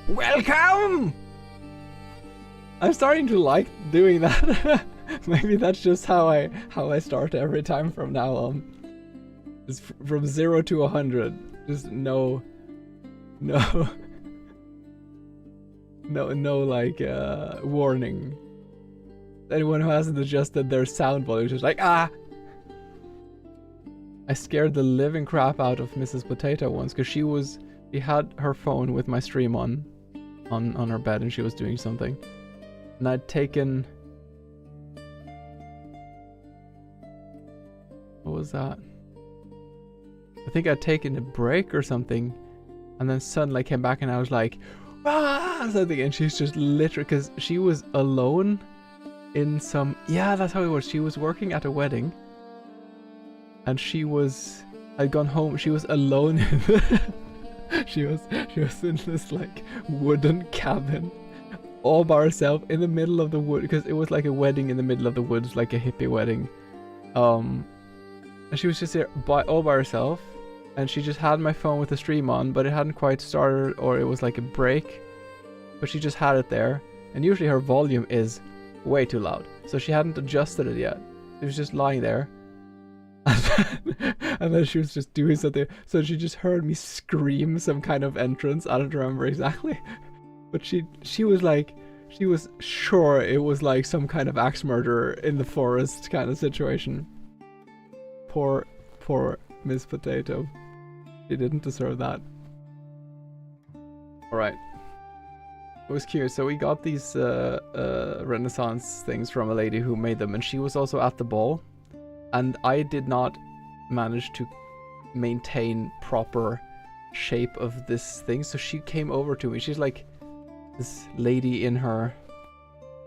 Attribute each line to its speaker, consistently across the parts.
Speaker 1: Welcome! I'm starting to like doing that. Maybe that's just how I start every time from now on. Just from 0 to 100. Just no like warning. Anyone who hasn't adjusted their sound volume is just like, ah! I scared the living crap out of Mrs. Potato once because she had her phone with my stream on her bed and she was doing something. And I'd taken... What was that? I think I'd taken a break or something, and then suddenly I came back and I was like, ah, something, and she's just literally, because she was alone in some, yeah, that's how it was. She was working at a wedding, and I'd gone home. She was alone. She was in this like wooden cabin, all by herself in the middle of the wood, because it was like a wedding in the middle of the woods, like a hippie wedding. And she was just there all by herself, and she just had my phone with the stream on, but it hadn't quite started, or it was like a break, but she just had it there. And usually her volume is way too loud, so she hadn't adjusted it yet. It was just lying there, and then she was just doing something, so she just heard me scream some kind of entrance. I don't remember exactly, but she was like, she was sure it was like some kind of axe murderer in the forest kind of situation. Poor Miss Potato. She didn't deserve that. Alright. I was curious, so we got these Renaissance things from a lady who made them, and she was also at the ball, and I did not manage to maintain proper shape of this thing, so she came over to me. She's like this lady in her,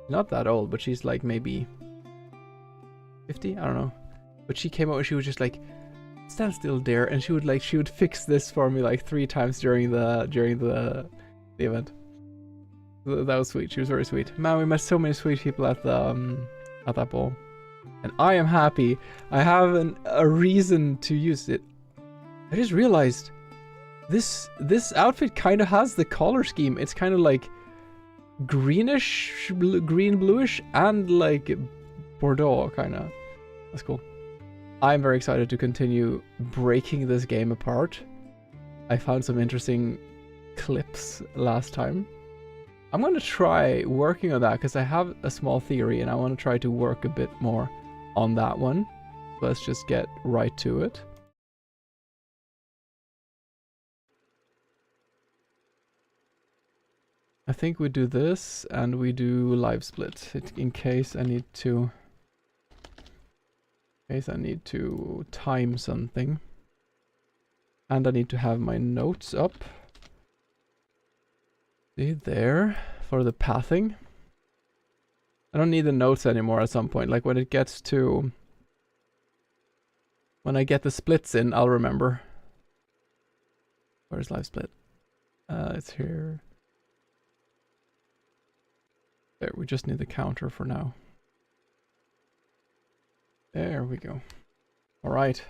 Speaker 1: not that old, but she's like maybe 50, I don't know. But she came over, she was just like, stand still, dear, and she would fix this for me like 3 times during the event. So that was sweet. She was very sweet. Man, we met so many sweet people at that ball, and I am happy. I have a reason to use it. I just realized this outfit kind of has the color scheme. It's kind of like greenish, green bluish, and like Bordeaux kind of. That's cool. I'm very excited to continue breaking this game apart. I found some interesting clips last time. I'm going to try working on that because I have a small theory and I want to try to work a bit more on that one. Let's just get right to it. I think we do this and we do live split in case I need to... time something, and I need to have my notes up. See there for the pathing. I don't need the notes anymore at some point. Like when it gets to, when I get the splits in, I'll remember. Where's live split? It's here. There, we just need the counter for now. There we go. All right.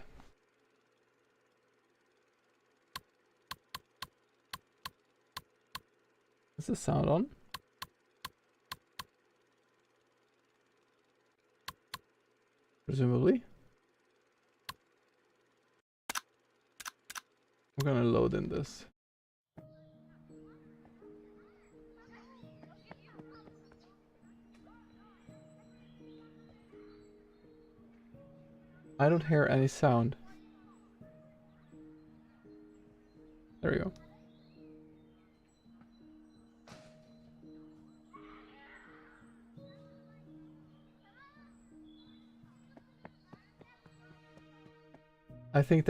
Speaker 1: Is the sound on? Presumably. I'm gonna load in this. I don't hear any sound. There we go. I think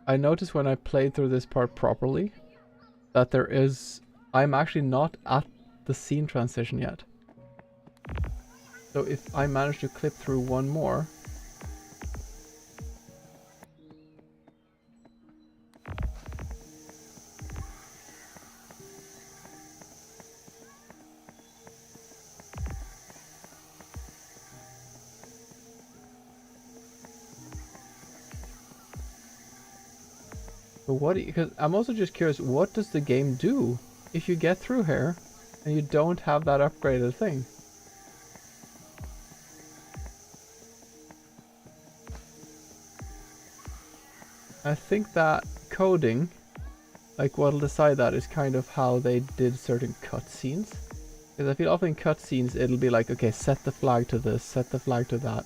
Speaker 1: I noticed when I played through this part properly that I'm actually not at the scene transition yet. So if I manage to clip through one more, but what? Because I'm also just curious, what does the game do if you get through here and you don't have that upgraded thing. I think that coding, like what'll decide that is kind of how they did certain cutscenes. Because I feel often in cutscenes it'll be like, okay, set the flag to this, set the flag to that.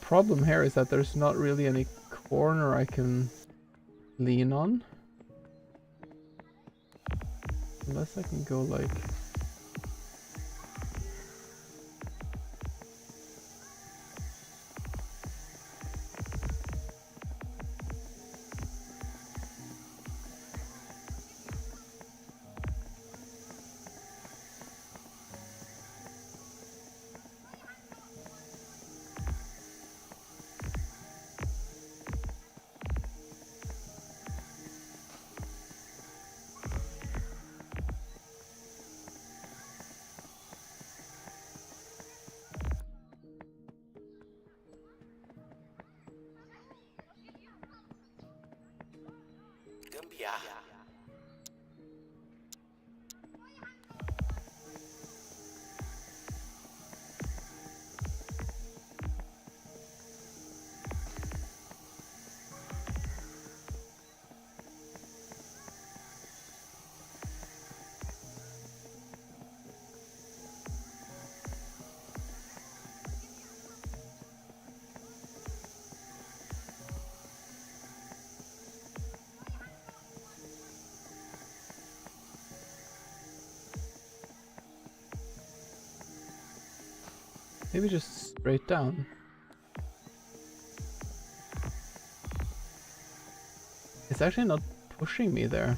Speaker 1: Problem here is that there's not really any corner I can lean on. Unless I can go like... Maybe just straight down. It's actually not pushing me there.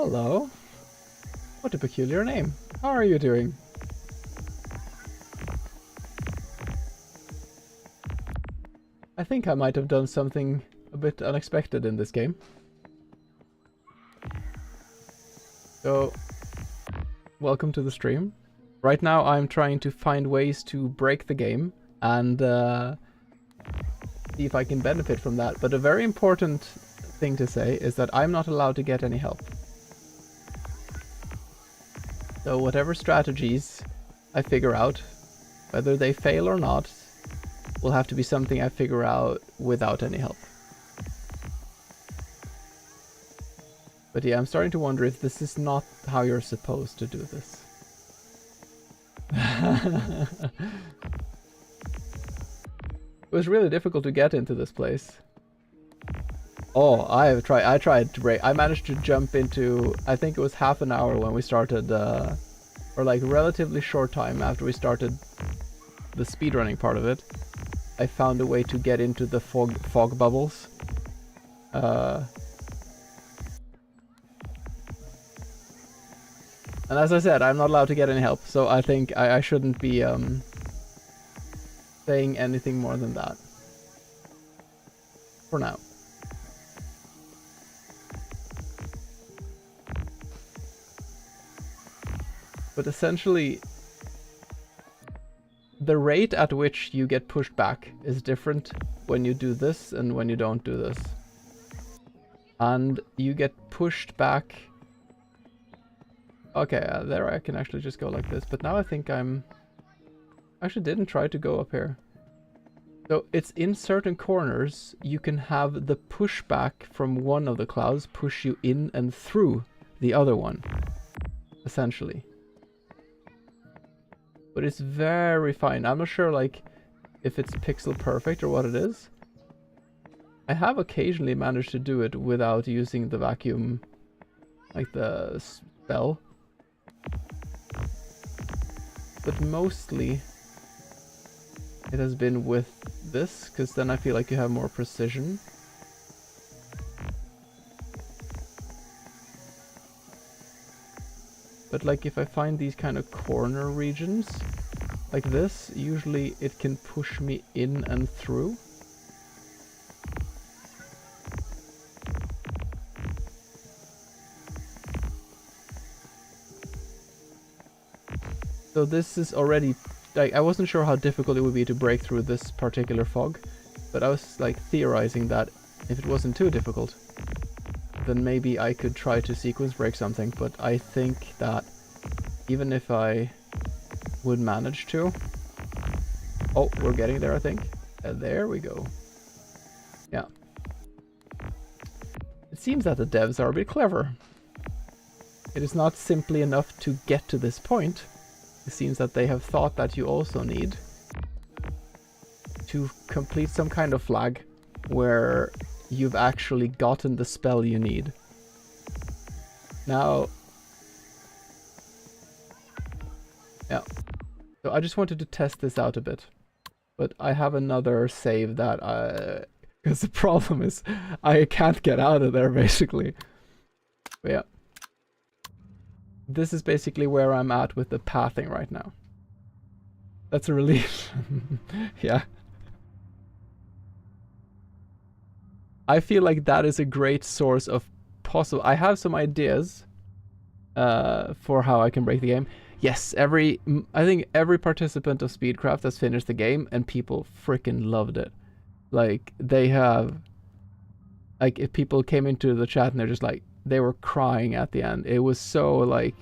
Speaker 1: Hello. What a peculiar name. How are you doing? I think I might have done something a bit unexpected in this game. So, welcome to the stream. Right now I'm trying to find ways to break the game and see if I can benefit from that. But a very important thing to say is that I'm not allowed to get any help. So whatever strategies I figure out, whether they fail or not, will have to be something I figure out without any help. But yeah, I'm starting to wonder if this is not how you're supposed to do this. It was really difficult to get into this place. Oh, I tried to break. I managed to jump into, I think it was half an hour when we started, or like relatively short time after we started the speedrunning part of it. I found a way to get into the fog bubbles. And as I said, I'm not allowed to get any help, so I think I shouldn't be saying anything more than that. For now. But essentially, the rate at which you get pushed back is different when you do this and when you don't do this. And you get pushed back... Okay, there I can actually just go like this, but now I think I'm... Actually didn't try to go up here. So it's in certain corners you can have the pushback from one of the clouds push you in and through the other one, essentially. But it's very fine. I'm not sure like if it's pixel perfect or what it is. I have occasionally managed to do it without using the vacuum, like the spell. But mostly it has been with this, because then I feel like you have more precision. But like if I find these kind of corner regions like this, usually it can push me in and through. So this is already, like, I wasn't sure how difficult it would be to break through this particular fog, but I was like theorizing that if it wasn't too difficult, then maybe I could try to sequence break something. But I think that even if I would manage to... Oh, we're getting there, I think. There we go. Yeah. It seems that the devs are a bit clever. It is not simply enough to get to this point. It seems that they have thought that you also need to complete some kind of flag where you've actually gotten the spell you need. Now, yeah. So I just wanted to test this out a bit, but I have another save that because the problem is I can't get out of there basically. But yeah. This is basically where I'm at with the pathing right now. That's a relief. Yeah. I feel like that is a great source of possible... I have some ideas for how I can break the game. Yes, I think every participant of Speedcraft has finished the game and people freaking loved it. Like, they have... Like, if people came into the chat and they're just like, they were crying at the end. It was so, like,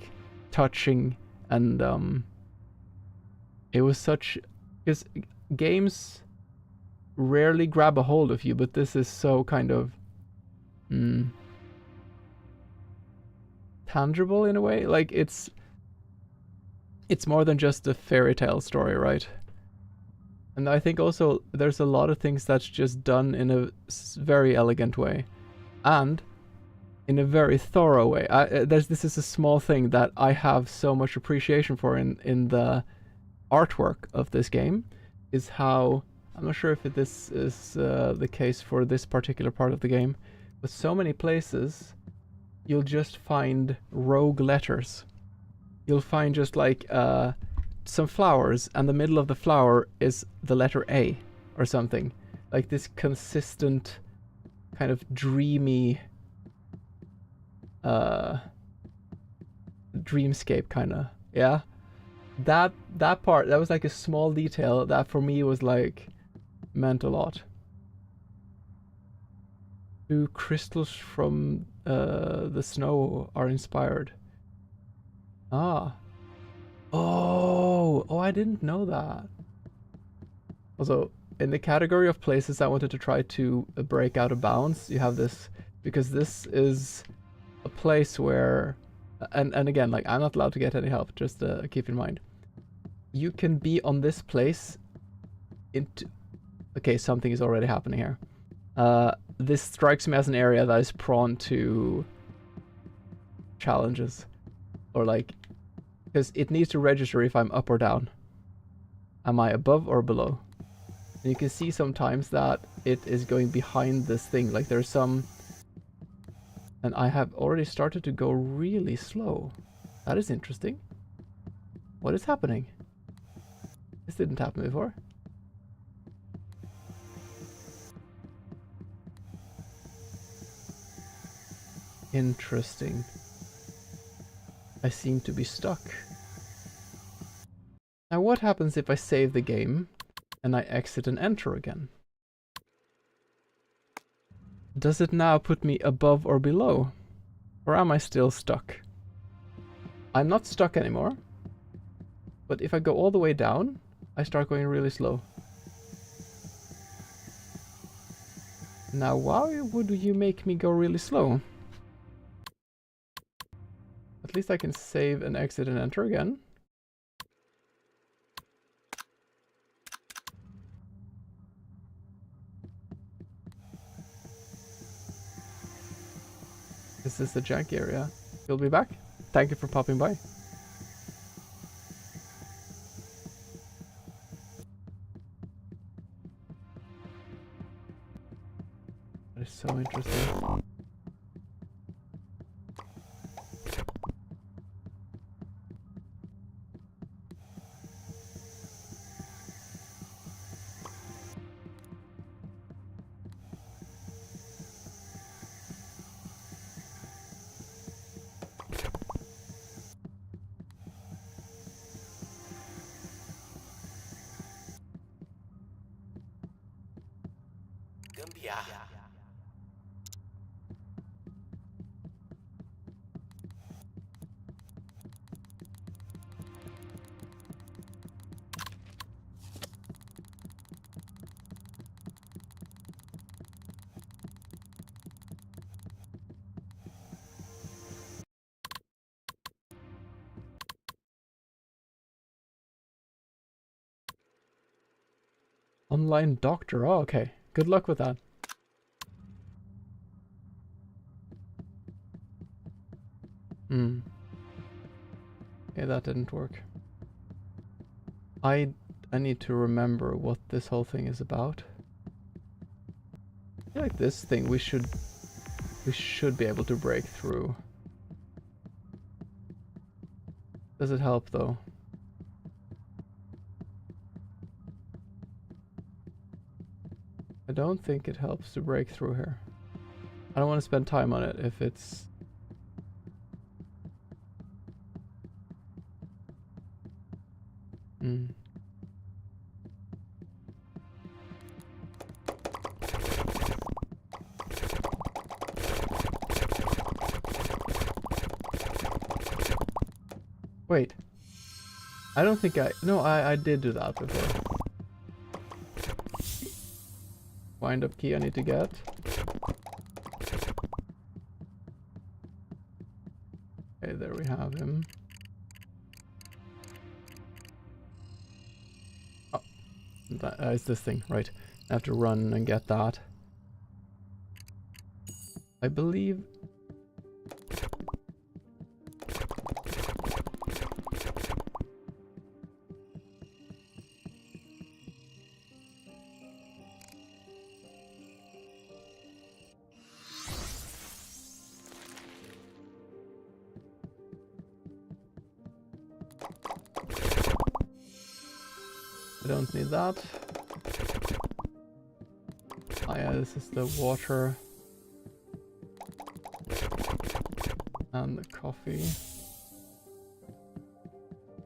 Speaker 1: touching, and it was such... Because games rarely grab a hold of you, but this is so kind of tangible in a way. Like, it's more than just a fairy tale story, right? And I think also there's a lot of things that's just done in a very elegant way, and in a very thorough way. This is a small thing that I have so much appreciation for in the artwork of this game, is how... I'm not sure if this is the case for this particular part of the game, but so many places you'll just find rogue letters. You'll find just like some flowers, and the middle of the flower is the letter A or something. Like this consistent kind of dreamy dreamscape kind of, yeah. that part, that was like a small detail that for me was like meant a lot. 2 crystals from the snow are inspired. Ah. Oh, I didn't know that. Also, in the category of places I wanted to try to break out of bounds, you have this, because this is a place where, and again, like, I'm not allowed to get any help, just keep in mind. You can be on this place into... Okay, something is already happening here. This strikes me as an area that is prone to challenges. Or like, because it needs to register if I'm up or down. Am I above or below? And you can see sometimes that it is going behind this thing. Like there's some... And I have already started to go really slow. That is interesting. What is happening? This didn't happen before. Interesting. I seem to be stuck. Now what happens if I save the game and I exit and enter again? Does it now put me above or below? Or am I still stuck? I'm not stuck anymore. But if I go all the way down, I start going really slow. Now why would you make me go really slow? At least I can save and exit and enter again. This is the jank area. You'll be back. Thank you for popping by. That is so interesting. Online doctor. Oh, okay. Good luck with that. Okay, that didn't work. I need to remember what this whole thing is about. I feel like this thing we should be able to break through. Does it help though? I don't think it helps to break through here. I don't want to spend time on it if it's... Wait. I don't think No, I did do that before. Wind up key I need to get. Okay, there we have him. Oh, it's this thing, right. I have to run and get that. I believe... I don't need that. Oh yeah, this is the water. And the coffee.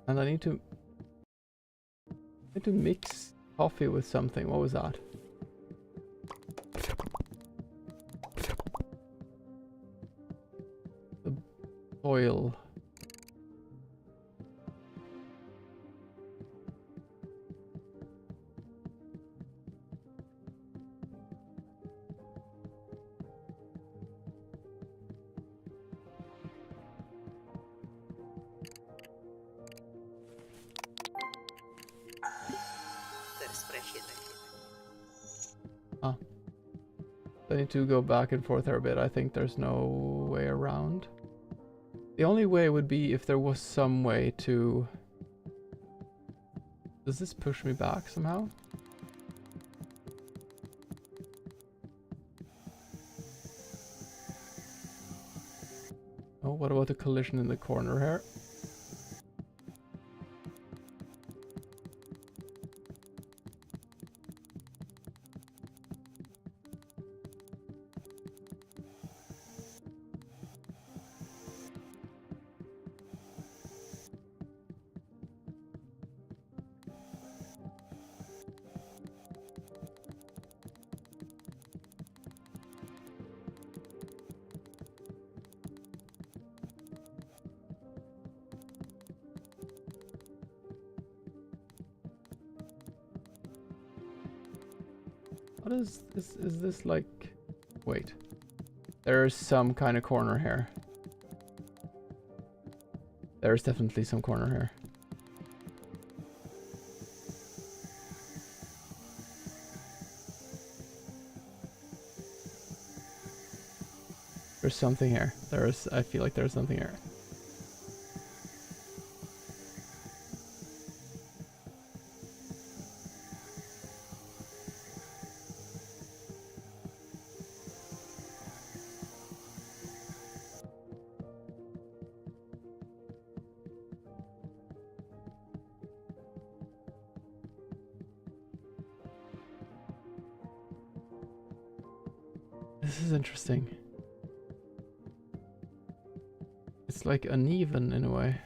Speaker 1: And I need to had to mix coffee with something. What was that? The oil. I need to go back and forth there a bit. I think there's no way around. The only way would be if there was some way to... Does this push me back somehow? Oh, what about the collision in the corner here? What is this like? Wait. There's some kind of corner here. There's definitely some corner here. There's something here. I feel like there's something here. This is interesting. It's like uneven in a way.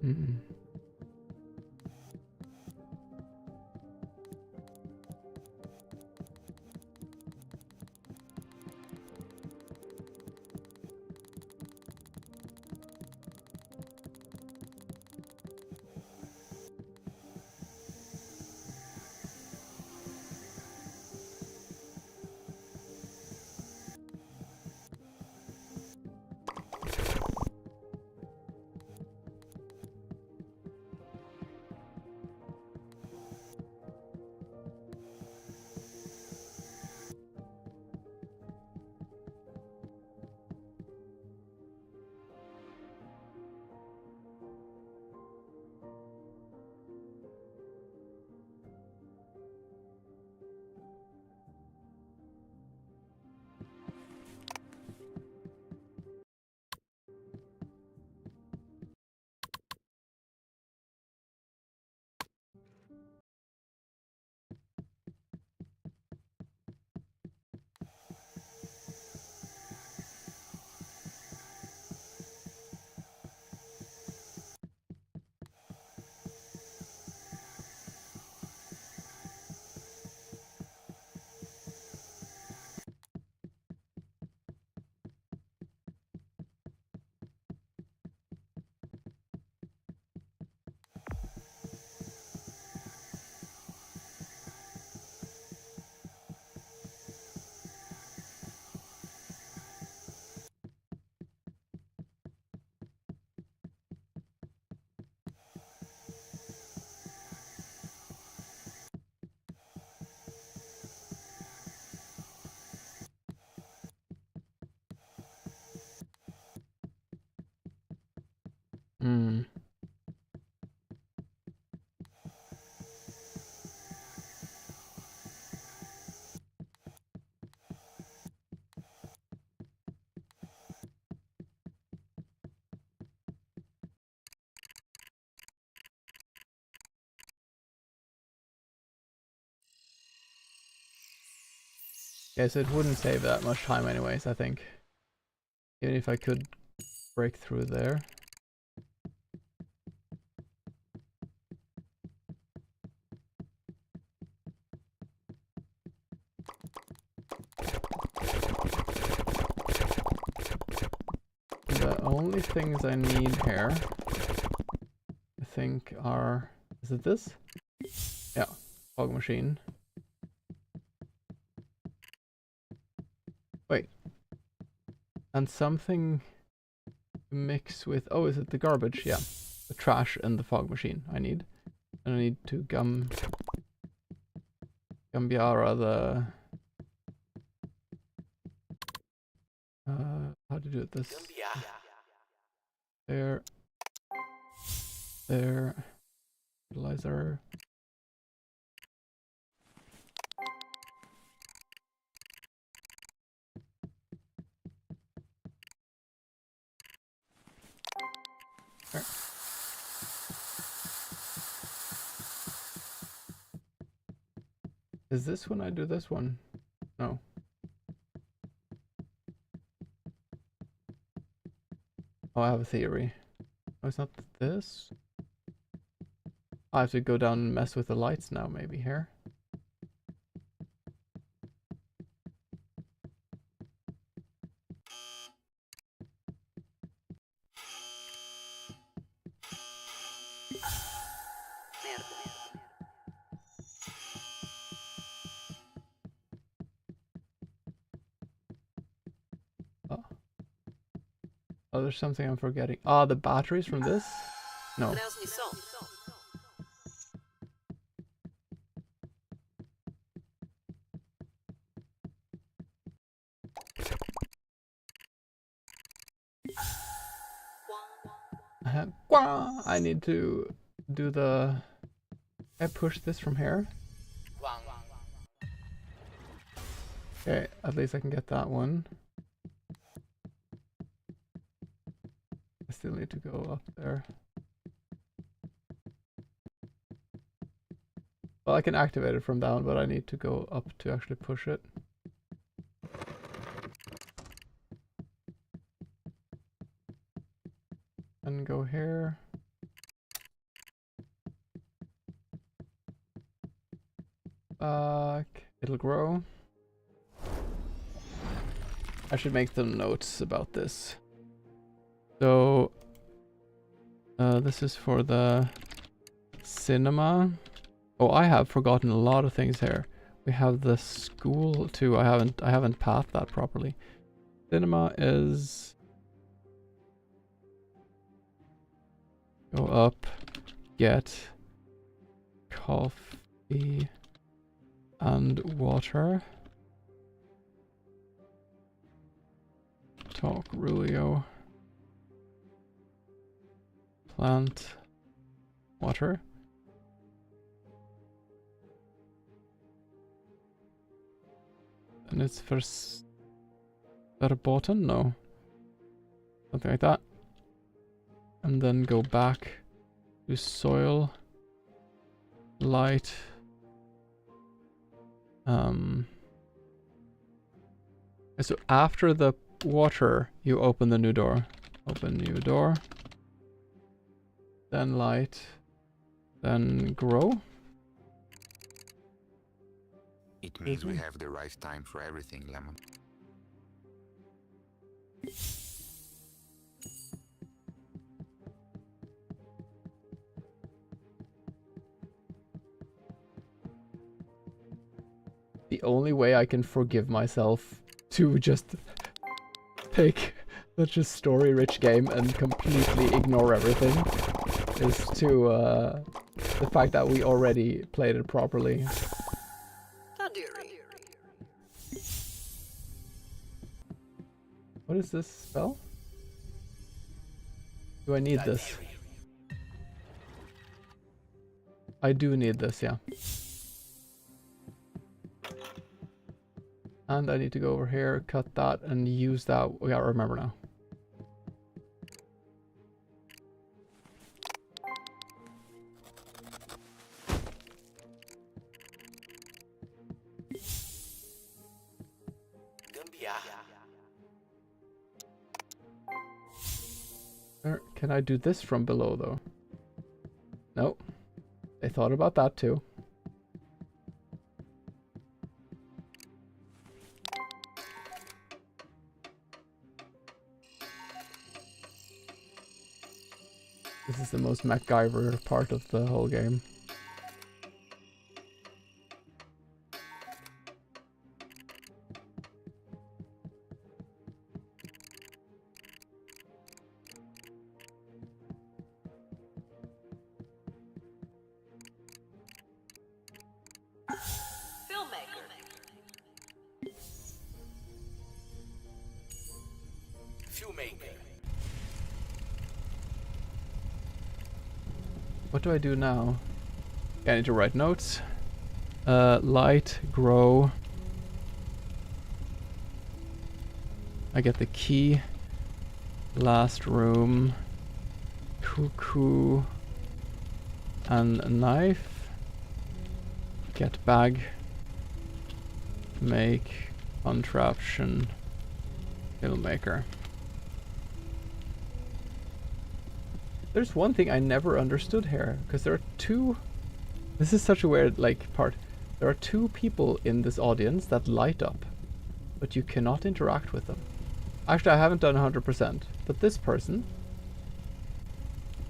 Speaker 1: Mm-mm. Yeah, so it wouldn't save that much time anyways, I think. Even if I could break through there. The only things I need here, I think, are... Is it this? Yeah, fog machine. Wait. And something to mix with... Oh, is it the garbage? Yeah. The trash and the fog machine I need. And I need to Gambiara the... how to do it this? There. There. Fertilizer. There. Is this when I do this one? No. Oh, I have a theory. Oh, it's not this? I have to go down and mess with the lights now, maybe here. Oh. Oh, there's something I'm forgetting. Ah, the batteries from this? No. I need to do the... I push this from here. Okay, at least I can get that one. I still need to go up there. Well, I can activate it from down, but I need to go up to actually push it. And go here. Back. It'll grow. I should make some notes about this. So, this is for the cinema. Oh, I have forgotten a lot of things here. We have the school too. I haven't pathed that properly. Cinema is go up, get coffee and water. Talk Rulio. Plant water. And it's for button? No. Something like that. And then go back to soil, light. So after the water, you open the new door. Open new door. Then light. Then grow.
Speaker 2: It means we have the right time for everything, Lemon.
Speaker 1: The only way I can forgive myself to just take such a story-rich game and completely ignore everything is to the fact that we already played it properly. What is this spell? Do I need this? I do need this, yeah. And I need to go over here, cut that, and use that. We gotta remember now. Can I do this from below though? No. They thought about that too. This is the most MacGyver part of the whole game. What do I do now? Yeah, I need to write notes. Light, grow. I get the key. Last room. Cuckoo. And a knife. Get bag. Make. Contraption. Filmmaker. There's one thing I never understood here, because there are two... This is such a weird, like, part. There are two people in this audience that light up, but you cannot interact with them. Actually, I haven't done 100%, but this person,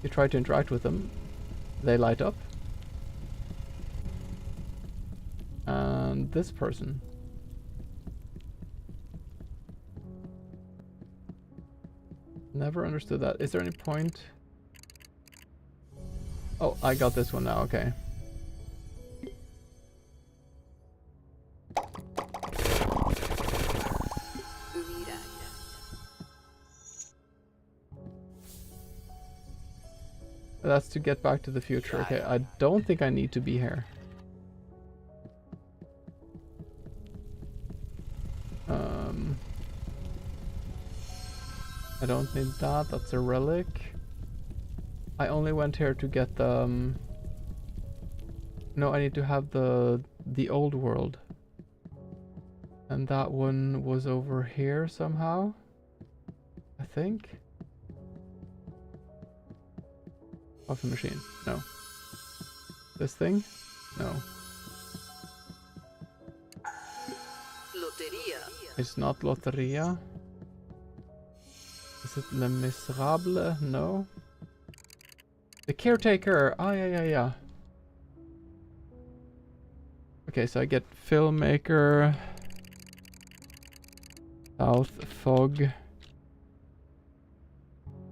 Speaker 1: you try to interact with them, they light up. And this person. Never understood that. Is there any point... Oh, I got this one now, okay. That's to get back to the future. Okay, I don't think I need to be here. I don't need that, that's a relic. I only went here to get the... No, I need to have the old world. And that one was over here somehow, I think. Coffee machine, no. This thing? No.
Speaker 3: Loteria.
Speaker 1: It's not Loteria. Is it Le Miserable? No. The caretaker! Oh, yeah. Okay, so I get filmmaker, South Fog,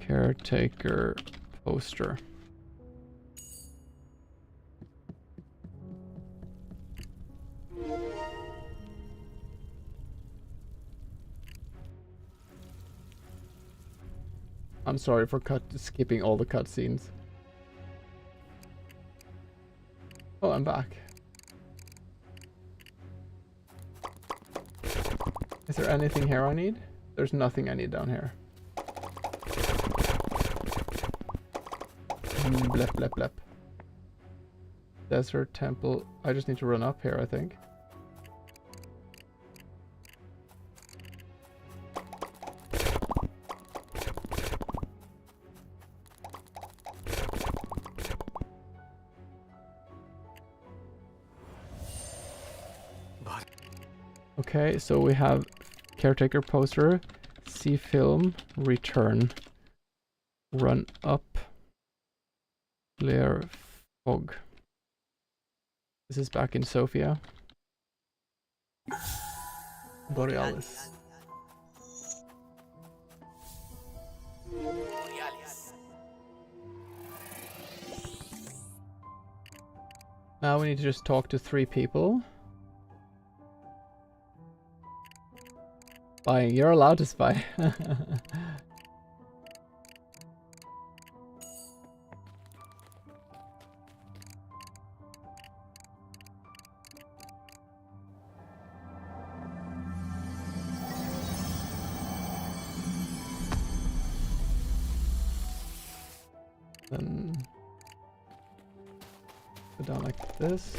Speaker 1: caretaker, poster. I'm sorry for skipping all the cutscenes. Oh, I'm back. Is there anything here I need? There's nothing I need down here. Blep, blep, blep. Desert temple. I just need to run up here, I think. Okay, so we have caretaker poster, see film, return, run up, clear fog. This is back in Sofia. Borealis. Now we need to just talk to 3 people. Spying, you're allowed to spy. Then go down like this.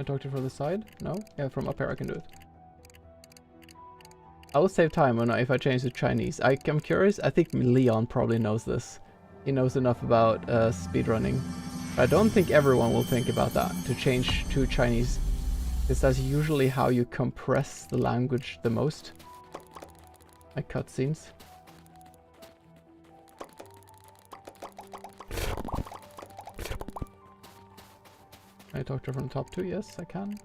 Speaker 1: Can I talk to you from the side? No? Yeah, from up here I can do it. I will save time if I change to Chinese. I'm curious. I think Leon probably knows this. He knows enough about speedrunning. But I don't think everyone will think about that, to change to Chinese. Because that's usually how you compress the language the most. Like cutscenes. Can I talk to her from the top too? Yes, I can.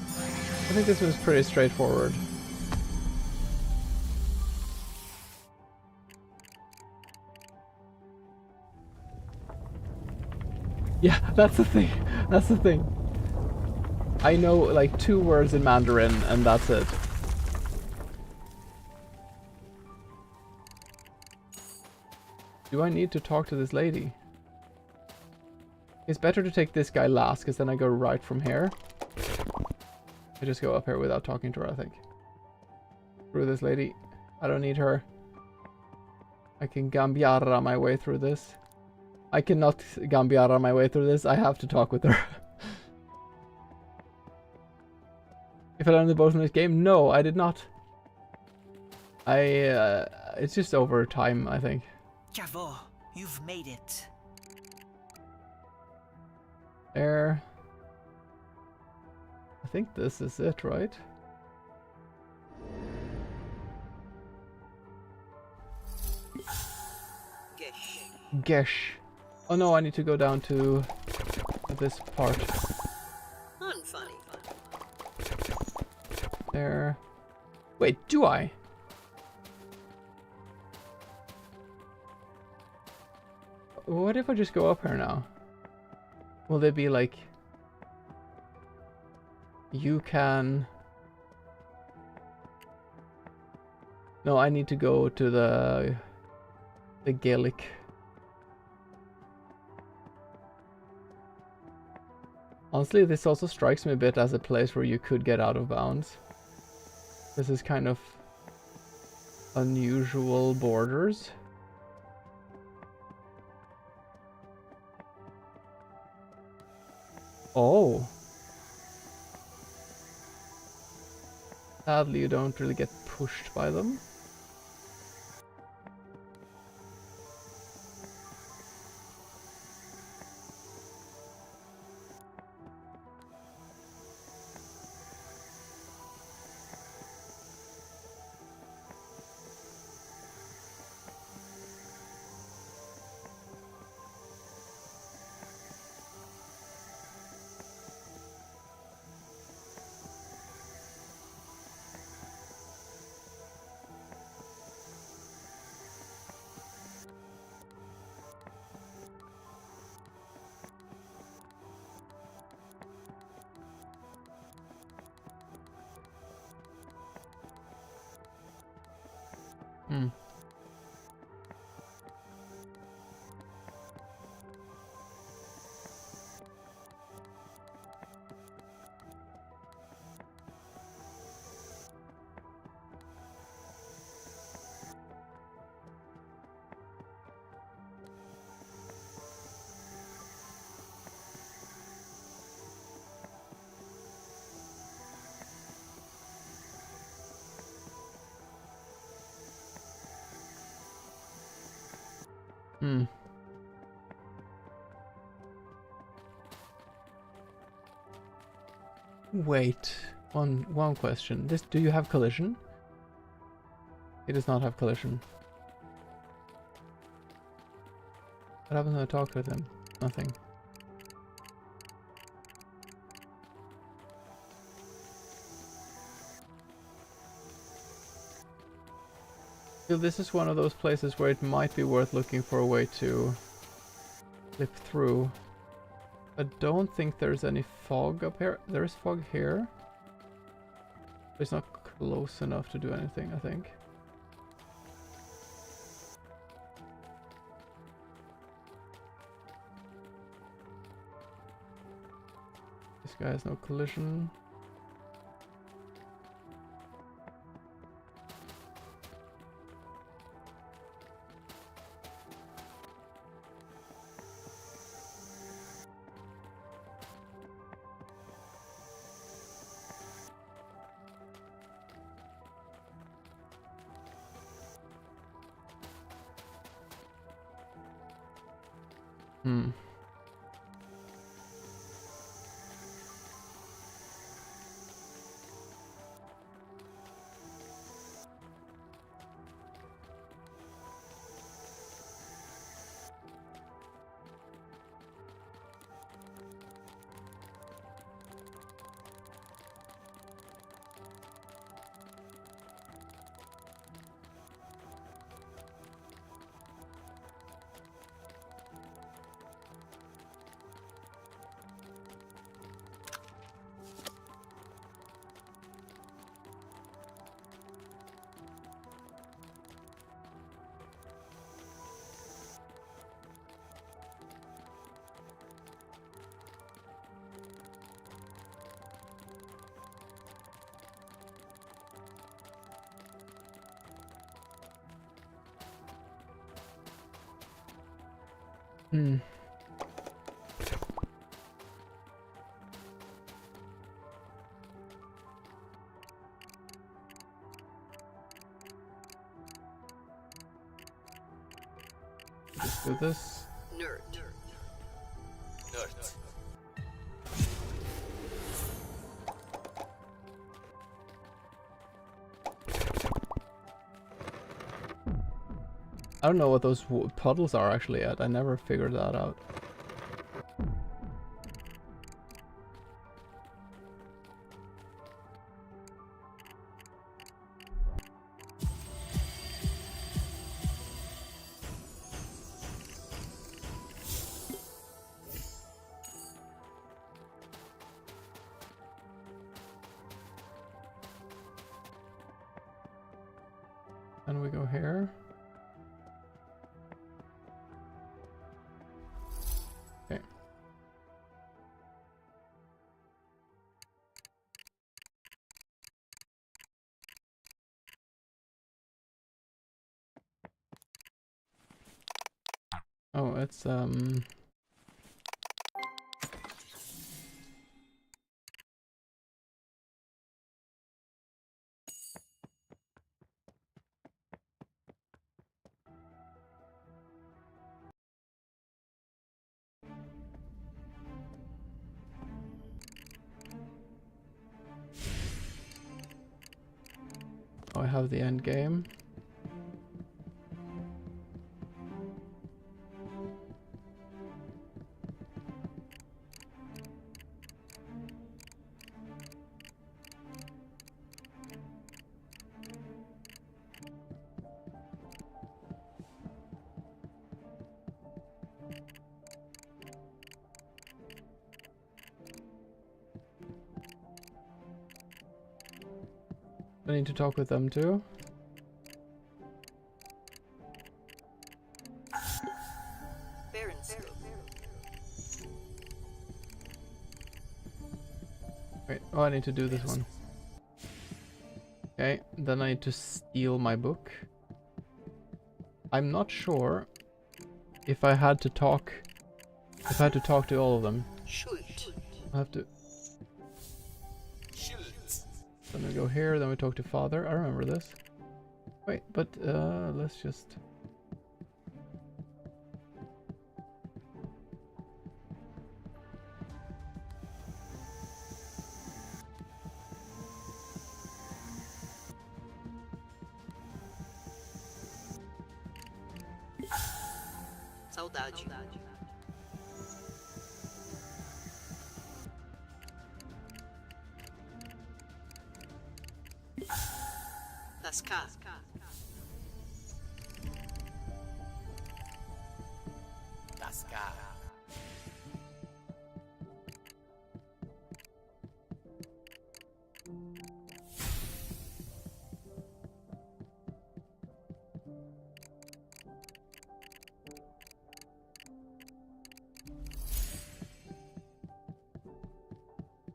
Speaker 1: I think this was pretty straightforward. Yeah, that's the thing. That's the thing. I know like 2 words in Mandarin and that's it. Do I need to talk to this lady? It's better to take this guy last, because then I go right from here. I just go up here without talking to her, I think. Through this lady. I don't need her. I can Gambiara my way through this. I cannot Gambiara my way through this. I have to talk with her. If I learned the both in this game? No, I did not. It's just over time, I think.
Speaker 3: Bravo, you've made it.
Speaker 1: There. I think this is it, right? Gesh. Oh no, I need to go down to this part.
Speaker 3: Unfunny.
Speaker 1: There. Wait, do I? What if I just go up here now? Will they be like... You can... No, I need to go to the Gaelic. Honestly, this also strikes me a bit as a place where you could get out of bounds. This is kind of unusual borders. Oh. Sadly, you don't really get pushed by them. Hmm. Hmm. Wait, one question. Do you have collision? It does not have collision. What happens when I talk with him? Nothing. I feel this is one of those places where it might be worth looking for a way to flip through. I don't think there's any fog up here. There is fog here. But it's not close enough to do anything, I think. This guy has no collision. Hmm. Hmm. Let's do this.
Speaker 3: Nerd.
Speaker 1: I don't know what those puddles are actually yet. I never figured that out. And we go here. Okay. Oh, it's I have the end game. I need to talk with them too. Wait, oh, I need to do this one. Okay, then I need to steal my book. I'm not sure if I had to talk to all of them. I have to. Then we go here, then we talk to father. I remember this. Wait, but let's just.
Speaker 3: Saudade. Lascar. Lascar.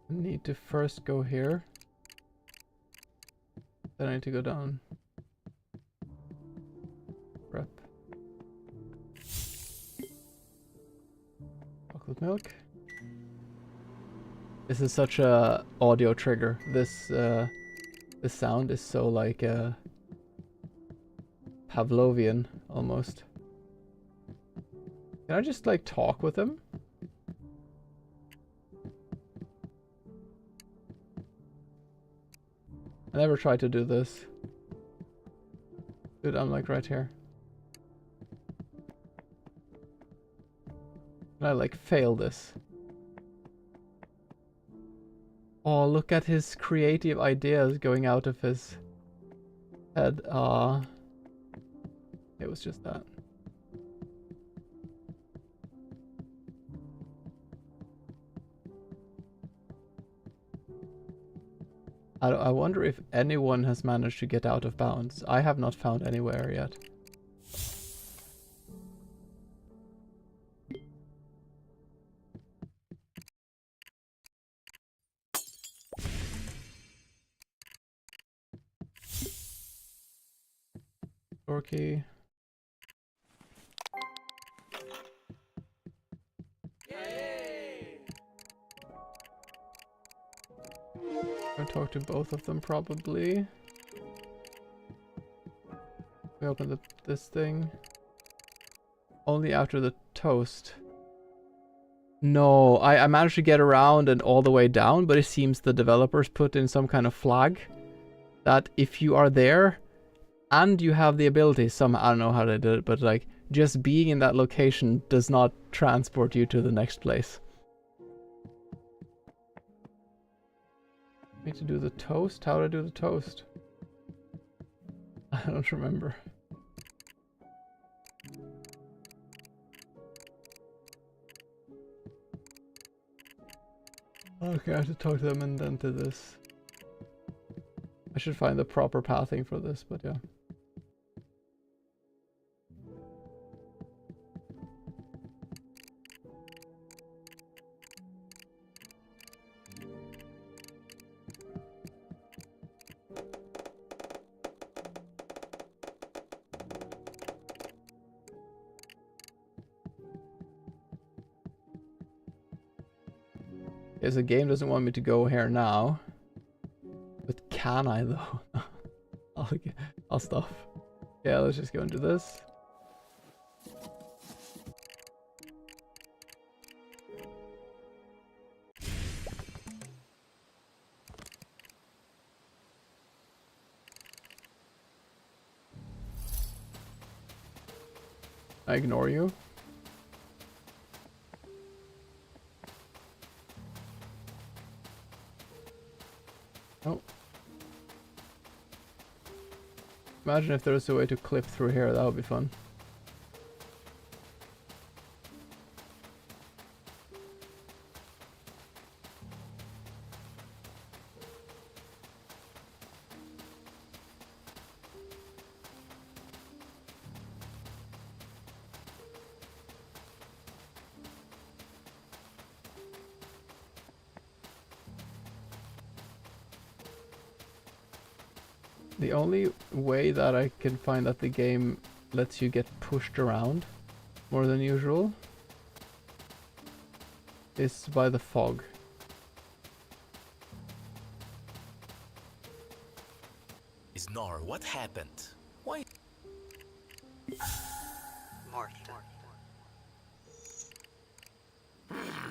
Speaker 1: Need to first go here. Then I need to go down. Prep. Chocolate milk. This is such a audio trigger. This sound is so like Pavlovian almost. Can I just like talk with him? I never tried to do this. Dude, I'm like right here. Can I like fail this? Oh, look at his creative ideas going out of his head. It was just that. I wonder if anyone has managed to get out of bounds. I have not found anywhere yet. Door key. I'll talk to both of them probably. We open this thing. Only after the toast. No, I managed to get around and all the way down, but it seems the developers put in some kind of flag that if you are there and you have the ability, I don't know how they did it, but like just being in that location does not transport you to the next place. Need to do the toast? How do I do the toast? I don't remember. Okay, I have to talk to them and then to this. I should find the proper pathing for this, but yeah. Yes, the game doesn't want me to go here now. But can I though? I'll stop. Yeah, let's just go and do this. I ignore you. Oh. Imagine if there was a way to clip through here, that would be fun. The only way that I can find that the game lets you get pushed around more than usual is by the fog.
Speaker 4: Isnar, what happened? Why?
Speaker 3: Morta.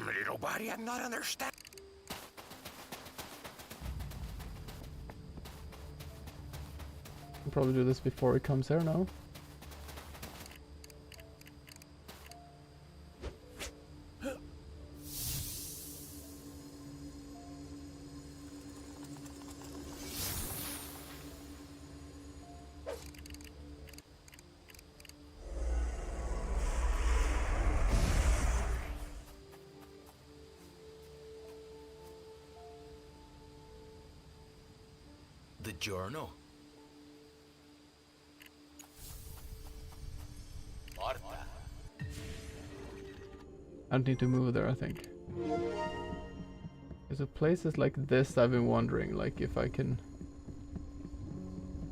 Speaker 4: Little body, I'm not understand.
Speaker 1: I'll probably do this before he comes here now.
Speaker 4: The journal? Marta.
Speaker 1: I don't need to move there, I think. There's a places like this I've been wondering, like if I can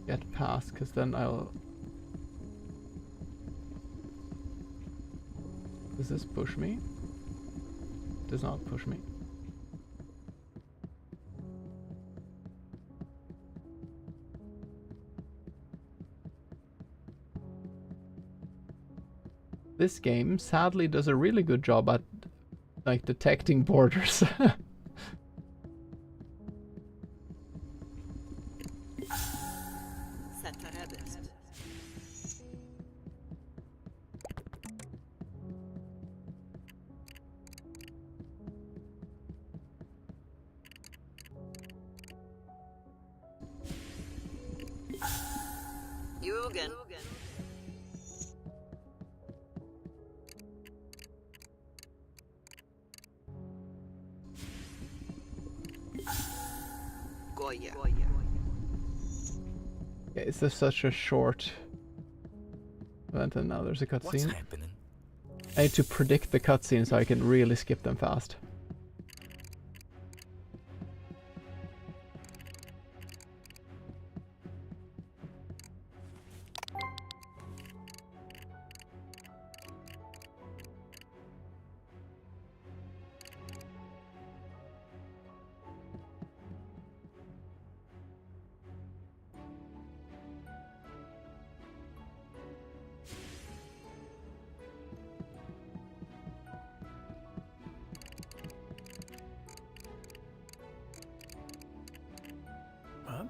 Speaker 1: get past, because then I'll... Does this push me? It does not push me. This game sadly does a really good job at like detecting borders.
Speaker 3: Satarabist. Yugen. Goya.
Speaker 1: Okay, it's just such a short event, and now there's a
Speaker 4: What's
Speaker 1: cutscene.
Speaker 4: happening?
Speaker 1: I need to predict the cutscene so I can really skip them fast.
Speaker 4: Huh?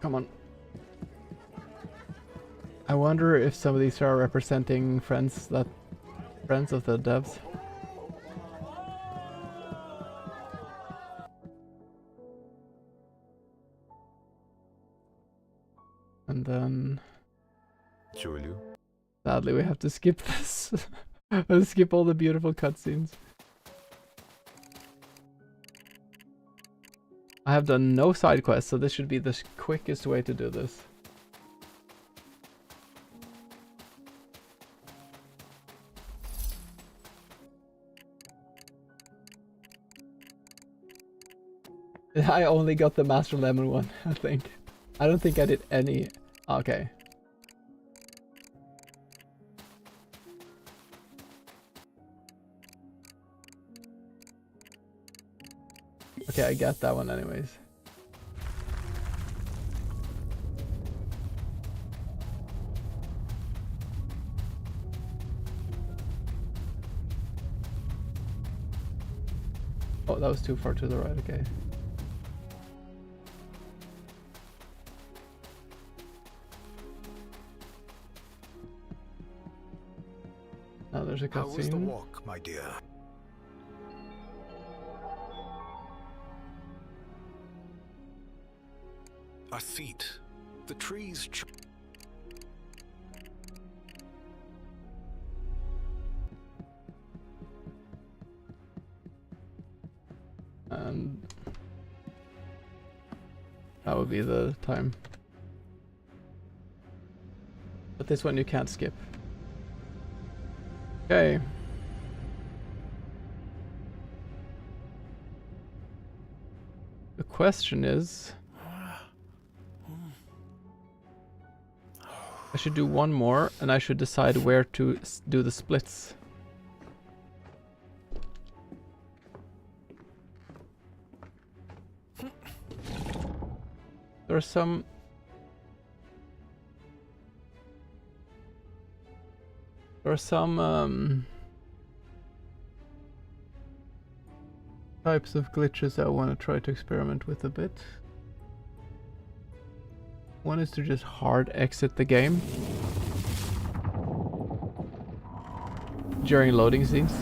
Speaker 1: Come on. I wonder if some of these are representing friends of the devs. And then
Speaker 2: Julio.
Speaker 1: sadly we have to skip this. Let's skip all the beautiful cutscenes. I have done no side quests, so this should be the quickest way to do this. I only got the Master Lemon one, I think. I don't think I did any. Okay. Okay, I got that one anyways. Oh, that was too far to the right, okay. Now there's a
Speaker 4: How was the
Speaker 1: cutscene.
Speaker 4: walk, my dear? A seat. The trees.
Speaker 1: And that would be the time. But this one you can't skip. Okay. The question is, I should do one more and I should decide where to do the splits. There are some types of glitches I want to try to experiment with a bit. One is to just hard exit the game during loading scenes.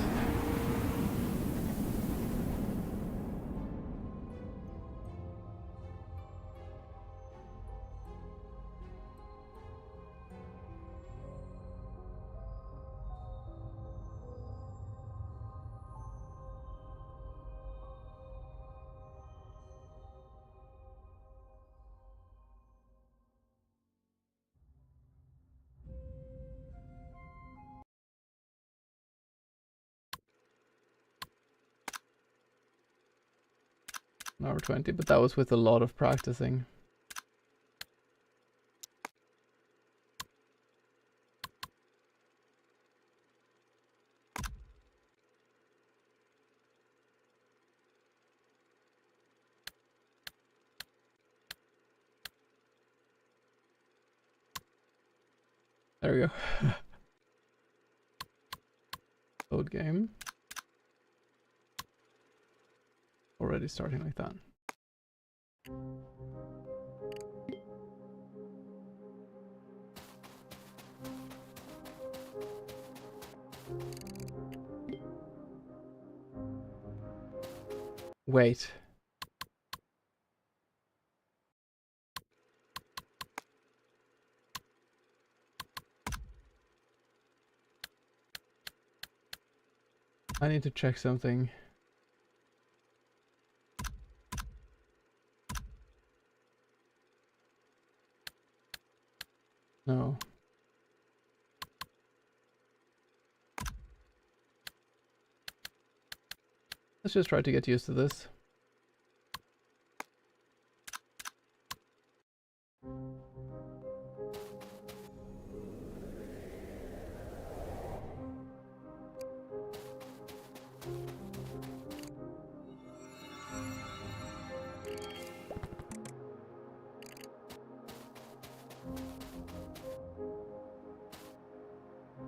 Speaker 1: An hour 20, but that was with a lot of practicing. There we go. Load game. Already starting like that. Wait. I need to check something. No. Let's just try to get used to this.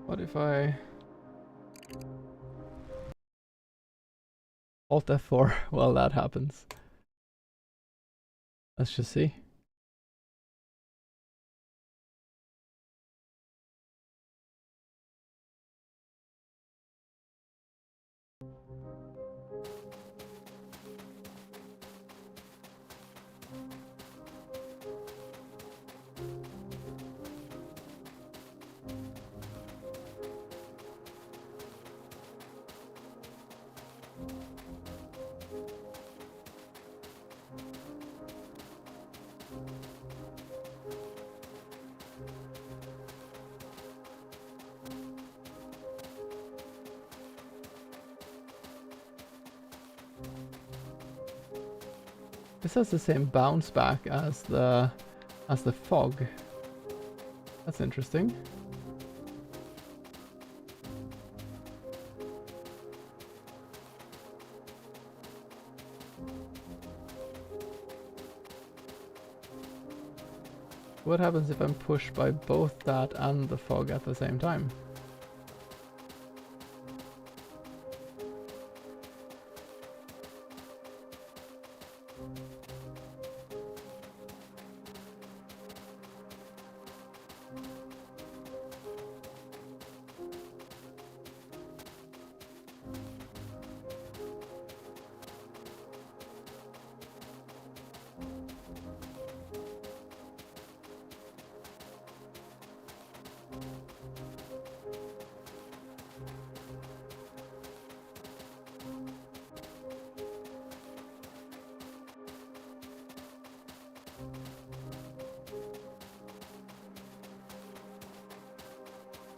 Speaker 1: What if I Alt F4 while that happens? Let's just see. This has the same bounce back as the fog. That's interesting. What happens if I'm pushed by both that and the fog at the same time?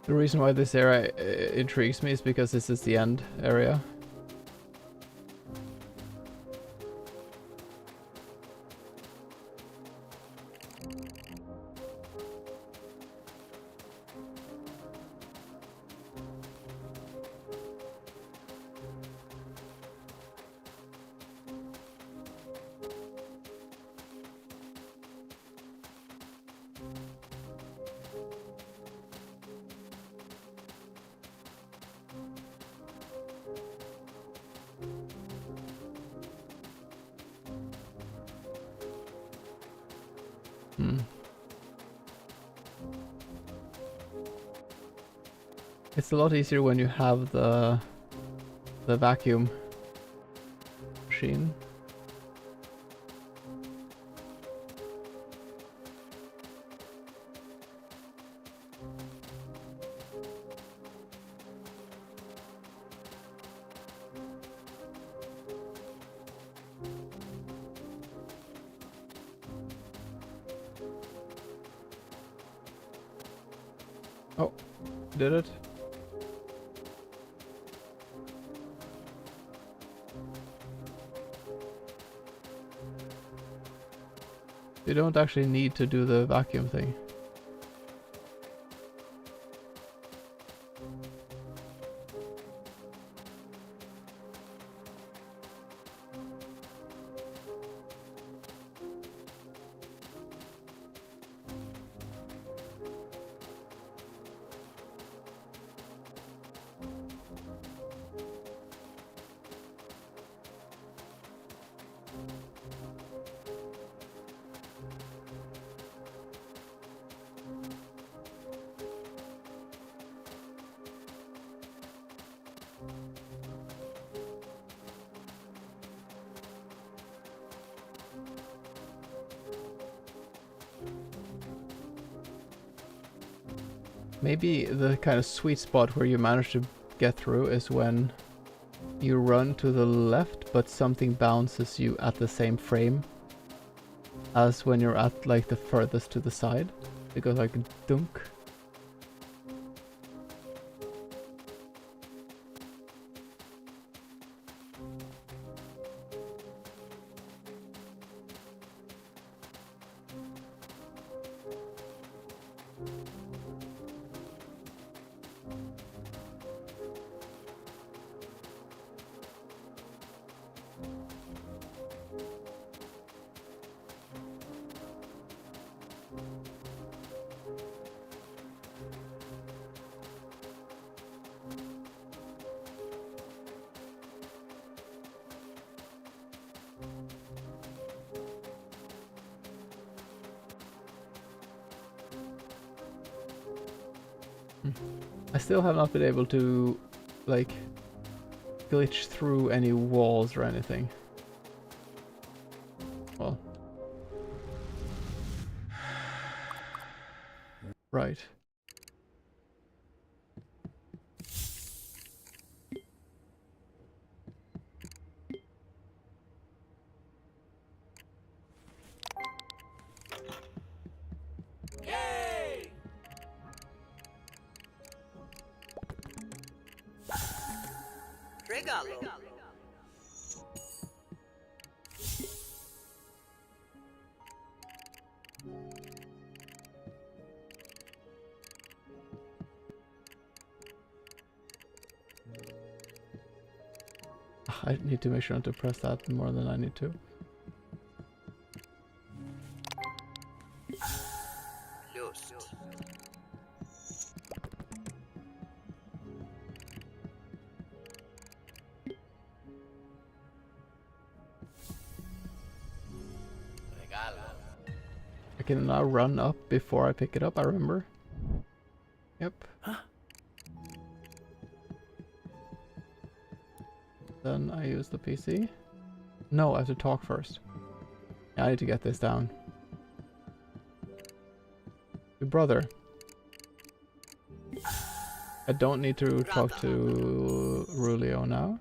Speaker 1: The reason why this area intrigues me is because this is the end area. It's a lot easier when you have the vacuum machine. Oh, did it? You don't actually need to do the vacuum thing. Maybe the kind of sweet spot where you manage to get through is when you run to the left, but something bounces you at the same frame as when you're at like the furthest to the side. It goes like dunk. I still have not been able to, like, glitch through any walls or anything. Well. Right.
Speaker 3: Regalo.
Speaker 1: I need to make sure not to press that more than I need to.
Speaker 3: Just.
Speaker 1: I can now run up before I pick it up, I remember. Yep. Then I use the PC. No, I have to talk first. I need to get this down. Your brother. I don't need to talk to Rulio now.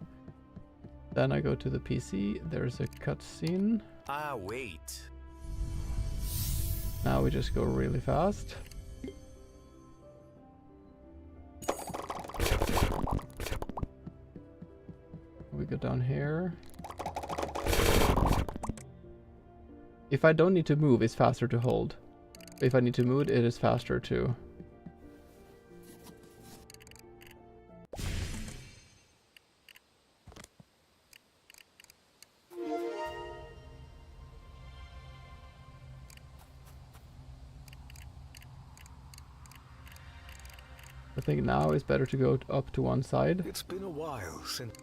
Speaker 1: Then I go to the PC. There's a cutscene.
Speaker 4: Ah, wait.
Speaker 1: Now we just go really fast. We go down here. If I don't need to move, it's faster to hold. If I need to move, it is faster too. I think now it's better to go up to one side.
Speaker 4: It's been a while since...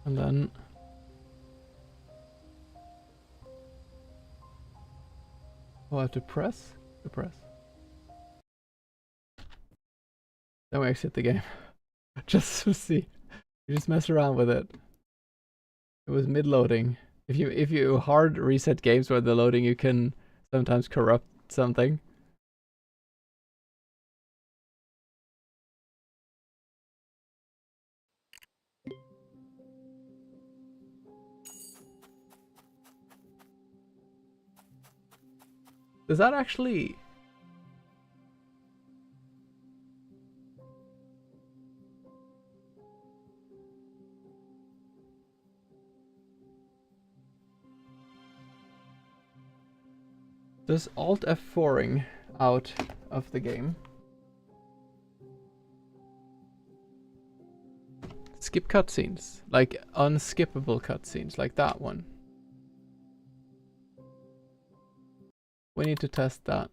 Speaker 1: And then I'll have to press. Then we exit the game. Just to see. You just mess around with it. It was mid-loading. If you hard reset games where the loading, you can sometimes corrupt something. Does that actually... Does Alt F4ing out of the game? Skip cutscenes, like unskippable cutscenes, like that one. We need to test that.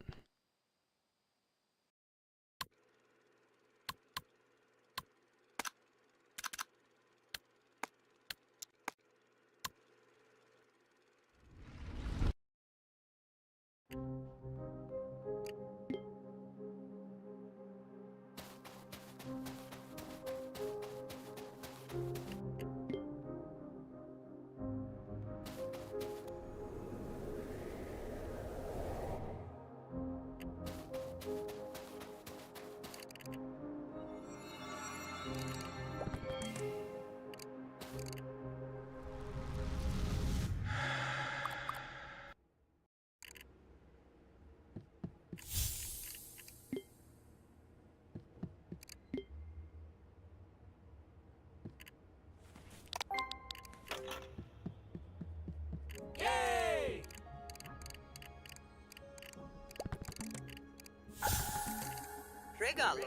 Speaker 3: Regalo.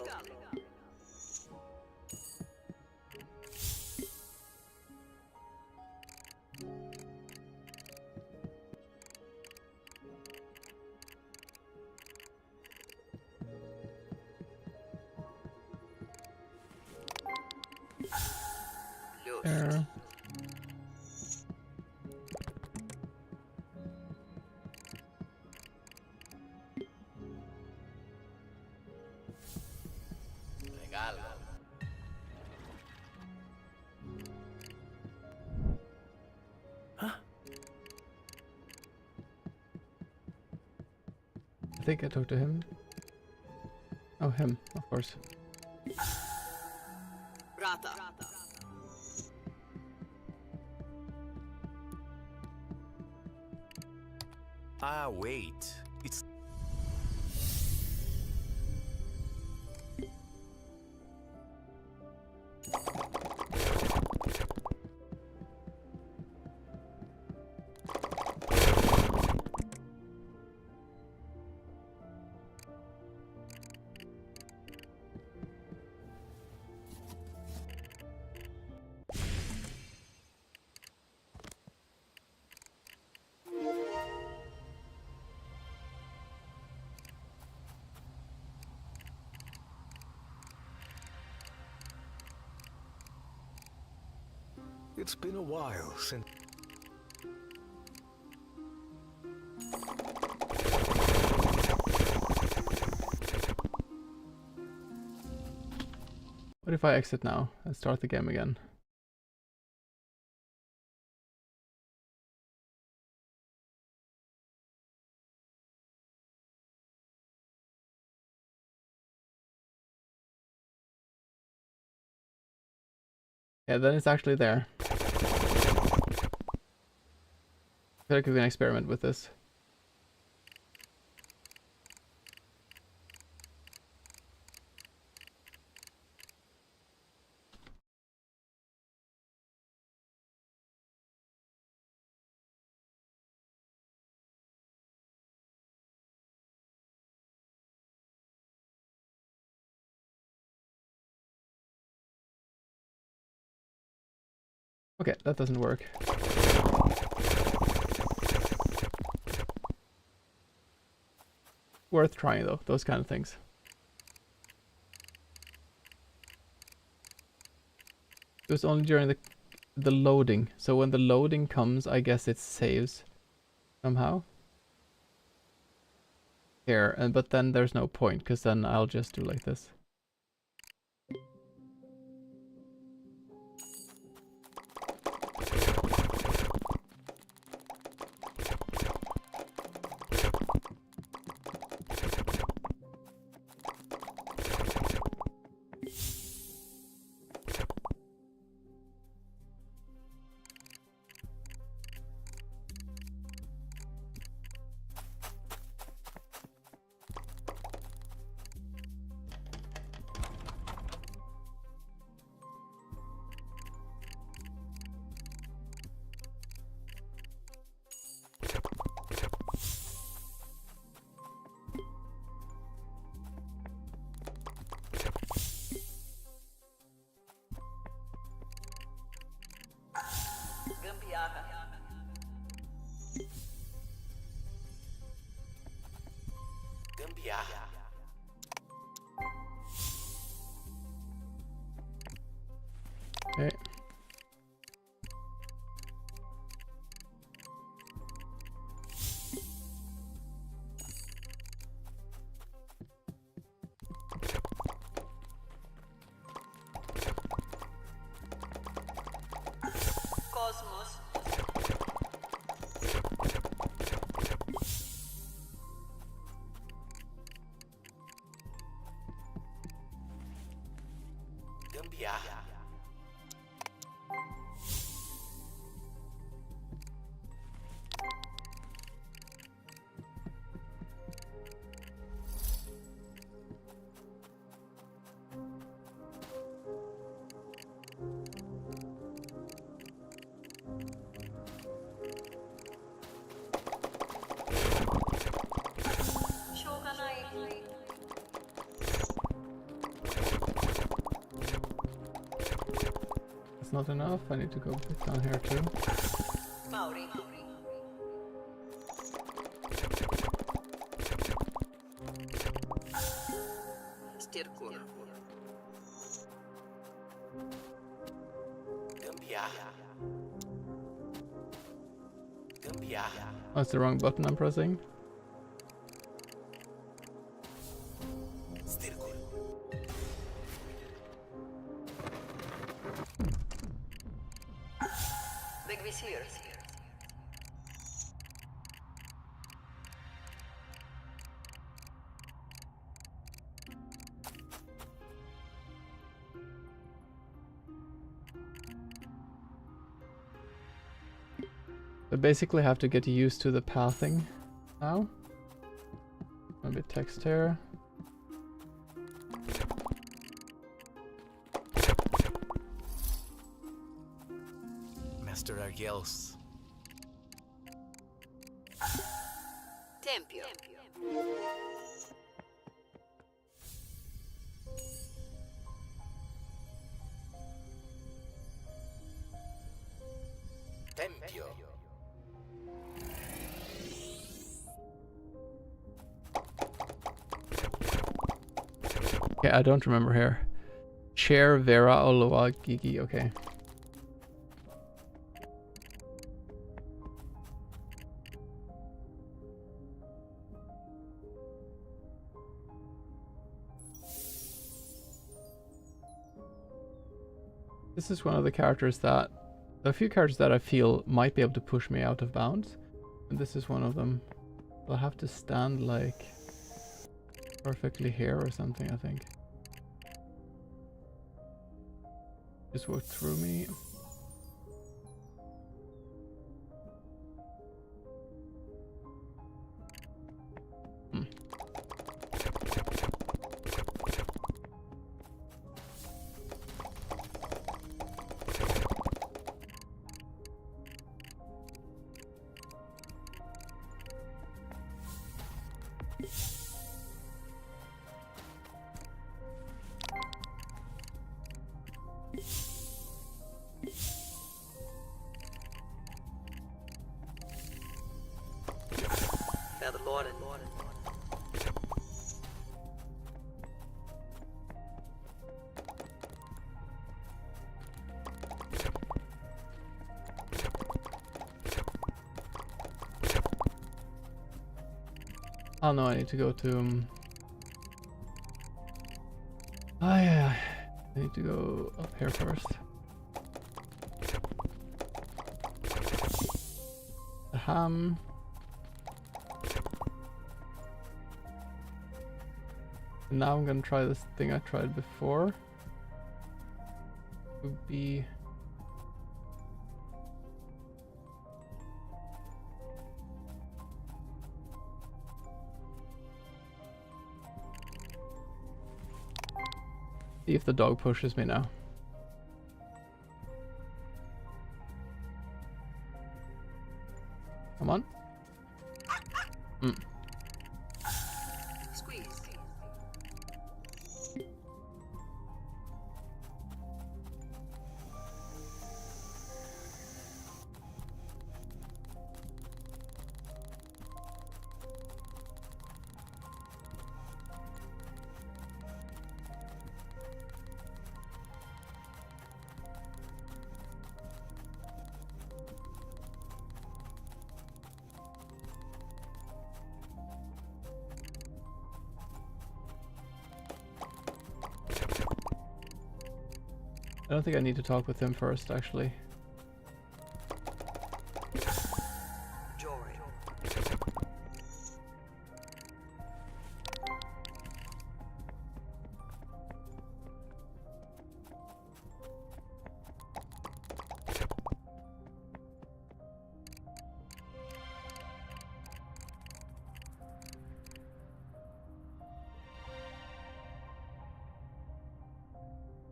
Speaker 1: There.
Speaker 3: Regalo.
Speaker 1: I think I talked to him. Oh, him, of course.
Speaker 3: Rata.
Speaker 4: Ah, wait. It's It's been a while since...
Speaker 1: What if I exit now and start the game again? Yeah, then it's actually there. I feel like we can experiment with this. Okay, that doesn't work. Worth trying though, those kind of things. It was only during the loading. So when the loading comes, I guess it saves somehow. Here, and but then there's no point, because then I'll just do like this. That's not enough. I need to go back down here too.
Speaker 3: Mauri. Stirkur.
Speaker 1: Oh, it's the wrong button I'm pressing.
Speaker 3: Big Vizier.
Speaker 1: I basically have to get used to the pathing now. A bit text here.
Speaker 5: Master Argels.
Speaker 3: Tempio.
Speaker 5: Tempio.
Speaker 1: Okay, I don't remember here. Chair Vera Oloa Gigi, okay. This is one of the characters that, a few characters that I feel might be able to push me out of bounds. And this is one of them. I'll have to stand like perfectly here or something, I think. Just walk through me.
Speaker 3: Now the Lord and
Speaker 1: Oh no, I need to go to oh yeah, I need to go up here first. The ham. And now I'm gonna try this thing I tried before. Would be see if the dog pushes me now. Come on.
Speaker 3: squeeze.
Speaker 1: I don't think I need to talk with him first, actually.
Speaker 3: Jory.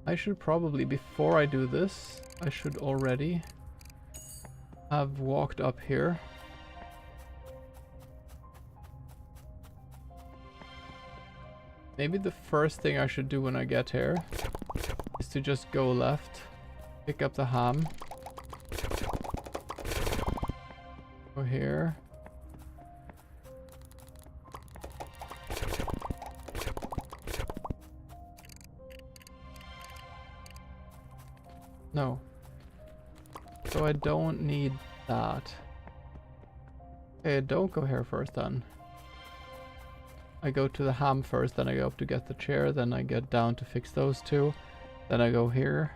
Speaker 1: I should probably, before I do this, I should already have walked up here. Maybe the first thing I should do when I get here is to just go left, pick up the ham, go here. No. So I don't need that. Okay, don't go here first then. I go to the ham first, then I go up to get the chair, then I get down to fix those two. Then I go here.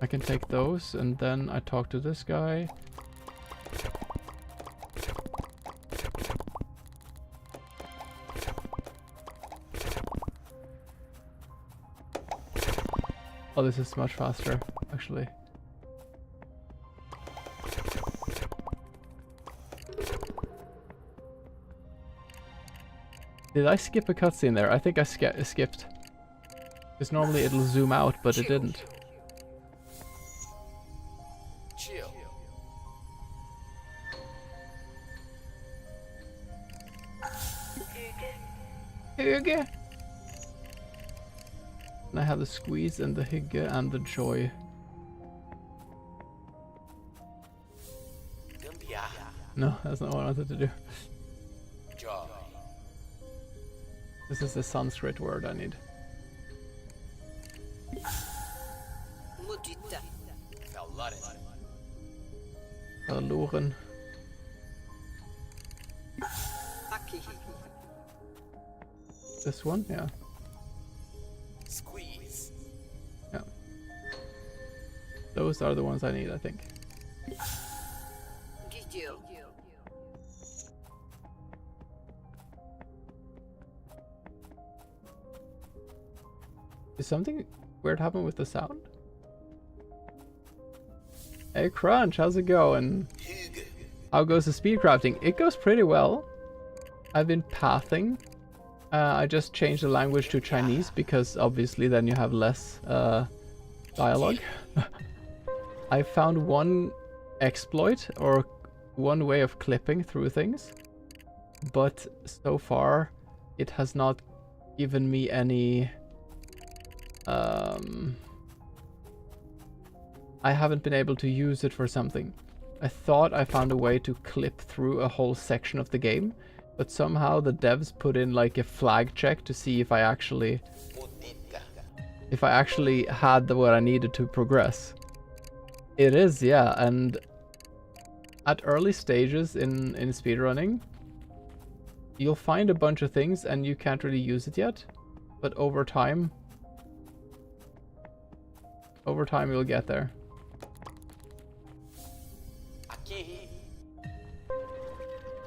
Speaker 1: I can take those, and then I talk to this guy. Oh, this is much faster, actually. Did I skip a cutscene there? I think I skipped. Because normally it'll zoom out, but it didn't.
Speaker 5: Chill.
Speaker 1: Hygge. And I have the squeeze and the hygge and the joy.
Speaker 5: Gumbia.
Speaker 1: No, that's not what I wanted to do.
Speaker 5: Joy.
Speaker 1: This is the Sanskrit word I need.
Speaker 3: Mudita.
Speaker 5: Verloren.
Speaker 1: Verloren.
Speaker 3: Aki.
Speaker 1: This one? Yeah.
Speaker 5: Squeeze.
Speaker 1: Yeah. Those are the ones I need, I think.
Speaker 3: Gigio.
Speaker 1: Is something weird happen with the sound? Hey Crunch, how's it going? How goes the speedcrafting? It goes pretty well. I've been pathing. I just changed the language to Chinese because obviously then you have less dialogue. I found one exploit or one way of clipping through things, but so far it has not given me any I haven't been able to use it for something. I thought I found a way to clip through a whole section of the game, but somehow the devs put in like a flag check to see if I actually had what I needed to progress. It is, yeah, and at early stages in speedrunning, you'll find a bunch of things and you can't really use it yet, but over time you'll get there.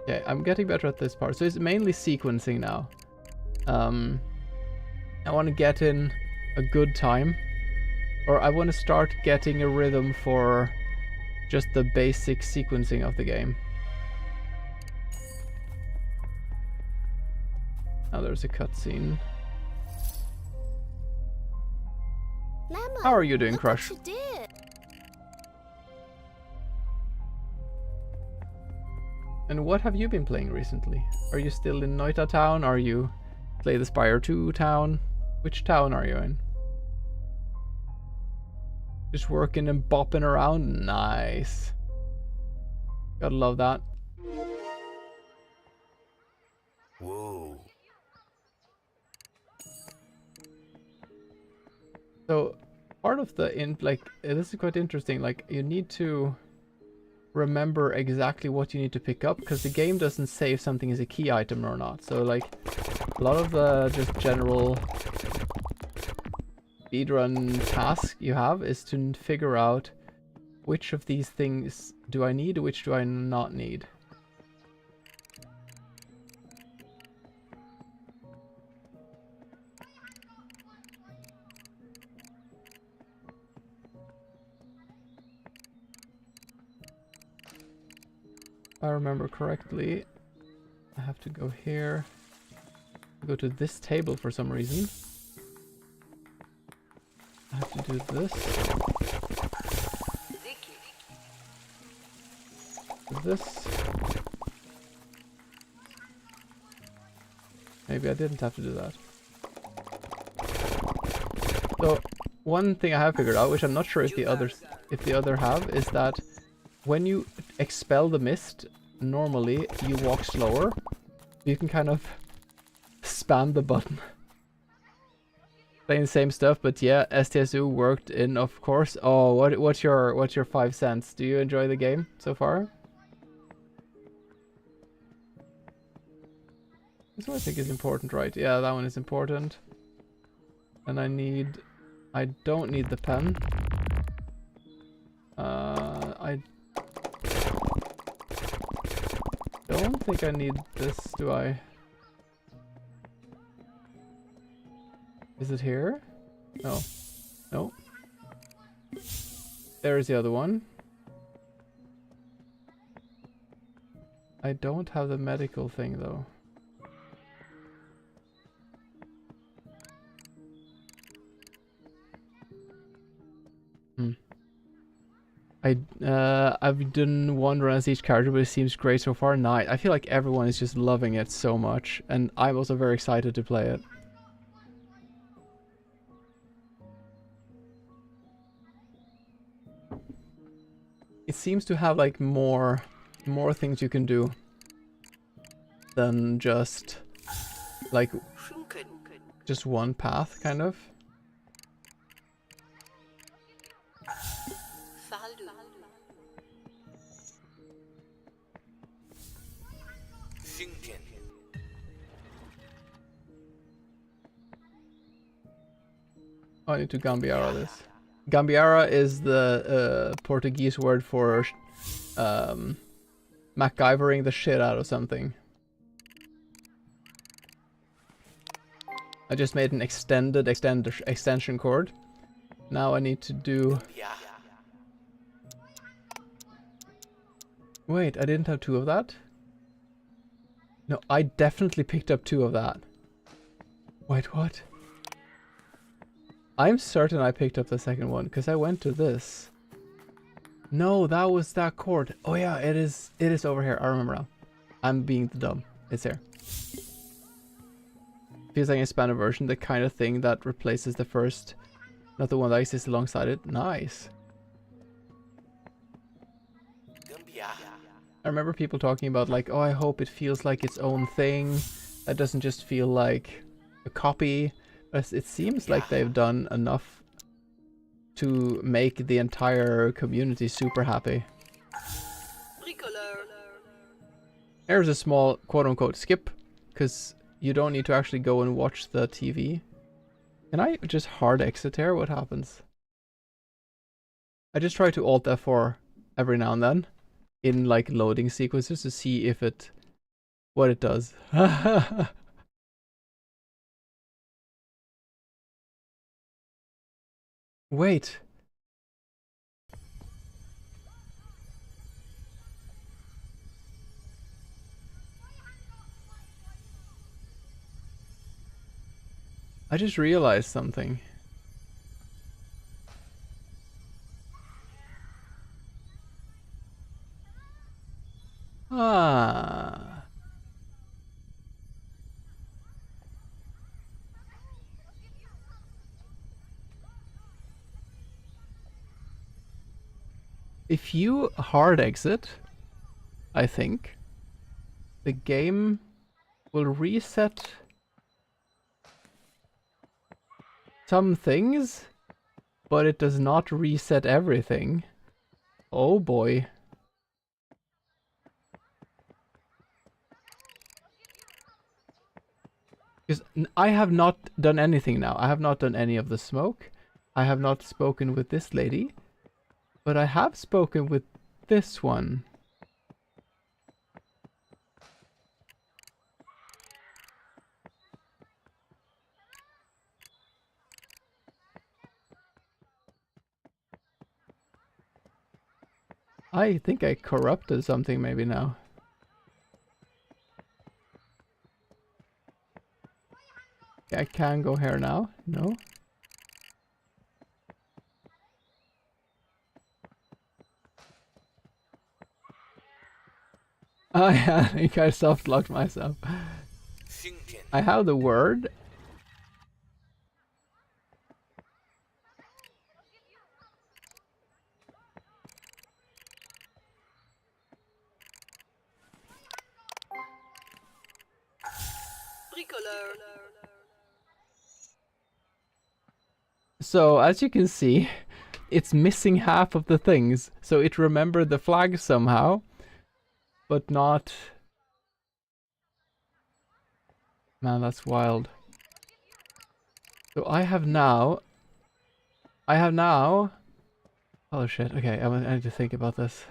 Speaker 1: Okay, I'm getting better at this part. So it's mainly sequencing now. I want to get in a good time, or I want to start getting a rhythm for just the basic sequencing of the game. Now there's a cutscene. How are you doing, Crush? And what have you been playing recently? Are you still in Noita town? Are you Slay the Spire 2 town? Which town are you in? Just working and bopping around? Nice. Gotta love that.
Speaker 5: Whoa.
Speaker 1: So part of the this is quite interesting. Like you need to remember exactly what you need to pick up because the game doesn't say if something is a key item or not. So like a lot of the just general speedrun task you have is to figure out which of these things do I need, which do I not need. If I remember correctly, I have to go here, Go to this table for some reason. I have to do this.
Speaker 3: Vicky.
Speaker 1: This. Maybe I didn't have to do that. So one thing I have figured out, which I'm not sure if the other have, is that when you expel the mist, normally you walk slower. You can kind of spam the button. Playing the same stuff, but yeah, STSU worked in, of course. Oh, what's your 5 cents? Do you enjoy the game so far? This one I think is important, right? Yeah, that one is important. And I don't need the pen. I don't think I need this, do I? Is it here? No. No. There's the other one. I don't have the medical thing though. I've done one run as each character, but it seems great so far. Nice. I feel like everyone is just loving it so much, and I'm also very excited to play it. It seems to have like more things you can do than just like just one path, kind of. Oh, I need to Gambiara this. Gambiara is the Portuguese word for MacGyvering the shit out of something. I just made an extension cord. Now I need to do... Wait, I didn't have 2 of that? No, I definitely picked up 2 of that. Wait, what? I'm certain I picked up the second one, because I went to this. No, that was that cord. Oh yeah, it is over here. I remember now. I'm being dumb. It's here. Feels like a expanded version, the kind of thing that replaces the first, not the one that exists alongside it. Nice. I remember people talking about like, oh, I hope it feels like its own thing. That doesn't just feel like a copy. But it seems like they've done enough to make the entire community super happy. There's a small quote-unquote skip, because you don't need to actually go and watch the TV. Can I just hard exit here? What happens? I just try to Alt F4 every now and then in like loading sequences to see if what it does. Wait. I just realized something. Ah. If you hard exit, I think, the game will reset some things, but it does not reset everything. Oh boy. Because I have not done anything now. I have not done any of the smoke. I have not spoken with this lady. But I have spoken with this one. I think I corrupted something maybe now. I can go here now. No. Oh yeah, I think I soft locked myself.
Speaker 5: Shingen.
Speaker 1: I have the word.
Speaker 3: Bricoleur.
Speaker 1: So as you can see, it's missing half of the things. So it remembered the flag somehow, but not. Man, that's wild. So I have now. Oh shit, okay, I need to think about this.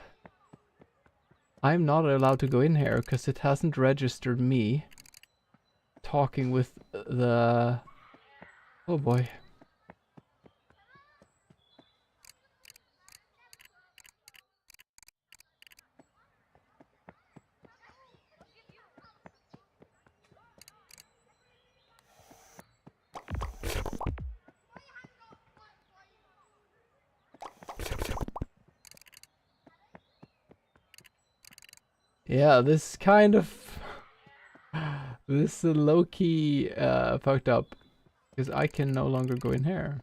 Speaker 1: I'm not allowed to go in here because it hasn't registered me talking with the... Oh boy. Yeah, this kind of... This is low-key fucked up. Because I can no longer go in here.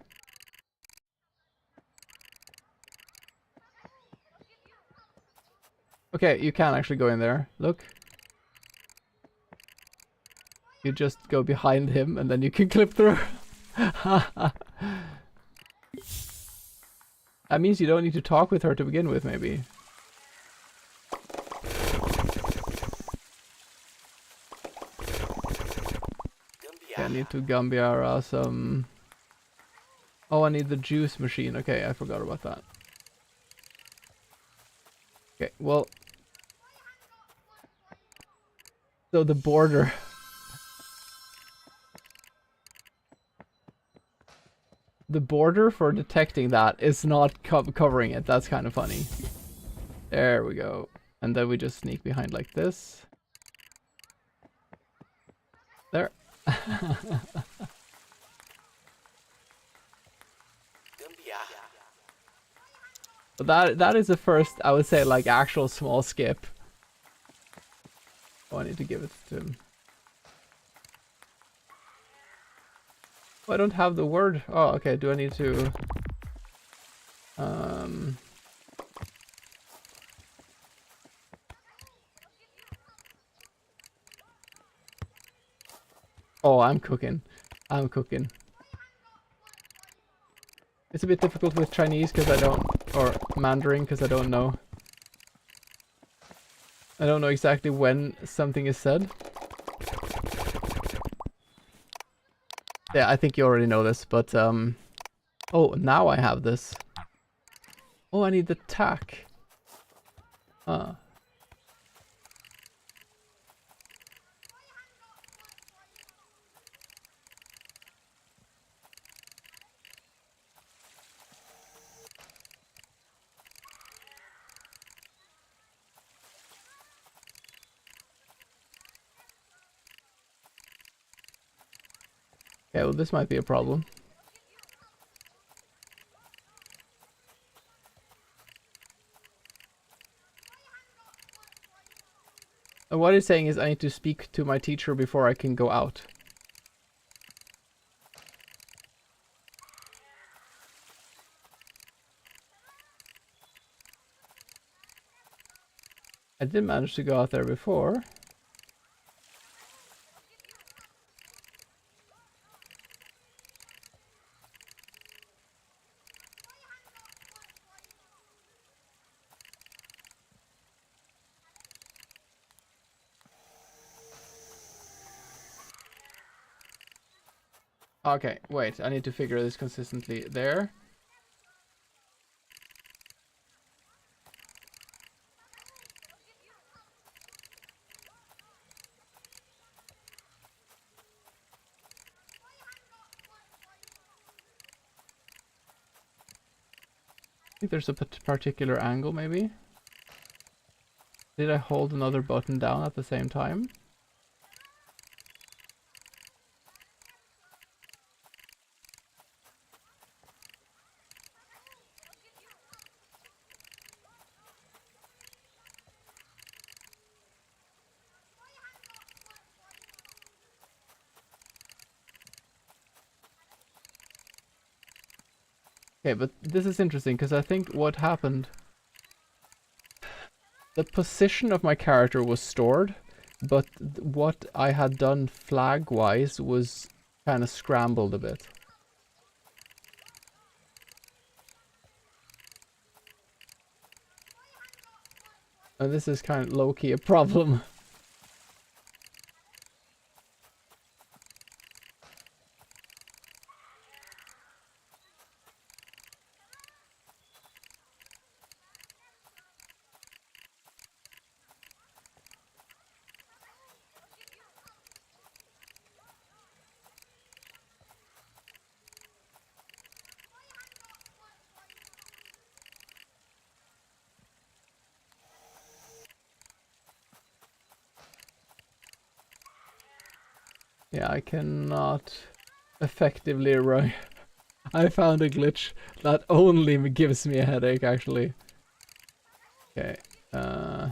Speaker 1: Okay, you can actually go in there. Look. You just go behind him and then you can clip through. That means you don't need to talk with her to begin with, maybe. Okay, I need to Gambiara some... Oh, I need the juice machine. Okay, I forgot about that. Okay, well... So the border... The border for detecting that is not covering it. That's kind of funny. There we go. And then we just sneak behind like this. There. But that is the first, I would say, like actual small skip. Oh, I need to give it to him. Oh, I don't have the word. Oh, okay. Do I need to... Oh, I'm cooking. I'm cooking. It's a bit difficult with Chinese because I don't... Or Mandarin because I don't know. I don't know exactly when something is said. Yeah, I think you already know this, but oh, now I have this. Oh, I need the tack. Ah. Okay, well this might be a problem. What he's saying is I need to speak to my teacher before I can go out. I did manage to go out there before. Okay, wait, I need to figure this consistently there. I think there's a particular angle, maybe. Did I hold another button down at the same time? Okay, but this is interesting because I think what happened... The position of my character was stored, but what I had done flag-wise was kind of scrambled a bit. And this is kind of low-key a problem. Yeah, I cannot effectively run. I found a glitch that only gives me a headache, actually. Okay, yeah.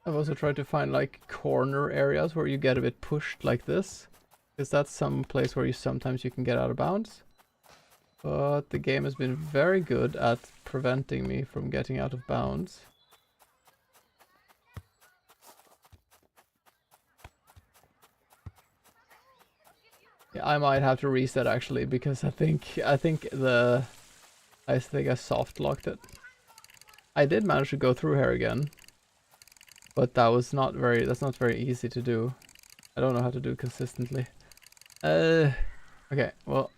Speaker 1: I've also tried to find like corner areas where you get a bit pushed like this, because that's some place where you sometimes you can get out of bounds. But the game has been very good at preventing me from getting out of bounds. Yeah, I might have to reset actually, because I think I soft locked it. I did manage to go through here again. But that's not very easy to do. I don't know how to do it consistently. Okay, well.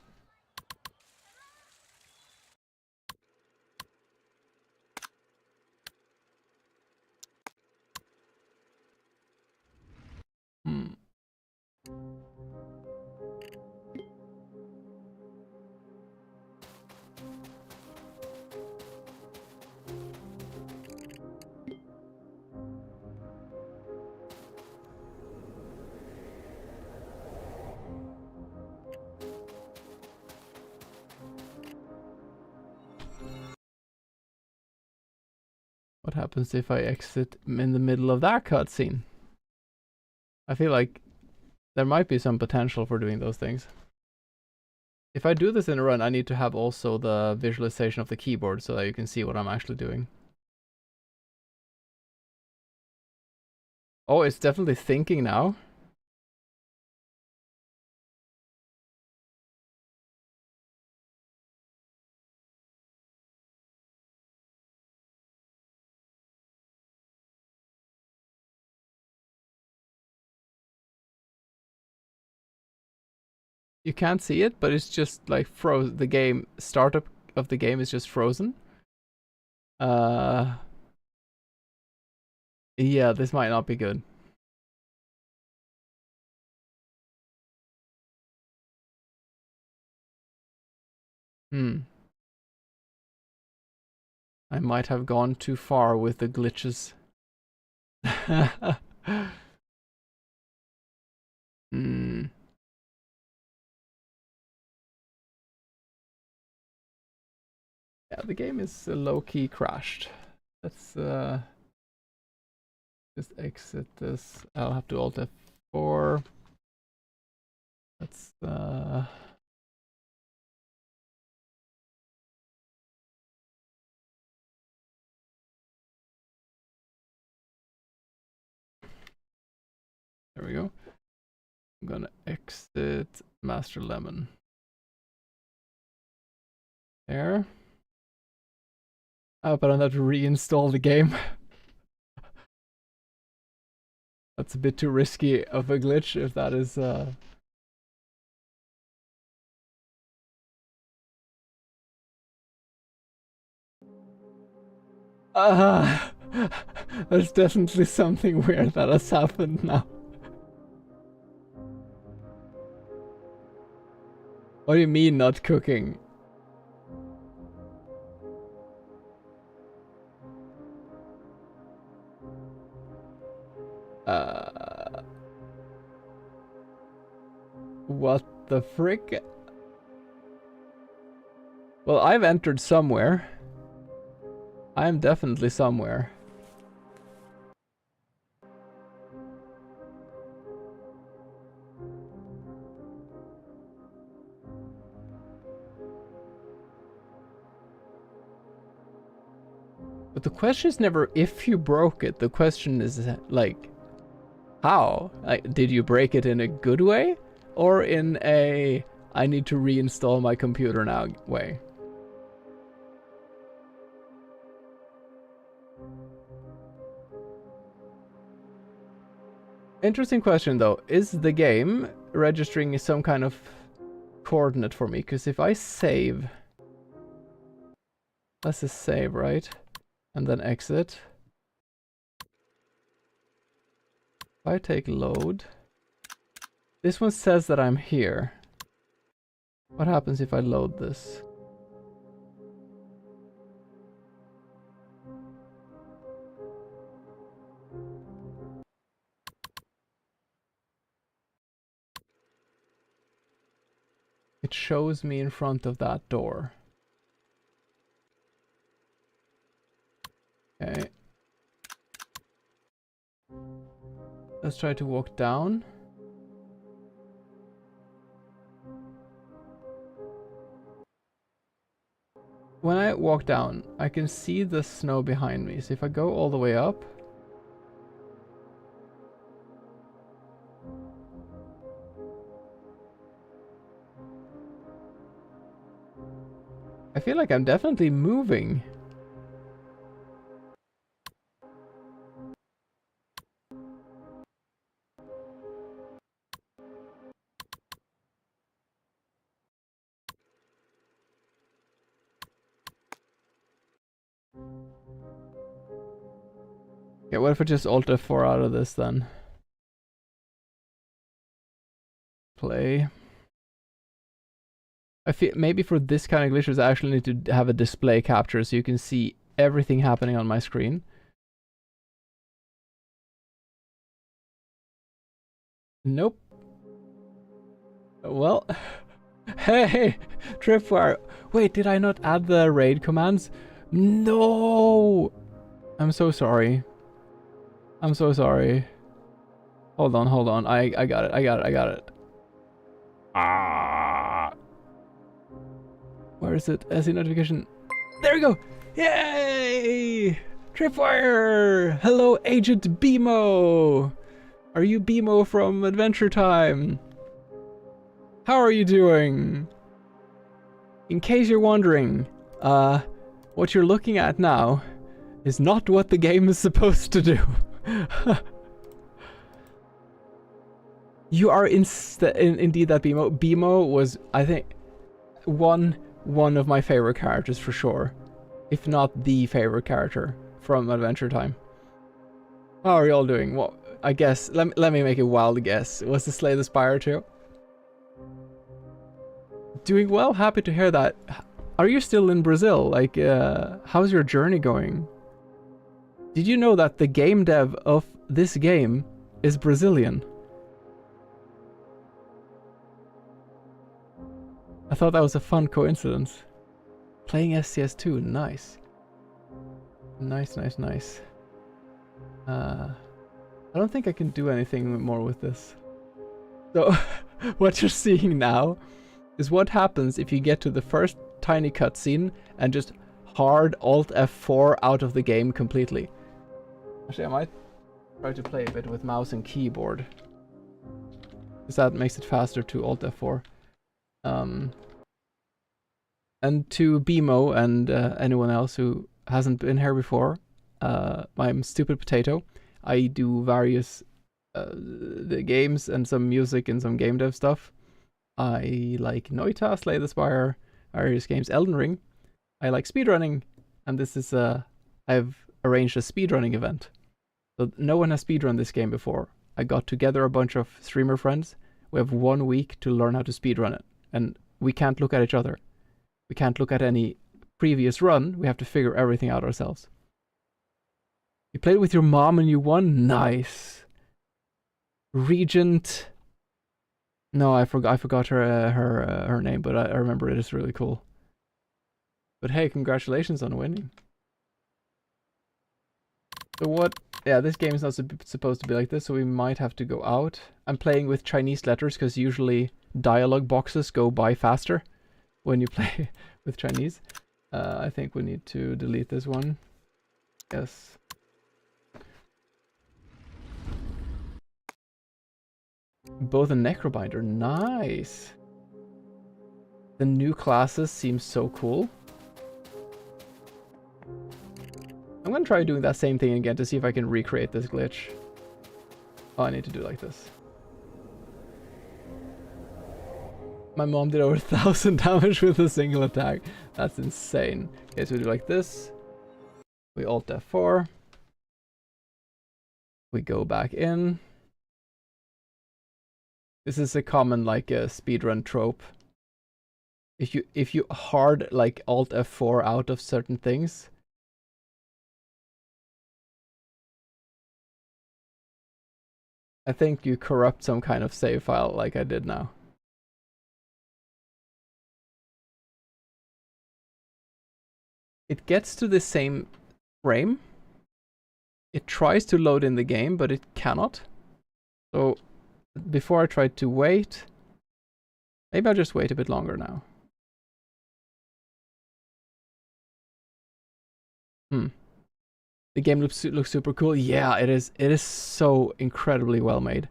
Speaker 1: What happens if I exit in the middle of that cutscene? I feel like there might be some potential for doing those things. If I do this in a run, I need to have also the visualization of the keyboard so that you can see what I'm actually doing. Oh, it's definitely thinking now. You can't see it, but it's just like froze. The game startup of the game is just frozen. Yeah, this might not be good. I might have gone too far with the glitches. Yeah, the game is low-key crashed. Let's just exit this. I'll have to Alt F4. Let's there we go. I'm gonna exit Master Lemon. There. Oh, but I have to reinstall the game. That's a bit too risky of a glitch if that is there's definitely something weird that has happened now. What do you mean not cooking? the frick? Well, I've entered somewhere. I'm definitely somewhere. But the question is never if you broke it. The question is like, how? Like, did you break it in a good way? Or in a, I need to reinstall my computer now way? Interesting question though. Is the game registering some kind of coordinate for me? Because if I save... Let's just save, right? And then exit. If I take load... This one says that I'm here. What happens if I load this? It shows me in front of that door. Okay. Let's try to walk down. When I walk down, I can see the snow behind me. So if I go all the way up... I feel like I'm definitely moving. Yeah, what if I just Alt F4 out of this then? Play. I feel maybe for this kind of glitches I actually need to have a display capture so you can see everything happening on my screen. Nope. Well, hey, Tripwire. Wait, did I not add the raid commands? No! I'm so sorry. I'm so sorry. Hold on. I got it. Ah. Where is it? SE notification. There we go! Yay! Tripwire! Hello, Agent BMO! Are you BMO from Adventure Time? How are you doing? In case you're wondering, what you're looking at now is not what the game is supposed to do. You are indeed that BMO. BMO was, I think, one of my favorite characters for sure, if not the favorite character from Adventure Time. How are y'all doing? Well, I guess let me make a wild guess. Was the Slay the Spire too? Doing well. Happy to hear that. Are you still in Brazil? Like, how's your journey going? Did you know that the game dev of this game is Brazilian? I thought that was a fun coincidence. Playing SCS2, nice. Nice. I don't think I can do anything more with this. So, what you're seeing now is what happens if you get to the first tiny cutscene and just hard Alt F4 out of the game completely. Actually, I might try to play a bit with mouse and keyboard, because that makes it faster to Alt F4. And to BMO and anyone else who hasn't been here before, I'm Stupid Potato. I do various the games and some music and some game dev stuff. I like Noita, Slay the Spire, various games, Elden Ring. I like speedrunning, and this is I've arranged a speedrunning event. So no one has speedrun this game before. I got together a bunch of streamer friends. We have 1 week to learn how to speedrun it, and we can't look at each other. We can't look at any previous run. We have to figure everything out ourselves. You played with your mom and you won? Nice. Regent No, I forgot her name, but I remember it is really cool. But hey, congratulations on winning. So what? Yeah, this game is not supposed to be like this, so we might have to go out. I'm playing with Chinese letters because usually dialogue boxes go by faster when you play with Chinese. I think we need to delete this one. Yes. Both a necrobinder. Nice. The new classes seem so cool. I'm gonna try doing that same thing again to see if I can recreate this glitch. Oh, I need to do it like this. My mom did over 1,000 damage with a single attack. That's insane. Okay, so we do like this. We Alt F4. We go back in. This is a common like a speedrun trope. If you hard like Alt F4 out of certain things, I think you corrupt some kind of save file like I did now. It gets to the same frame. It tries to load in the game, but it cannot. So before I try to wait, maybe I'll just wait a bit longer now. The game looks super cool. Yeah, it is. It is so incredibly well made.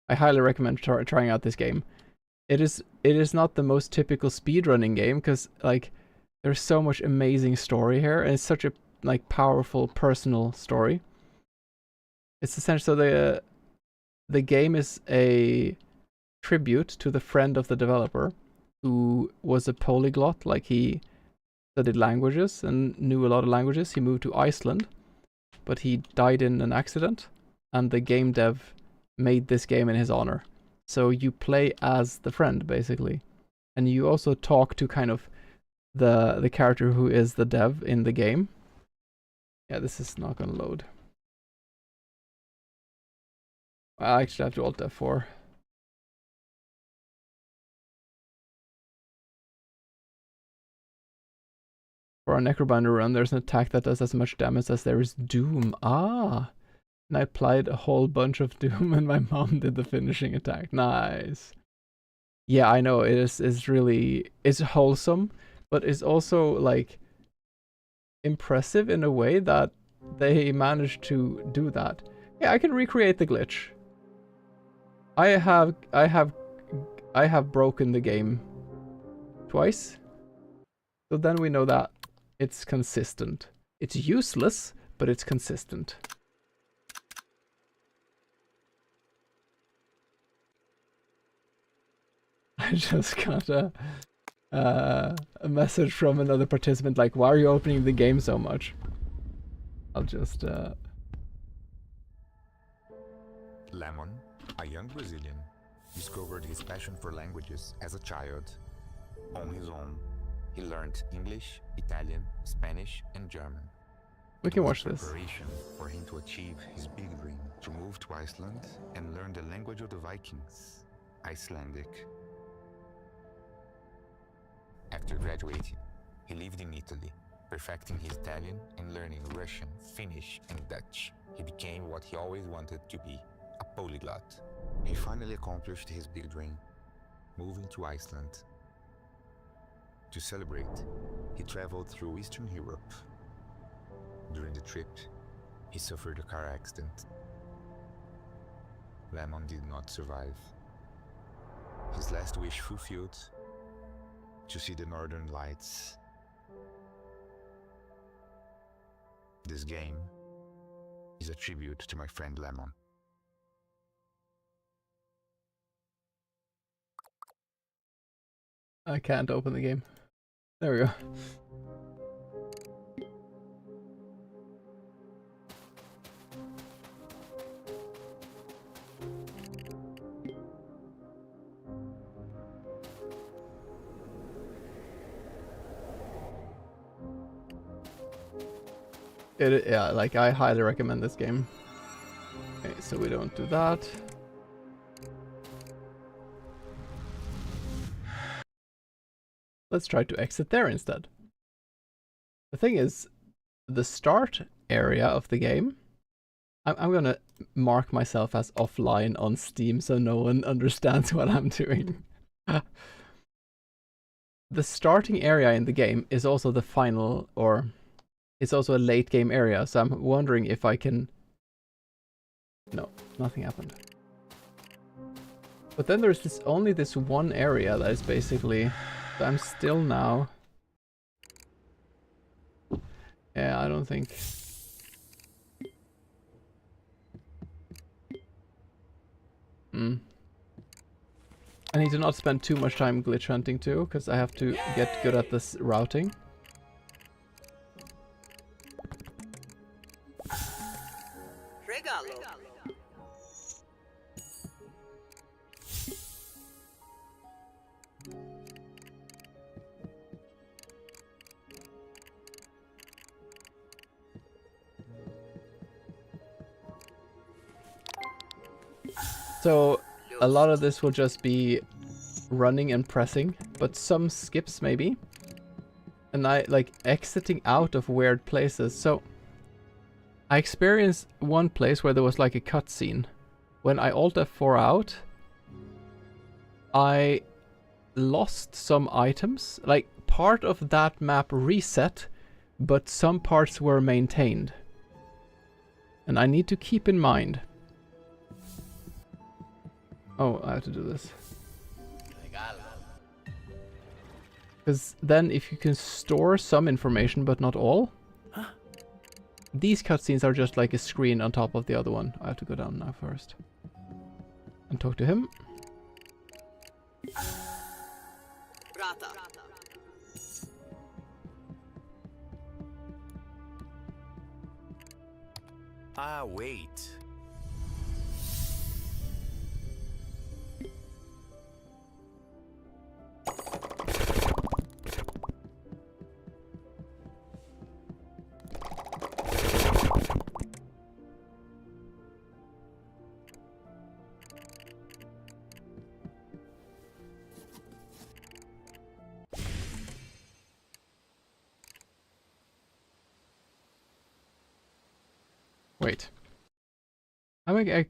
Speaker 1: I highly recommend trying out this game. It is not the most typical speedrunning game because like there's so much amazing story here, and it's such a like powerful personal story. It's essentially so the game is a tribute to the friend of the developer who was a polyglot, like he studied languages and knew a lot of languages. He moved to Iceland, but he died in an accident, and the game dev made this game in his honor. So you play as the friend basically, and you also talk to kind of the character who is the dev in the game. Yeah, this is not gonna load. I actually have to Alt F4. For our Necrobinder run, there's an attack that does as much damage as there is Doom. Ah! And I applied a whole bunch of Doom and my mom did the finishing attack. Nice. Yeah, I know, it's wholesome, but it's also like impressive in a way that they managed to do that. Yeah, I can recreate the glitch. I have broken the game twice. So then we know that it's consistent. It's useless, but it's consistent. I just got a message from another participant like, why are you opening the game so much? I'll just
Speaker 2: Lemon, a young Brazilian, discovered his passion for languages as a child. On his own, he learned English, Italian, Spanish, and German.
Speaker 1: we can watch this.
Speaker 2: Preparation for him to achieve his big dream, to move to Iceland and learn the language of the Vikings, Icelandic. After graduating, he lived in Italy, perfecting his Italian and learning Russian, Finnish, and Dutch. He became what he always wanted to be, a polyglot. He finally accomplished his big dream, moving to Iceland. To celebrate, he traveled through Eastern Europe. During the trip, he suffered a car accident. Lemon did not survive. His last wish fulfilled, to see the Northern Lights. This game is a tribute to my friend Lemon.
Speaker 1: I can't open the game. There we go. Yeah, like I highly recommend this game. Okay, so we don't do that. Let's try to exit there instead. The thing is, the start area of the game, I'm gonna mark myself as offline on Steam so no one understands what I'm doing. The starting area in the game is also the final, or it's also a late game area, so I'm wondering if I can... No, nothing happened. But then there's only this one area that is basically... So I'm still now... Yeah, I don't think... I need to not spend too much time glitch hunting too, because I have to get good at this routing.
Speaker 3: Regalo.
Speaker 1: So a lot of this will just be running and pressing, but some skips maybe. And I like exiting out of weird places. So I experienced one place where there was like a cutscene. When I Alt F4 out, I lost some items. Like part of that map reset, but some parts were maintained. And I need to keep in mind. Oh, I have to do this. Because then if you can store some information but not all, these cutscenes are just like a screen on top of the other one. I have to go down now first. And talk to him.
Speaker 3: Rata.
Speaker 4: Ah, wait.
Speaker 1: Wait. I mean,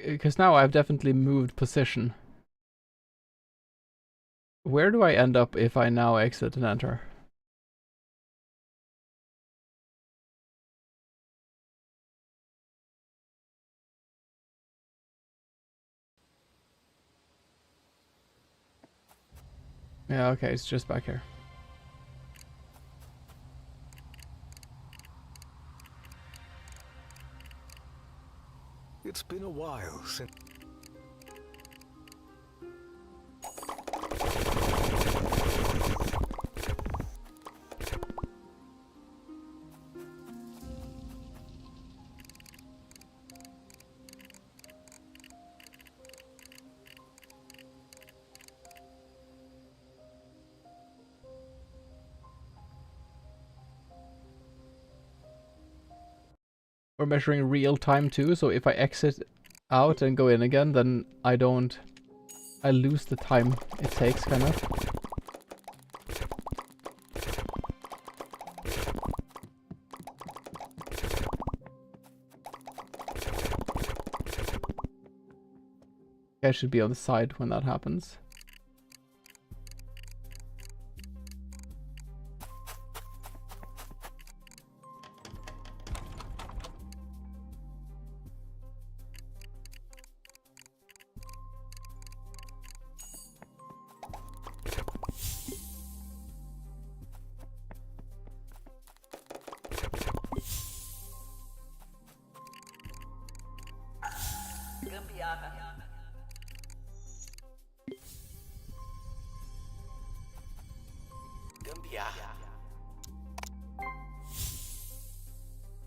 Speaker 1: because now I've definitely moved position. Where do I end up if I now exit and enter? Yeah, okay, it's just back here.
Speaker 4: It's been a while since...
Speaker 1: We're measuring real time too, so if I exit out and go in again, then I lose the time it takes, kind of. I should be on the side when that happens.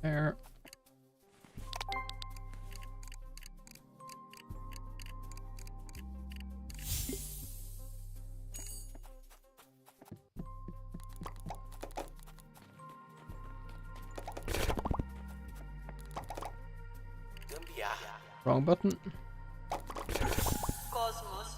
Speaker 1: There. Wrong button.
Speaker 3: Cosmos.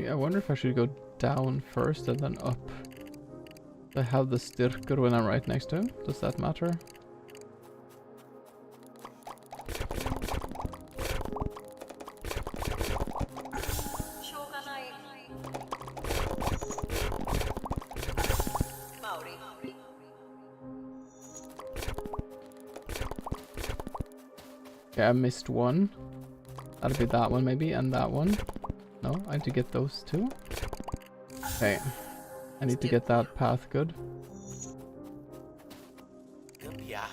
Speaker 1: I wonder if I should go down first and then up. I have the styrker when I'm right next to him. Does that matter?
Speaker 3: Mauri.
Speaker 1: Okay, I missed one. That'll be that one maybe, and that one. No, I need to get those two. Okay. I need to get that path good.
Speaker 5: Yeah.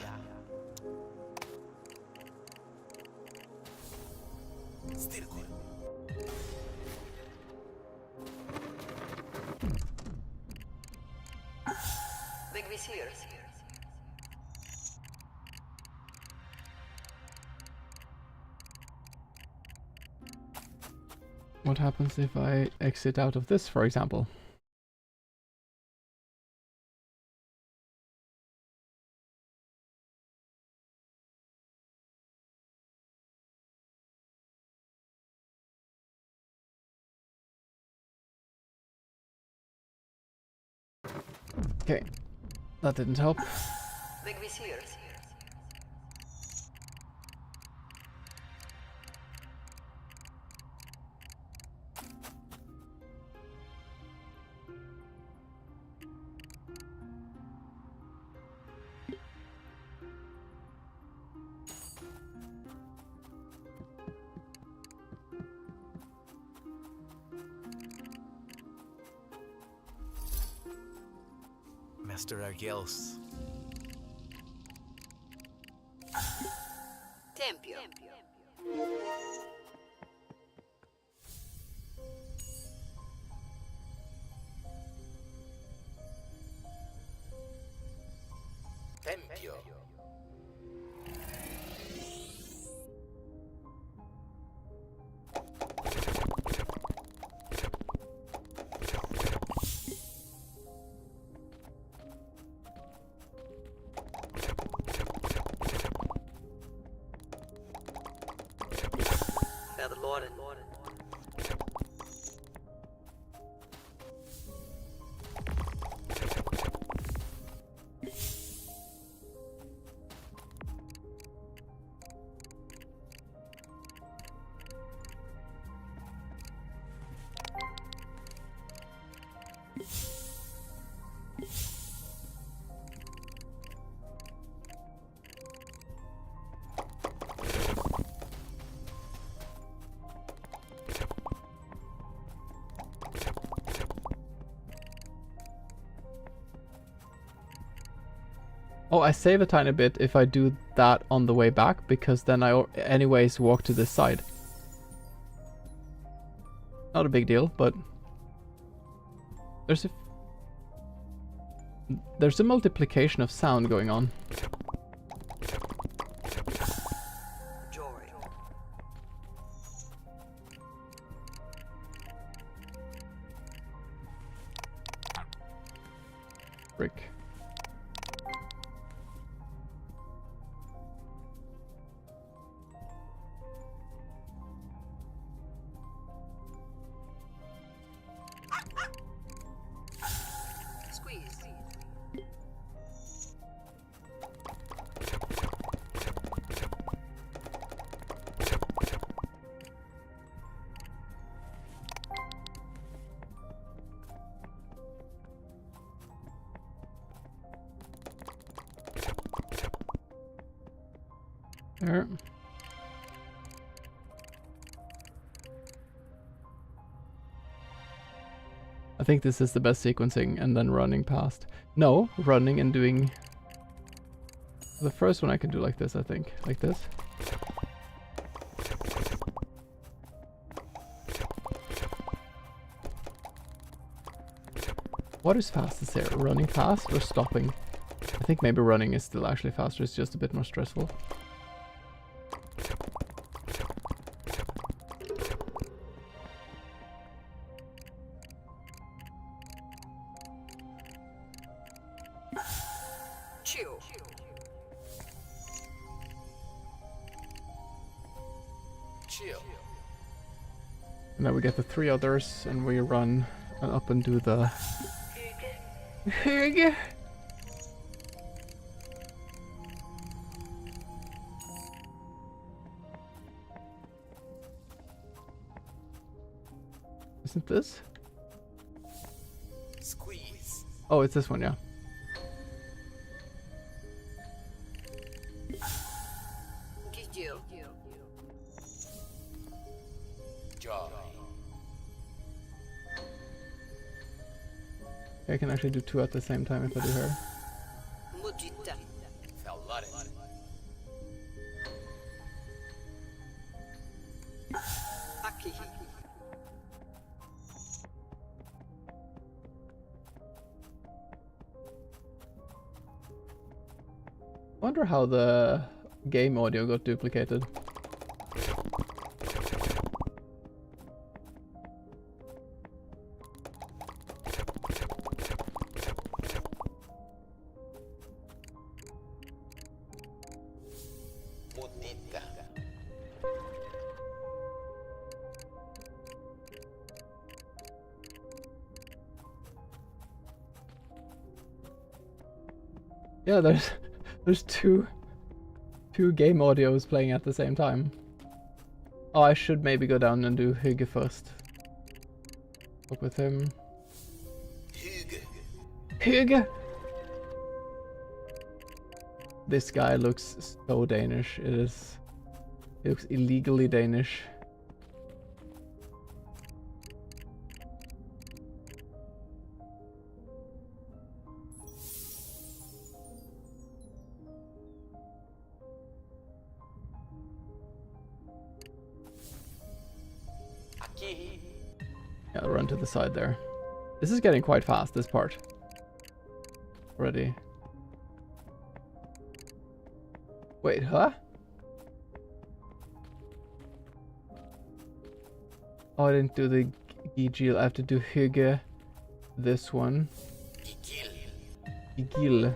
Speaker 5: Still good.
Speaker 3: Big Vizier.
Speaker 1: What happens if I exit out of this, for example? Okay, that didn't help.
Speaker 3: Big Vizier.
Speaker 5: Master Argels.
Speaker 3: Tempio.
Speaker 5: Tempio.
Speaker 3: Feather Lorden.
Speaker 1: Oh, I save a tiny bit if I do that on the way back, because then I anyways walk to this side. Not a big deal, but there's a multiplication of sound going on.
Speaker 3: Joy.
Speaker 1: Frick.
Speaker 3: Squeeze.
Speaker 1: There. I think this is the best sequencing, and then running past. No, running and doing... The first one I can do like this, I think. Like this. What is fastest here? Running fast or stopping? I think maybe running is still actually faster, it's just a bit more stressful.
Speaker 3: Chill.
Speaker 5: Chill.
Speaker 1: And then we get the 3 others, and we run up and do the... Hygge! Isn't this?
Speaker 5: Squeeze.
Speaker 1: Oh, it's this one, yeah.
Speaker 3: Gidil.
Speaker 5: Joy.
Speaker 1: I can actually do 2 at the same time if I do her.
Speaker 3: Mudita.
Speaker 5: Valore.
Speaker 3: Aqui.
Speaker 1: Wonder how the game audio got duplicated.
Speaker 5: Mudita.
Speaker 1: Yeah, there's two game audios playing at the same time. Oh, I should maybe go down and do Hygge first. Up with him.
Speaker 5: Hygge.
Speaker 1: Hygge! This guy looks so Danish. It is. He looks illegally Danish.
Speaker 5: Aqui.
Speaker 1: Yeah, I'll run to the side there. This is getting quite fast, this part. Already. Wait, huh? Oh, I didn't do the Gigil. I have to do Hygge. This one.
Speaker 5: Igil.
Speaker 1: Gigil.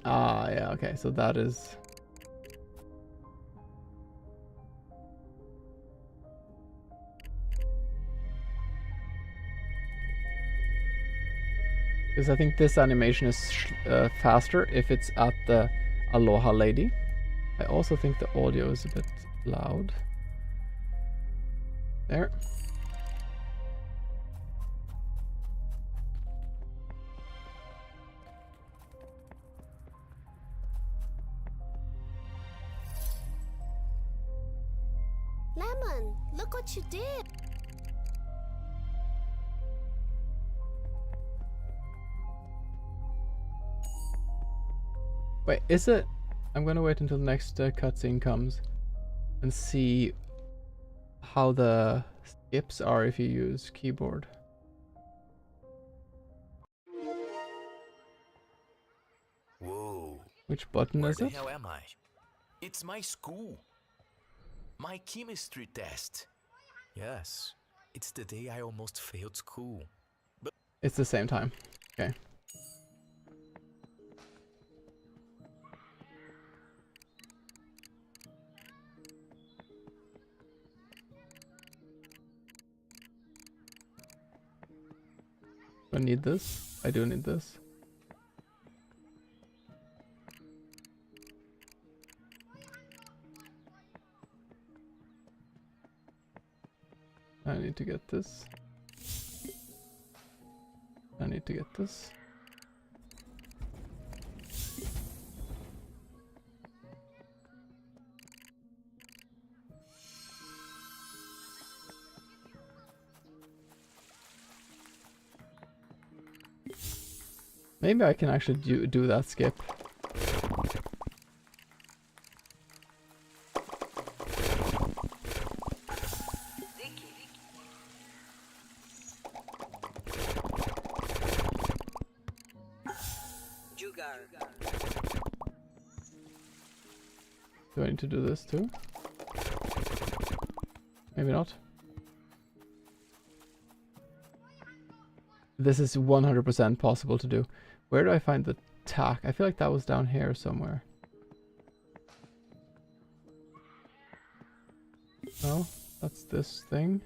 Speaker 1: Ah, yeah, okay, so that is... Because I think this animation is faster if it's at the Aloha Lady. I also think the audio is a bit loud. There.
Speaker 6: Lemon, look what you did.
Speaker 1: Wait, is it? I'm gonna wait until the next cutscene comes and see how the skips are if you use keyboard.
Speaker 5: Whoa.
Speaker 1: Which button
Speaker 5: Where
Speaker 1: is
Speaker 5: the
Speaker 1: it?
Speaker 5: hell am I? It's my school. My chemistry test. Yes. It's the day I almost failed school.
Speaker 1: It's the same time. Okay. Do I need this? I do need this. I need to get this. I need to get this. Maybe I can actually do that skip. Do I need to do this too? Maybe not. This is 100% possible to do. Where do I find the tack? I feel like that was down here somewhere. No, that's this thing.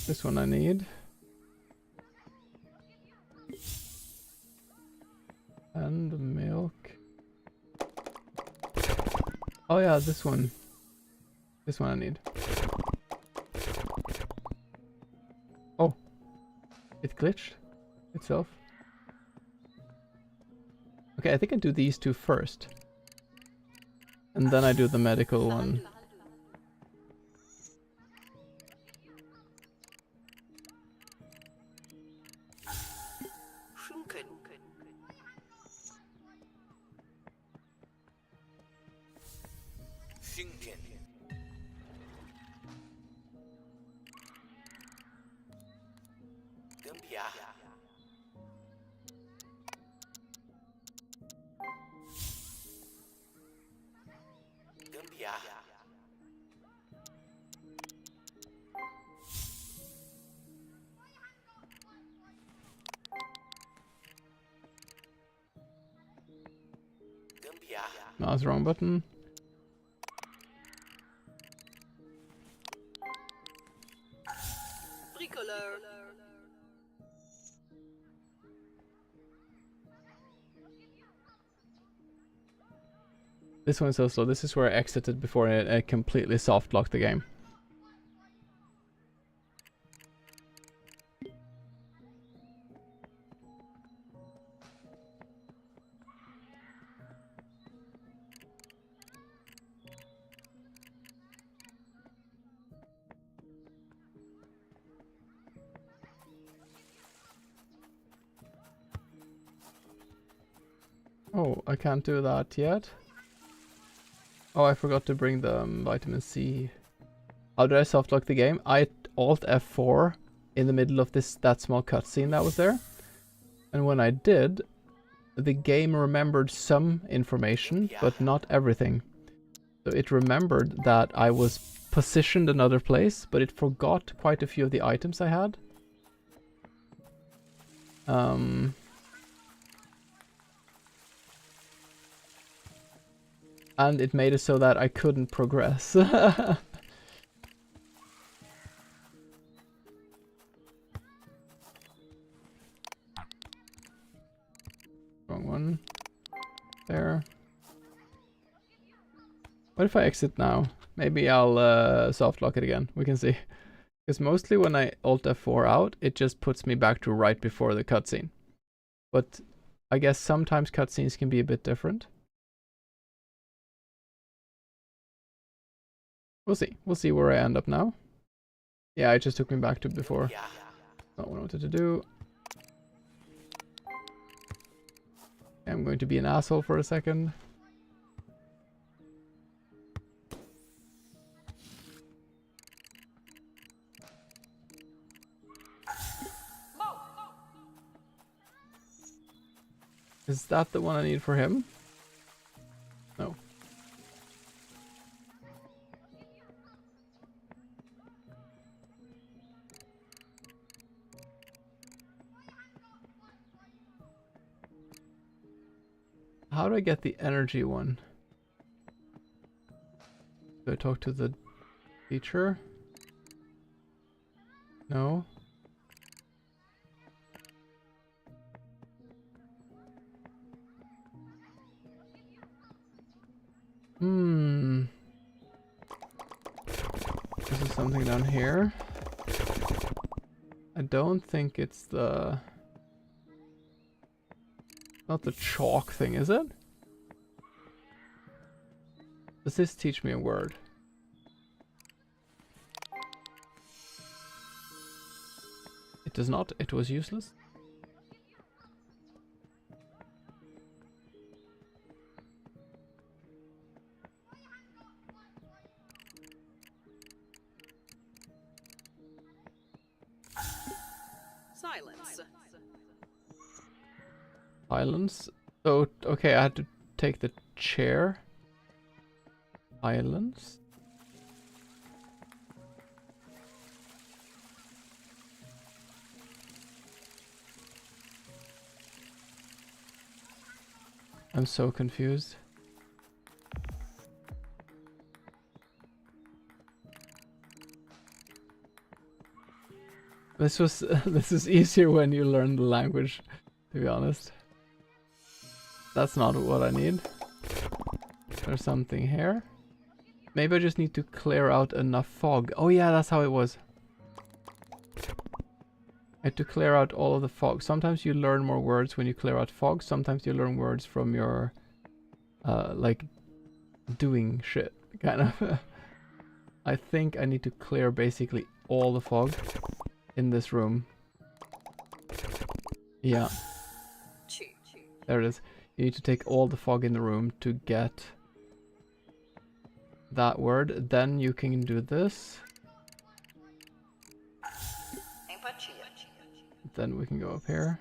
Speaker 1: This one I need. And the milk. Oh yeah, this one. This one I need. Oh. It glitched itself. Okay, I think I do these two first. And then I do the medical one.
Speaker 3: Schunken.
Speaker 5: Schinken. Gambiarra. Gambiarra. Gambiarra.
Speaker 1: No, that's the wrong button.
Speaker 3: Bricoleur.
Speaker 1: This one is so slow. This is where I exited before I completely soft locked the game. Oh, I can't do that yet. Oh, I forgot to bring the vitamin C. How did I soft lock the game? I Alt F4 in the middle of that small cutscene that was there. And when I did, the game remembered some information, but not everything. So it remembered that I was positioned another place, but it forgot quite a few of the items I had. And it made it so that I couldn't progress. Wrong one. There. What if I exit now? Maybe I'll soft lock it again. We can see. Because mostly when I Alt F4 out, it just puts me back to right before the cutscene. But I guess sometimes cutscenes can be a bit different. We'll see. We'll see where I end up now. Yeah, it just took me back to before. Not what I wanted to do. I'm going to be an asshole for a second. Is that the one I need for him? No. How do I get the energy one? Do I talk to the teacher? No. This is something down here. I don't think it's the... Not the chalk thing, is it? Does this teach me a word? It does not. It was useless.
Speaker 3: Silence.
Speaker 1: Silence. So, okay, I had to take the chair. Silence. I'm so confused. This was this is easier when you learn the language, to be honest. That's not what I need. There's something here. Maybe I just need to clear out enough fog. Oh yeah, that's how it was. I had to clear out all of the fog. Sometimes you learn more words when you clear out fog. Sometimes you learn words from your, like, doing shit, kind of. I think I need to clear basically all the fog in this room. Yeah. There it is. You need to take all the fog in the room to get that word. Then you can do this. Then we can go up here.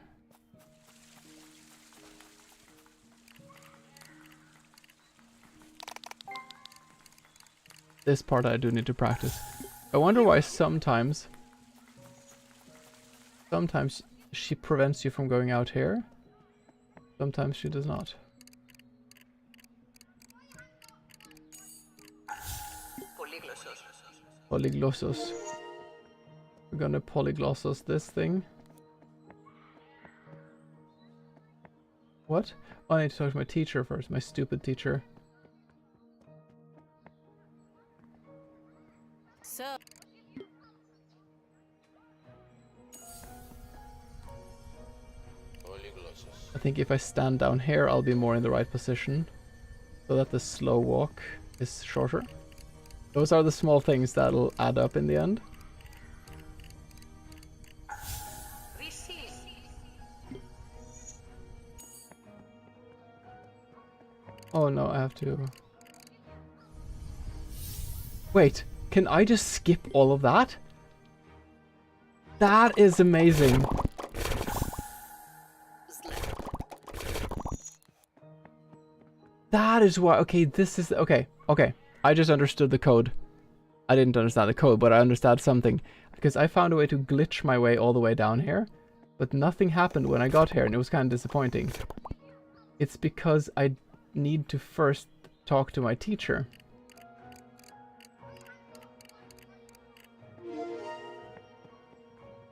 Speaker 1: This part I do need to practice. I wonder why sometimes she prevents you from going out here. Sometimes she does not. Polyglossos. We're gonna polyglossos this thing. What? Oh, I need to talk to my teacher first, my stupid teacher.
Speaker 6: So,
Speaker 1: I think if I stand down here, I'll be more in the right position, so that the slow walk is shorter. Those are the small things that'll add up in the end. Oh no, I have to... Wait, can I just skip all of that? That is amazing. That is why... Okay, this is... Okay. I just understood the code. I didn't understand the code, but I understand something. Because I found a way to glitch my way all the way down here. But nothing happened when I got here, and it was kind of disappointing. It's because I need to first talk to my teacher.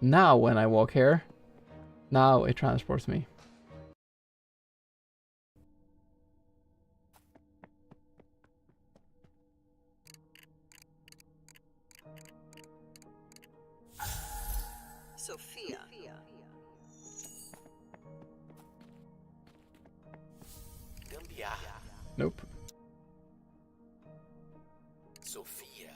Speaker 1: Now when I walk here, now it transports me.
Speaker 3: Sophia.
Speaker 1: Nope.
Speaker 5: Sophia.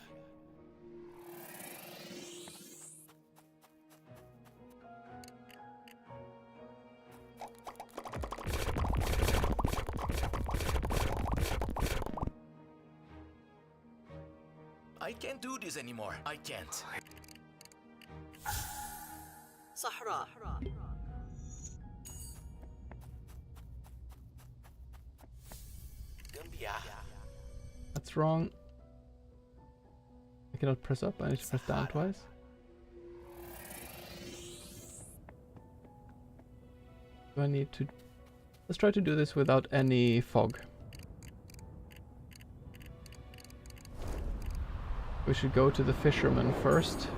Speaker 5: I can't do this anymore. I can't.
Speaker 3: Sahra.
Speaker 1: That's wrong. I cannot press up. I need to press down twice. Do I need to... Let's try to do this without any fog. We should go to the fisherman first.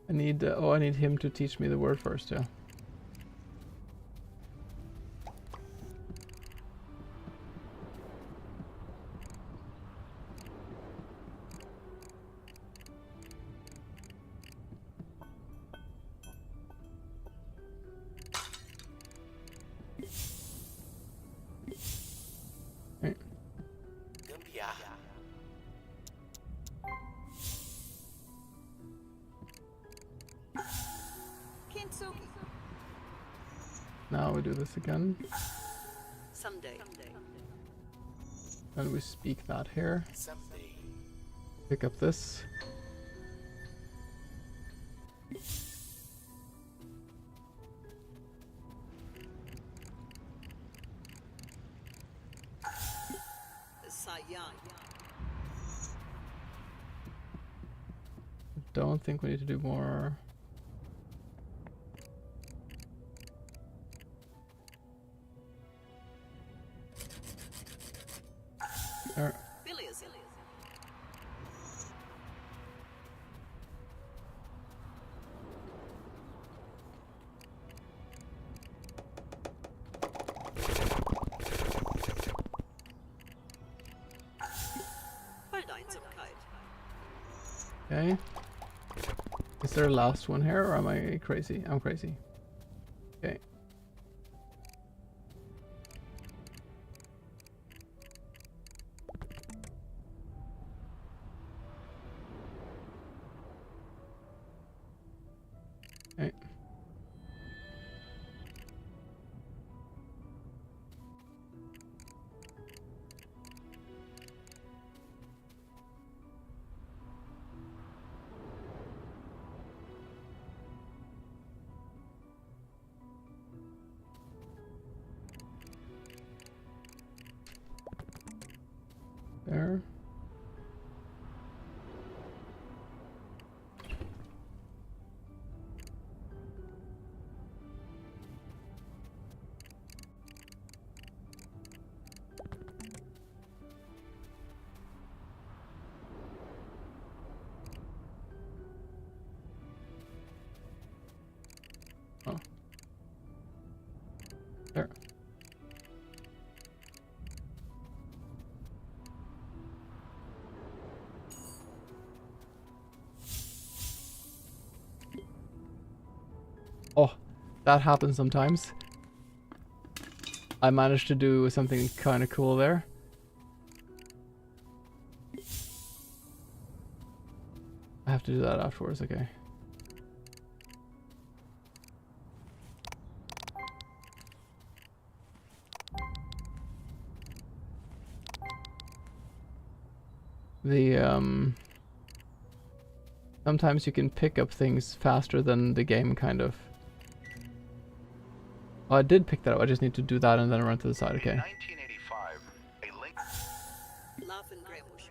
Speaker 1: I need, I need him to teach me the word first, yeah.
Speaker 3: Kintsugi.
Speaker 1: Now we do this again.
Speaker 3: Someday.
Speaker 1: And we speak that here.
Speaker 5: Someday.
Speaker 1: Pick up this.
Speaker 3: Sayan.
Speaker 1: Don't think we need to do more. There.
Speaker 3: Bilias.
Speaker 1: Okay. Is there a last one here, or am I crazy? I'm crazy. Okay. Okay. There. Oh. There. Oh, that happens sometimes. I managed to do something kind of cool there. I have to do that afterwards, okay. The sometimes you can pick up things faster than the game kind of. Oh, I did pick that up. I just need to do that and then run to the side. Okay.
Speaker 4: In 1985, a link.
Speaker 3: Laugh and Gremush.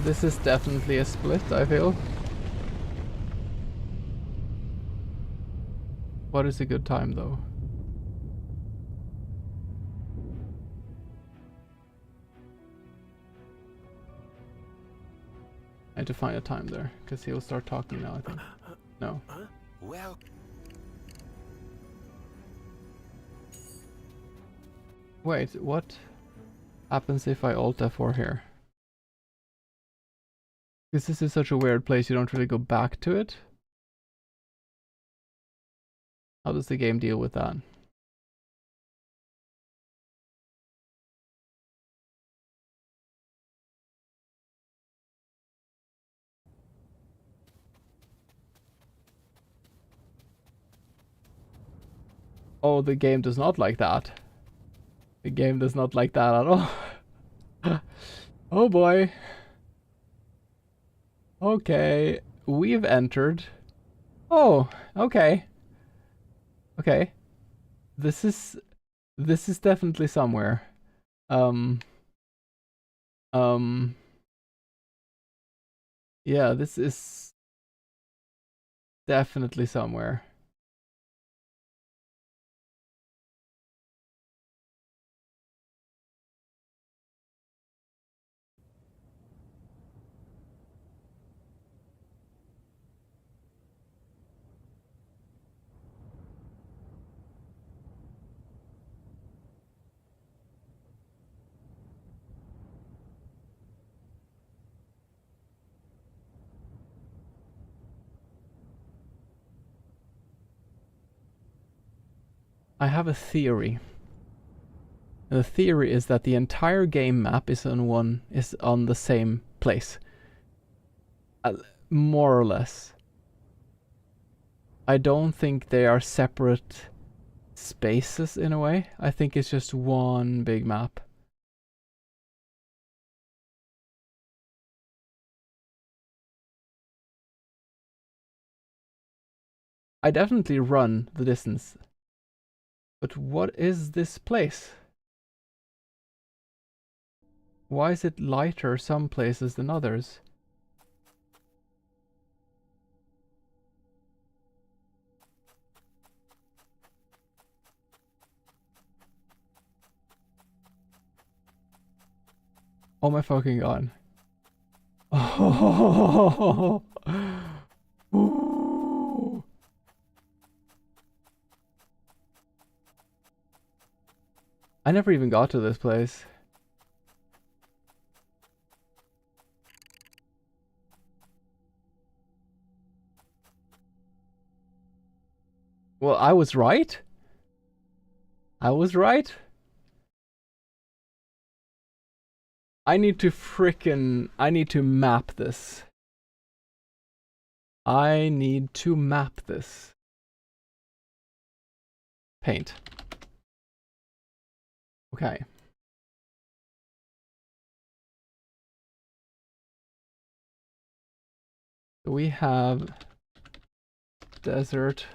Speaker 1: This is definitely a split, I feel. What is a good time though? I need to find a time there, because he'll start talking now, I think. No.
Speaker 4: Well,
Speaker 1: Wait, what happens if I Alt F4 here? Because this is such a weird place, you don't really go back to it. How does the game deal with that? Oh, the game does not like that. The game does not like that at all. Oh boy. Okay, we've entered. Oh, okay. Okay. This is definitely somewhere. Yeah, this is definitely somewhere. I have a theory. And the theory is that the entire game map is on the same place. More or less. I don't think they are separate spaces in a way. I think it's just one big map. I definitely run the distance. But what is this place? Why is it lighter some places than others? Oh my fucking god. Oh. Ooh. I never even got to this place. Well, I was right. I was right. I need to map this. I need to map this. Paint. Okay. We have desert.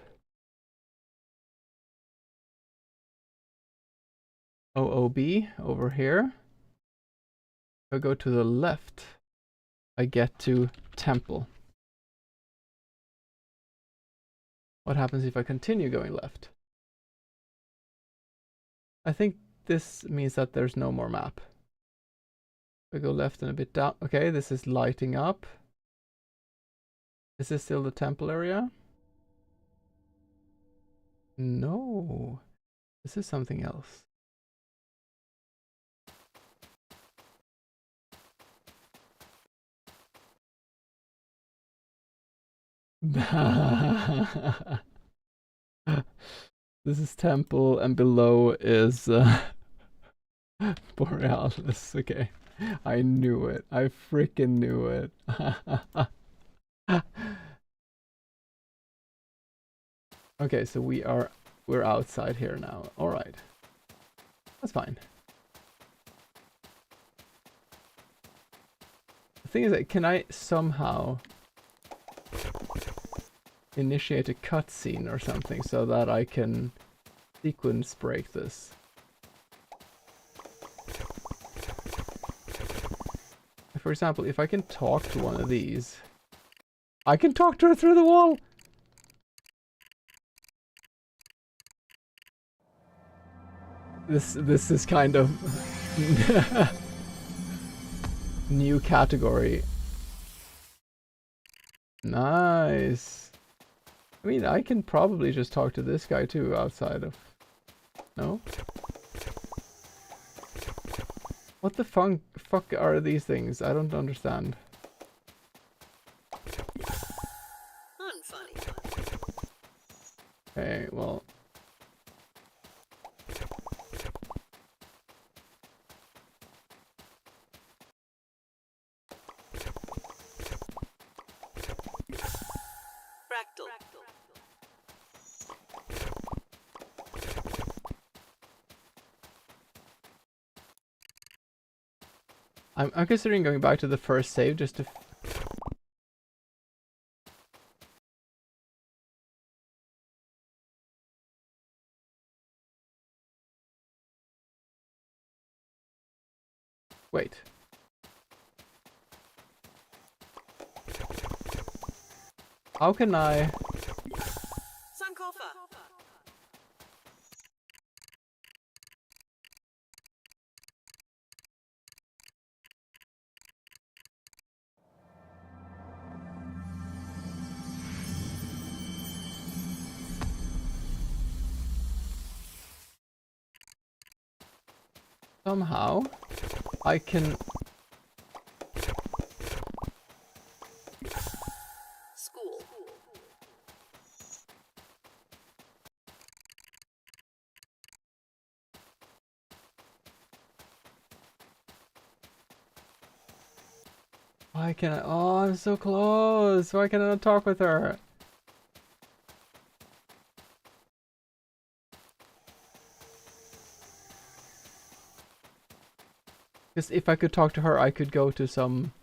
Speaker 1: OOB over here. If I go to the left, I get to temple. What happens if I continue going left? I think this means that there's no more map. If I go left and a bit down. Okay, this is lighting up. Is this still the temple area? No. This is something else. This is temple and below is Borealis. Okay. I knew it. I freaking knew it. Okay, so we're outside here now. All right. That's fine. The thing is that can I somehow initiate a cutscene or something so that I can sequence break this? For example, if I can talk to one of these, I can talk to her through the wall. This is kind of new category. Nice. I mean, I can probably just talk to this guy too outside of... No? What the fuck are these things? I don't understand.
Speaker 3: Unfunny.
Speaker 1: Okay, well...
Speaker 3: Fractal.
Speaker 1: I'm considering going back to the first save just to... Wait. How can I...
Speaker 3: Sankofa.
Speaker 1: Somehow I can...
Speaker 3: School.
Speaker 1: Why can I? Oh, I'm so close. Why can I not talk with her? Because if I could talk to her, I could go to some...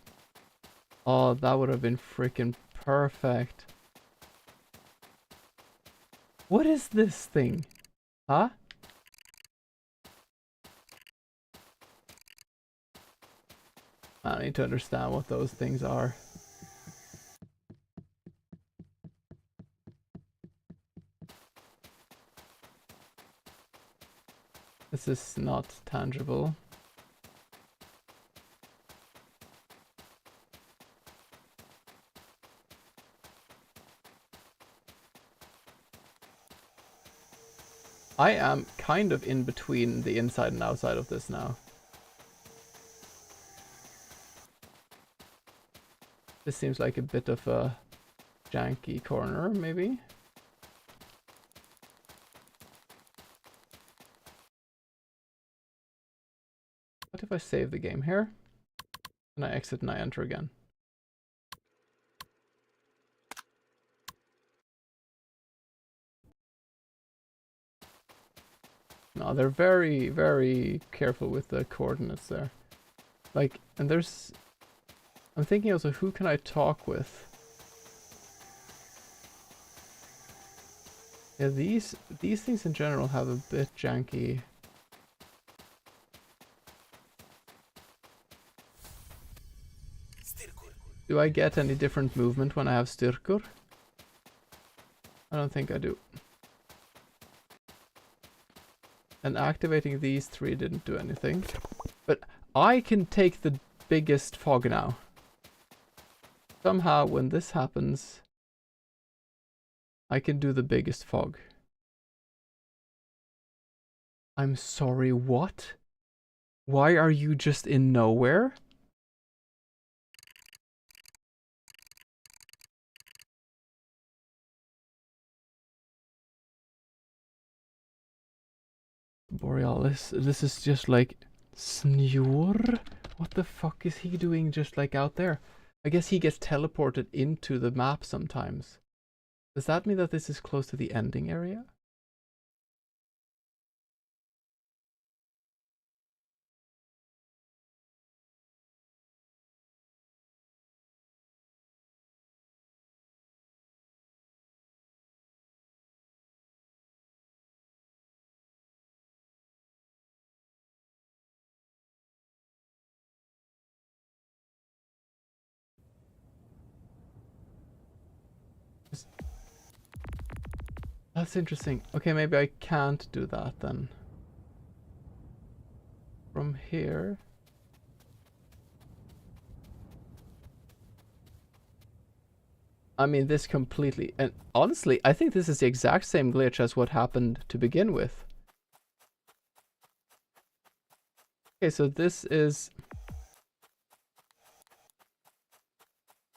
Speaker 1: Oh, that would have been freaking perfect. What is this thing? Huh? I need to understand what those things are. This is not tangible. I am kind of in between the inside and outside of this now. This seems like a bit of a janky corner, maybe? What if I save the game here? And I exit and I enter again. No, they're very, very careful with the coordinates there. Like, and there's... I'm thinking also, who can I talk with? Yeah, these things in general have a bit janky... Do I get any different movement when I have styrkur? I don't think I do. And activating these three didn't do anything. But I can take the biggest fog now. Somehow when this happens, I can do the biggest fog. I'm sorry, what? Why are you just in nowhere? Borealis, this is just like Snure? What the fuck is he doing just like out there? I guess he gets teleported into the map sometimes. Does that mean that this is close to the ending area? That's interesting. Okay, maybe I can't do that then. From here... I mean, this completely... And honestly, I think this is the exact same glitch as what happened to begin with. Okay, so this is...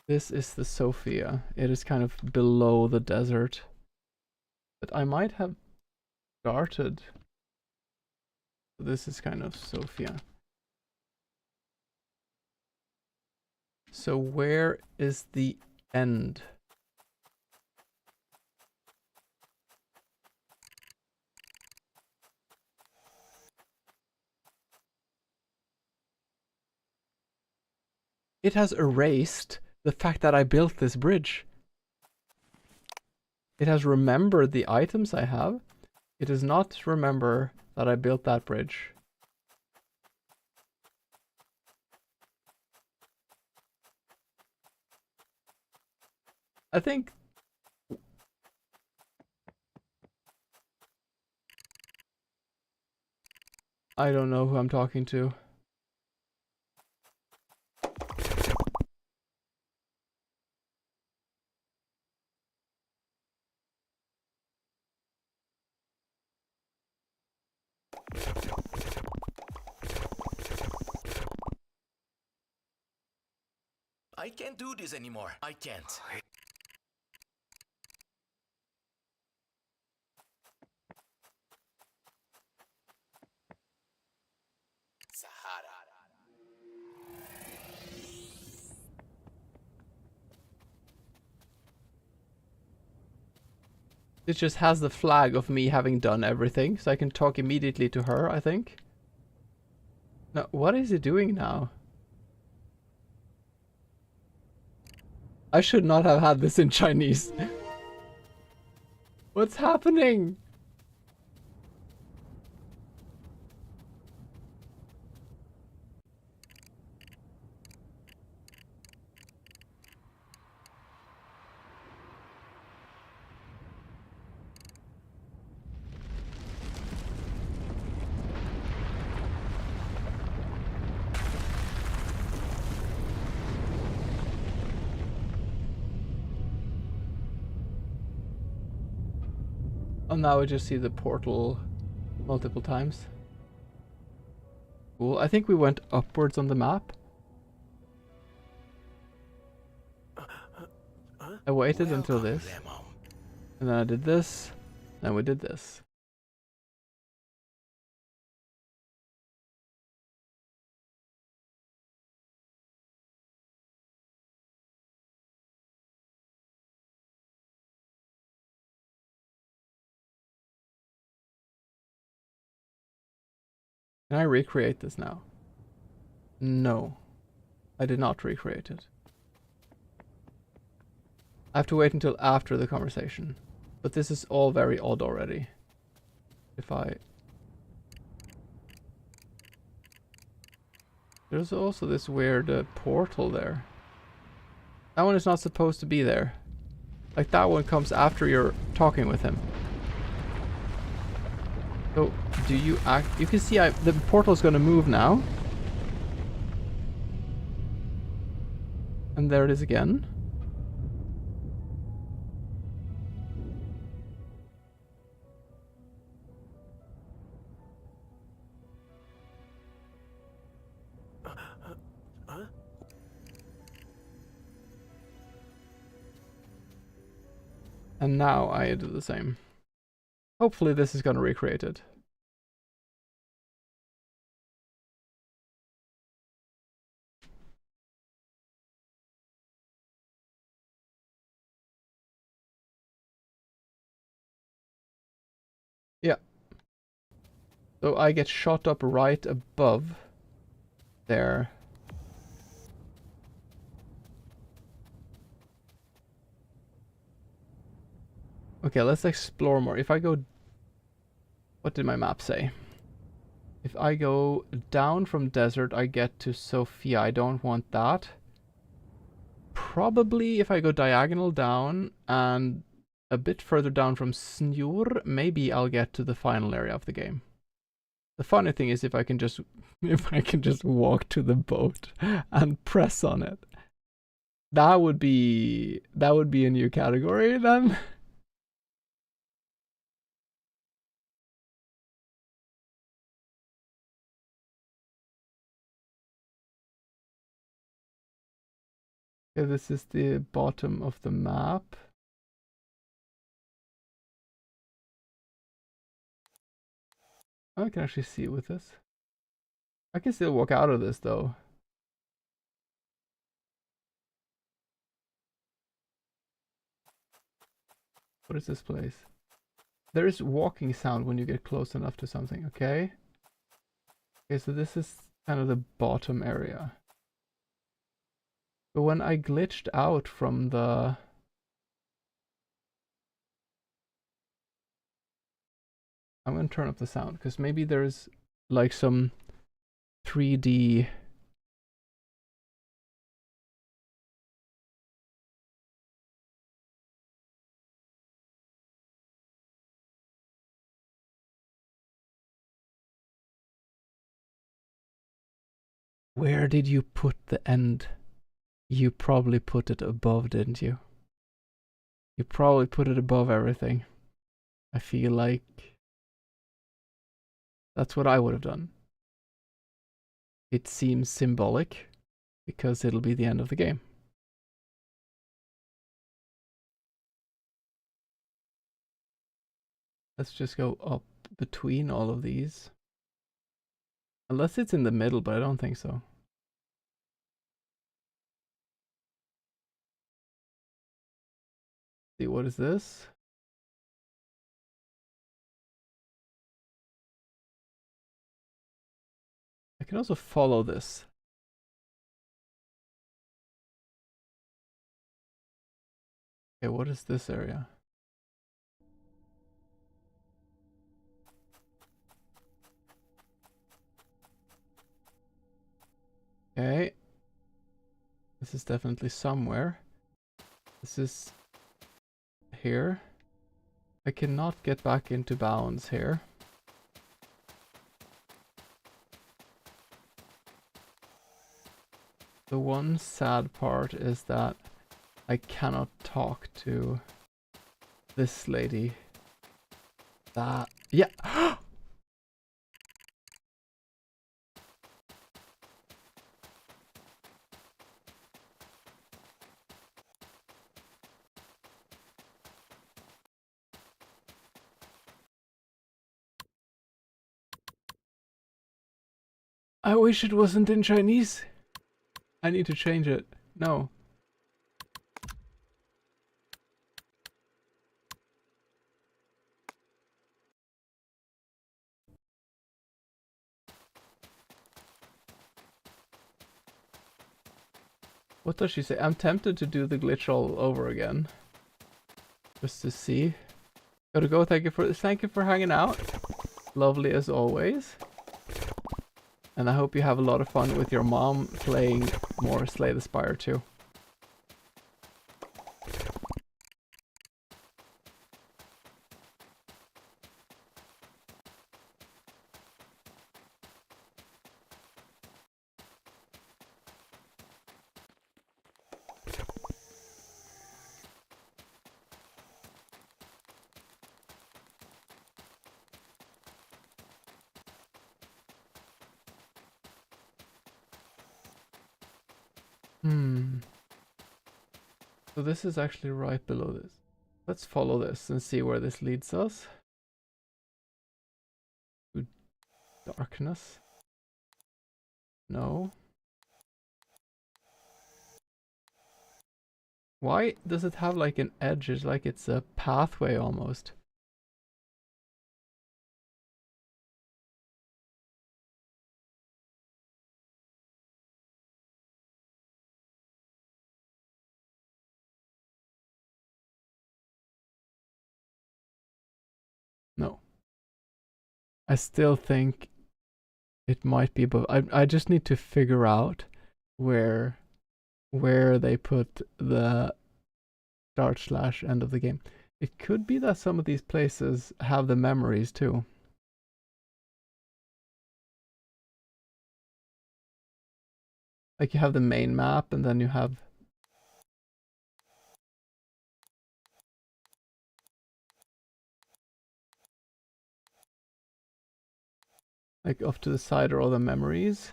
Speaker 1: This is the Sophia. It is kind of below the desert. But I might have started... This is kind of Sophia. So where is the end? It has erased the fact that I built this bridge. It has remembered the items I have. It does not remember that I built that bridge. I think... I don't know who I'm talking to.
Speaker 5: I can't do this anymore. I can't.
Speaker 1: It just has the flag of me having done everything, so I can talk immediately to her, I think. Now, what is it doing now? I should not have had this in Chinese. What's happening? Oh, now I just see the portal multiple times. Cool. I think we went upwards on the map. I waited until this. And then I did this. Then we did this. Can I recreate this now? No. I did not recreate it. I have to wait until after the conversation. But this is all very odd already. If I... There's also this weird portal there. That one is not supposed to be there. Like that one comes after you're talking with him. So, do you act... You can see the portal is going to move now. And there it is again. And now I do the same. Hopefully this is going to recreate it. Yeah. So I get shot up right above there. Okay, let's explore more. If I go... What did my map say? If I go down from desert, I get to Sophia. I don't want that. Probably if I go diagonal down and a bit further down from Snur, maybe I'll get to the final area of the game. The funny thing is if I can just walk to the boat and press on it. That would be a new category then. Okay, this is the bottom of the map. I can actually see it with this. I can still walk out of this though. What is this place? There is walking sound when you get close enough to something, okay? Okay, so this is kind of the bottom area. But when I glitched out from the... I'm gonna turn up the sound, because maybe there's like some 3D... Where did you put the end? You probably put it above, didn't you? You probably put it above everything. I feel like that's what I would have done. It seems symbolic because it'll be the end of the game. Let's just go up between all of these. Unless it's in the middle, but I don't think so. See, what is this? can also follow this. Okay, what is this area? Okay. This is definitely somewhere. This is here. I cannot get back into bounds here. The one sad part is that I cannot talk to this lady. That, yeah. I wish it wasn't in Chinese. I need to change it. No. What does she say? I'm tempted to do the glitch all over again. Just to see. Gotta go. Thank you for hanging out. Lovely as always. And I hope you have a lot of fun with your mom playing more Slay the Spire 2. So this is actually right below this. Let's follow this and see where this leads us. To darkness. No. Why does it have like an edge? It's like it's a pathway almost. No. I still think it might be, but I just need to figure out where they put the start/end of the game. It could be that some of these places have the memories too. Like you have the main map and then you have like off to the side are all the memories.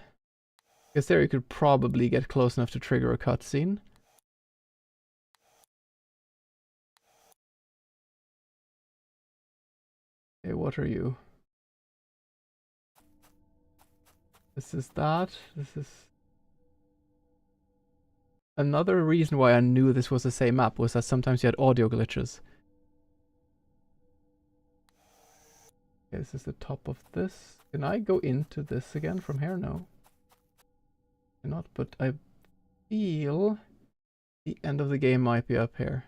Speaker 1: Because there you could probably get close enough to trigger a cutscene. Okay, what are you? This is that. This is... Another reason why I knew this was the same map was that sometimes you had audio glitches. Okay, this is the top of this. Can I go into this again from here? No. Cannot, but I feel the end of the game might be up here.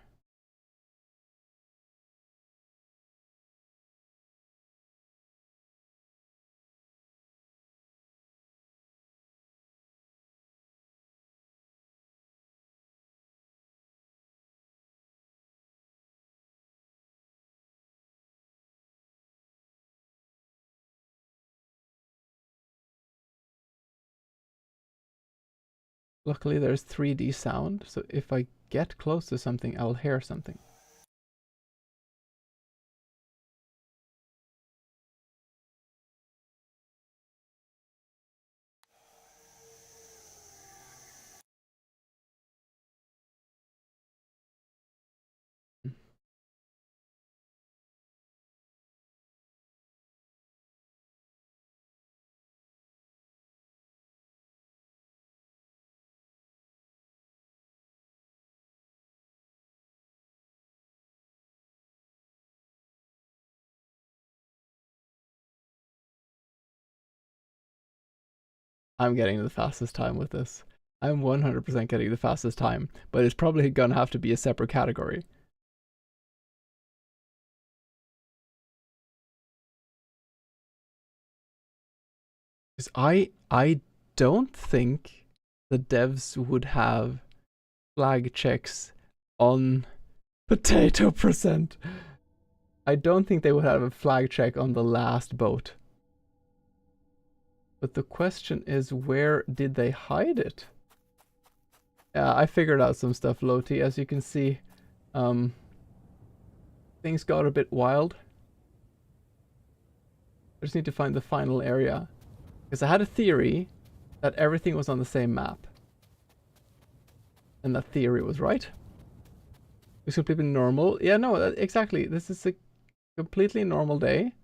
Speaker 1: Luckily there's 3D sound, so if I get close to something, I'll hear something. I'm getting the fastest time with this. I'm 100% getting the fastest time, but it's probably gonna have to be a separate category. Because I don't think the devs would have flag checks on potato percent. I don't think they would have a flag check on the last boat. But the question is, where did they hide it? Yeah, I figured out some stuff, Loti. As you can see, things got a bit wild. I just need to find the final area. Because I had a theory that everything was on the same map. And that theory was right. It's completely normal. Yeah, no, exactly. This is a completely normal day.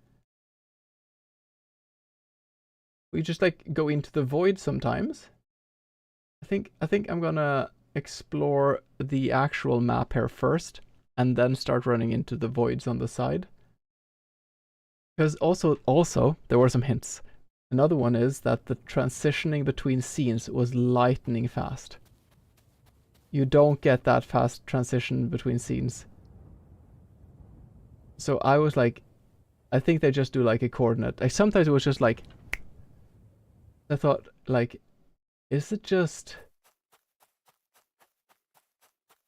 Speaker 1: We just like go into the void sometimes. I think I'm gonna explore the actual map here first, and then start running into the voids on the side. Because also there were some hints. Another one is that the transitioning between scenes was lightning fast. You don't get that fast transition between scenes. So I was like, I think they just do like a coordinate. Like sometimes it was just like, I thought like, is it just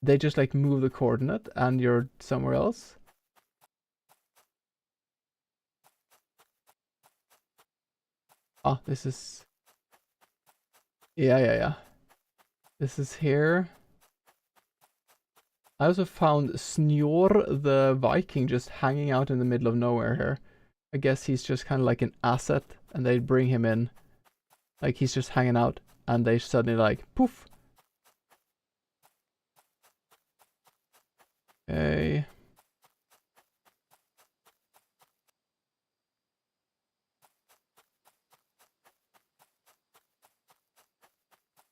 Speaker 1: they just like move the coordinate and you're somewhere else? Ah, this is, yeah. This is here. I also found Snjor the Viking just hanging out in the middle of nowhere here. I guess he's just kind of like an asset, and they bring him in. Like he's just hanging out, and they suddenly like, poof. Okay.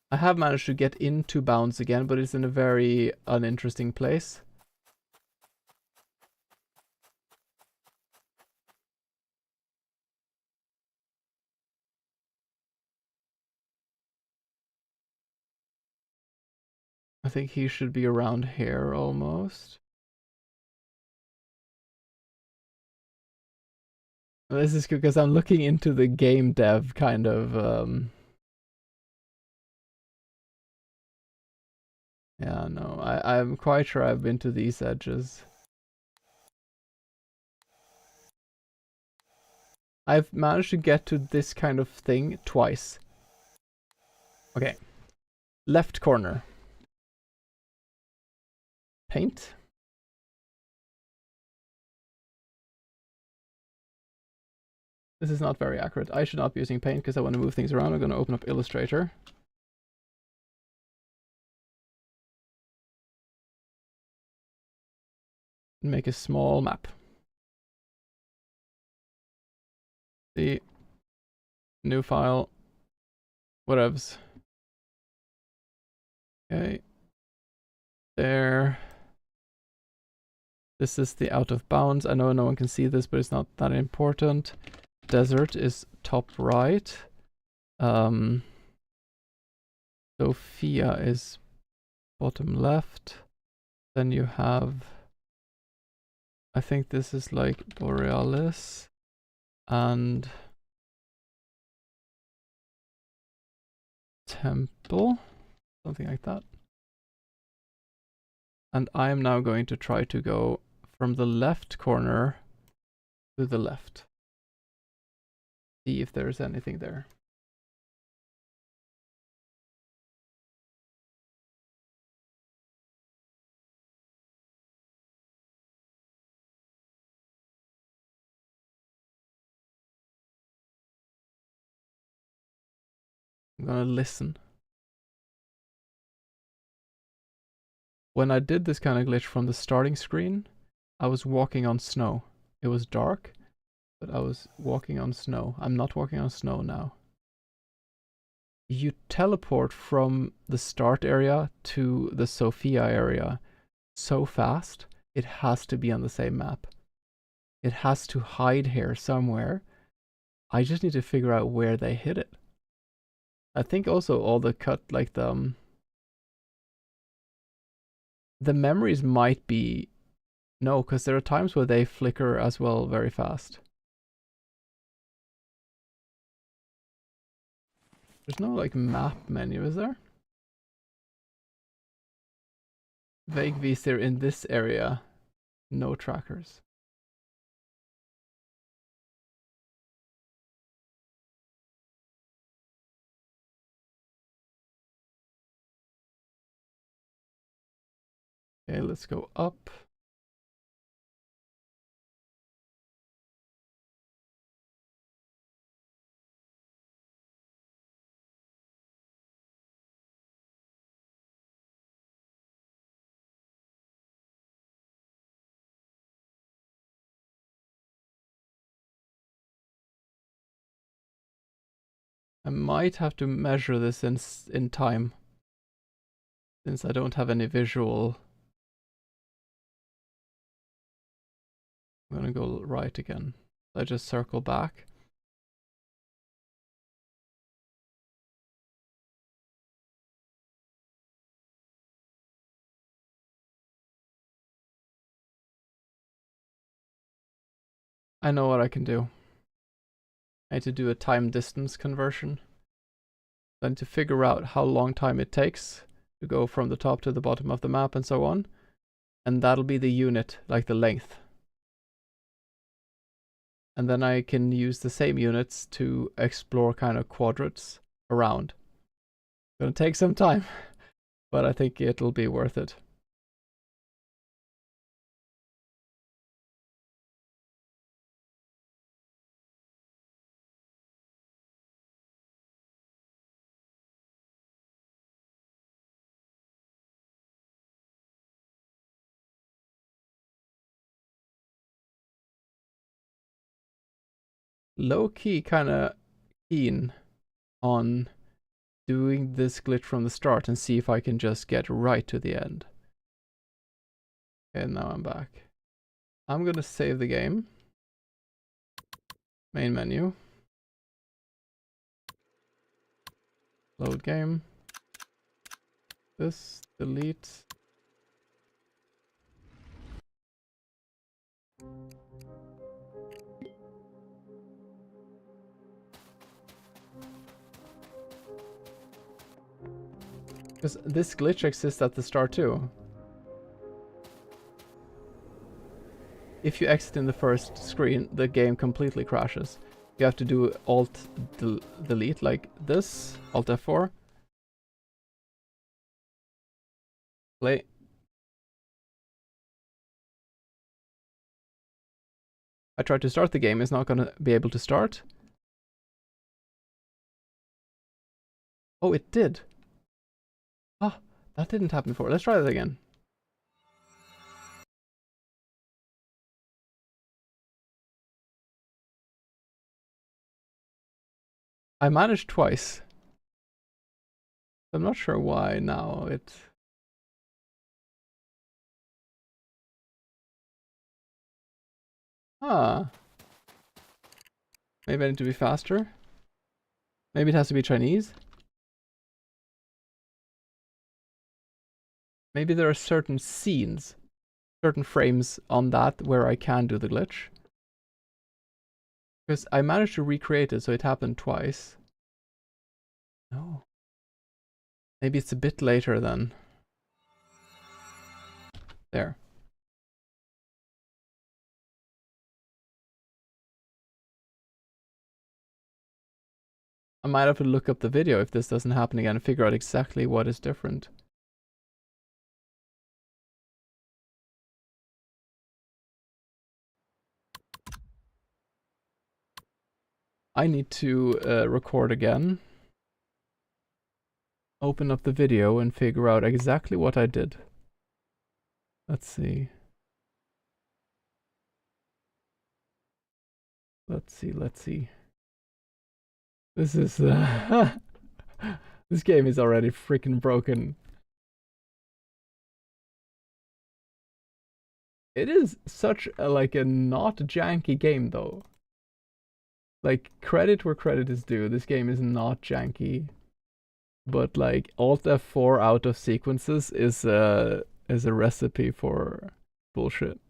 Speaker 1: I have managed to get into bounds again, but it's in a very uninteresting place. I think he should be around here almost. This is good because I'm looking into the game dev kind of yeah, no, I'm quite sure I've been to these edges. I've managed to get to this kind of thing twice. Okay. Left corner. Paint. This is not very accurate. I should not be using paint because I want to move things around. I'm going to open up Illustrator. And make a small map. The new file. Whatevs. Okay. There. This is the out of bounds. I know no one can see this, but it's not that important. Desert is top right. Sophia is bottom left. Then you have, I think this is like Borealis and Temple, something like that. And I am now going to try to go from the left corner to the left. See if there's anything there. I'm gonna listen. When I did this kind of glitch from the starting screen, I was walking on snow. It was dark, but I was walking on snow. I'm not walking on snow now. You teleport from the start area to the Sophia area so fast, it has to be on the same map. It has to hide here somewhere. I just need to figure out where they hid it. I think also all the cut, like the memories might be, no, because there are times where they flicker as well very fast. There's no like map menu, is there? Vague Visir in this area. No trackers. Okay, let's go up. I might have to measure this in time, since I don't have any visual. I'm gonna go right again. I just circle back. I know what I can do. I need to do a time distance conversion. I need to figure out how long time it takes to go from the top to the bottom of the map and so on. And that'll be the unit, like the length. And then I can use the same units to explore kind of quadrats around. It's gonna take some time, but I think it'll be worth it. Low-key kind of keen on doing this glitch from the start and see if I can just get right to the end. Okay, now I'm back. I'm gonna save the game. Main menu. Load game. This, delete. Because this glitch exists at the start too. If you exit in the first screen, the game completely crashes. You have to do Alt delete like this, Alt F4. Play. I tried to start the game, it's not gonna be able to start. Oh, it did. Ah, that didn't happen before. Let's try that again. I managed twice. I'm not sure why now it... Ah. Maybe I need to be faster. Maybe it has to be Chinese. Maybe there are certain scenes, certain frames on that where I can do the glitch. Because I managed to recreate it so it happened twice. No. Maybe it's a bit later then. There. I might have to look up the video if this doesn't happen again and figure out exactly what is different. I need to record again. Open up the video and figure out exactly what I did. Let's see. Let's see. This is... this game is already freaking broken. It is such a, like a not janky game though. Like, credit where credit is due. This game is not janky. But like Alt F4 out of sequences is a recipe for bullshit.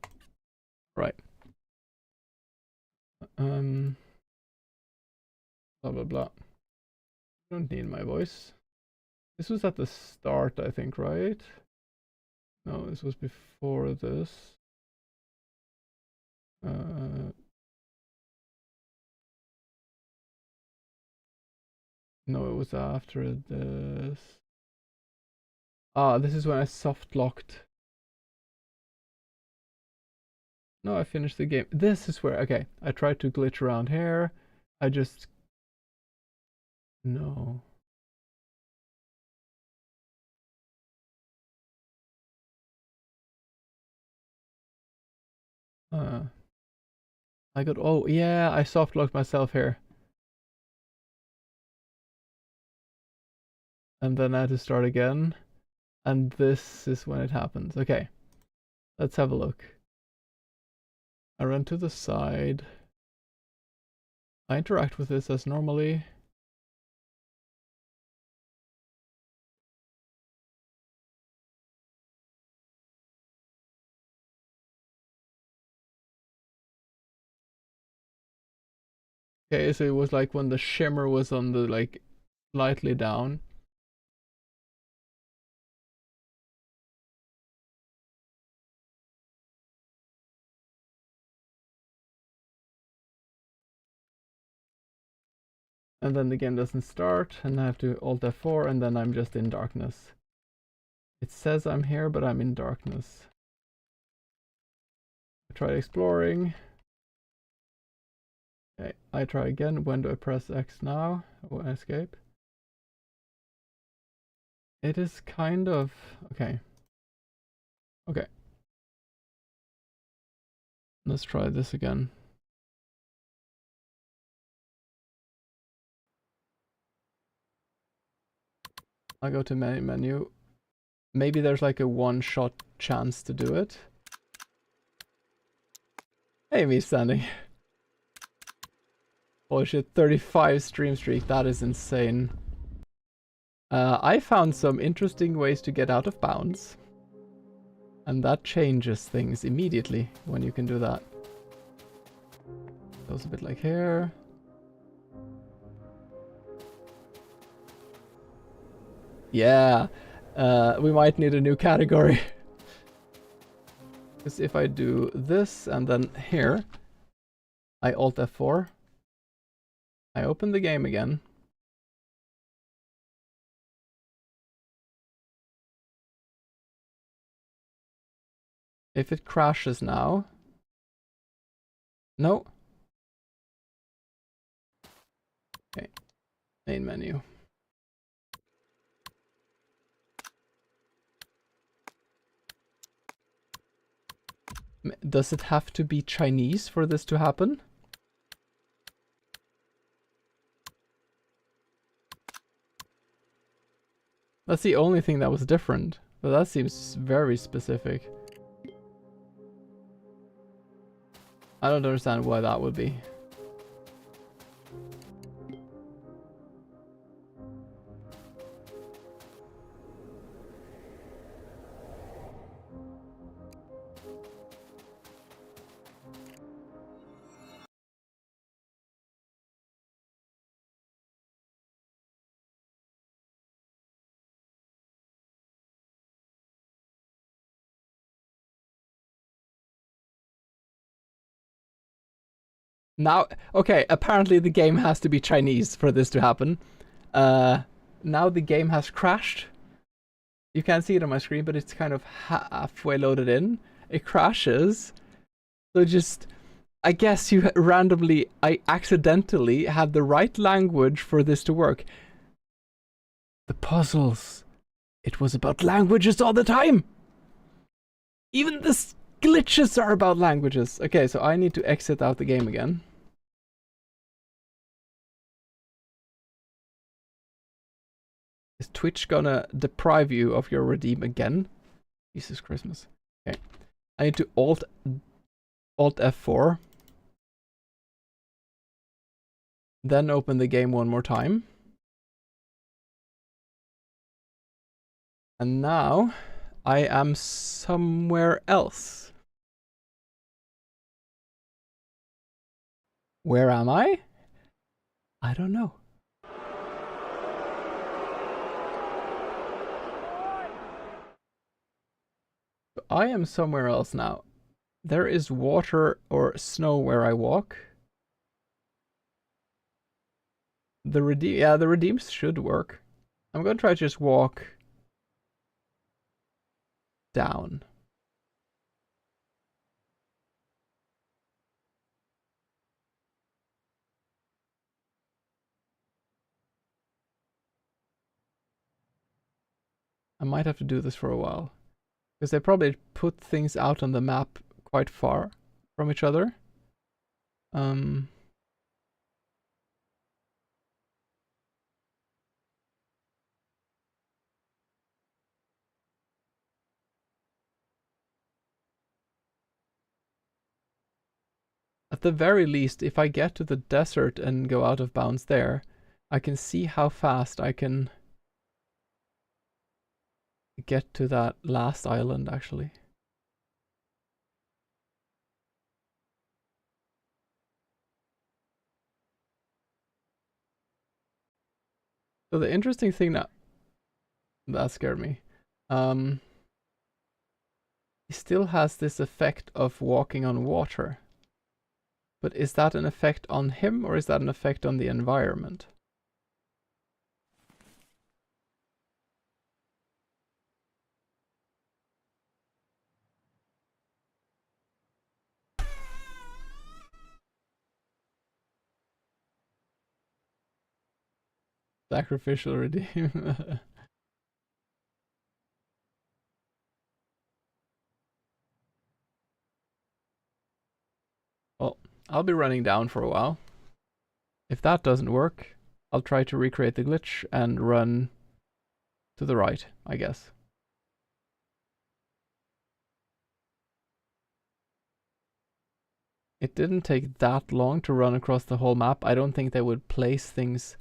Speaker 1: Right. Blah blah blah. Don't need my voice. This was at the start, I think, right? No, this was before this. No, it was after this. Ah, this is when I soft locked. No, I finished the game. This is where, okay, I tried to glitch around here. I just, no. I got, oh yeah, I soft locked myself here. And then I had to start again. And this is when it happens. Okay, let's have a look. I run to the side. I interact with this as normally. Okay, so it was like when the shimmer was on the, like, slightly down. And then the game doesn't start, and I have to Alt F4, and then I'm just in darkness. It says I'm here, but I'm in darkness. I try exploring. Okay, I try again. When do I press X now? Or escape? It is kind of... okay. Okay. Let's try this again. I go to main menu. Maybe there's like a one-shot chance to do it. Hey, me standing. Holy shit, 35 stream streak. That is insane. I found some interesting ways to get out of bounds. And that changes things immediately when you can do that. Goes a bit like here. Yeah, we might need a new category. Because if I do this and then here, I Alt F4. I open the game again. If it crashes now... no. Okay, main menu. Does it have to be Chinese for this to happen? That's the only thing that was different, but that seems very specific. I don't understand why that would be. Now, okay, apparently the game has to be Chinese for this to happen. Now the game has crashed. You can't see it on my screen, but it's kind of halfway loaded in. It crashes. So just, I guess you randomly, I accidentally had the right language for this to work. The puzzles. It was about languages all the time. Even the glitches are about languages. Okay, so I need to exit out the game again. Is Twitch gonna deprive you of your redeem again? Jesus Christmas. Okay. I need to Alt F4. Then open the game one more time. And now I am somewhere else. Where am I? I don't know. I am somewhere else now. There is water or snow where I walk. The redeems should work. I'm gonna try to just walk down. I might have to do this for a while. Because they probably put things out on the map quite far from each other. At the very least, if I get to the desert and go out of bounds there, I can see how fast I can get to that last island, actually. So the interesting thing now... That scared me. He still has this effect of walking on water. But is that an effect on him, or is that an effect on the environment? Sacrificial redeem. Well, I'll be running down for a while. If that doesn't work, I'll try to recreate the glitch and run to the right, I guess. It didn't take that long to run across the whole map. I don't think they would place things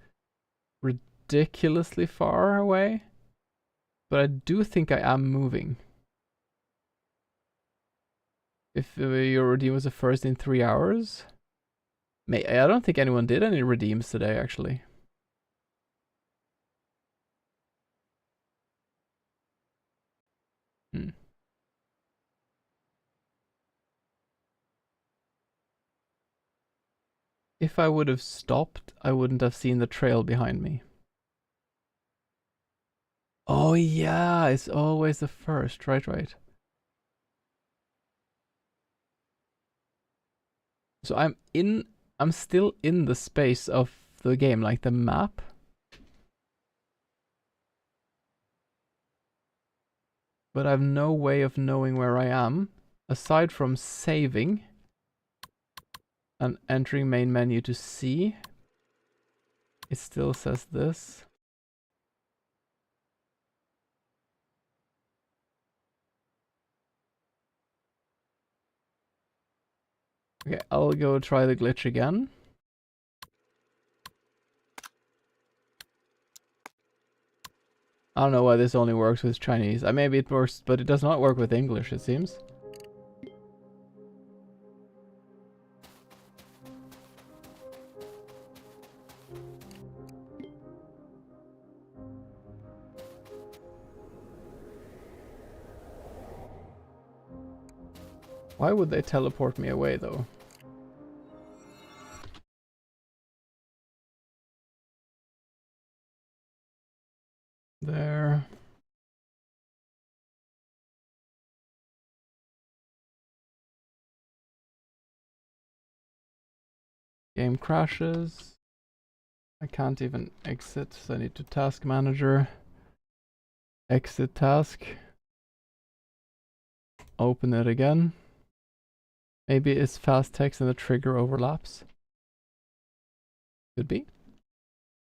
Speaker 1: ridiculously far away. But I do think I am moving. If your redeem was the first in 3 hours. I don't think anyone did any redeems today, actually. If I would have stopped, I wouldn't have seen the trail behind me. Oh yeah, it's always the first. Right. So I'm still in the space of the game, like the map. But I have no way of knowing where I am, aside from saving and entering main menu to see. It still says this. Okay, I'll go try the glitch again. I don't know why this only works with Chinese. Maybe it works, but it does not work with English, it seems. Why would they teleport me away, though? There. Game crashes. I can't even exit, so I need to task manager. Exit task. Open it again. Maybe it's fast text and the trigger overlaps. Could be.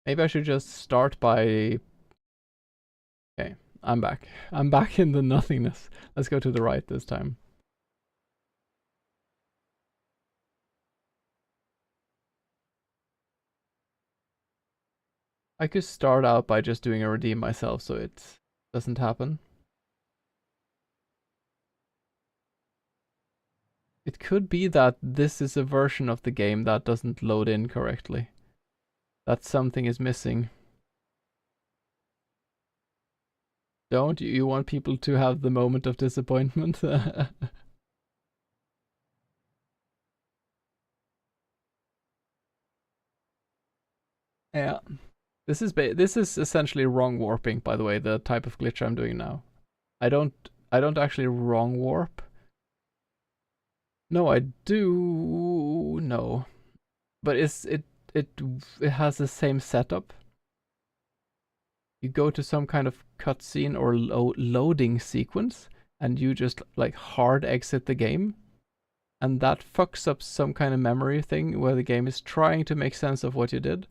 Speaker 1: Maybe I should just start by... Okay, I'm back. I'm back in the nothingness. Let's go to the right this time. I could start out by just doing a redeem myself, so it doesn't happen. It could be that this is a version of the game that doesn't load in correctly. That something is missing. Don't you want people to have the moment of disappointment? Yeah. This is essentially wrong warping, by the way, the type of glitch I'm doing now. I don't actually wrong warp. No, I do no. But it has the same setup. You go to some kind of cutscene or loading sequence, and you just like hard exit the game, and that fucks up some kind of memory thing where the game is trying to make sense of what you did.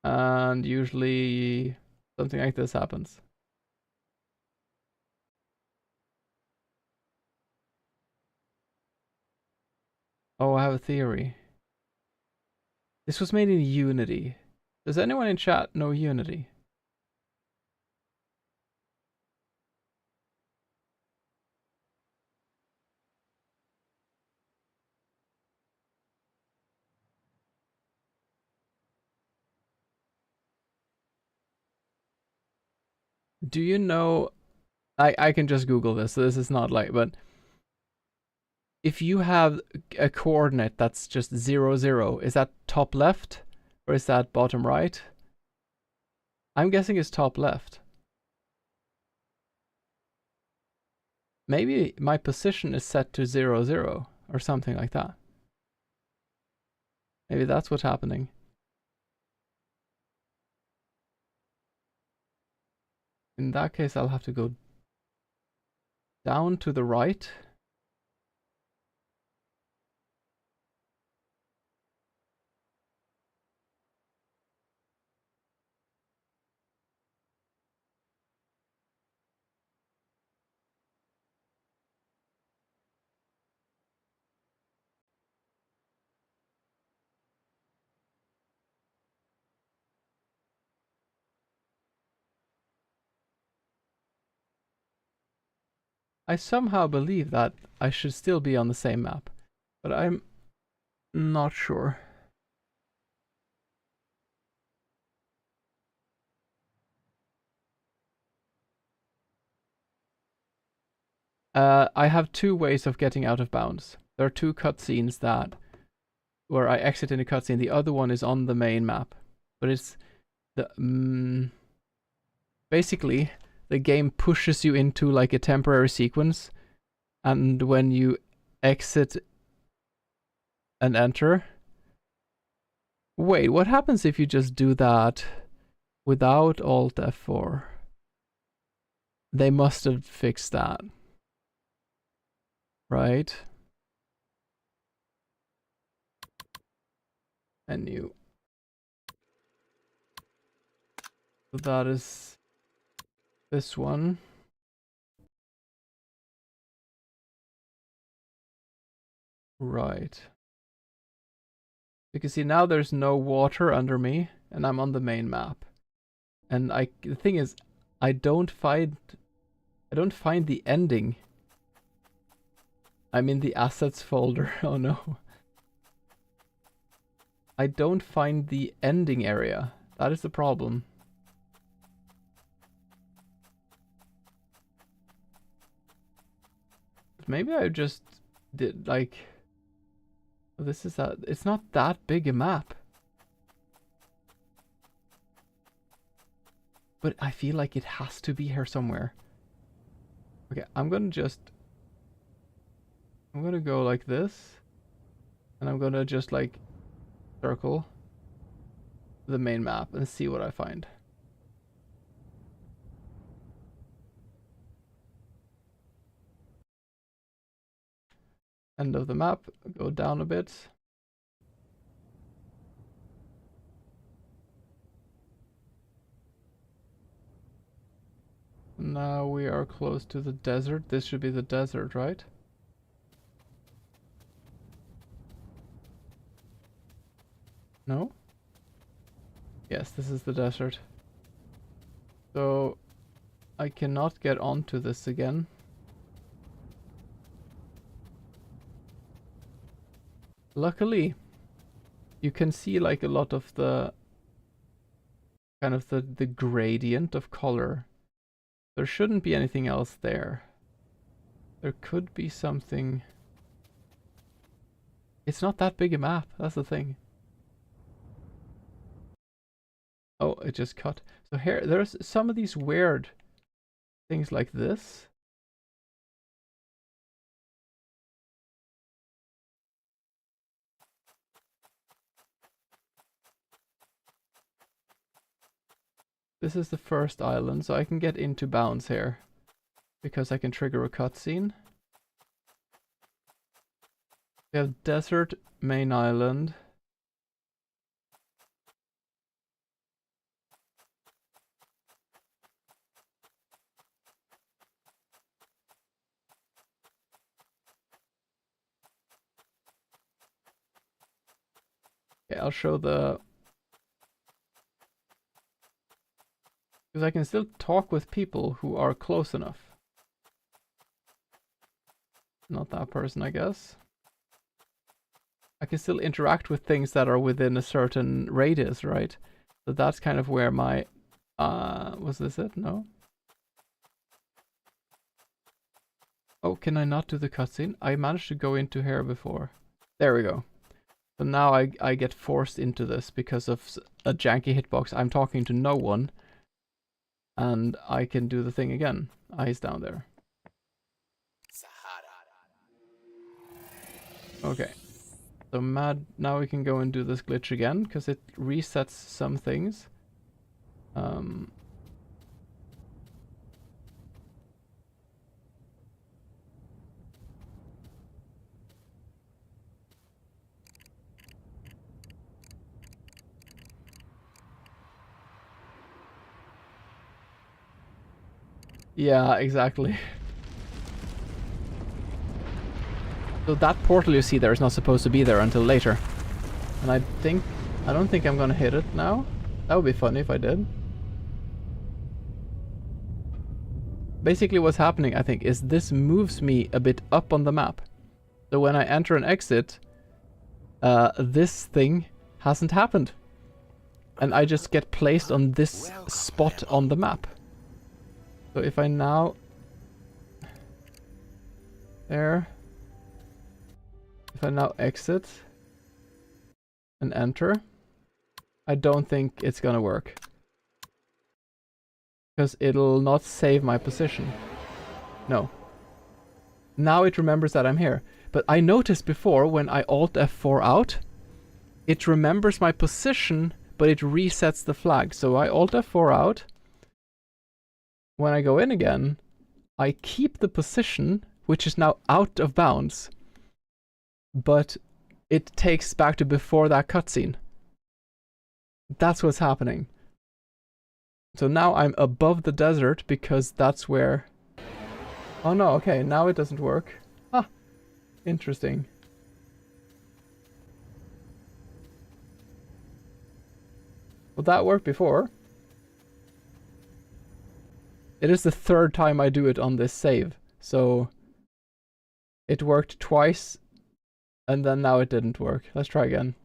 Speaker 1: And usually something like this happens. Oh, I have a theory. This was made in Unity. Does anyone in chat know Unity? Do you know... I can just Google this, so this is not like... But if you have a coordinate that's just 0, 0, is that top left? Or is that bottom right? I'm guessing it's top left. Maybe my position is set to 0, 0 or something like that. Maybe that's what's happening. In that case, I'll have to go down to the right. I somehow believe that I should still be on the same map, but I'm not sure. I have two ways of getting out of bounds. There are two cutscenes that where I exit in a cutscene. The other one is on the main map, but it's the basically the game pushes you into like a temporary sequence, and when you exit and enter. Wait, what happens if you just do that without Alt F4? They must have fixed that. Right? Menu. So that is this one. Right. You can see now there's no water under me, and I'm on the main map. And the thing is, I don't find the ending. I'm in the assets folder. Oh no. I don't find the ending area. That is the problem. Maybe I just did like... This is that. It's not that big a map. But I feel like it has to be here somewhere. Okay, I'm gonna go like this. And I'm gonna just like circle the main map and see what I find. End of the map, go down a bit. Now we are close to the desert. This should be the desert, right? No? Yes, this is the desert. So I cannot get onto this again. Luckily, you can see like a lot of the kind of the gradient of color. There shouldn't be anything else there. There could be something. It's not that big a map, that's the thing. Oh, it just cut. So here, there's some of these weird things like this. This is the first island, so I can get into bounds here. Because I can trigger a cutscene. We have desert, main island. Okay, I'll show the... Because I can still talk with people who are close enough. Not that person, I guess. I can still interact with things that are within a certain radius, right? So that's kind of where my... was this it? No? Oh, can I not do the cutscene? I managed to go into here before. There we go. So now I get forced into this because of a janky hitbox. I'm talking to no one. And I can do the thing again. Eyes down there. Okay. So now we can go and do this glitch again, because it resets some things. Yeah, exactly. So that portal you see there is not supposed to be there until later. And I don't think I'm gonna hit it now. That would be funny if I did. Basically what's happening, I think, is this moves me a bit up on the map. So when I enter and exit, this thing hasn't happened. And I just get placed on this spot on the map. So if I now... There... If I now exit and enter, I don't think it's gonna work. Because it'll not save my position. No. Now it remembers that I'm here. But I noticed before when I Alt F4 out, it remembers my position, but it resets the flag. So I Alt F4 out. When I go in again, I keep the position, which is now out of bounds. But it takes back to before that cutscene. That's what's happening. So now I'm above the desert because that's where... Oh no, okay, now it doesn't work. Ah, interesting. Well, that worked before. It is the third time I do it on this save, so... It worked twice. And then now it didn't work. Let's try again.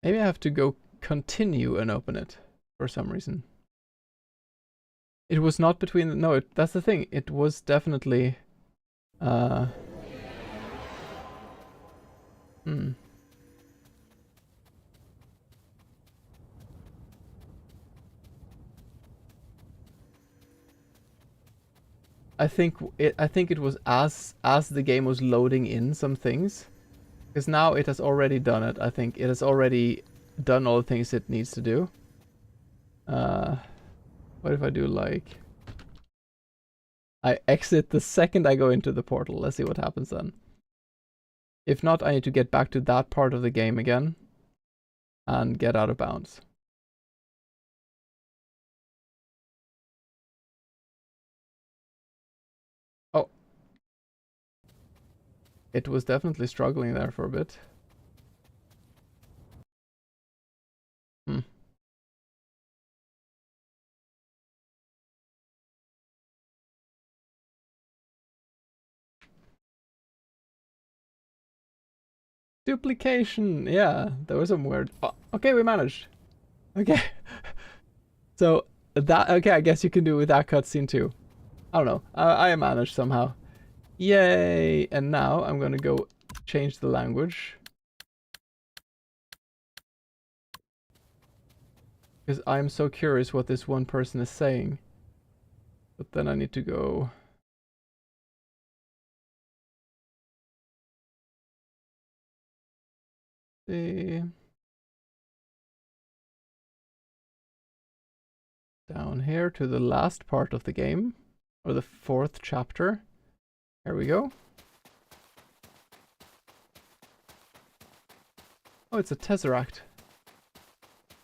Speaker 1: Maybe I have to go continue and open it for some reason. It was not between the... No, that's the thing. It was definitely... I think it was as the game was loading in some things, because now it has already done it. I think it has already done all the things it needs to do. What if I do like... I exit the second I go into the portal. Let's see what happens then. If not, I need to get back to that part of the game again and get out of bounds. It was definitely struggling there for a bit. Hmm. Duplication! Yeah, there was some weird... Oh, okay, we managed. Okay. So, that... Okay, I guess you can do it with that cutscene too. I don't know. I managed somehow. Yay! And now I'm gonna go change the language. Because I'm so curious what this one person is saying. But then I need to go... See... Down here to the last part of the game. Or the 4th chapter. Here we go. Oh, it's a Tesseract.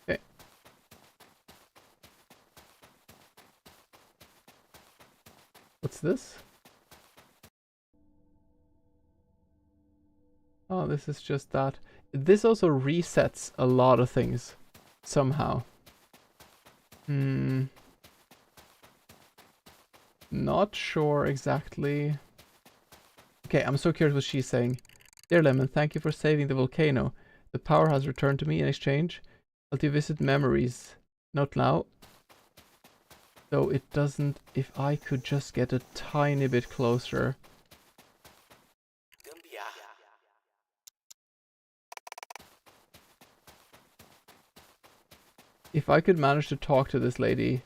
Speaker 1: Okay. What's this? Oh, this is just that. This also resets a lot of things. Somehow. Not sure exactly. Okay, I'm so curious what she's saying. Dear Lemon, thank you for saving the volcano. The power has returned to me in exchange. I'll to visit memories. Not now. Though it doesn't... If I could just get a tiny bit closer. If I could manage to talk to this lady.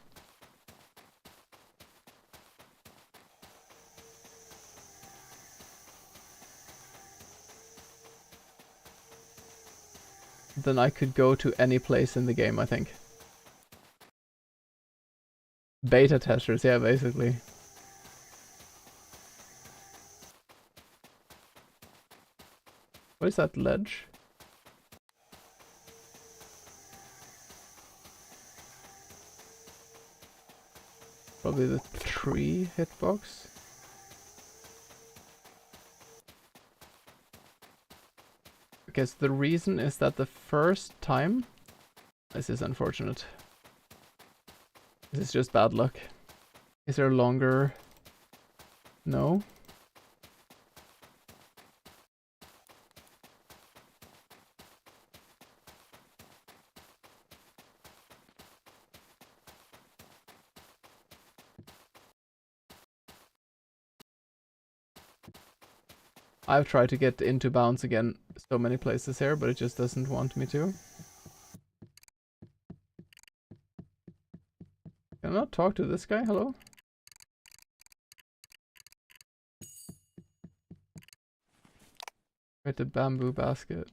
Speaker 1: Then I could go to any place in the game, I think. Beta testers, yeah, basically. What is that ledge? Probably the tree hitbox. Okay, so the reason is that the first time... This is unfortunate. This is just bad luck. Is there longer? No. I've tried to get into bounds again so many places here, but it just doesn't want me to. Can I not talk to this guy? Hello? Right, the bamboo basket.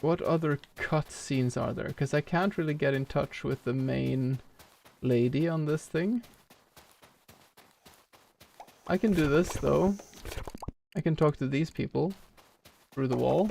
Speaker 1: What other cutscenes are there? Because I can't really get in touch with the main lady on this thing. I can do this though. I can talk to these people through the wall.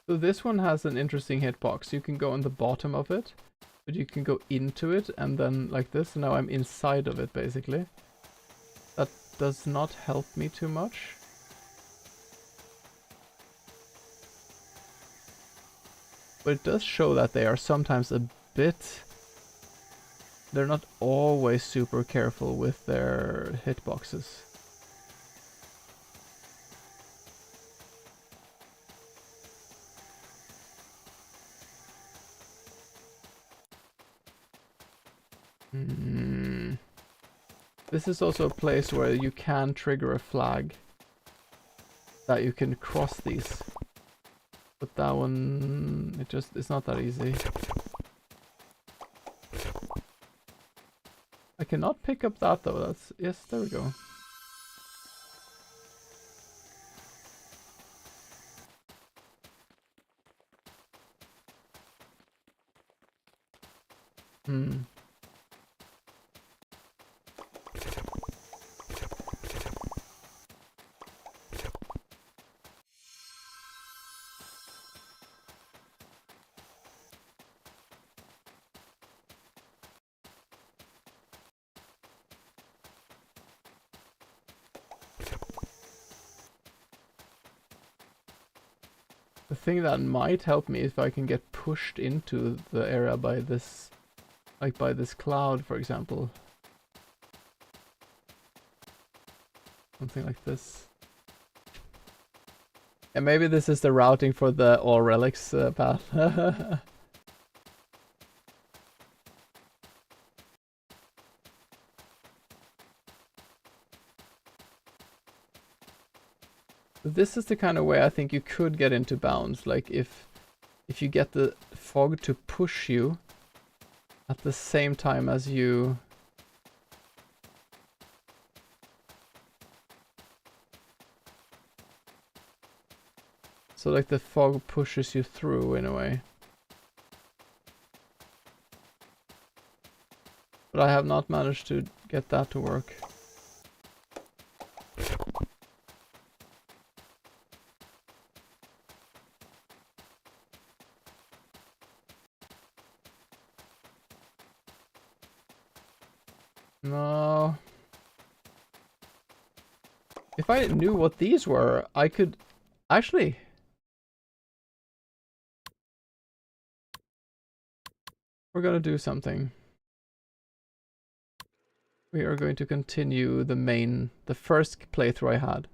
Speaker 1: So this one has an interesting hitbox. You can go on the bottom of it, but you can go into it and then like this. Now I'm inside of it basically. That does not help me too much. But it does show that they are sometimes a bit... They're not always super careful with their hitboxes. This is also a place where you can trigger a flag that you can cross these. But that one, it's not that easy. cannot pick up that though. That's yes, there we go. Hmm. The thing that might help me is if I can get pushed into the area by this, like by this cloud, for example. Something like this. And maybe this is the routing for the all relics path. This is the kind of way I think you could get into bounds, like if you get the fog to push you at the same time as you so like the fog pushes you through in a way. But I have not managed to get that to work. No. If I knew what these were, I could actually. We're gonna do something. We are going to continue the first playthrough I had.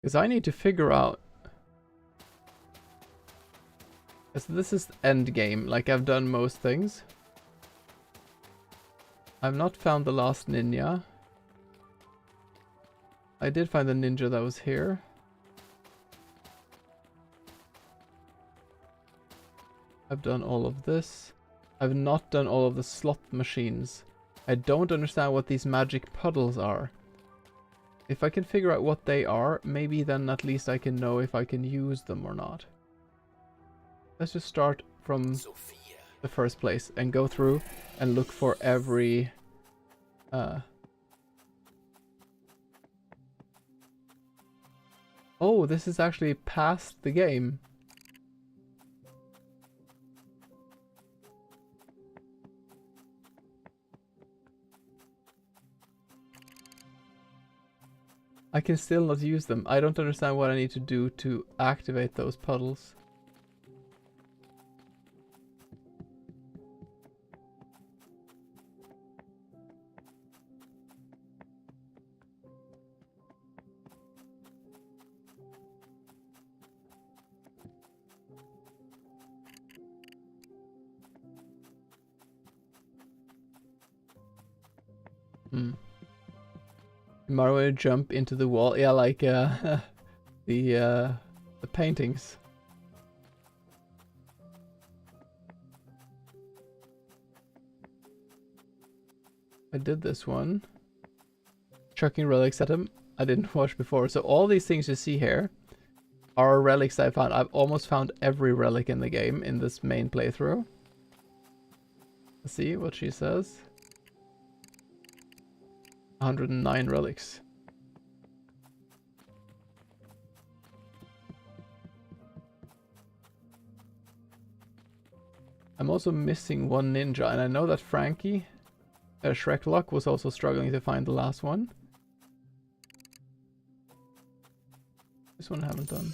Speaker 1: Because I need to figure out. So this is end game, like I've done most things. I've not found the last ninja. I did find the ninja that was here. I've done all of this. I've not done all of the slot machines. I don't understand what these magic puddles are. If I can figure out what they are, maybe then at least I can know if I can use them or not. Let's just start from the first place and go through and look for every Oh, this is actually past the game. I can still not use them. I don't understand what I need to do to activate those puddles. Mario jump into the wall. Yeah, like the paintings. I did this one. Chucking relics at him. I didn't watch before. So all these things you see here are relics I found. I've almost found every relic in the game in this main playthrough. Let's see what she says. 109 relics. I'm also missing one ninja, and I know that Frankie, Shreklock, was also struggling to find the last one. This one I haven't done.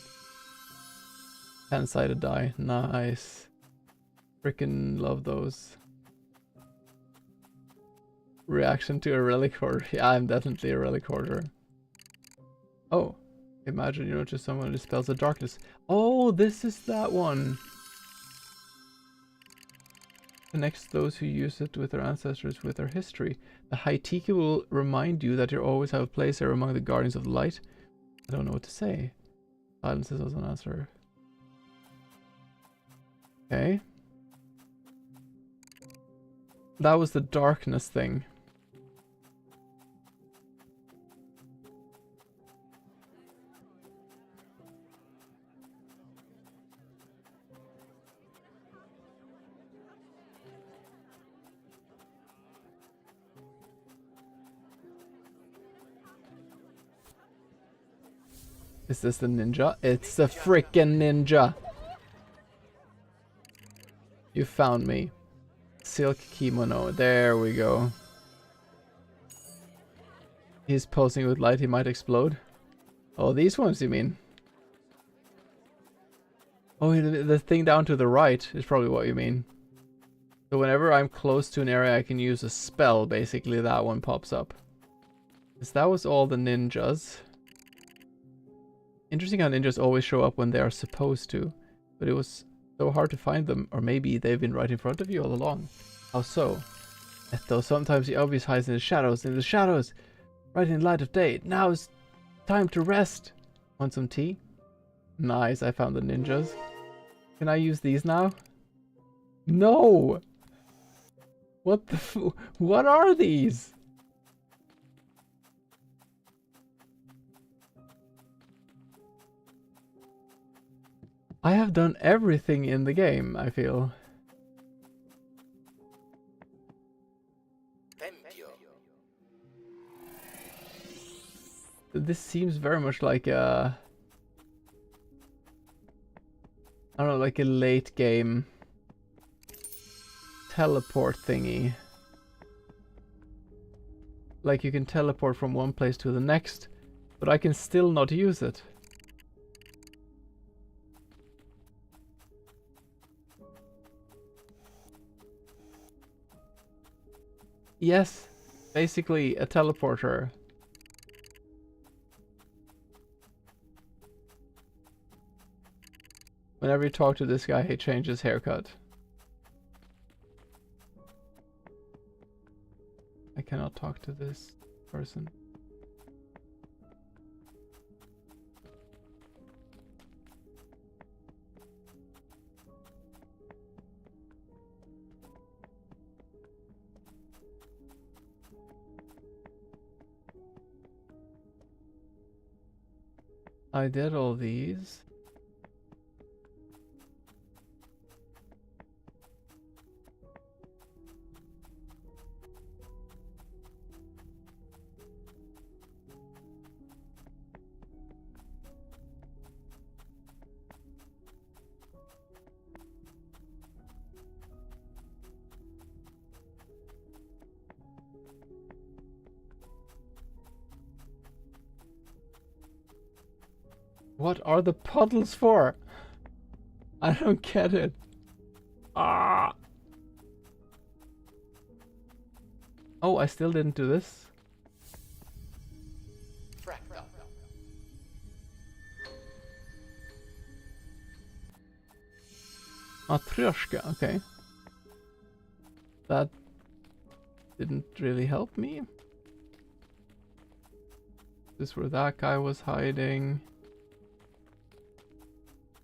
Speaker 1: 10-sided die, nice. Freaking love those. Reaction to a relic hoarder. Yeah, I'm definitely a relic hoarder. Oh, imagine you're just someone who dispels the darkness. Oh, this is that one. Connects those who use it with their ancestors with their history. The Haitiki will remind you that you always have a place here among the guardians of the light. I don't know what to say. Silence is also an answer. Okay. That was the darkness thing. Is this the ninja? It's the frickin' ninja! You found me. Silk kimono. There we go. He's posing with light. He might explode. Oh, these ones you mean? Oh, the thing down to the right is probably what you mean. So whenever I'm close to an area I can use a spell, basically that one pops up. Because that was all the ninjas. Interesting how ninjas always show up when they are supposed to. But it was so hard to find them. Or maybe they've been right in front of you all along. How so? Though sometimes the obvious hides in the shadows. In the shadows! Right in the light of day. Now is time to rest. Want some tea? Nice, I found the ninjas. Can I use these now? No! What the what are these? I have done everything in the game, I feel. This seems very much like a... I don't know, like a late game teleport thingy. Like you can teleport from one place to the next, but I can still not use it. Yes, basically a teleporter. Whenever you talk to this guy, he changes haircut. I cannot talk to this person. I did all these. What are the puddles for? I don't get it. Ah. Oh, I still didn't do this. Matryoshka, okay. That didn't really help me. This is where that guy was hiding.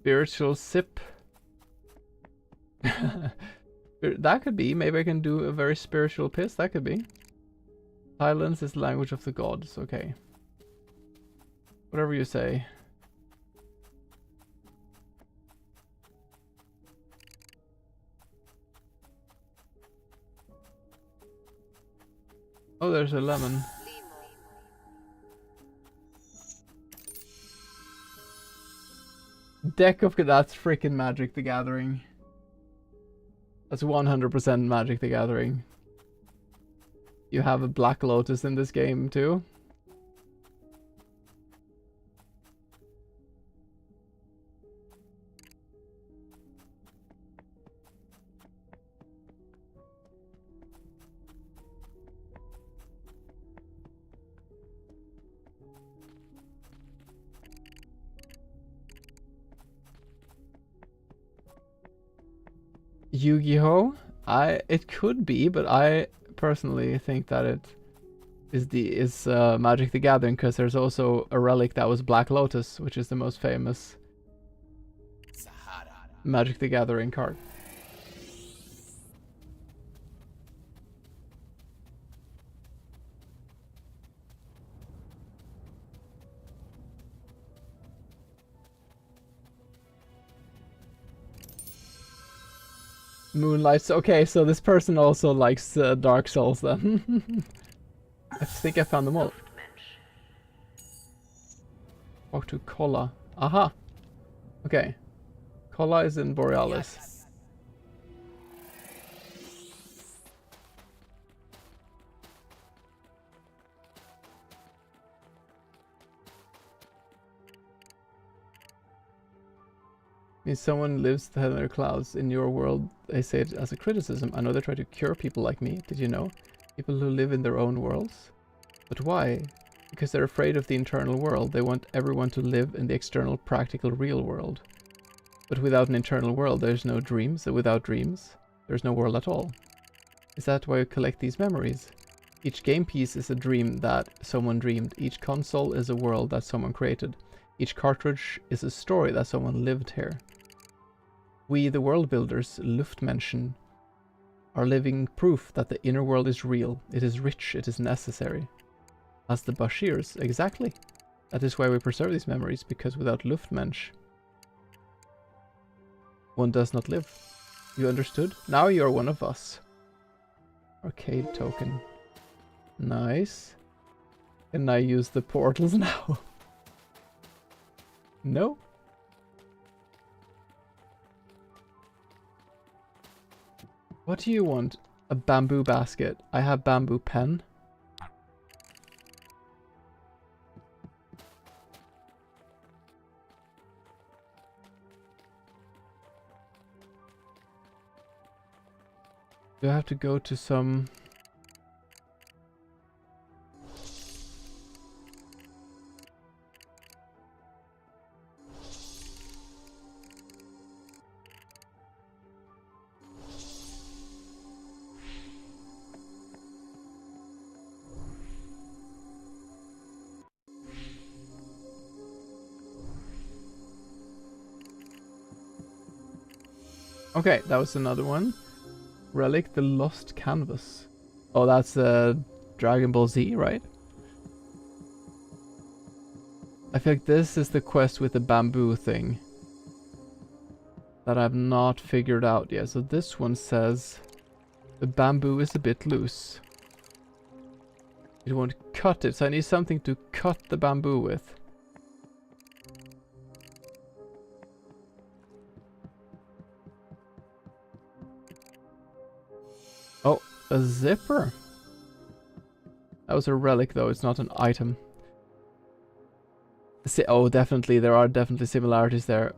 Speaker 1: Spiritual sip. That could be. Maybe I can do a very spiritual piss. That could be. Silence is the language of the gods. Okay. Whatever you say. Oh, there's a lemon. Deck of... That's freaking Magic the Gathering. That's 100% Magic the Gathering. You have a Black Lotus in this game too. Yu-Gi-Oh! It could be, but I personally think that it is Magic the Gathering, because there's also a relic that was Black Lotus, which is the most famous Magic the Gathering card. Moonlights. Okay, so this person also likes Dark Souls then. I think I found them all. Talk to Kolla. Aha! Okay. Kolla is in Borealis. Means someone lives the heaven or clouds. In your world, they say it as a criticism. I know they try to cure people like me. Did you know? People who live in their own worlds. But why? Because they're afraid of the internal world. They want everyone to live in the external, practical, real world. But without an internal world, there's no dreams. And without dreams, there's no world at all. Is that why you collect these memories? Each game piece is a dream that someone dreamed. Each console is a world that someone created. Each cartridge is a story that someone lived here. We, the world builders, Luftmenschen, are living proof that the inner world is real. It is rich. It is necessary. As the Bashirs, exactly. That is why we preserve these memories, because without Luftmensch, one does not live. You understood? Now you are one of us. Arcade token. Nice. Can I use the portals now? No? What do you want? A bamboo basket. I have bamboo pen. Do I have to go to some... Okay, that was another one. Relic, the Lost Canvas. Oh, that's Dragon Ball Z, right? I feel like this is the quest with the bamboo thing that I've not figured out yet. So this one says the bamboo is a bit loose. You want to cut it, so I need something to cut the bamboo with. Oh, a zipper. That was a relic though, it's not an item. Oh, definitely, there are definitely similarities there.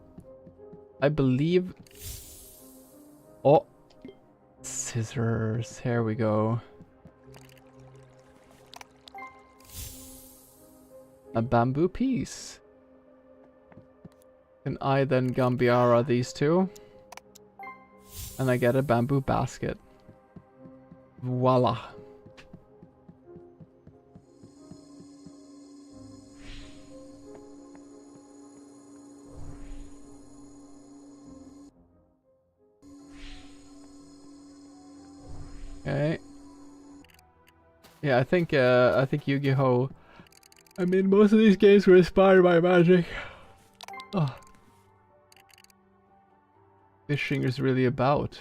Speaker 1: I believe... Oh! Scissors, here we go. A bamboo piece. Can I then Gambiara these two? And I get a bamboo basket. Voila. Okay. Yeah, I think Yu-Gi-Oh! I mean, most of these games were inspired by Magic. Oh. Fishing is really about.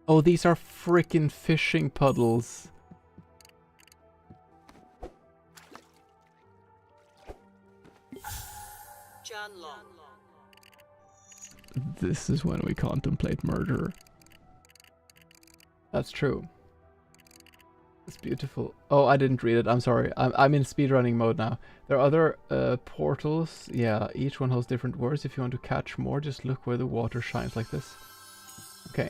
Speaker 1: Oh, these are frickin' fishing puddles.
Speaker 3: John Long.
Speaker 1: This is when we contemplate murder. That's true. It's beautiful. Oh, I didn't read it. I'm sorry. I'm in speedrunning mode now. There are other portals. Yeah, each one has different words. If you want to catch more, just look where the water shines like this. Okay.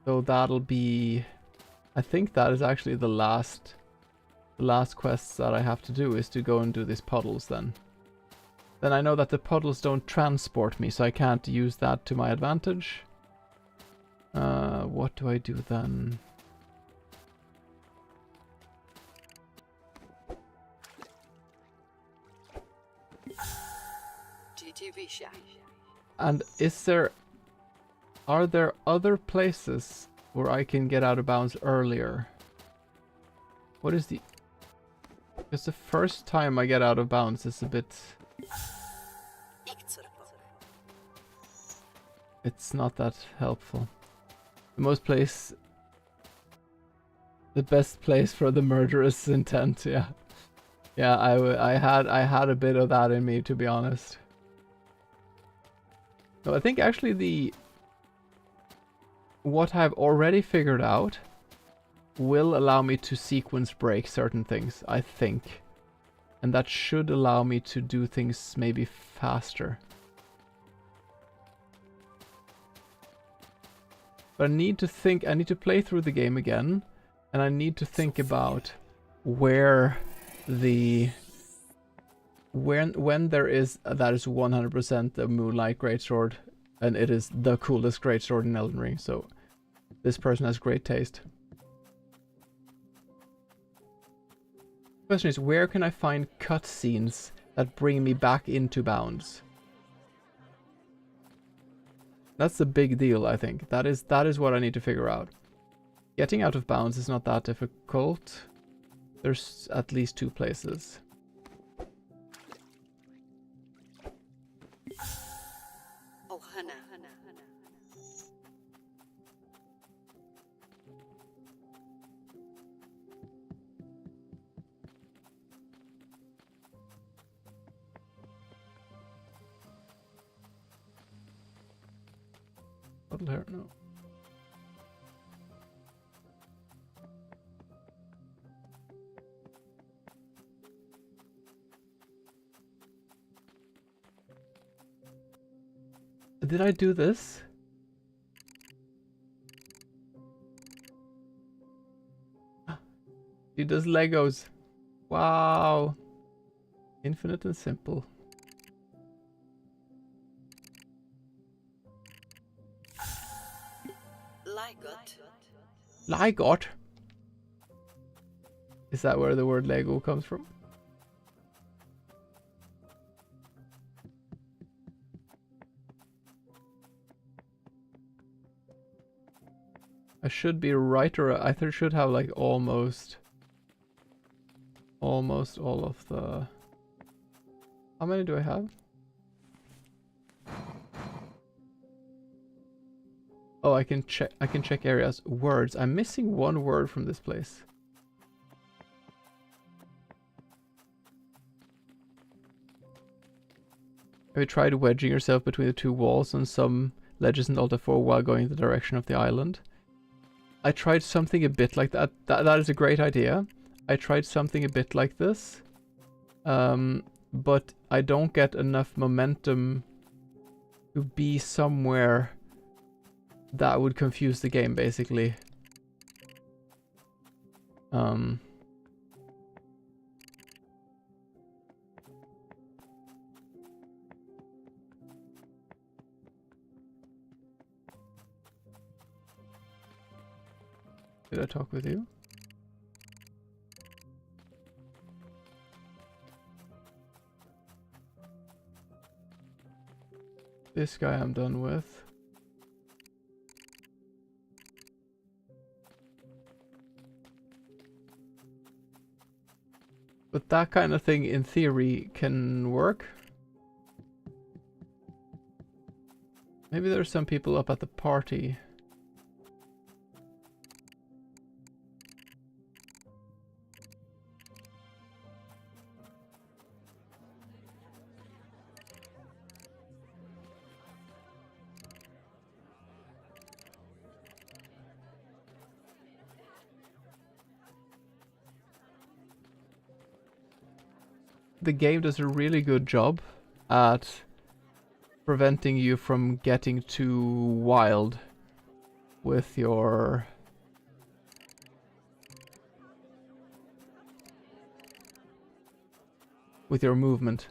Speaker 1: So that'll be... I think that is actually the last quests that I have to do is to go and do these puddles then. Then I know that the puddles don't transport me, so I can't use that to my advantage. What do I do then?
Speaker 3: TV shack.
Speaker 1: And are there other places where I can get out of bounds earlier? What is the... Because the first time I get out of bounds is a bit... It's not that helpful. The best place for the murderous intent, yeah. Yeah, I had a bit of that in me, to be honest. No, I think actually what I've already figured out will allow me to sequence break certain things, I think. And that should allow me to do things maybe faster. But I need to play through the game again, and I need to think about where when there is that is 100% the Moonlight Greatsword, and it is the coolest greatsword in Elden Ring. So this person has great taste. Question is, where can I find cutscenes that bring me back into bounds? That's the big deal, I think. That is what I need to figure out. Getting out of bounds is not that difficult. There's at least 2 places.
Speaker 3: Oh, Hannah.
Speaker 1: Bottle hair, no. Did I do this? He does Legos. Wow. Infinite and simple. Ligot? Is that where the word Lego comes from? I should be right, or I should have like almost all of the... How many do I have? Oh, I can check areas. Words. I'm missing one word from this place. Have you tried wedging yourself between the 2 walls on some ledges in Alta 4 while going the direction of the island? I tried something a bit like that. That is a great idea. I tried something a bit like this. But I don't get enough momentum to be somewhere that would confuse the game, basically. Did I talk with you? This guy I'm done with. But that kind of thing, in theory, can work. Maybe there's some people up at the party. The game does a really good job at preventing you from getting too wild with your movement.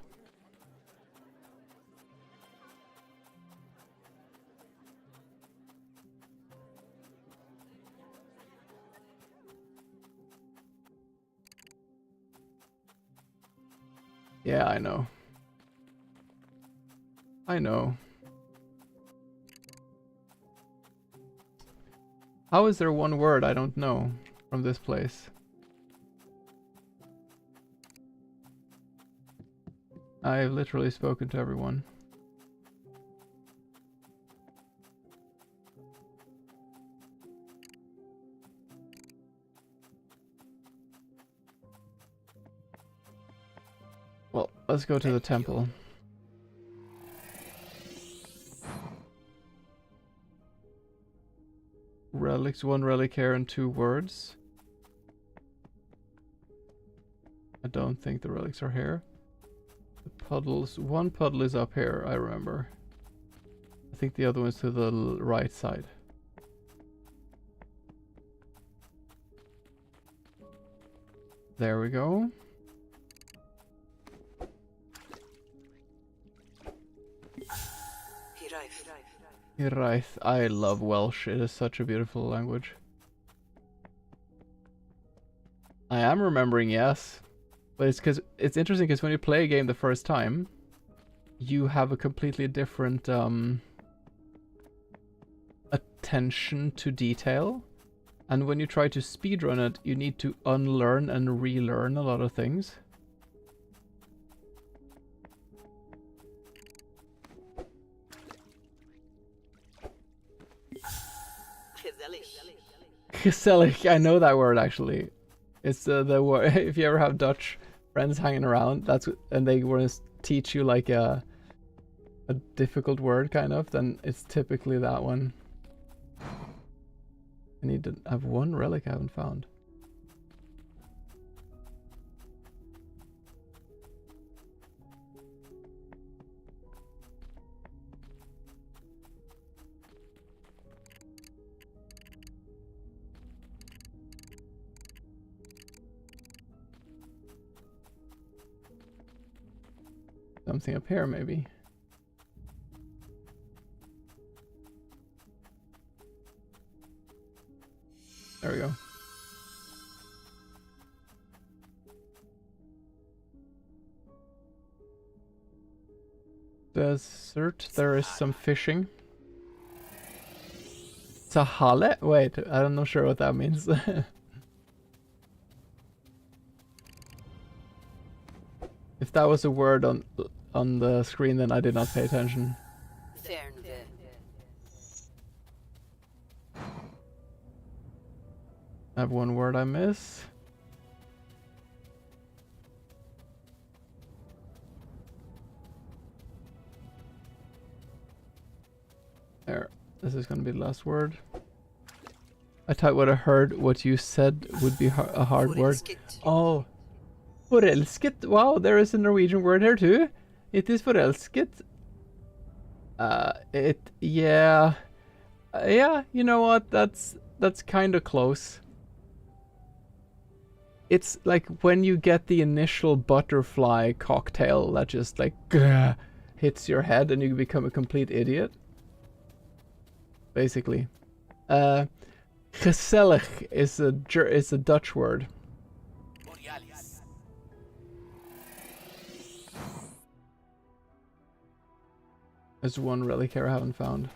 Speaker 1: Yeah, I know. I know. How is there one word I don't know from this place? I've literally spoken to everyone. Well, let's go to the temple. Relics, 1 relic here and 2 words. I don't think the relics are here. The puddles, 1 puddle is up here, I remember. I think the other one's to the right side. There we go. Right. I love Welsh. It is such a beautiful language. I am remembering, yes. But it's interesting because when you play a game the first time, you have a completely different attention to detail. And when you try to speedrun it, you need to unlearn and relearn a lot of things. Gezellig, I know that word actually. It's the word. If you ever have Dutch friends hanging around, and they want to teach you like a difficult word kind of, then it's typically that one. I need to have 1 relic I haven't found. Something up here, maybe. There we go. Desert, there is some fishing. Sahale? Wait, I'm not sure what that means. If that was a word on the screen, then I did not pay attention. I have 1 word I miss. There. This is gonna be the last word. I thought what I heard, what you said would be a hard word. Oh. Forelsket. Wow, there is a Norwegian word here too. It is forelsket. Yeah. Yeah, you know what? That's kind of close. It's like when you get the initial butterfly cocktail that just like hits your head and you become a complete idiot. Basically. Gezellig is a Dutch word. There's 1 relic here I haven't found.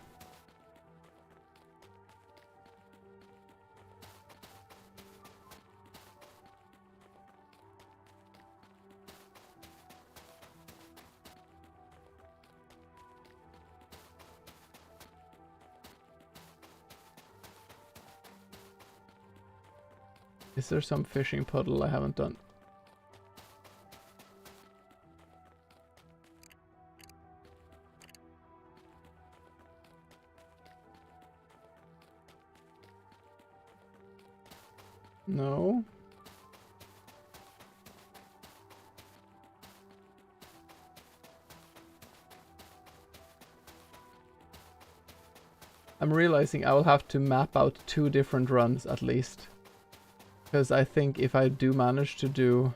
Speaker 1: Is there some fishing puddle I haven't done? No. I'm realizing I will have to map out 2 different runs at least. Because I think if I do manage to do...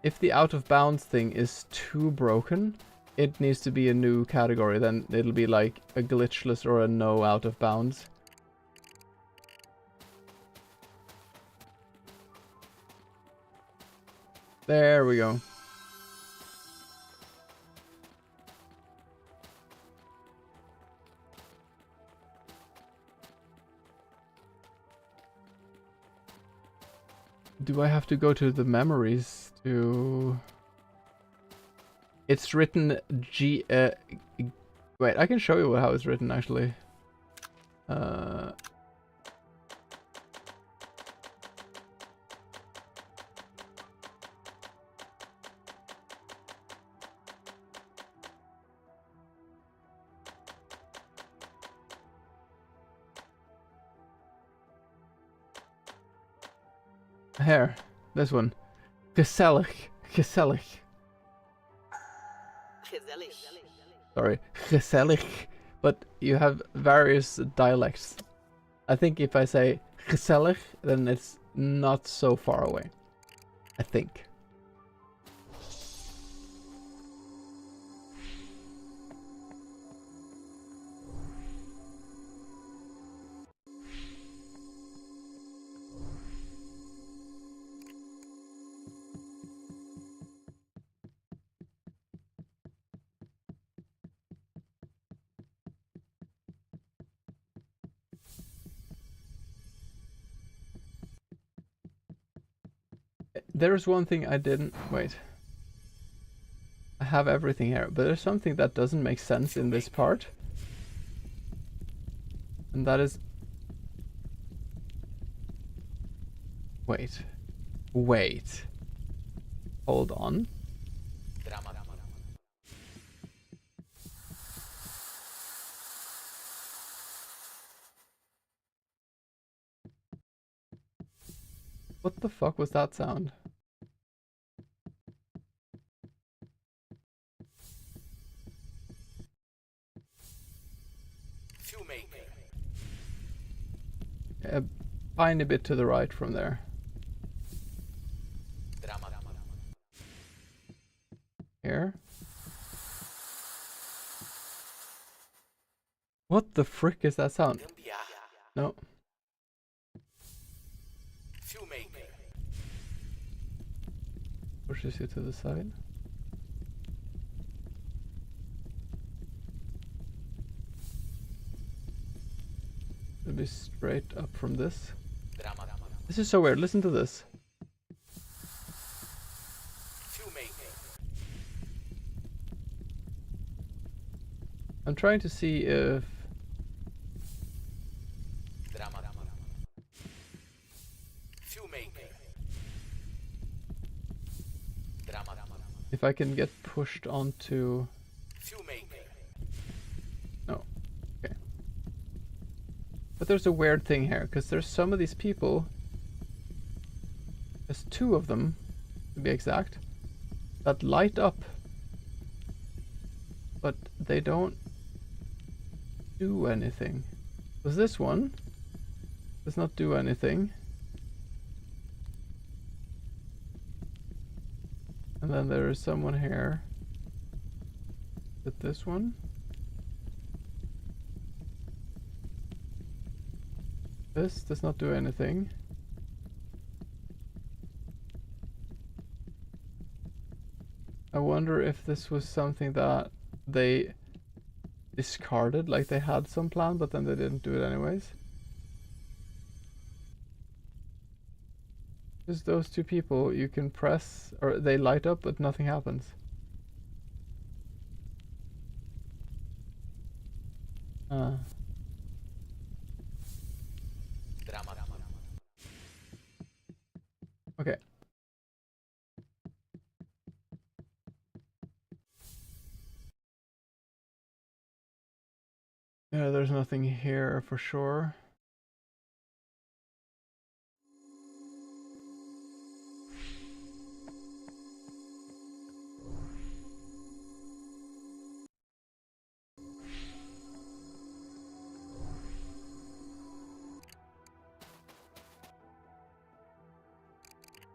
Speaker 1: If the out of bounds thing is too broken, it needs to be a new category. Then it'll be like a glitchless or a no out of bounds. There we go. Do I have to go to the memories to... It's written G... wait, I can show you how it's written actually. Here, this one. Gezellig. Gezellig. Sorry, gezellig. But you have various dialects. I think if I say gezellig, then it's not so far away. I think. There's one thing I didn't... Wait. I have everything here, but there's something that doesn't make sense in this part. And that is... Wait. Wait. Hold on. What the fuck was that sound? A tiny bit to the right from there. Here. What the frick is that sound? No. Pushes you to the side. It'll be straight up from this. This is so weird. Listen to this. I'm trying to see if... if I can get pushed onto... No. Okay. But there's a weird thing here, because there's some of these people... There's two of them, to be exact, that light up. But they don't do anything. Does this one does not do anything. And then there is someone here. With this one. This does not do anything. I wonder if this was something that they discarded, like they had some plan, but then they didn't do it anyways. Just those two people, you can press, or they light up, but nothing happens. Okay. Yeah, there's nothing here for sure.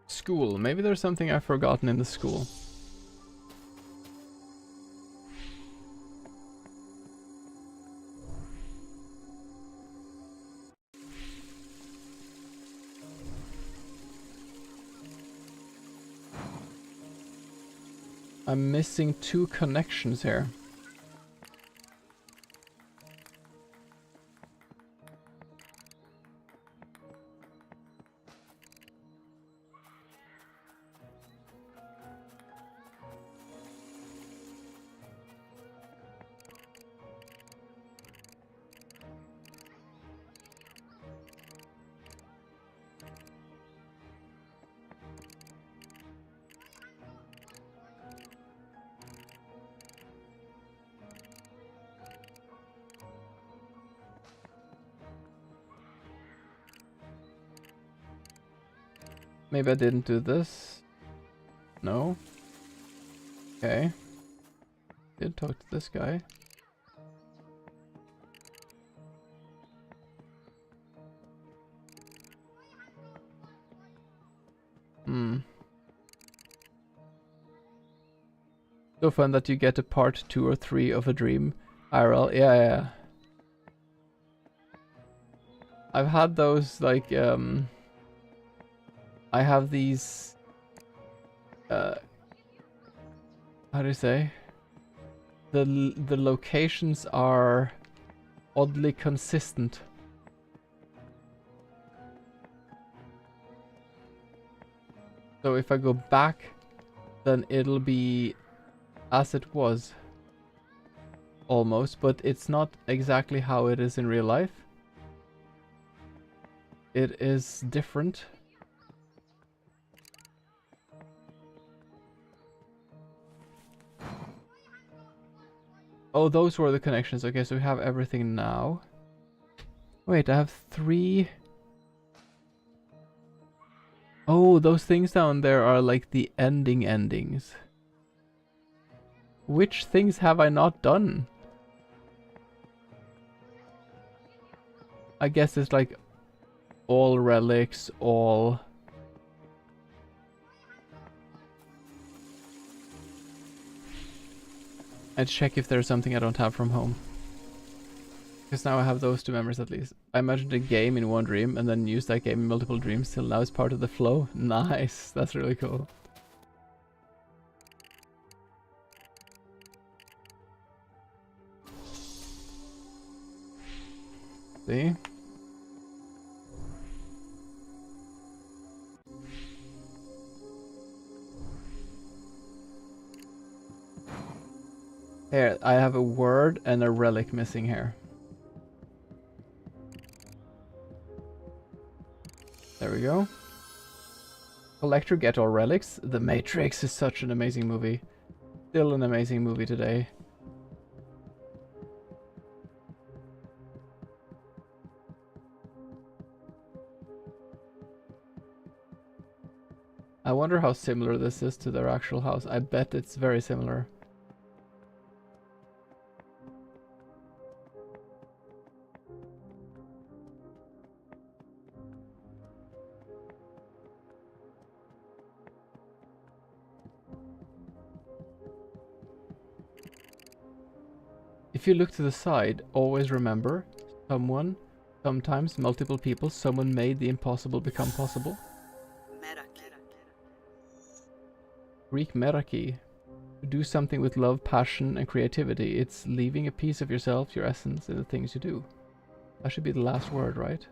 Speaker 1: School. Maybe there's something I've forgotten in the school. I'm missing two connections here. Maybe I didn't do this. No. Okay. Did talk to this guy. So fun that you get a part 2 or 3 of a dream. IRL. Yeah. I've had those, like, I have these, how do you say? The locations are oddly consistent. So if I go back, then it'll be as it was. Almost, but it's not exactly how it is in real life. It is different. Oh, those were the connections. Okay, so we have everything now. Wait, I have 3. Oh, those things down there are like the endings. Which things have I not done? I guess it's like all relics, all... I'd check if there's something I don't have from home. Because now I have those 2 members at least. I imagined a game in one dream and then used that game in multiple dreams till now it's part of the flow. Nice, that's really cool. See? Here, I have a word and a relic missing here. There we go. Collect or get all relics. The Matrix is such an amazing movie. Still an amazing movie today. I wonder how similar this is to their actual house. I bet it's very similar. If you look to the side, always remember, someone, sometimes multiple people, someone made the impossible become possible. Greek meraki. To do something with love, passion, and creativity. It's leaving a piece of yourself, your essence, in the things you do. That should be the last word, right?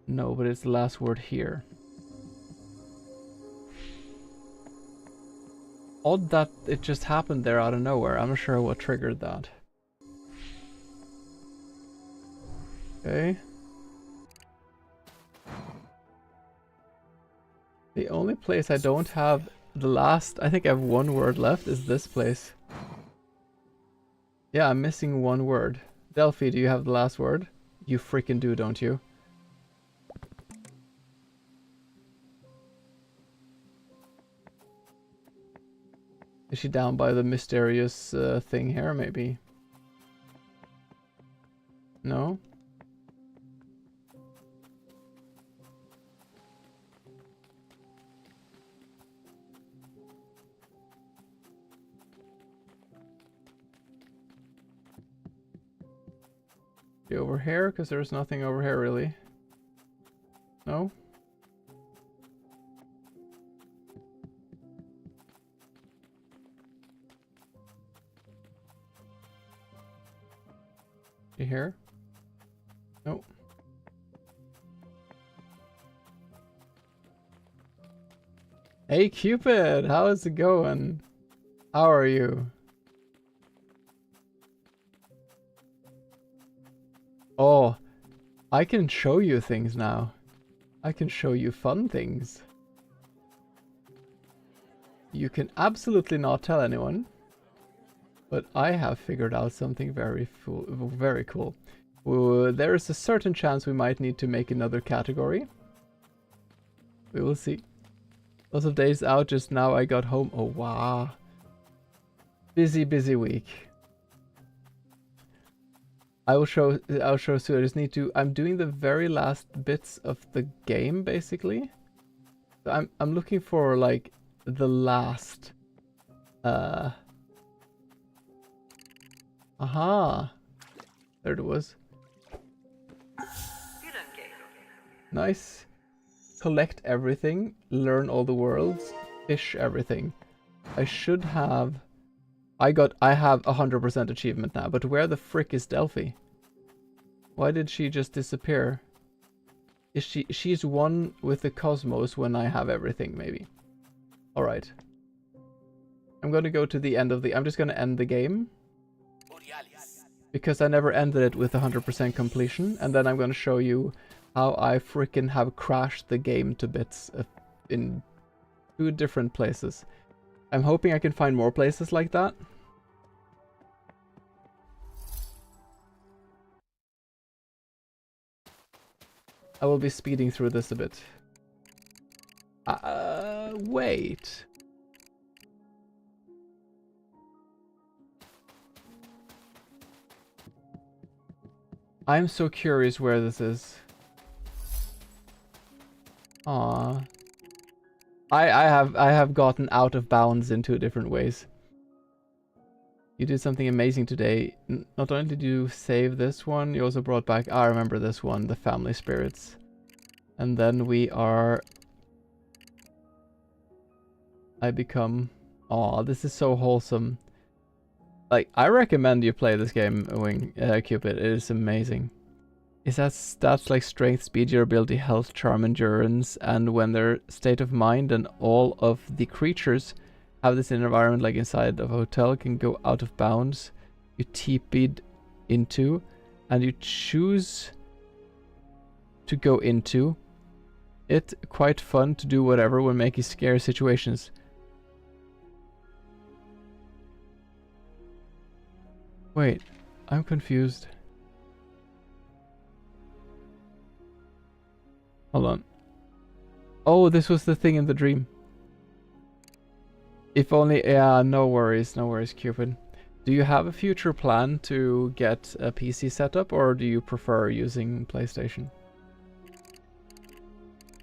Speaker 1: No, but it's the last word here. Odd that it just happened there out of nowhere. I'm not sure what triggered that. Okay. The only place I don't have the last, I think I have 1 word left, is this place. Yeah, I'm missing 1 word. Delphi, do you have the last word? You freaking do, don't you? Is she down by the mysterious thing here, maybe? No? Be over here, because there's nothing over here really. No? You here? Nope. Hey Cupid, how is it going? How are you? Oh, I can show you things now. I can show you fun things. You can absolutely not tell anyone, but I have figured out something very cool. There is a certain chance we might need to make another category. We will see. Lots of days out, just now I got home. Oh wow. Busy week. I'll show soon. I just need to, I'm doing the very last bits of the game basically. So I'm looking for like the last aha. There it was. Nice. Collect everything, learn all the worlds, fish everything. I should have I have 100% achievement now, but where the frick is Delphi? Why did she just disappear? Is she's one with the cosmos when I have everything, maybe. Alright. I'm gonna go to the end of the... I'm just gonna end the game. Because I never ended it with 100% completion. And then I'm gonna show you how I frickin' have crashed the game to bits in 2 different places. I'm hoping I can find more places like that. I will be speeding through this a bit. Wait. I'm so curious where this is. Aww. I have gotten out of bounds in 2 different ways. You did something amazing today. Not only did you save this one, you also brought back, I remember this one, the family spirits. And then we are... I become... Aw, this is so wholesome. Like, I recommend you play this game, Cupid. It is amazing. Is that stats like strength, speed, durability, health, charm, endurance, and when their state of mind and all of the creatures have this environment like inside of a hotel can go out of bounds, you TP'd into, and you choose to go into it. Quite fun to do whatever when making scary situations. Wait, I'm confused. Hold on. Oh, this was the thing in the dream. If only... Yeah, no worries, Cupid. Do you have a future plan to get a PC setup, or do you prefer using PlayStation?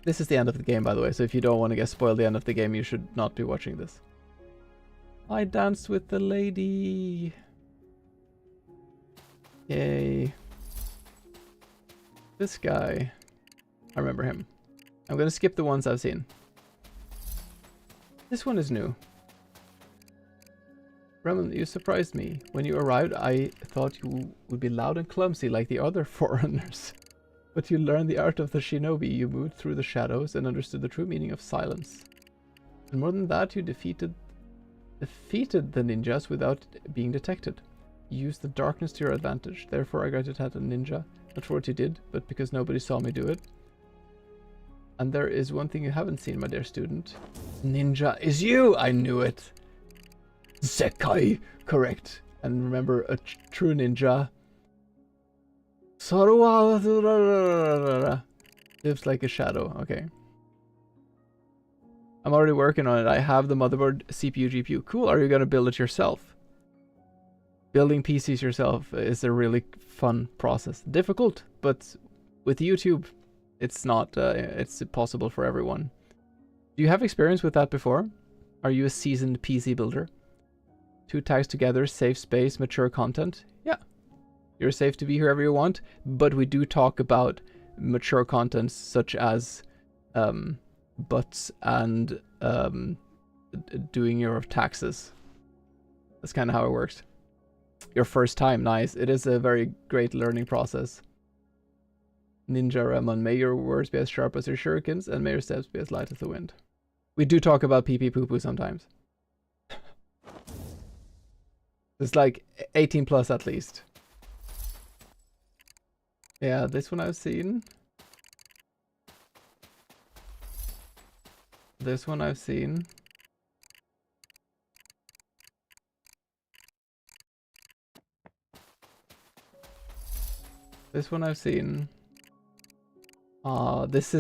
Speaker 1: This is the end of the game, by the way, so if you don't want to get spoiled the end of the game, you should not be watching this. I danced with the lady. Yay. This guy. I remember him. I'm gonna skip the ones I've seen. This one is new. Ramon, you surprised me. When you arrived, I thought you would be loud and clumsy like the other foreigners. But you learned the art of the shinobi. You moved through the shadows and understood the true meaning of silence. And more than that, you defeated the ninjas without being detected. You used the darkness to your advantage. Therefore, I got your title ninja. Not for what you did, but because nobody saw me do it. And there is one thing you haven't seen, my dear student. Ninja is you! I knew it! Sekai! Correct. And remember, a true ninja lives like a shadow. Okay. I'm already working on it. I have the motherboard, CPU, GPU. Cool. Are you gonna build it yourself? Building PCs yourself is a really fun process. Difficult, but with YouTube, it's not, it's possible for everyone. Do you have experience with that before? Are you a seasoned PC builder? 2 tags together, safe space, mature content. Yeah. You're safe to be here wherever you want, but we do talk about mature content such as butts and doing your taxes. That's kind of how it works. Your first time, nice. It is a very great learning process. Ninja Ramon, may your words be as sharp as your shurikens, and may your steps be as light as the wind. We do talk about pee pee poo poo sometimes. It's like 18 plus at least. Yeah, this one I've seen. This one I've seen. This one I've seen. This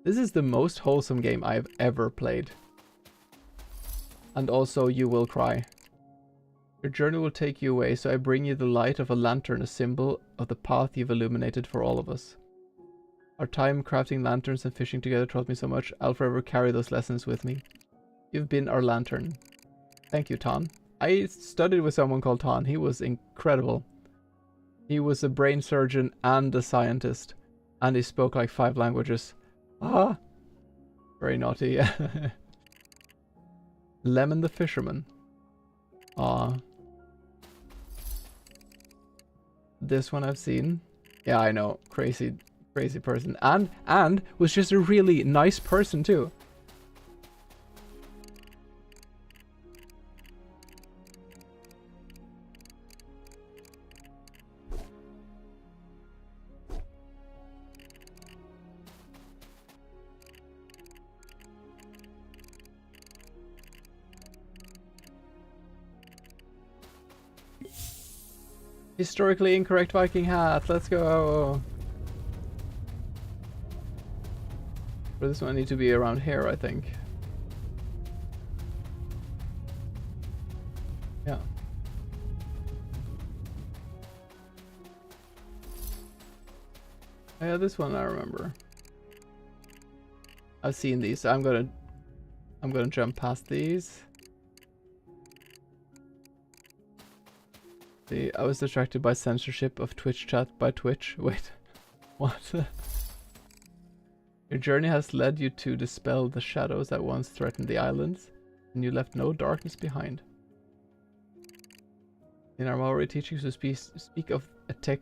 Speaker 1: This is the most wholesome game I've ever played. And also, you will cry. Your journey will take you away, so I bring you the light of a lantern, a symbol of the path you've illuminated for all of us. Our time crafting lanterns and fishing together taught me so much. I'll forever carry those lessons with me. You've been our lantern. Thank you, Tan. I studied with someone called Tan. He was incredible. He was a brain surgeon and a scientist. And he spoke like 5 languages. Ah! Very naughty. Lemon the fisherman. Ah. This one I've seen. Yeah, I know. Crazy person. And was just a really nice person too. Historically incorrect Viking hat. Let's go. For this one, I need to be around here, I think. Yeah. Yeah, this one I remember. I've seen these. So I'm gonna jump past these. See, I was distracted by censorship of Twitch chat by Twitch. Wait, what? Your journey has led you to dispel the shadows that once threatened the islands, and you left no darkness behind. In our Maori teachings, we speak of a te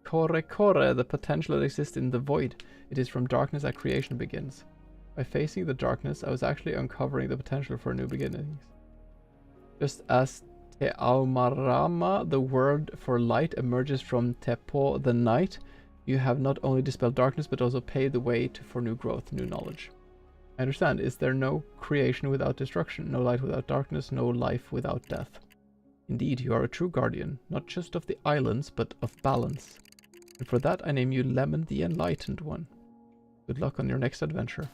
Speaker 1: kore kore, the potential that exists in the void. It is from darkness that creation begins. By facing the darkness, I was actually uncovering the potential for new beginnings. Just as Te Aumarama, the word for light, emerges from Tepo, the night, you have not only dispelled darkness, but also paved the way for new growth, new knowledge. I understand. Is there no creation without destruction, no light without darkness, no life without death? Indeed, you are a true guardian, not just of the islands, but of balance. And for that, I name you Lemon the Enlightened One. Good luck on your next adventure.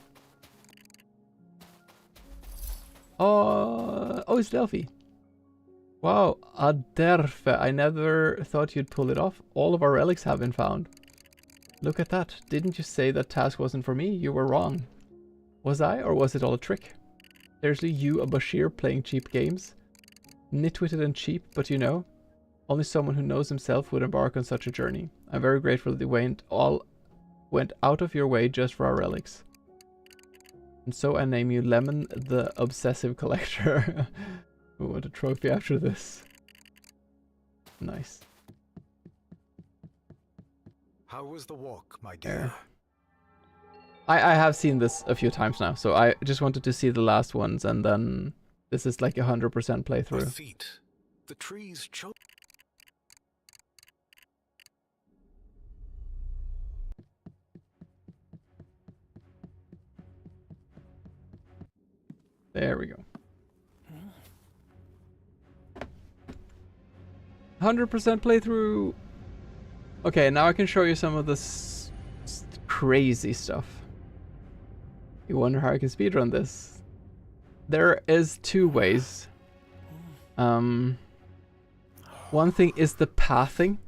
Speaker 1: Oh, it's Delphi. Wow, Aderfe. I never thought you'd pull it off. All of our relics have been found. Look at that. Didn't you say that task wasn't for me? You were wrong. Was I, or was it all a trick? Seriously, you, a Bashir, playing cheap games? Nitwitted and cheap, but you know, only someone who knows himself would embark on such a journey. I'm very grateful that you went out of your way just for our relics. And so I name you Lemon the Obsessive Collector. We want a trophy after this. Nice.
Speaker 4: How was the walk, my dear?
Speaker 1: I have seen this a few times now, so I just wanted to see the last ones, and then this is like 100% playthrough.
Speaker 4: Our feet, the trees choke.
Speaker 1: There we go. 100% playthrough. Okay, now I can show you some of this crazy stuff. You wonder how I can speedrun this? There is 2 ways. One thing is the pathing.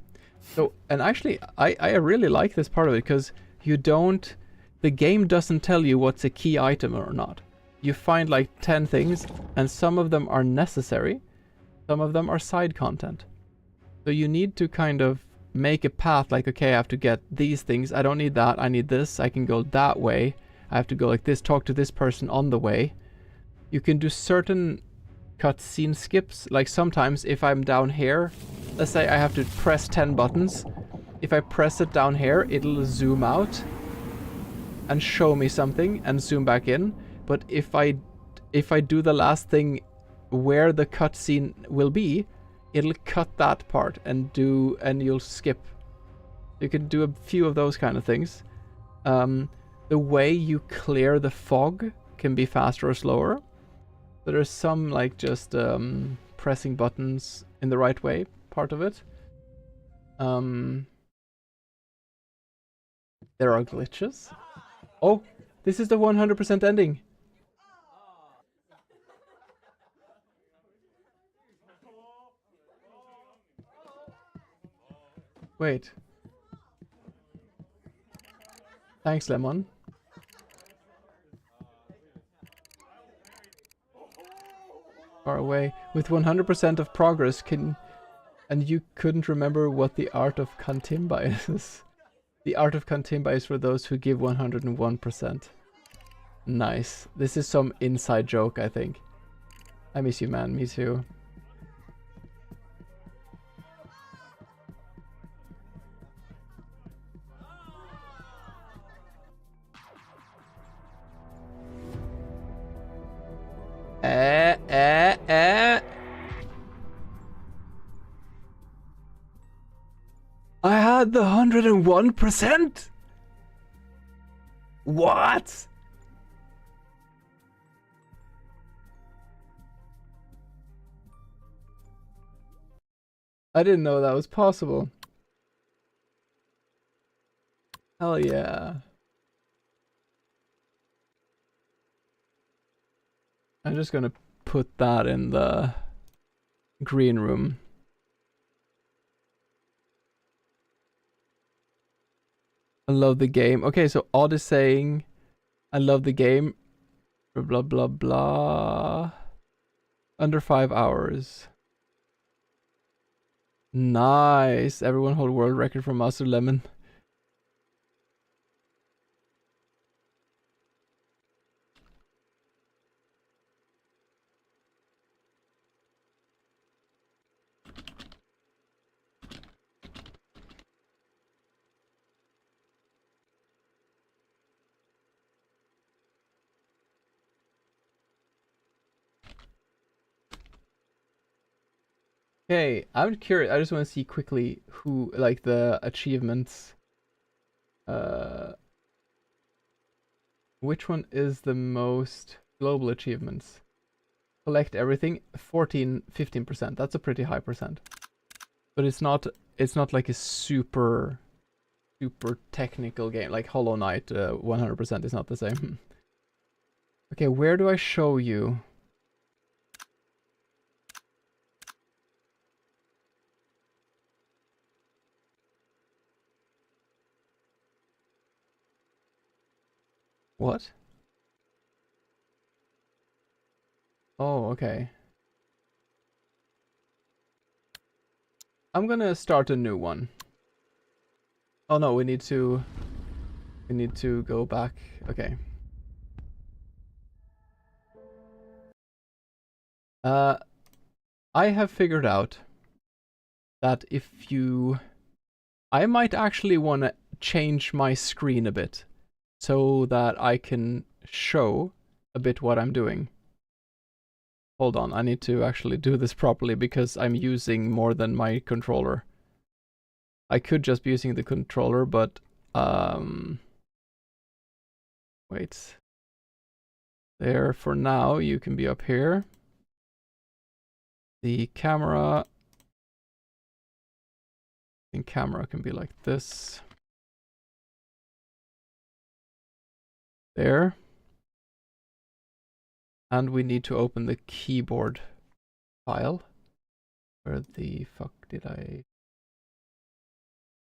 Speaker 1: So, and actually, I really like this part of it, because the game doesn't tell you what's a key item or not. You find like 10 things, and some of them are necessary, some of them are side content. So you need to kind of make a path, like, okay, I have to get these things, I don't need that, I need this, I can go that way, I have to go like this, talk to this person on the way. You can do certain cutscene skips, like sometimes if I'm down here, let's say I have to press 10 buttons, if I press it down here, it'll zoom out and show me something and zoom back in. But if I do the last thing where the cutscene will be, it'll cut that part and you'll skip. You can do a few of those kind of things. The way you clear the fog can be faster or slower. So there's some like just pressing buttons in the right way part of it. There are glitches. Oh, This is the 100% ending. Wait. Thanks, Lemon. Far away. With 100% of progress, and you couldn't remember what the art of Kantimba is. The art of Kantimba is for those who give 101%. Nice. This is some inside joke, I think. I miss you, man. Me too. I had the 101%? What? I didn't know that was possible. Hell yeah. I'm just gonna put that in the green room. I love the game. Okay, so Odd is saying, I love the game. Blah, blah, blah. Under 5 hours. Nice. Everyone hold world record for Master Lemon. Okay, I'm curious. I just want to see quickly who, like, the achievements. Which one is the most global achievements? Collect everything, 15%. That's a pretty high percent. But it's not like a super technical game. Like Hollow Knight, 100% is not the same. Okay, where do I show you? What? Oh, okay. I'm gonna start a new one. Oh no, we need to go back. Okay. I have figured out that I might actually want to change my screen a bit so that I can show a bit what I'm doing. Hold on, I need to actually do this properly because I'm using more than my controller. I could just be using the controller, but wait. There for now, you can be up here. The camera, I think camera can be like this. There. And we need to open the keyboard file. Where the fuck did I...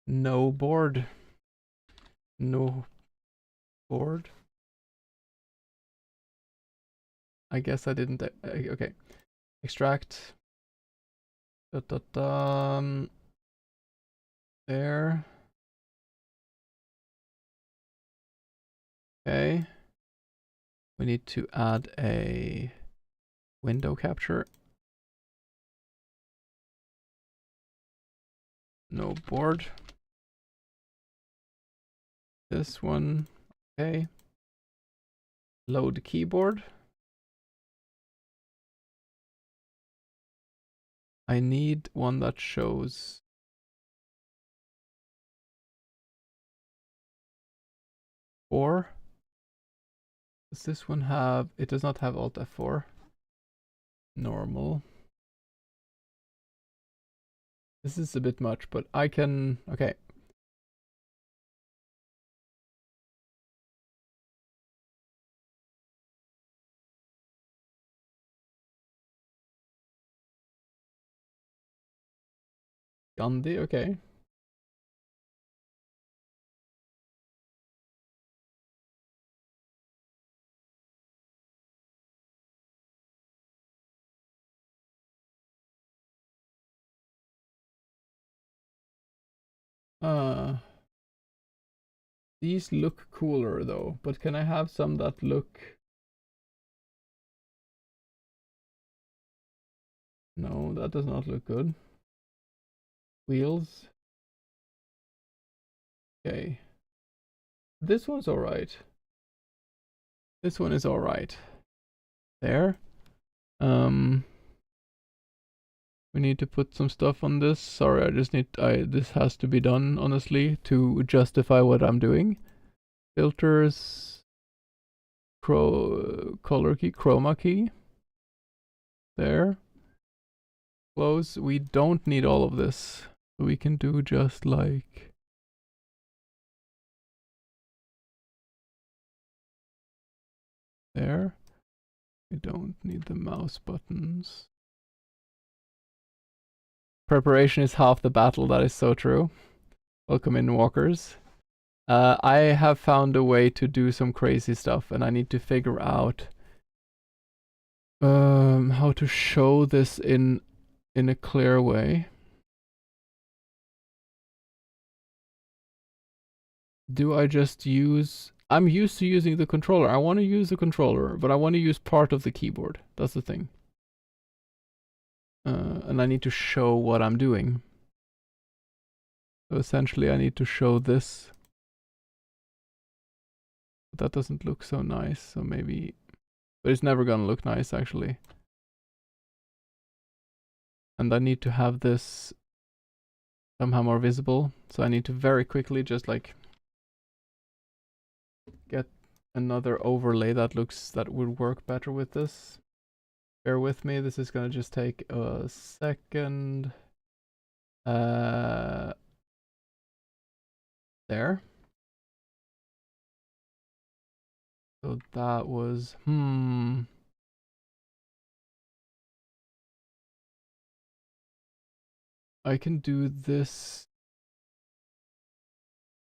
Speaker 1: No board. No board. I guess I didn't... okay. Extract. There. Okay. We need to add a window capture. No board. This one. Okay. Load keyboard. I need one that shows four. Does this one have... It does not have Alt F4. Normal. This is a bit much, but I can... Okay. Gandhi, okay. These look cooler though, but can I have some that look... No, that does not look good. Wheels. Okay. This one's alright. This one is alright. There. We need to put some stuff on this. Sorry, I just need... this has to be done, honestly, to justify what I'm doing. Filters. Color key. Chroma key. There. Close. We don't need all of this. We can do just like... There. We don't need the mouse buttons. Preparation is half the battle. That is so true. Welcome in, walkers. I have found a way to do some crazy stuff, and I need to figure out how to show this in a clear way. Do I just use... I'm used to using the controller. I want to use the controller, but I want to use part of the keyboard. That's the thing. And I need to show what I'm doing. So essentially I need to show this. But that doesn't look so nice, so maybe... But it's never gonna look nice, actually. And I need to have this somehow more visible. So I need to very quickly just like get another overlay that would work better with this. Bear with me, this is gonna just take a second. There. So that was, I can do this.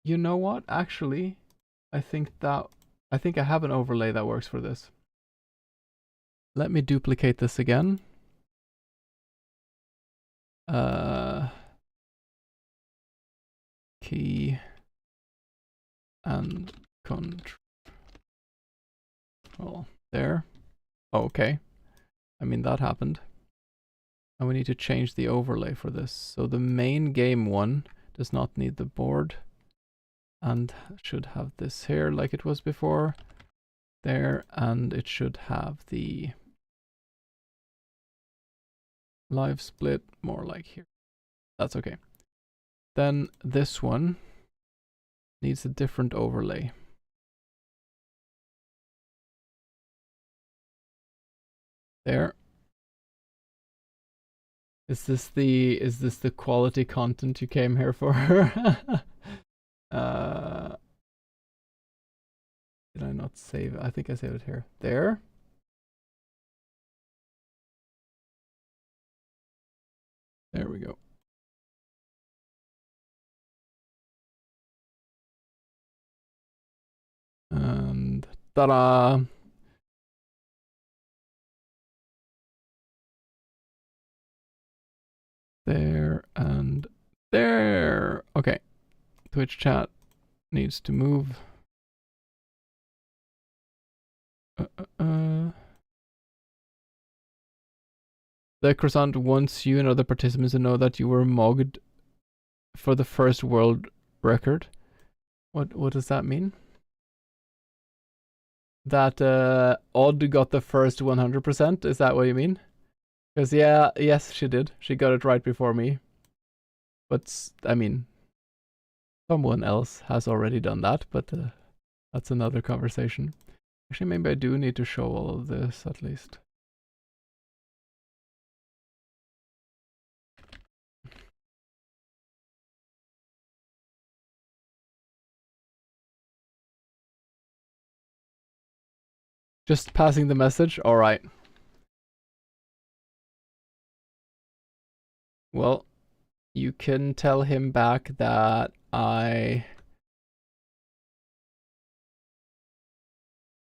Speaker 1: You know what? Actually, I think I have an overlay that works for this. Let me duplicate this again. Key and control there. Oh, okay. I mean, that happened. And we need to change the overlay for this. So the main game one does not need the board and should have this here like it was before. There, and it should have the live split more like here. That's okay. Then this one needs a different overlay. There. Is this the quality content you came here for? Did I not save it? I think I saved it here. There. There we go. And ta-da! There and there. Okay. Twitch chat needs to move. The croissant wants you and other participants to know that you were mogged for the first world record. What does that mean? That Odd got the first 100%? Is that what you mean? Because yes, she did. She got it right before me. But I mean, someone else has already done that, but that's another conversation. Actually, maybe I do need to show all of this at least. Just passing the message? Alright. Well, you can tell him back that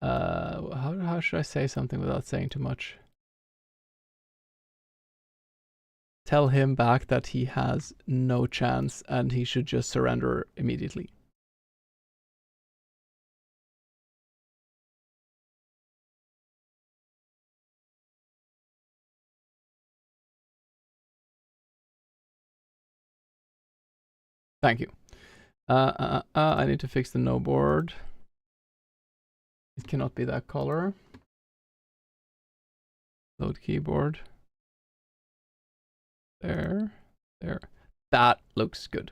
Speaker 1: how should I say something without saying too much? Tell him back that he has no chance and he should just surrender immediately. Thank you. I need to fix the no board. It cannot be that color. Load keyboard. There. That looks good.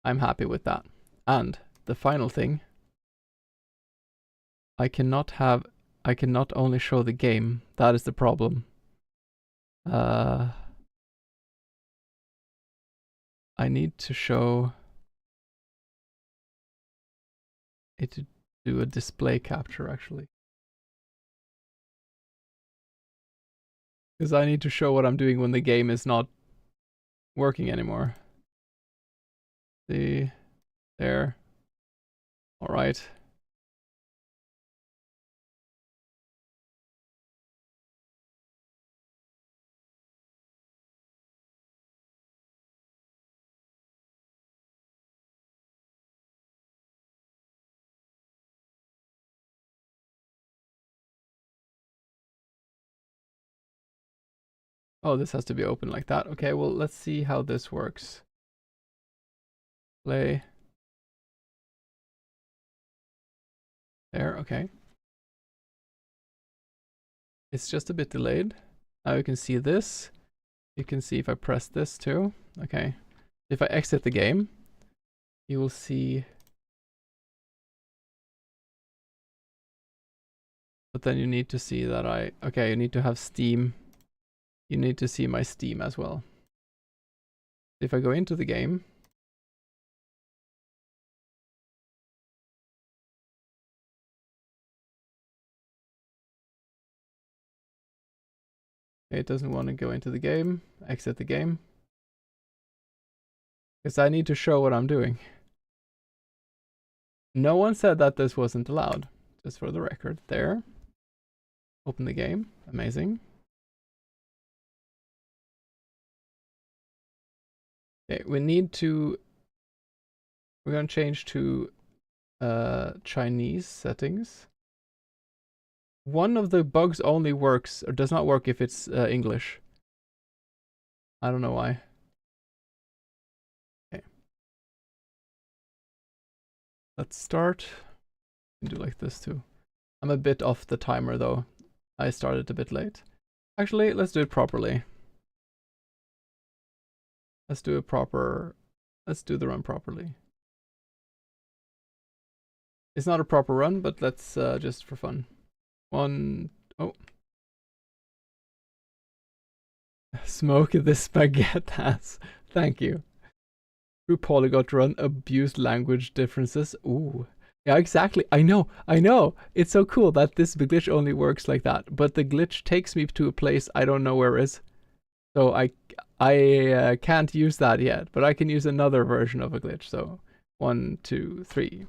Speaker 1: I'm happy with that. And the final thing, I cannot only show the game. That is the problem. I need to show it to do a display capture actually. Because I need to show what I'm doing when the game is not working anymore. See, there. All right. Oh, this has to be open like that. Okay, well, let's see how this works. Play. There, okay. It's just a bit delayed. Now you can see this. You can see if I press this too. Okay. If I exit the game, you will see. But then you need to see that okay, you need to have Steam. You need to see my Steam as well. If I go into the game, okay, it doesn't want to go into the game. Exit the game. Because I need to show what I'm doing. No one said that this wasn't allowed. Just for the record. There. Open the game. Amazing. Okay, we're going to change to Chinese settings. One of the bugs only works or does not work if it's English. I don't know why. Okay. Let's start. Do like this too. I'm a bit off the timer though. I started a bit late. Actually, let's do it properly. Let's do the run properly. It's not a proper run, but let's just for fun. Oh. Smoke this spaghetti ass. Thank you. Through polyglot run, abused language differences. Ooh. Yeah, exactly. I know. It's so cool that this glitch only works like that. But the glitch takes me to a place I don't know where is. So I can't use that yet. But I can use another version of a glitch. So 1, 2, 3.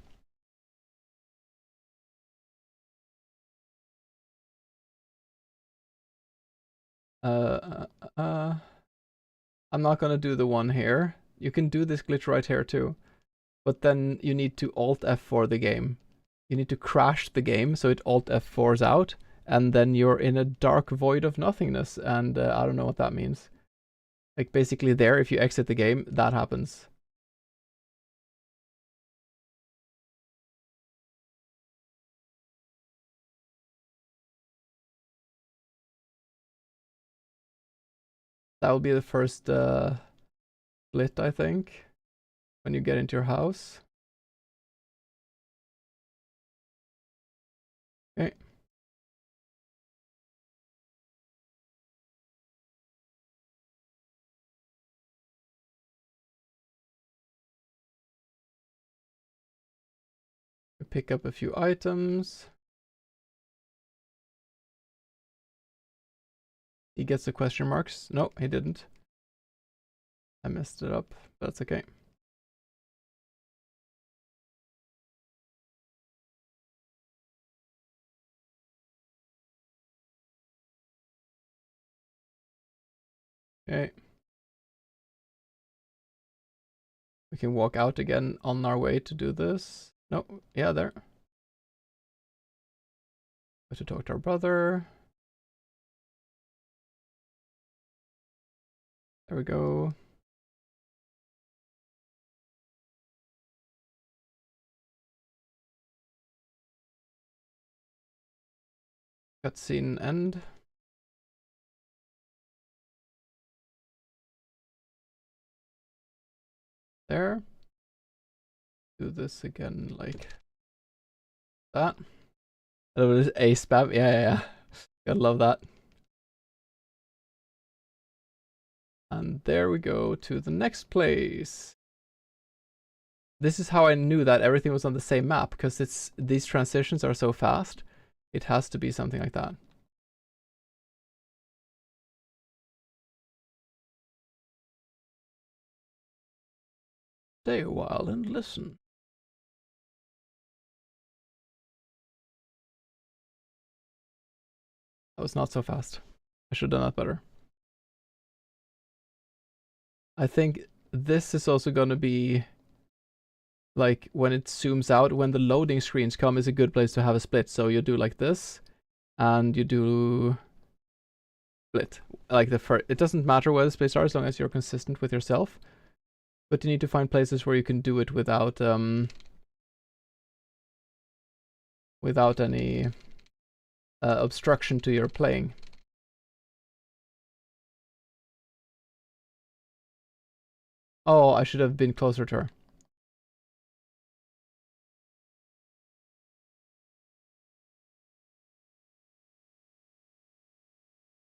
Speaker 1: I'm not gonna do the one here. You can do this glitch right here too. But then you need to Alt F4 the game. You need to crash the game so it Alt F4s out. And then you're in a dark void of nothingness. And I don't know what that means. Like basically there, if you exit the game, that happens. That will be the first split, I think, when you get into your house. Okay. Pick up a few items. He gets the question marks. No, he didn't. I messed it up. That's okay. Okay. We can walk out again on our way to do this. No, yeah, there. Have to talk to our brother. There we go. Cutscene end. There. Do this again like that. Oh, this A spam. Yeah. Gotta love that. And there we go to the next place. This is how I knew that everything was on the same map, because these transitions are so fast. It has to be something like that. Stay a while and listen. That was not so fast. I should have done that better. I think this is also going to be like when it zooms out, when the loading screens come, is a good place to have a split. So you do like this, and you do split. Like the first, it doesn't matter where the splits are as long as you're consistent with yourself. But you need to find places where you can do it without without any obstruction to your playing. Oh, I should have been closer to her.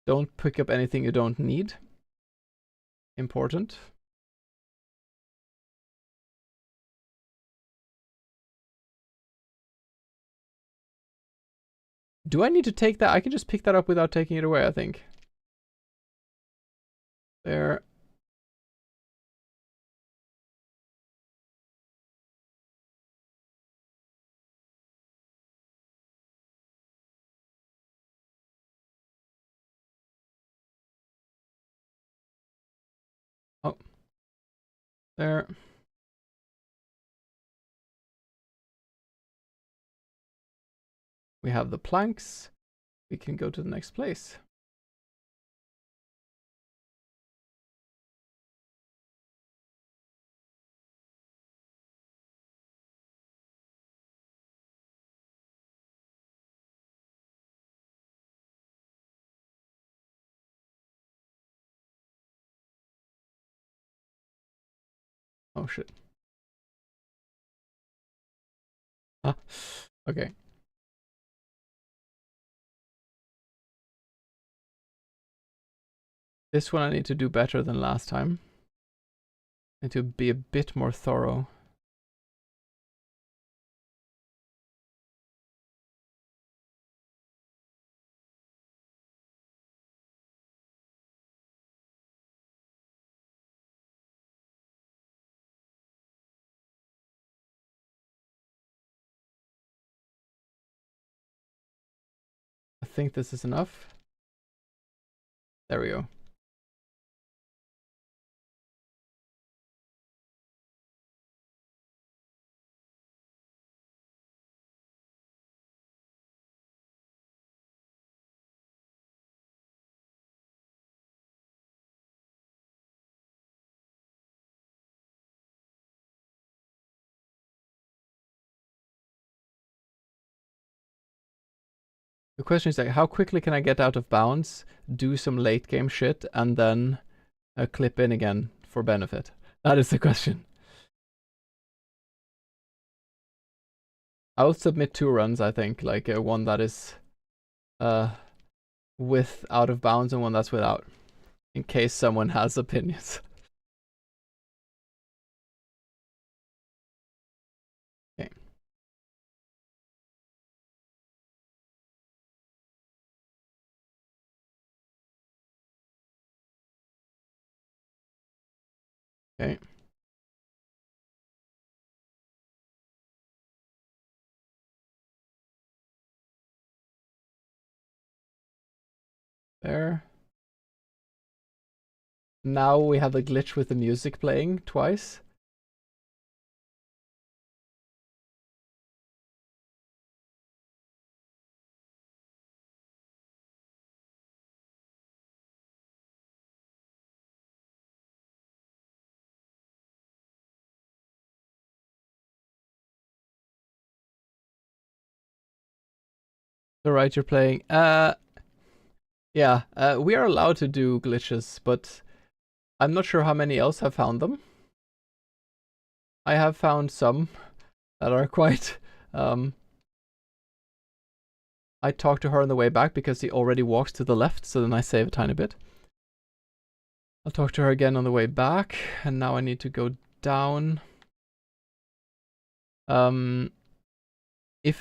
Speaker 1: Don't pick up anything you don't need. Important. Do I need to take that? I can just pick that up without taking it away, I think. There. Oh. There. We have the planks. We can go to the next place. Oh shit. Ah, okay. This one I need to do better than last time. I need to be a bit more thorough. I think this is enough. There we go. The question is like, how quickly can I get out of bounds, do some late game shit, and then clip in again for benefit? That is the question. I will submit 2 runs, I think, like one that is with out of bounds and one that's without, in case someone has opinions. Okay. Okay. There. Now we have the glitch with the music playing twice. The right you're playing. Yeah, we are allowed to do glitches, but I'm not sure how many else have found them. I have found some that are quite... I talked to her on the way back because he already walks to the left, so then I save a tiny bit. I'll talk to her again on the way back, and now I need to go down. If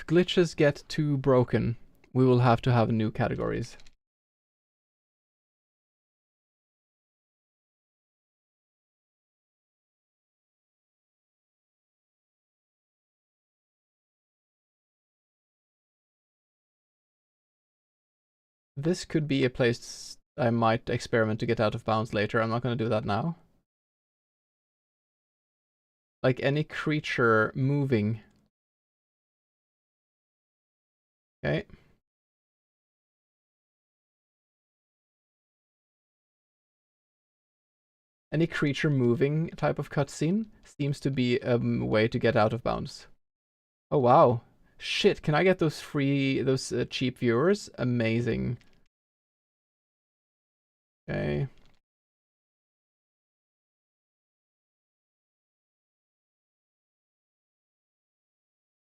Speaker 1: glitches get too broken, we will have to have new categories. This could be a place I might experiment to get out of bounds later. I'm not going to do that now. Like any creature moving. Okay. Any creature moving type of cutscene seems to be a way to get out of bounds. Oh wow. Shit, can I get those free, those cheap viewers? Amazing. Okay.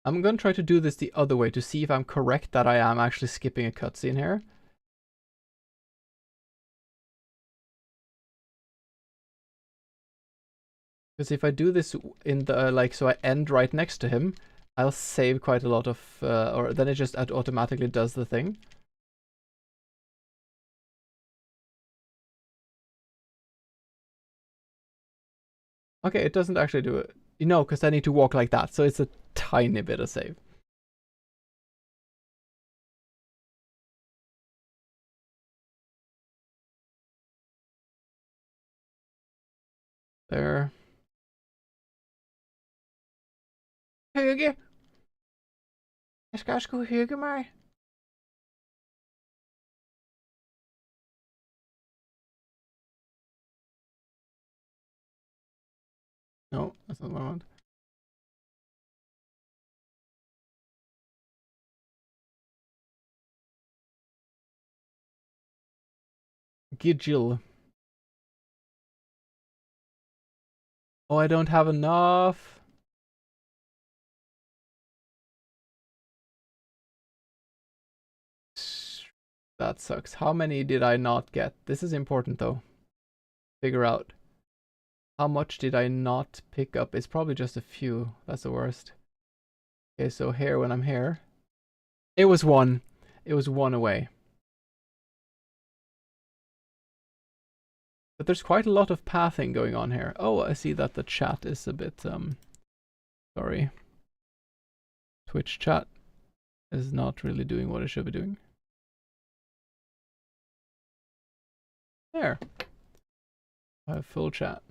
Speaker 1: I'm gonna try to do this the other way to see if I'm correct that I am actually skipping a cutscene here. Because if I do this in the, like, so I end right next to him, I'll save quite a lot of, or then it just automatically does the thing. Okay, it doesn't actually do it. You know, because I need to walk like that, so it's a tiny bit of save. There. Hygge! Jeg skal sgu hygge mig. No, that's not what I want. Gidgil. Oh, I don't have enough. That sucks. How many did I not get? This is important though. Figure out. How much did I not pick up? It's probably just a few. That's the worst. Okay, so here, when I'm here. It was one. It was one away. But there's quite a lot of pathing going on here. Oh, I see that the chat is a bit, sorry. Twitch chat is not really doing what it should be doing. There. I have full chat.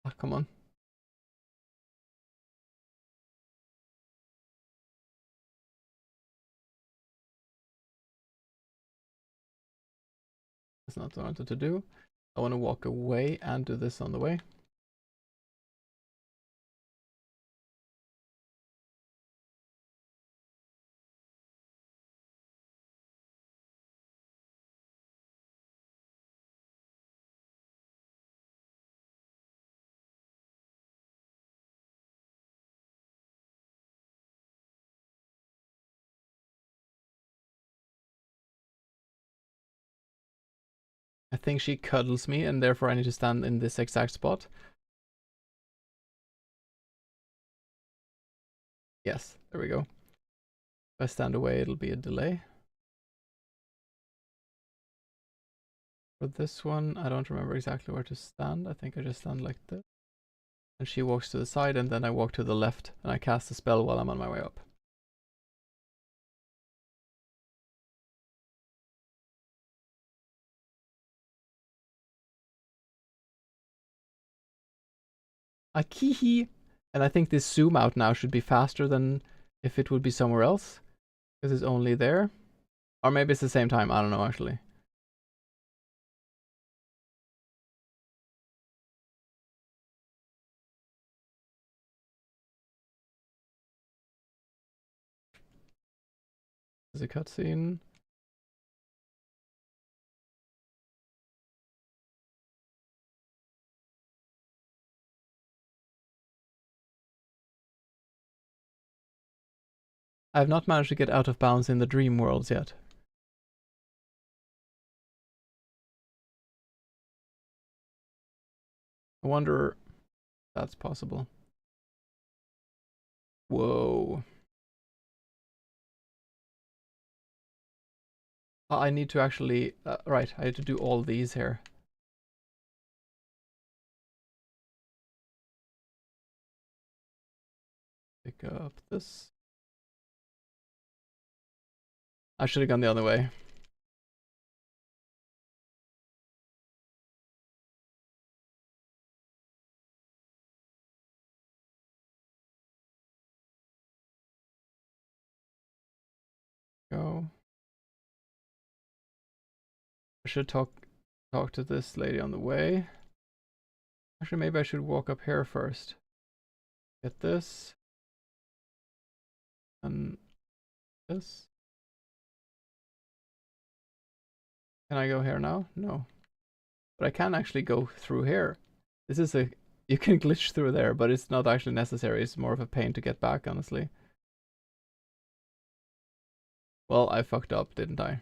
Speaker 1: Oh, come on. That's not what I wanted to do. I want to walk away and do this on the way. I think she cuddles me, and therefore I need to stand in this exact spot. Yes, there we go. If I stand away, it'll be a delay. For this one, I don't remember exactly where to stand. I think I just stand like this. And she walks to the side, and then I walk to the left, and I cast a spell while I'm on my way up. Akihi! And I think this zoom out now should be faster than if it would be somewhere else. Because it's only there. Or maybe it's the same time, I don't know actually. There's a cutscene. I have not managed to get out of bounds in the dream worlds yet. I wonder if that's possible. Whoa. I need to actually... right, I have to do all these here. Pick up this. I should have gone the other way. Go. I should talk to this lady on the way. Actually, maybe I should walk up here first. Get this. And this. Can I go here now? No. But I can actually go through here. This is a... You can glitch through there, but it's not actually necessary. It's more of a pain to get back, honestly. Well, I fucked up, didn't I?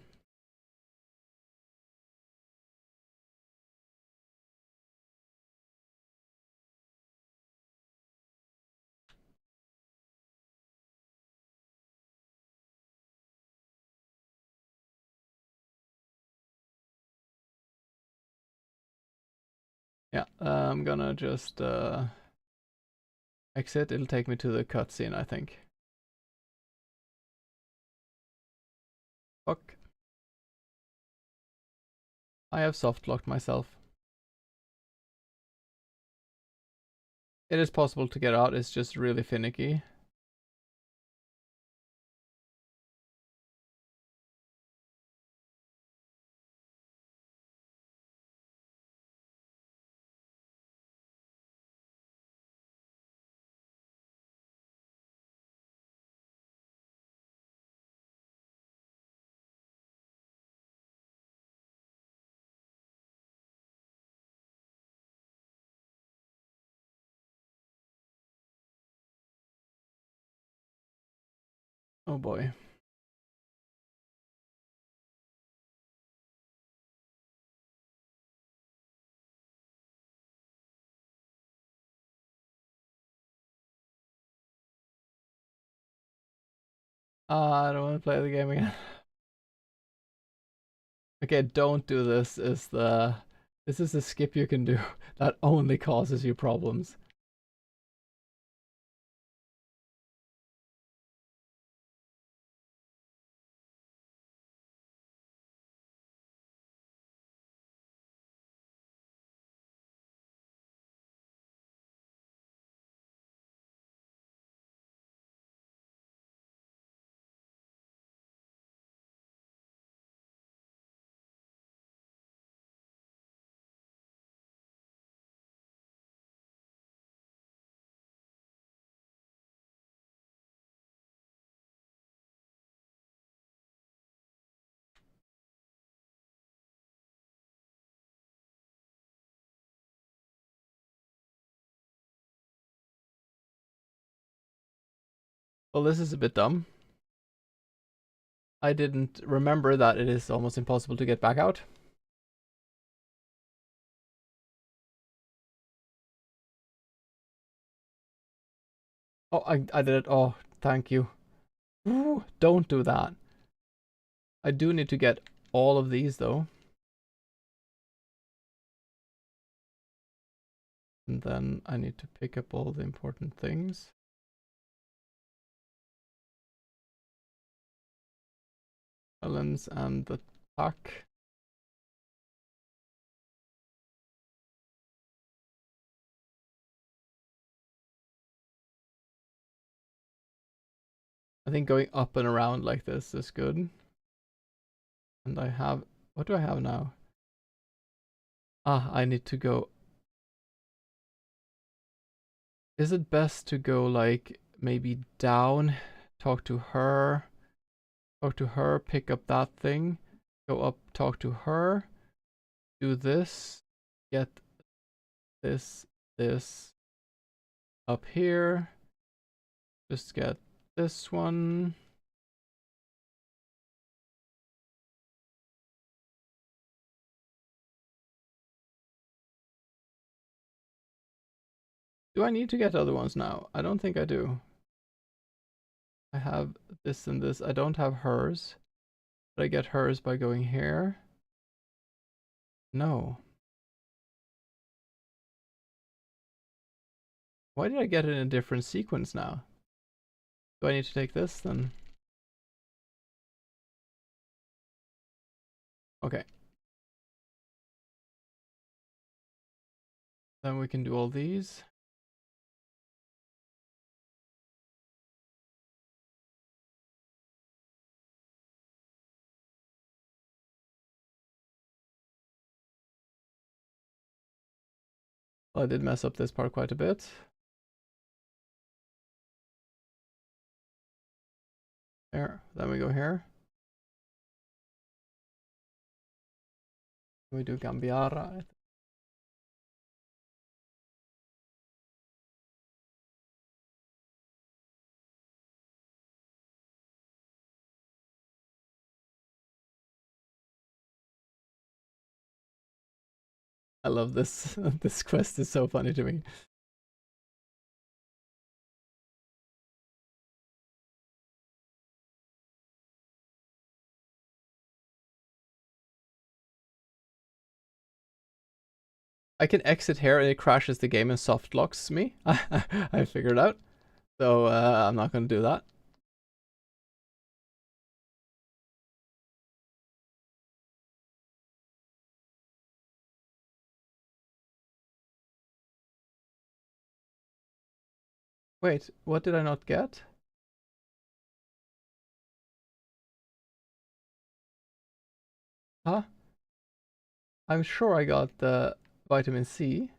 Speaker 1: Yeah, I'm gonna just exit. It'll take me to the cutscene, I think. Fuck. I have soft locked myself. It is possible to get out, it's just really finicky. Oh boy. I don't want to play the game again. Okay, don't do this. This is a skip you can do that only causes you problems. Well, this is a bit dumb. I didn't remember that it is almost impossible to get back out. Oh, I did it. Oh, thank you. Ooh, don't do that. I do need to get all of these though. And then I need to pick up all the important things. Balance and the pack. I think going up and around like this is good. And I have, what do I have now? Ah, I need to go. Is it best to go like maybe down, talk to her, pick up that thing, go up, talk to her, do this, get this up here, just get this one. Do I need to get other ones now? I don't think I do. I have this and this. I don't have hers. But I get hers by going here. No. Why did I get it in a different sequence now? Do I need to take this then? Okay. Then we can do all these. Well, I did mess up this part quite a bit. There. Then we go here. We do Gambiara. I love this. This quest is so funny to me. I can exit here and it crashes the game and soft locks me. I figured out. So I'm not going to do that. Wait, what did I not get? Huh? I'm sure I got the vitamin C.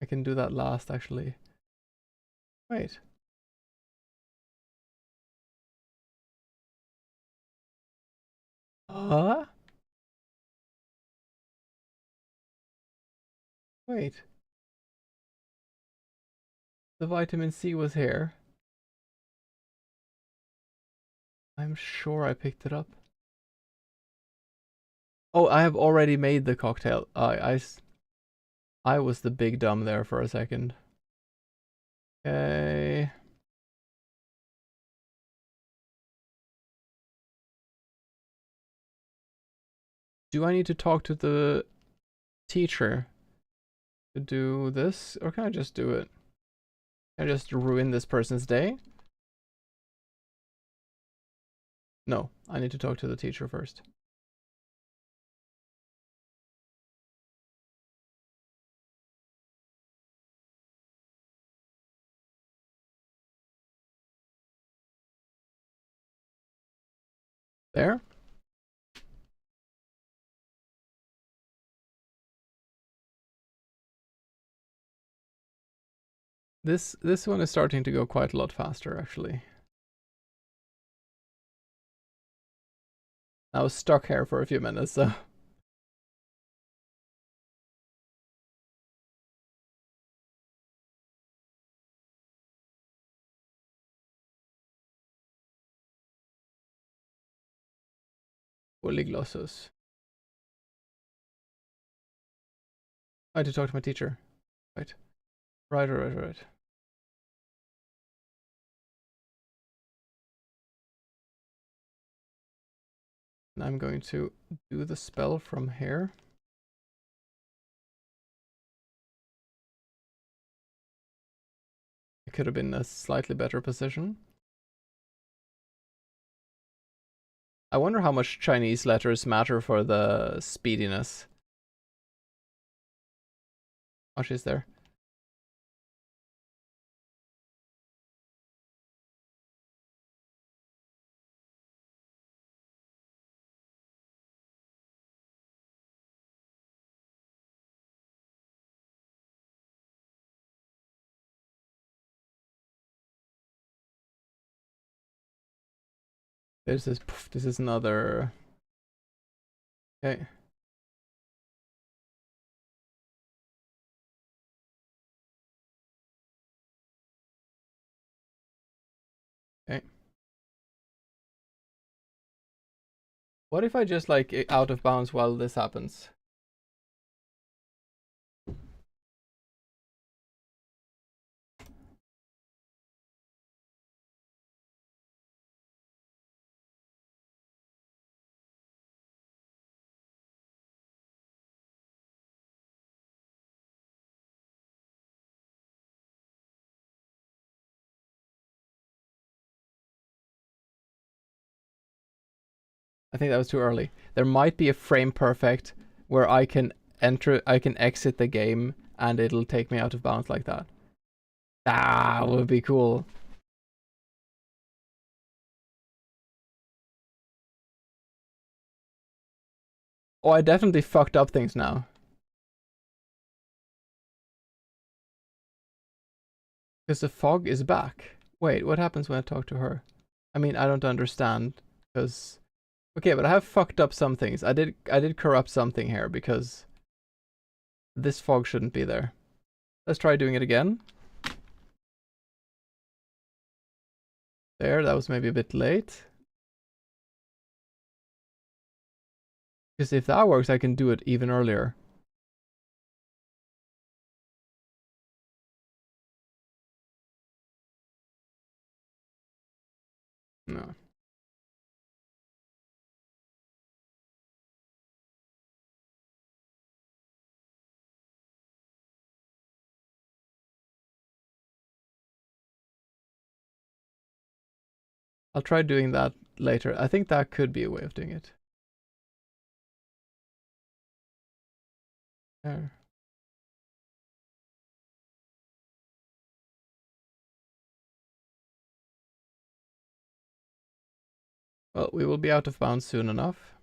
Speaker 1: I can do that last actually. Wait. Huh? Wait. The vitamin C was here. I'm sure I picked it up. Oh, I have already made the cocktail. I was the big dumb there for a second. Okay. Do I need to talk to the teacher to do this? Or can I just do it? Can I just ruin this person's day? No, I need to talk to the teacher first. There. This one is starting to go quite a lot faster actually. I was stuck here for a few minutes, so polyglossus. I had to talk to my teacher. Right. Right. And I'm going to do the spell from here. It could have been a slightly better position. I wonder how much Chinese letters matter for the speediness. Oh, she's there. This is another. Okay. Okay. What if I just like out of bounds while this happens? I think that was too early. There might be a frame perfect where I can exit the game and it'll take me out of bounds like that. Ah, would be cool. Oh, I definitely fucked up things now. Because the fog is back. Wait, what happens when I talk to her? I mean, I don't understand. Because... Okay, but I have fucked up some things. I did corrupt something here because this fog shouldn't be there. Let's try doing it again. There, that was maybe a bit late. Because if that works, I can do it even earlier. No. I'll try doing that later. I think that could be a way of doing it. There. Well, we will be out of bounds soon enough.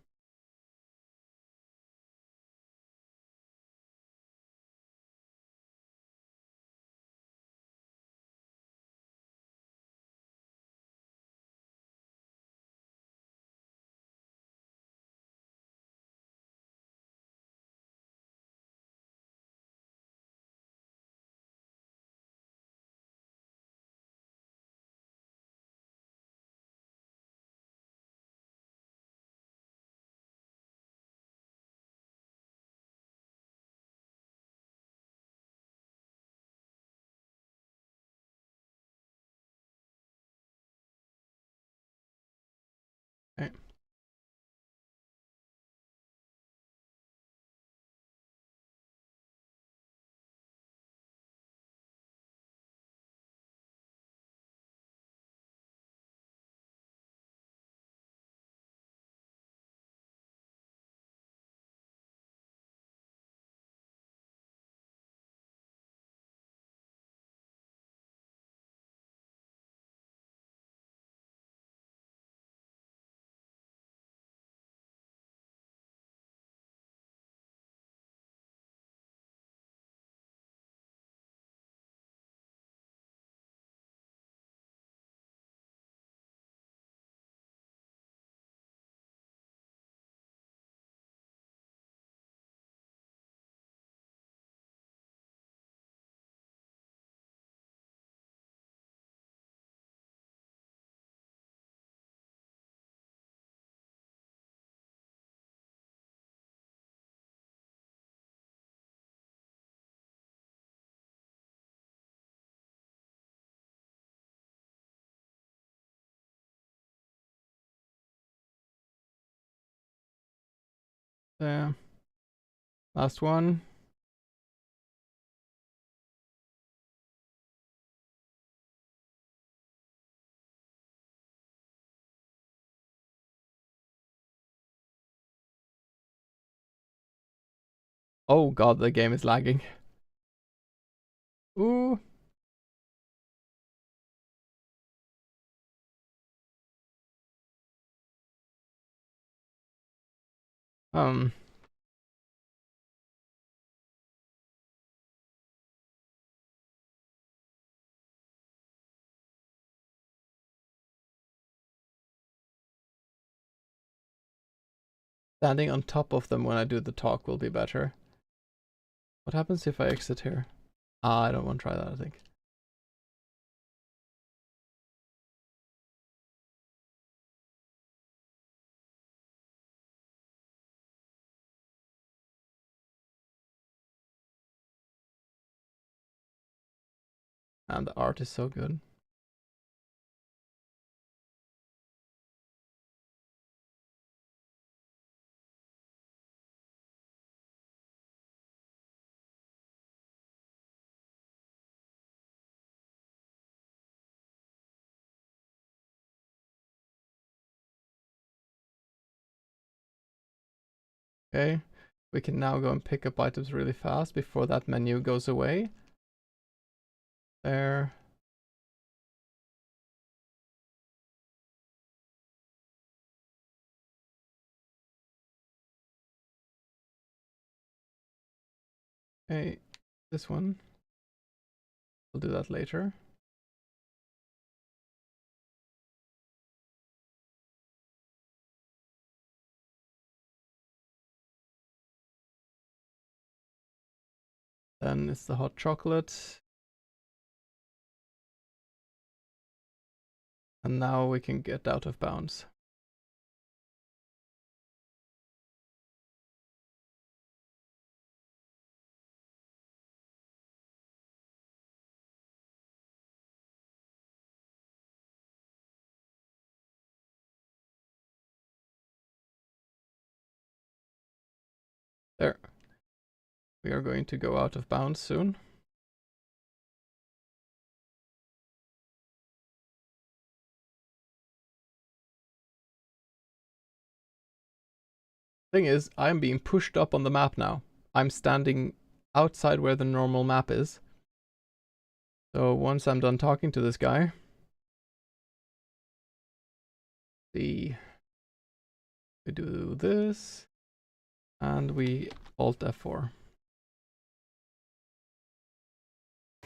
Speaker 1: There. Last one. Oh god, the game is lagging. Ooh. Um. Standing on top of them when I do the talk will be better. What happens if I exit here? Ah, I don't want to try that, I think. And the art is so good. Okay, we can now go and pick up items really fast before that menu goes away. There. Okay, this one. We'll do that later. Then it's the hot chocolate. And now we can get out of bounds. There. We are going to go out of bounds soon. Thing is, I'm being pushed up on the map now. I'm standing outside where the normal map is. So once I'm done talking to this guy, we do this, and we Alt F4.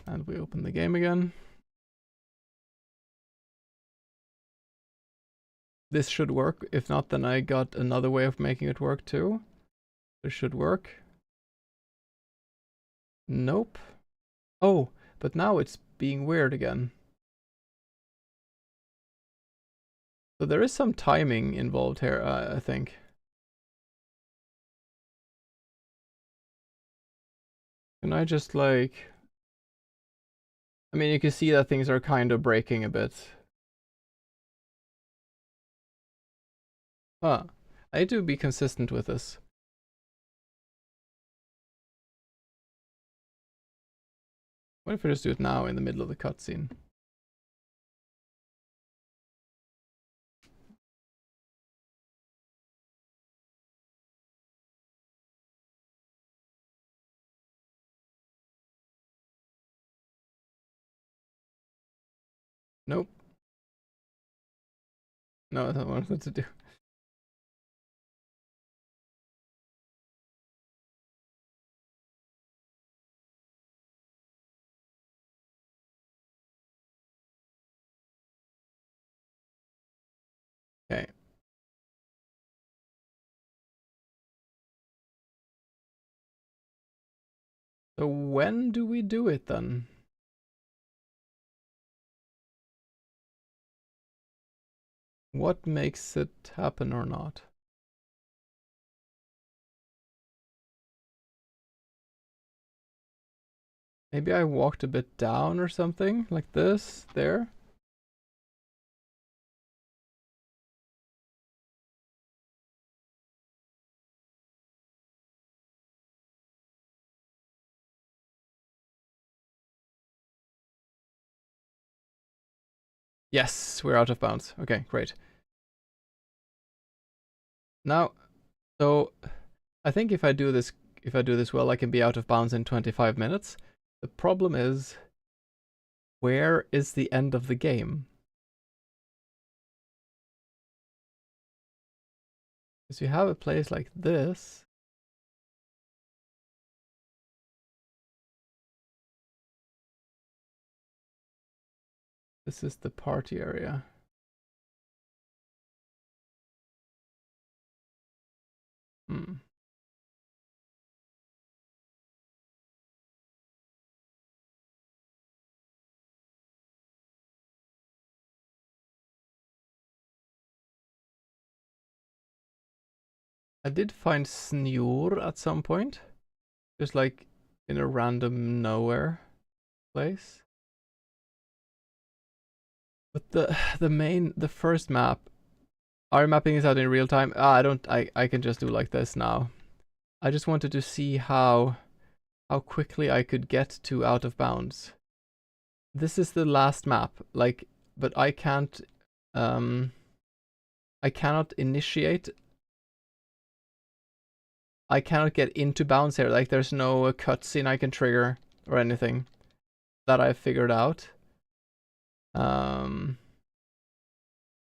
Speaker 1: And we open the game again. This should work. If not, then I got another way of making it work too. This should work. Nope. Oh, but now it's being weird again. So there is some timing involved here, I think. Can I just like... I mean, you can see that things are kind of breaking a bit. Huh. I need to be consistent with this. What if I just do it now in the middle of the cutscene? Nope. No, I don't want what to do. Okay. So when do we do it then? What makes it happen or not? Maybe I walked a bit down or something, like this, there. Yes, we're out of bounds. Okay, great. Now, so I think if I do this well, I can be out of bounds in 25 minutes. The problem is, where is the end of the game? Because you have a place like this. This is the party area. Hmm. I did find Snur at some point. Just like in a random nowhere place. But the first map, are mapping this out in real time? I can just do like this now. I just wanted to see how quickly I could get to out of bounds. This is the last map, like, but I cannot initiate. I cannot get into bounds here. Like, there's no cutscene I can trigger or anything that I've figured out.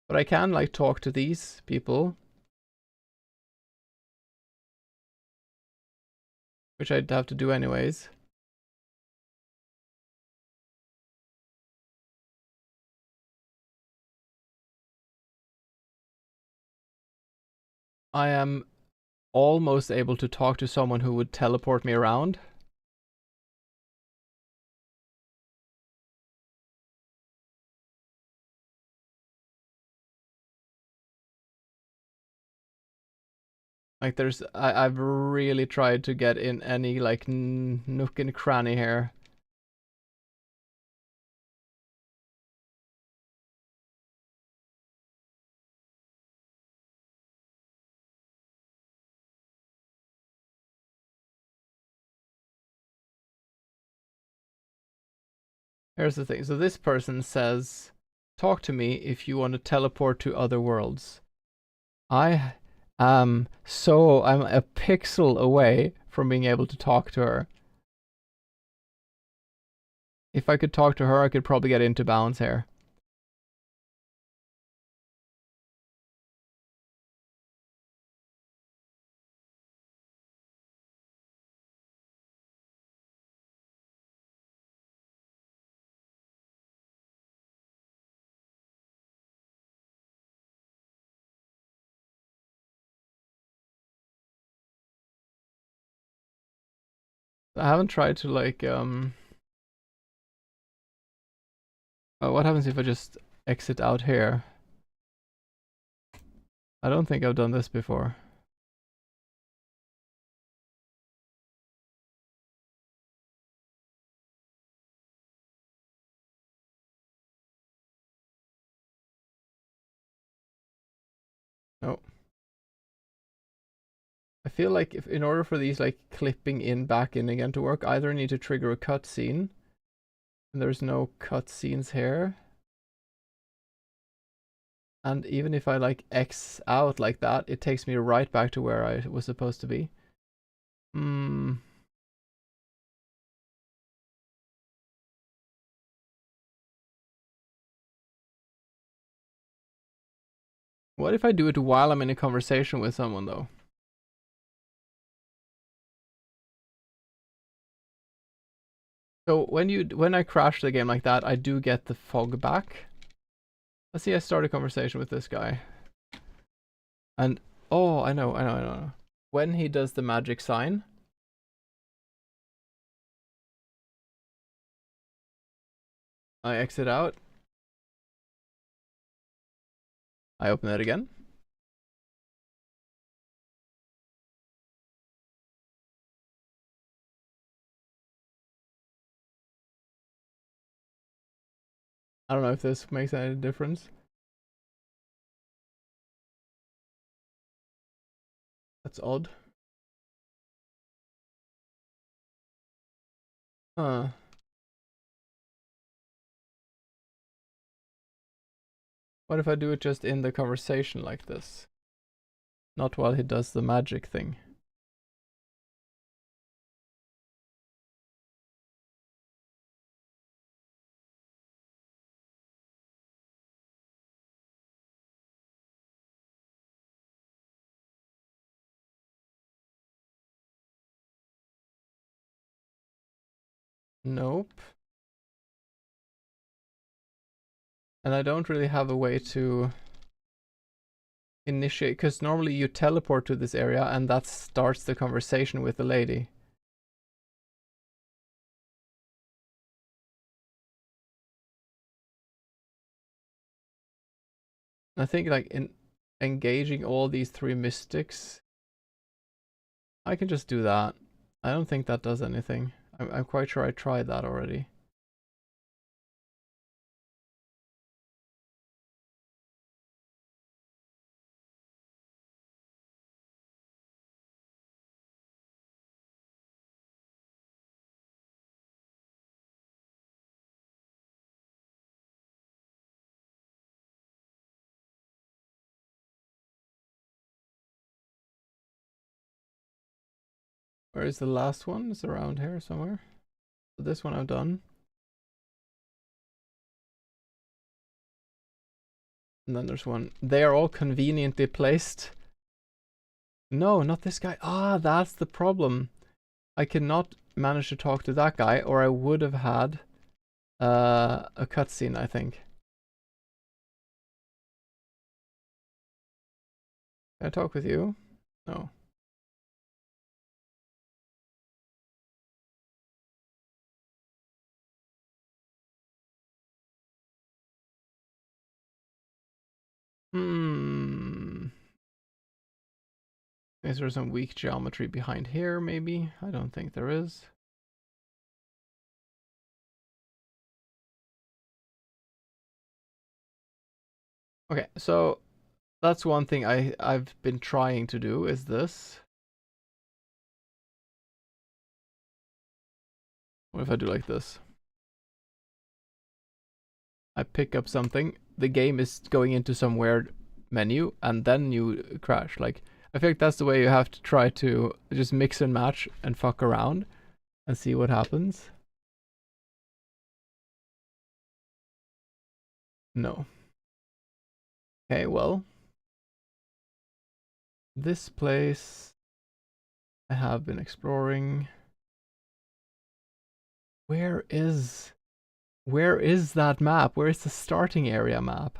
Speaker 1: But I can like talk to these people, which I'd have to do anyways. I am almost able to talk to someone who would teleport me around. Like I've really tried to get in any like nook and cranny here. Here's the thing. So this person says, talk to me if you want to teleport to other worlds. I'm a pixel away from being able to talk to her. If I could talk to her, I could probably get into bounds here. I haven't tried to like what happens if I just exit out here? I don't think I've done this before. No. I feel like if in order for these like clipping in back in again to work, either I need to trigger a cutscene, and there's no cutscenes here. And even if I like X out like that, it takes me right back to where I was supposed to be. Hmm. What if I do it while I'm in a conversation with someone though? So when I crash the game like that, I do get the fog back. Let's see, I start a conversation with this guy. And oh, I know. When he does the magic sign, I exit out. I open it again. I don't know if this makes any difference. That's odd. Huh. What if I do it just in the conversation like this? Not while he does the magic thing. Nope. And I don't really have a way to initiate, because normally you teleport to this area and that starts the conversation with the lady. I think like in engaging all these three mystics, I can just do that. I don't think that does anything. I'm quite sure I tried that already. Where is the last one? It's around here somewhere. So this one I've done. And then there's one. They are all conveniently placed. No, not this guy. Ah, that's the problem. I cannot manage to talk to that guy, or I would have had a cutscene, I think. Can I talk with you? No. Is there some weak geometry behind here, maybe? I don't think there is. Okay, so that's one thing I've been trying to do is this. What if I do like this? I pick up something, the game is going into some weird menu, and then you crash. Like, I feel like that's the way you have to try to just mix and match and fuck around and see what happens. No. Okay, well. This place I have been exploring. Where is that map? Where is the starting area map?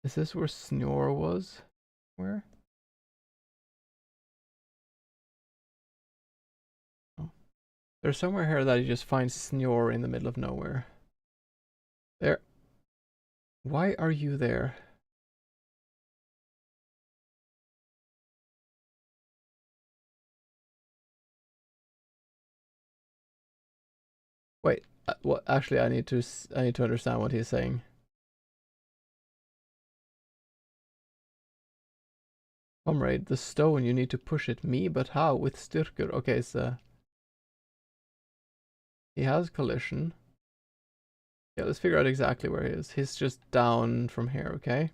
Speaker 1: Is this where Snore was? Where? Oh. There's somewhere here that you just find Snore in the middle of nowhere. There. Why are you there? Wait, what? Actually, I need to understand what he's saying. Comrade, the stone, you need to push it. Me, but how? With styrkur. Okay, so he has collision. Yeah, let's figure out exactly where he is. He's just down from here, okay?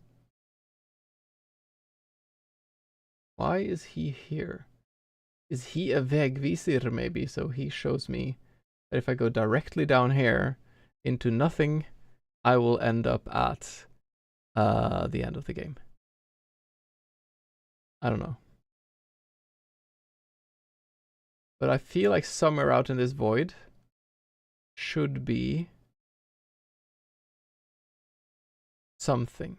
Speaker 1: Why is he here? Is he a vägvisir maybe? So he shows me that if I go directly down here into nothing, I will end up at the end of the game. I don't know. But I feel like somewhere out in this void should be something.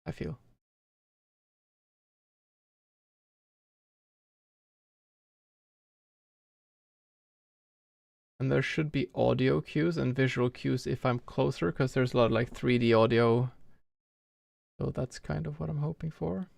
Speaker 1: I feel. And there should be audio cues and visual cues if I'm closer, because there's a lot of like 3D audio. So that's kind of what I'm hoping for.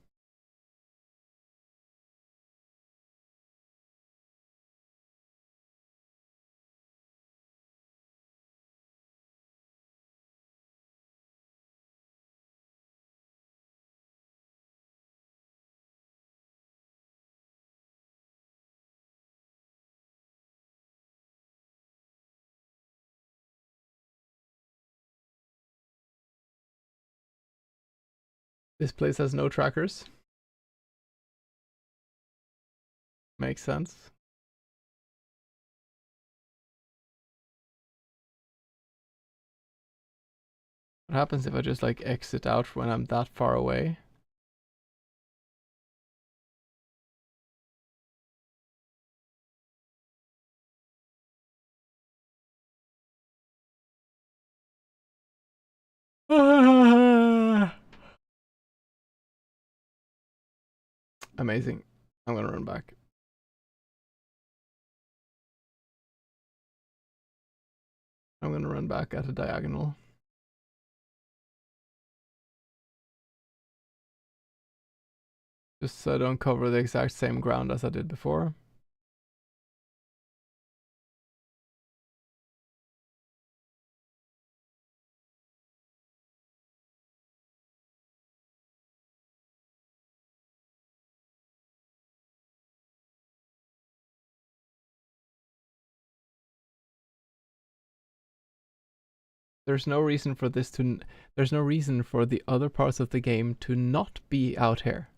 Speaker 1: This place has no trackers. Makes sense. What happens if I just like exit out when I'm that far away? Amazing. I'm gonna run back. I'm gonna run back at a diagonal. Just so I don't cover the exact same ground as I did before. There's no reason for this to. There's no reason for the other parts of the game to not be out here.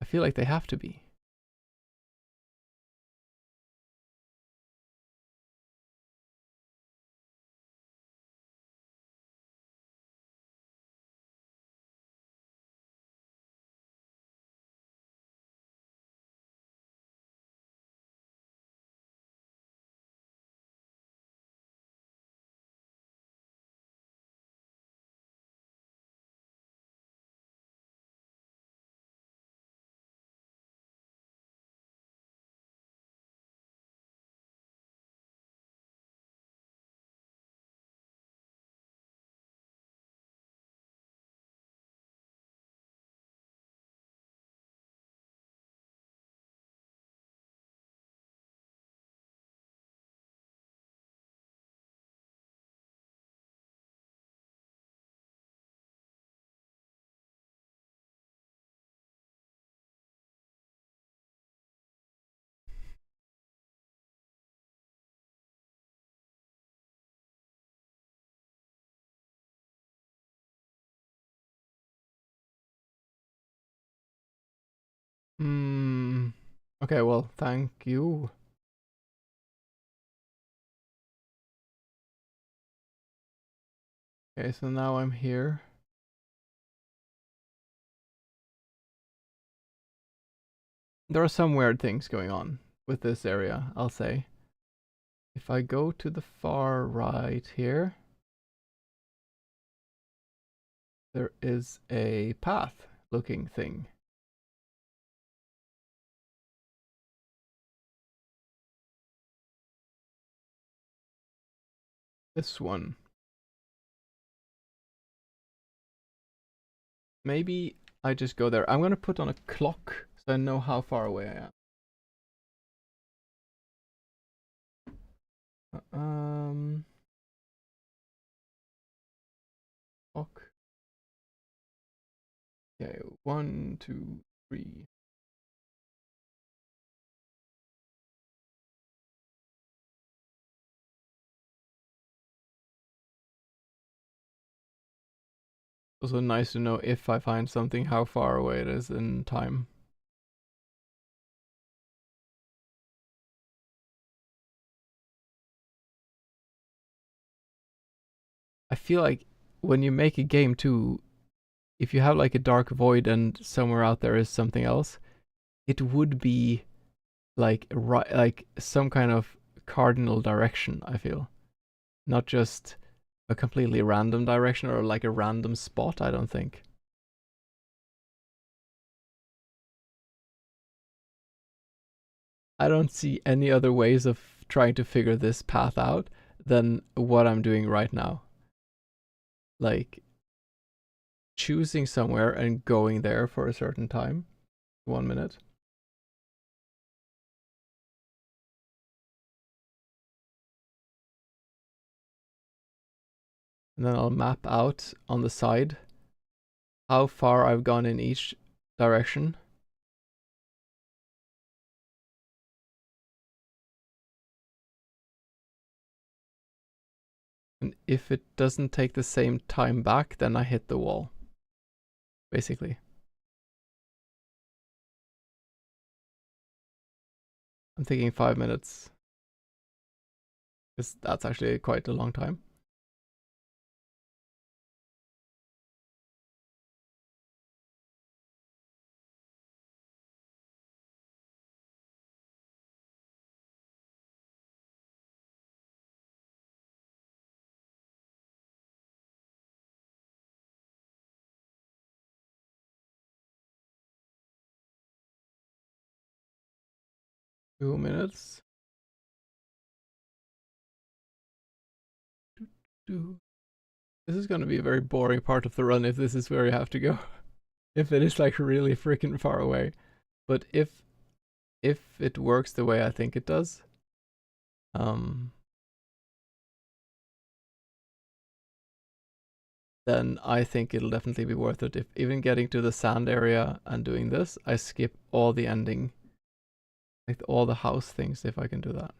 Speaker 1: I feel like they have to be. Hmm. Okay, well, thank you. Okay, so now I'm here. There are some weird things going on with this area, I'll say. If I go to the far right here, there is a path looking thing. This one. Maybe I just go there. I'm gonna put on a clock so I know how far away I am. Clock. Okay, 1, 2, 3. Also nice to know if I find something how far away it is in time. I feel like when you make a game too, if you have like a dark void and somewhere out there is something else, it would be like like some kind of cardinal direction, I feel. Not just a completely random direction or like a random spot, I don't think. I don't see any other ways of trying to figure this path out than what I'm doing right now. Like choosing somewhere and going there for a certain time. 1 minute. And then I'll map out on the side how far I've gone in each direction. And if it doesn't take the same time back, then I hit the wall. Basically. I'm thinking 5 minutes. Because that's actually quite a long time. Two minutes. This is going to be a very boring part of the run if this is where you have to go. If it is like really freaking far away. But if it works the way I think it does, then I think it'll definitely be worth it. If even getting to the sand area and doing this, I skip all the ending, like all the house things if I can do that.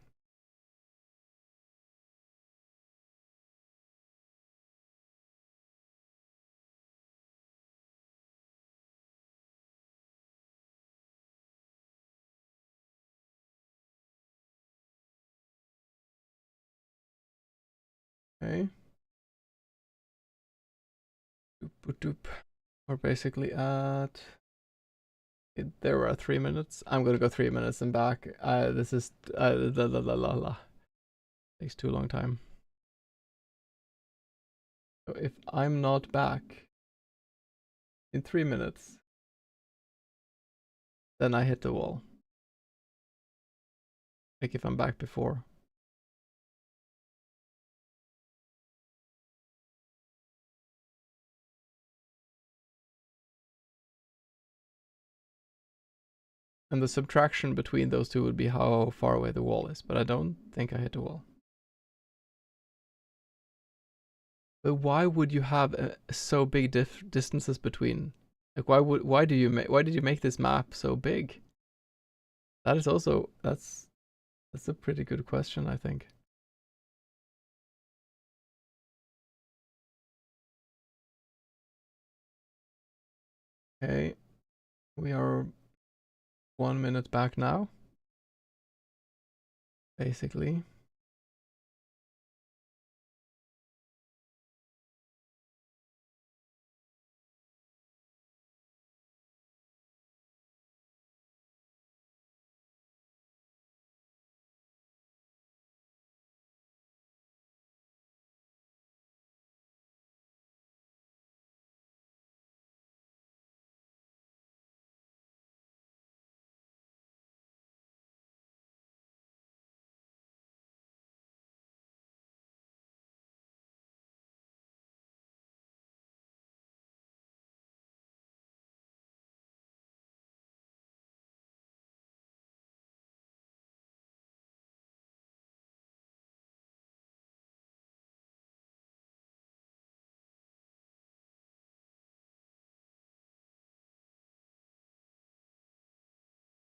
Speaker 1: Okay. Doop, doop. We're basically at... There were 3 minutes. I'm gonna go 3 minutes and back. This is... Takes too long time. So if I'm not back in 3 minutes, then I hit the wall. Like if I'm back before. And the subtraction between those two would be how far away the wall is, but I don't think I hit the wall. But why would you have so big distances between? Like why did you make this map so big? That is also that's a pretty good question, I think. Okay, we are 1 minute back now, basically.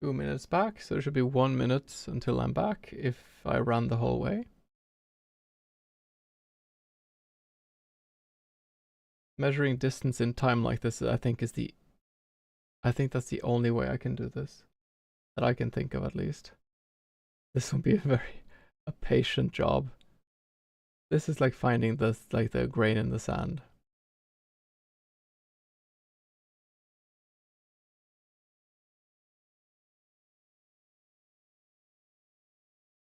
Speaker 1: Two minutes back, so it should be 1 minute until I'm back if I run the whole way. Measuring distance in time like this, I think that's the only way I can do this. That I can think of, at least. This will be a patient job. This is like finding the grain in the sand.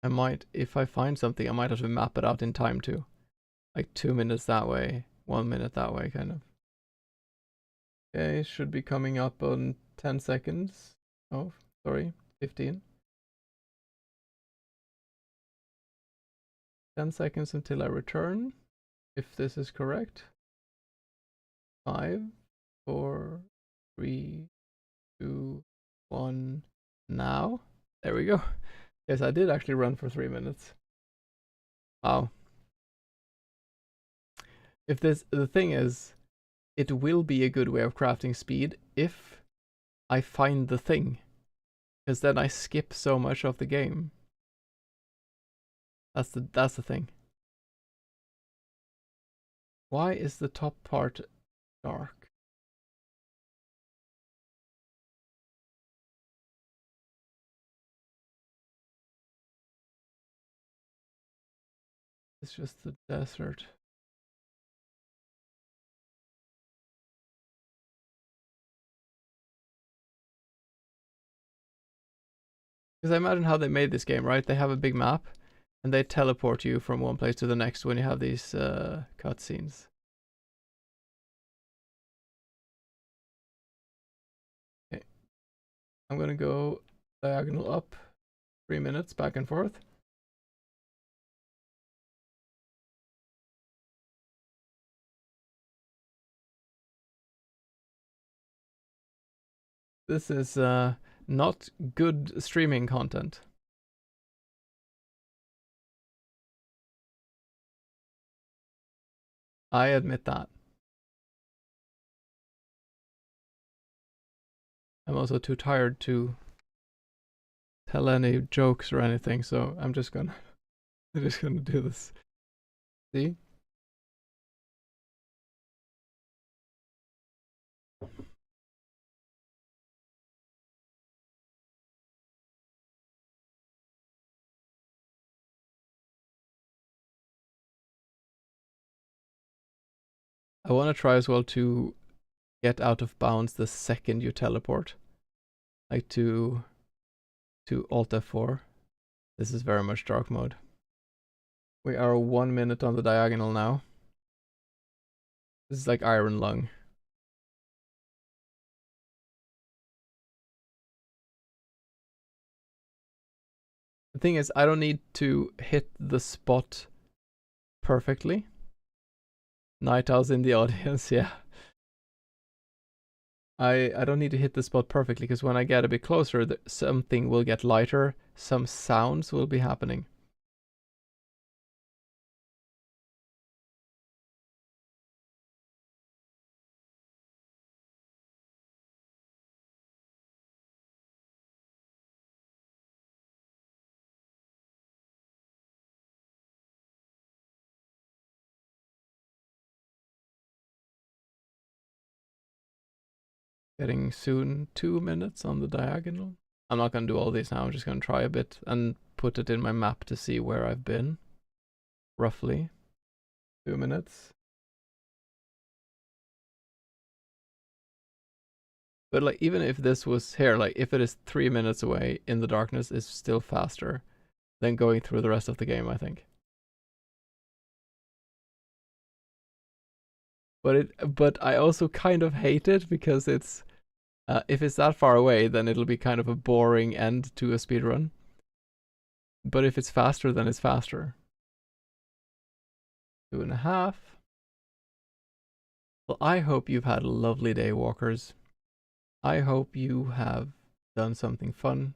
Speaker 1: I might, if I find something, I might have to map it out in time too. Like 2 minutes that way, 1 minute that way, kind of. Okay, should be coming up on 10 seconds. Oh, sorry, 15. 10 seconds until I return, if this is correct. 5, 4, 3, 2, 1, now. There we go. Yes, I did actually run for 3 minutes. Wow. The thing is, it will be a good way of crafting speed if I find the thing. Because then I skip so much of the game. That's the thing. Why is the top part dark? It's just the desert. Because I imagine how they made this game, right? They have a big map, and they teleport you from one place to the next when you have these cutscenes. Okay, I'm gonna go diagonal up, 3 minutes back and forth. This is not good streaming content. I admit that. I'm also too tired to tell any jokes or anything, so I'm just gonna do this. See? I want to try as well to get out of bounds the second you teleport. Like to Alt F4. This is very much dark mode. We are 1 minute on the diagonal now. This is like Iron Lung. The thing is, I don't need to hit the spot perfectly. Night Owl's in the audience, yeah. I don't need to hit the spot perfectly, because when I get a bit closer, something will get lighter, some sounds will be happening. Getting soon 2 minutes on the diagonal. I'm not going to do all these now, I'm just going to try a bit and put it in my map to see where I've been. Roughly. 2 minutes. But like, even if this was here, like if it is 3 minutes away in the darkness, it's still faster than going through the rest of the game, I think. But I also kind of hate it, because it's if it's that far away, then it'll be kind of a boring end to a speedrun. But if it's faster, then it's faster. 2.5. Well, I hope you've had a lovely day, walkers. I hope you have done something fun.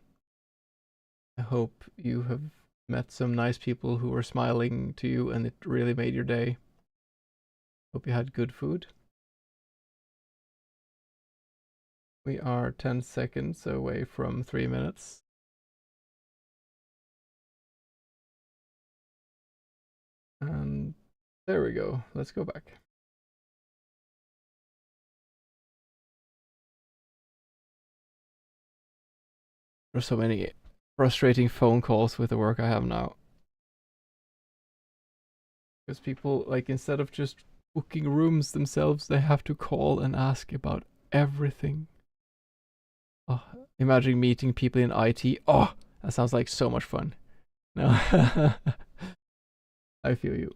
Speaker 1: I hope you have met some nice people who were smiling to you and it really made your day. Hope you had good food. We are 10 seconds away from 3 minutes. And there we go. Let's go back. There's so many frustrating phone calls with the work I have now. Because people, like, instead of just booking rooms themselves, they have to call and ask about everything. Oh, imagine meeting people in IT. Oh, that sounds like so much fun. No. I feel you.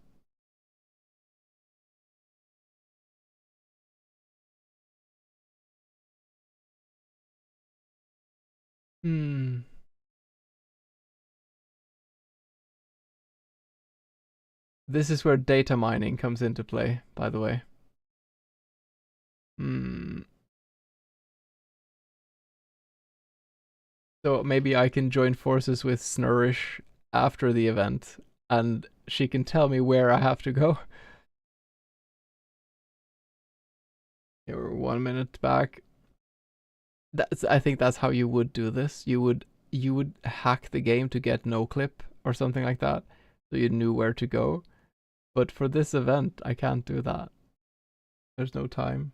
Speaker 1: This is where data mining comes into play, by the way. So maybe I can join forces with Snurish after the event, and she can tell me where I have to go. Okay, we're 1 minute back. I think that's how you would do this. You would hack the game to get no clip or something like that, so you knew where to go. But for this event, I can't do that. There's no time.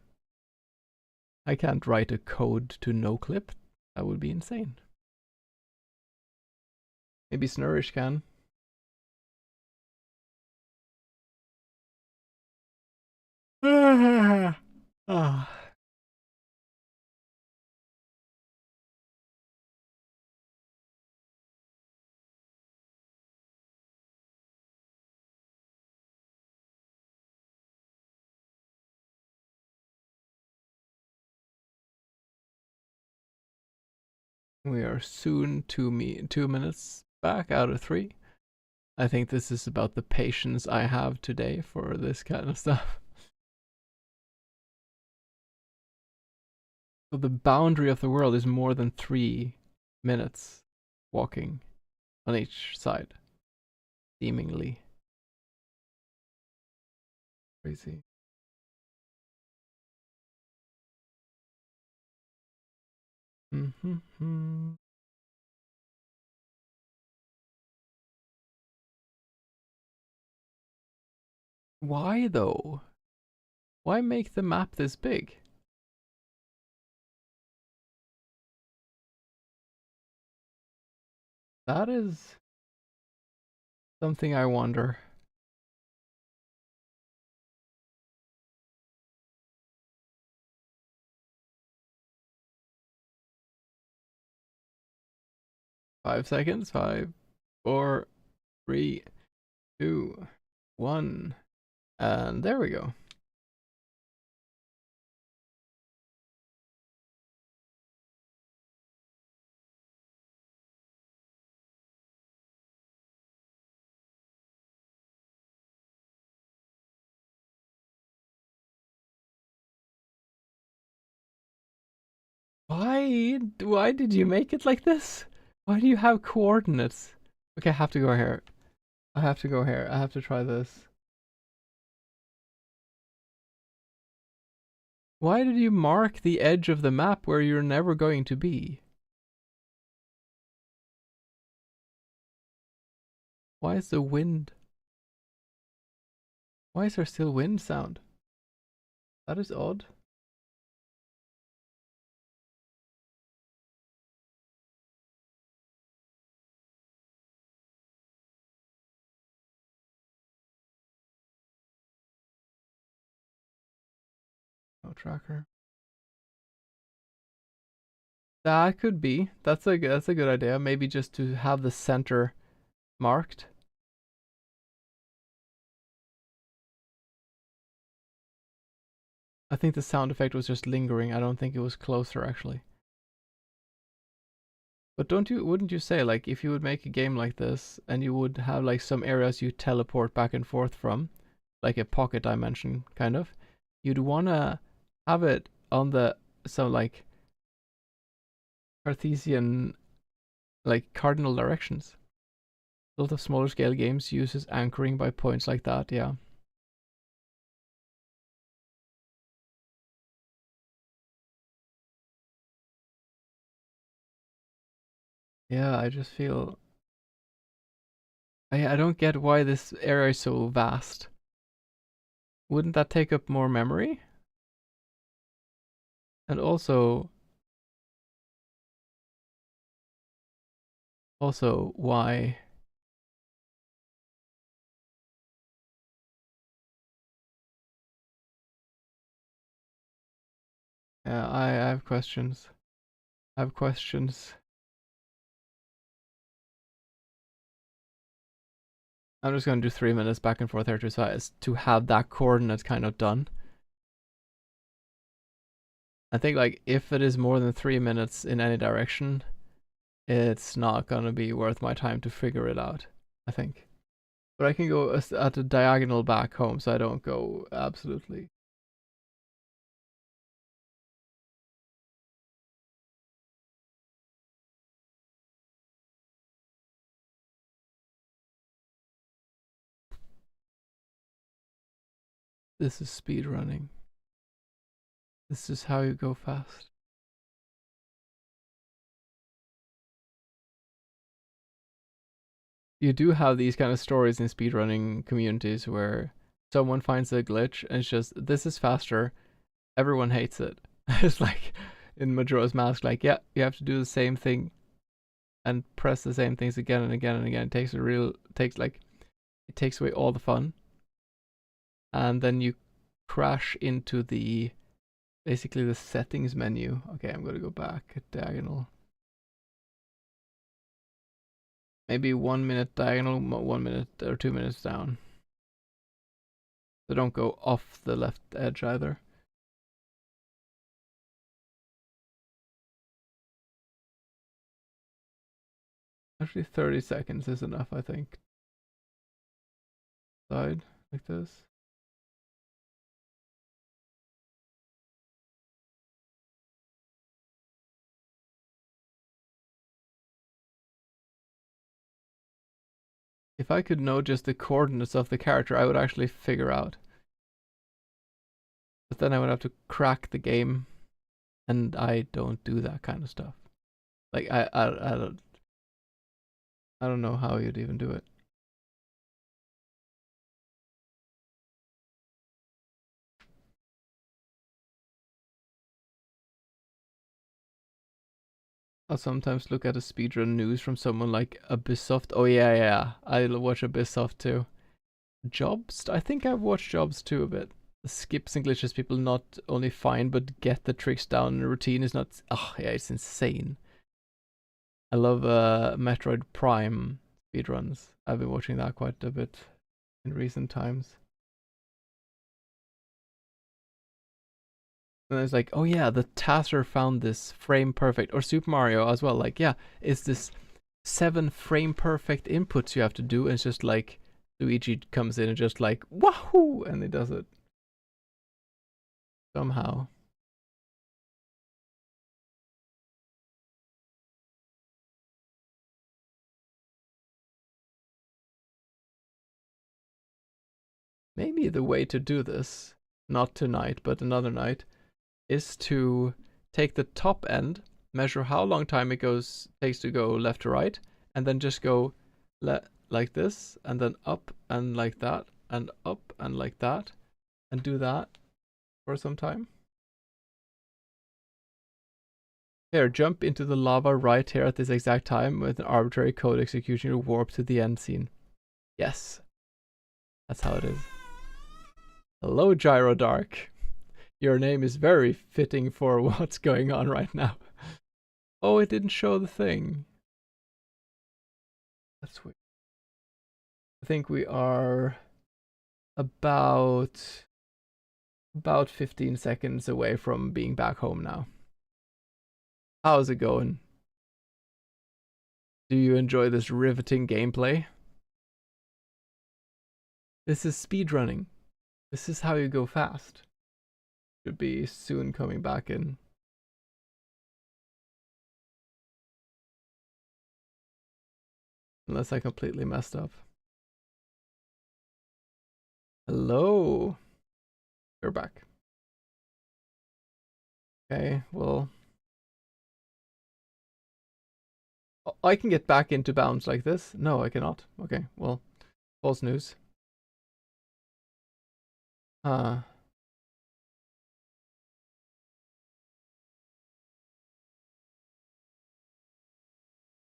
Speaker 1: I can't write a code to no clip. That would be insane. Maybe Snurish can. Ah. We are soon 2 minutes back out of 3. I think this is about the patience I have today for this kind of stuff. So the boundary of the world is more than 3 minutes walking on each side, seemingly. Crazy. Mm-hmm. Why though? Why make the map this big? That is something I wonder. Five seconds. 5, 4, 3, 2, 1. And there we go. Why did you make it like this? Why do you have coordinates? Okay, I have to go here. I have to go here. I have to try this. Why did you mark the edge of the map where you're never going to be? Why is the wind? Why is there still wind sound? That is odd. No tracker. That could be. That's a good idea. Maybe just to have the center marked. I think the sound effect was just lingering. I don't think it was closer actually. But wouldn't you say, like, if you would make a game like this and you would have like some areas you teleport back and forth from, like a pocket dimension kind of, you'd wanna have it on the some like Cartesian, like cardinal directions. A lot of smaller scale games uses anchoring by points like that, yeah. Yeah, I just feel I don't get why this area is so vast. Wouldn't that take up more memory? And also why? Yeah, I have questions. I have questions. I'm just gonna do 3 minutes back and forth here to have that coordinate kind of done. I think like if it is more than 3 minutes in any direction, it's not gonna be worth my time to figure it out, I think. But I can go at a diagonal back home so I don't go absolutely. This is speed running. This is how you go fast. You do have these kind of stories in speedrunning communities where someone finds a glitch and it's just, this is faster. Everyone hates it. It's like in Majora's Mask, like, yeah, you have to do the same thing and press the same things again and again and again. It takes away all the fun. And then you crash into the basically the settings menu. Okay, I'm gonna go back diagonal. Maybe 1 minute diagonal, 1 minute or 2 minutes down. So don't go off the left edge either. Actually 30 seconds is enough, I think. Side like this. If I could know just the coordinates of the character, I would actually figure out. But then I would have to crack the game, and I don't do that kind of stuff. Like I don't know how you'd even do it. I'll sometimes look at a speedrun news from someone like Ubisoft. Oh yeah, I'll watch Ubisoft too. Jobs? I think I've watched Jobs too a bit. The skips and glitches people not only find but get the tricks down in the routine is not... Oh yeah, it's insane. I love Metroid Prime speedruns. I've been watching that quite a bit in recent times. And it's like, oh yeah, the Tasser found this frame perfect. Or Super Mario as well. Like, yeah, it's this 7 frame perfect inputs you have to do. And it's just like, Luigi comes in and just like, wahoo! And he does it. Somehow. Maybe the way to do this, not tonight, but another night, is to take the top end, measure how long time it takes to go left to right, and then just go like this, and then up and like that, and up and like that, and do that for some time. Here, jump into the lava right here at this exact time with an arbitrary code execution, you'll warp to the end scene. Yes. That's how it is. Hello, Gyro Dark. Your name is very fitting for what's going on right now. Oh, it didn't show the thing. That's weird. I think we are about 15 seconds away from being back home now. How's it going? Do you enjoy this riveting gameplay? This is speedrunning. This is how you go fast. Should be soon coming back in. Unless I completely messed up. Hello. We're back. Okay, well. I can get back into bounds like this. No, I cannot. Okay, well. False news.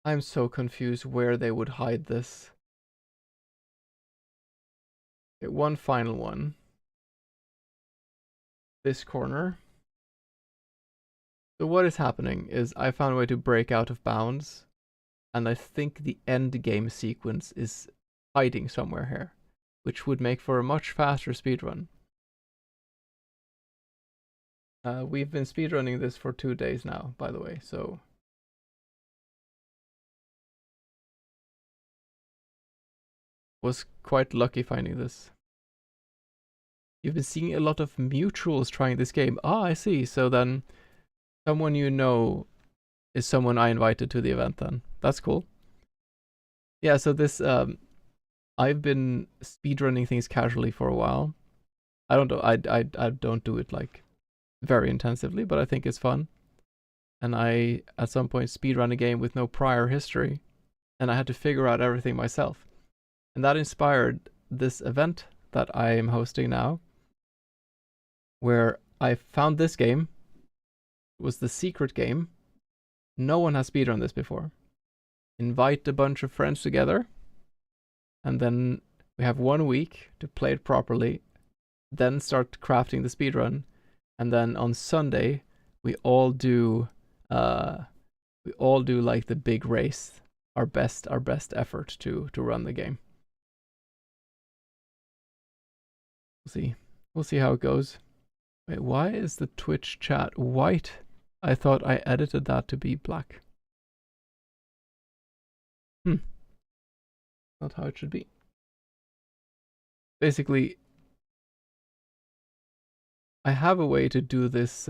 Speaker 1: I'm so confused where they would hide this. Okay, one final one. This corner. So what is happening is I found a way to break out of bounds, and I think the end game sequence is hiding somewhere here, which would make for a much faster speedrun. We've been speedrunning this for 2 days now, by the way, so... Was quite lucky finding this. You've been seeing a lot of mutuals trying this game. Ah, I see. So then someone you know is someone I invited to the event then. That's cool. Yeah, so this... I've been speedrunning things casually for a while. I don't know. I don't do it like very intensively, but I think it's fun. And I, at some point, speedrun a game with no prior history. And I had to figure out everything myself. And that inspired this event that I am hosting now, where I found this game. It was the secret game. No one has speedrun this before. Invite a bunch of friends together, and then we have 1 week to play it properly, then start crafting the speedrun, and then on Sunday we all do like the big race, our best effort to run the game. We'll see how it goes. Wait, why is the Twitch chat white? I thought I edited that to be black. Not how it should be. Basically, I have a way to do this.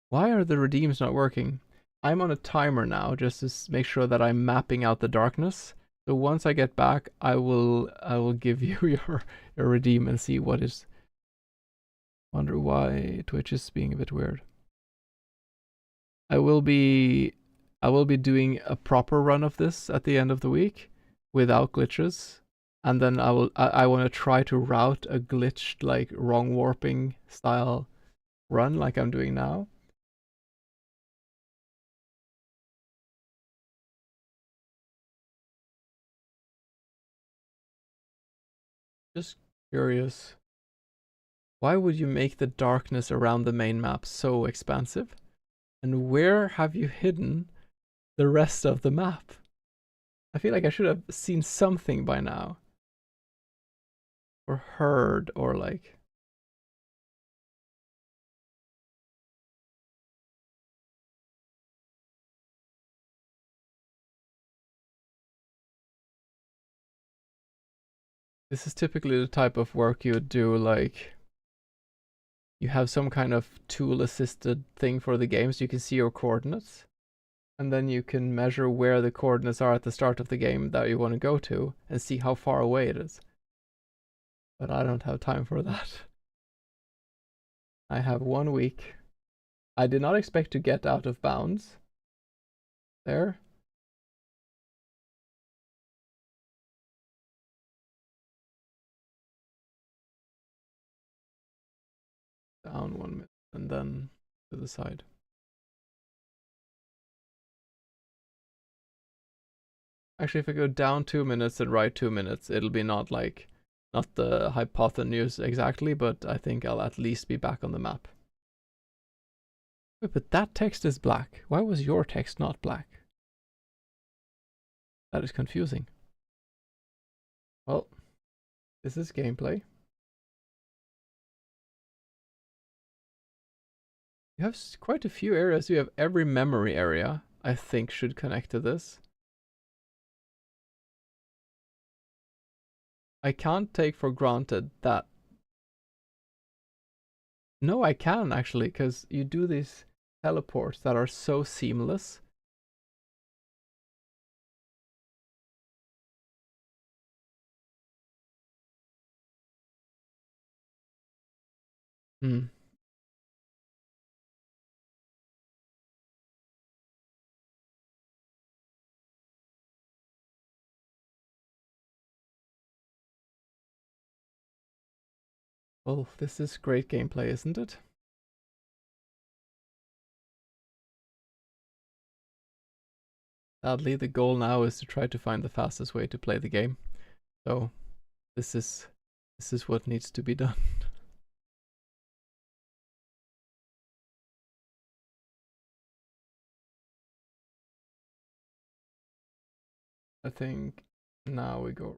Speaker 1: Why are the redeems not working? I'm on a timer now just to make sure that I'm mapping out the darkness. So once I get back, I will give you your redeem and see what is. Wonder why Twitch is being a bit weird. I will be doing a proper run of this at the end of the week without glitches, and then I want to try to route a glitched, like, wrong warping style run like I'm doing now. Just curious, why would you make the darkness around the main map so expansive? And where have you hidden the rest of the map? I feel like I should have seen something by now. Or heard, or like... This is typically the type of work you would do, like... You have some kind of tool-assisted thing for the game so you can see your coordinates. And then you can measure where the coordinates are at the start of the game that you want to go to and see how far away it is. But I don't have time for that. I have 1 week. I did not expect to get out of bounds. There. Down 1 minute and then to the side. Actually, if I go down 2 minutes and right 2 minutes, it'll be not the hypotenuse exactly, but I think I'll at least be back on the map. Wait, but that text is black. Why was your text not black? That is confusing. Well, this is gameplay. You have quite a few areas. You have every memory area, I think, should connect to this. I can't take for granted that... No, I can actually, because you do these teleports that are so seamless. Well, this is great gameplay, isn't it? Sadly, the goal now is to try to find the fastest way to play the game. So, this is what needs to be done. I think now we go.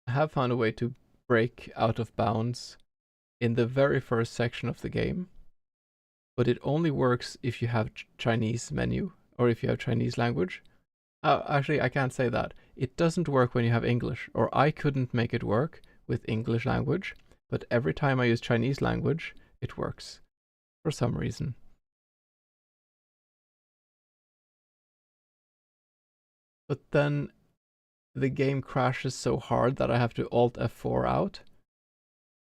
Speaker 1: I have found a way to break out of bounds in the very first section of the game, but it only works if you have Chinese menu or if you have Chinese language. Actually, I can't say that. It doesn't work when you have English, or I couldn't make it work with English language, but every time I use Chinese language, it works for some reason. But then the game crashes so hard that I have to Alt F4 out.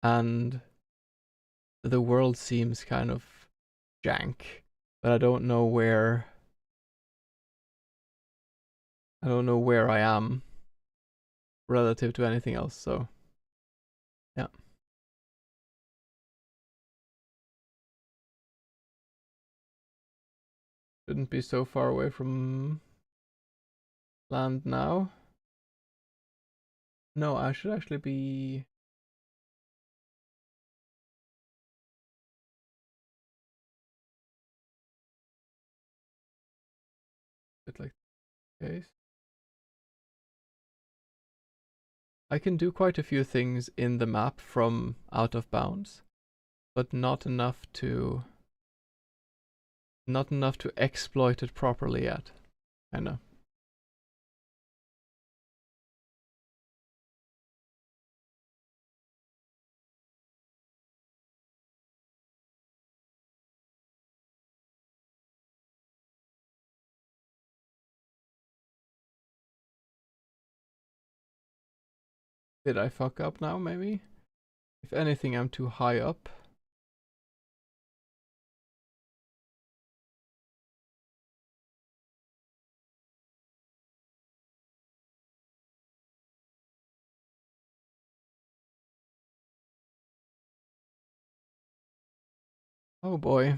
Speaker 1: and the world seems kind of jank, but I don't know where I am relative to anything else, so yeah. Shouldn't be so far away from land now. No, I should actually be... bit like this. I can do quite a few things in the map from out of bounds, but not enough to exploit it properly yet. I know. Did I fuck up now, maybe? If anything, I'm too high up. Oh boy.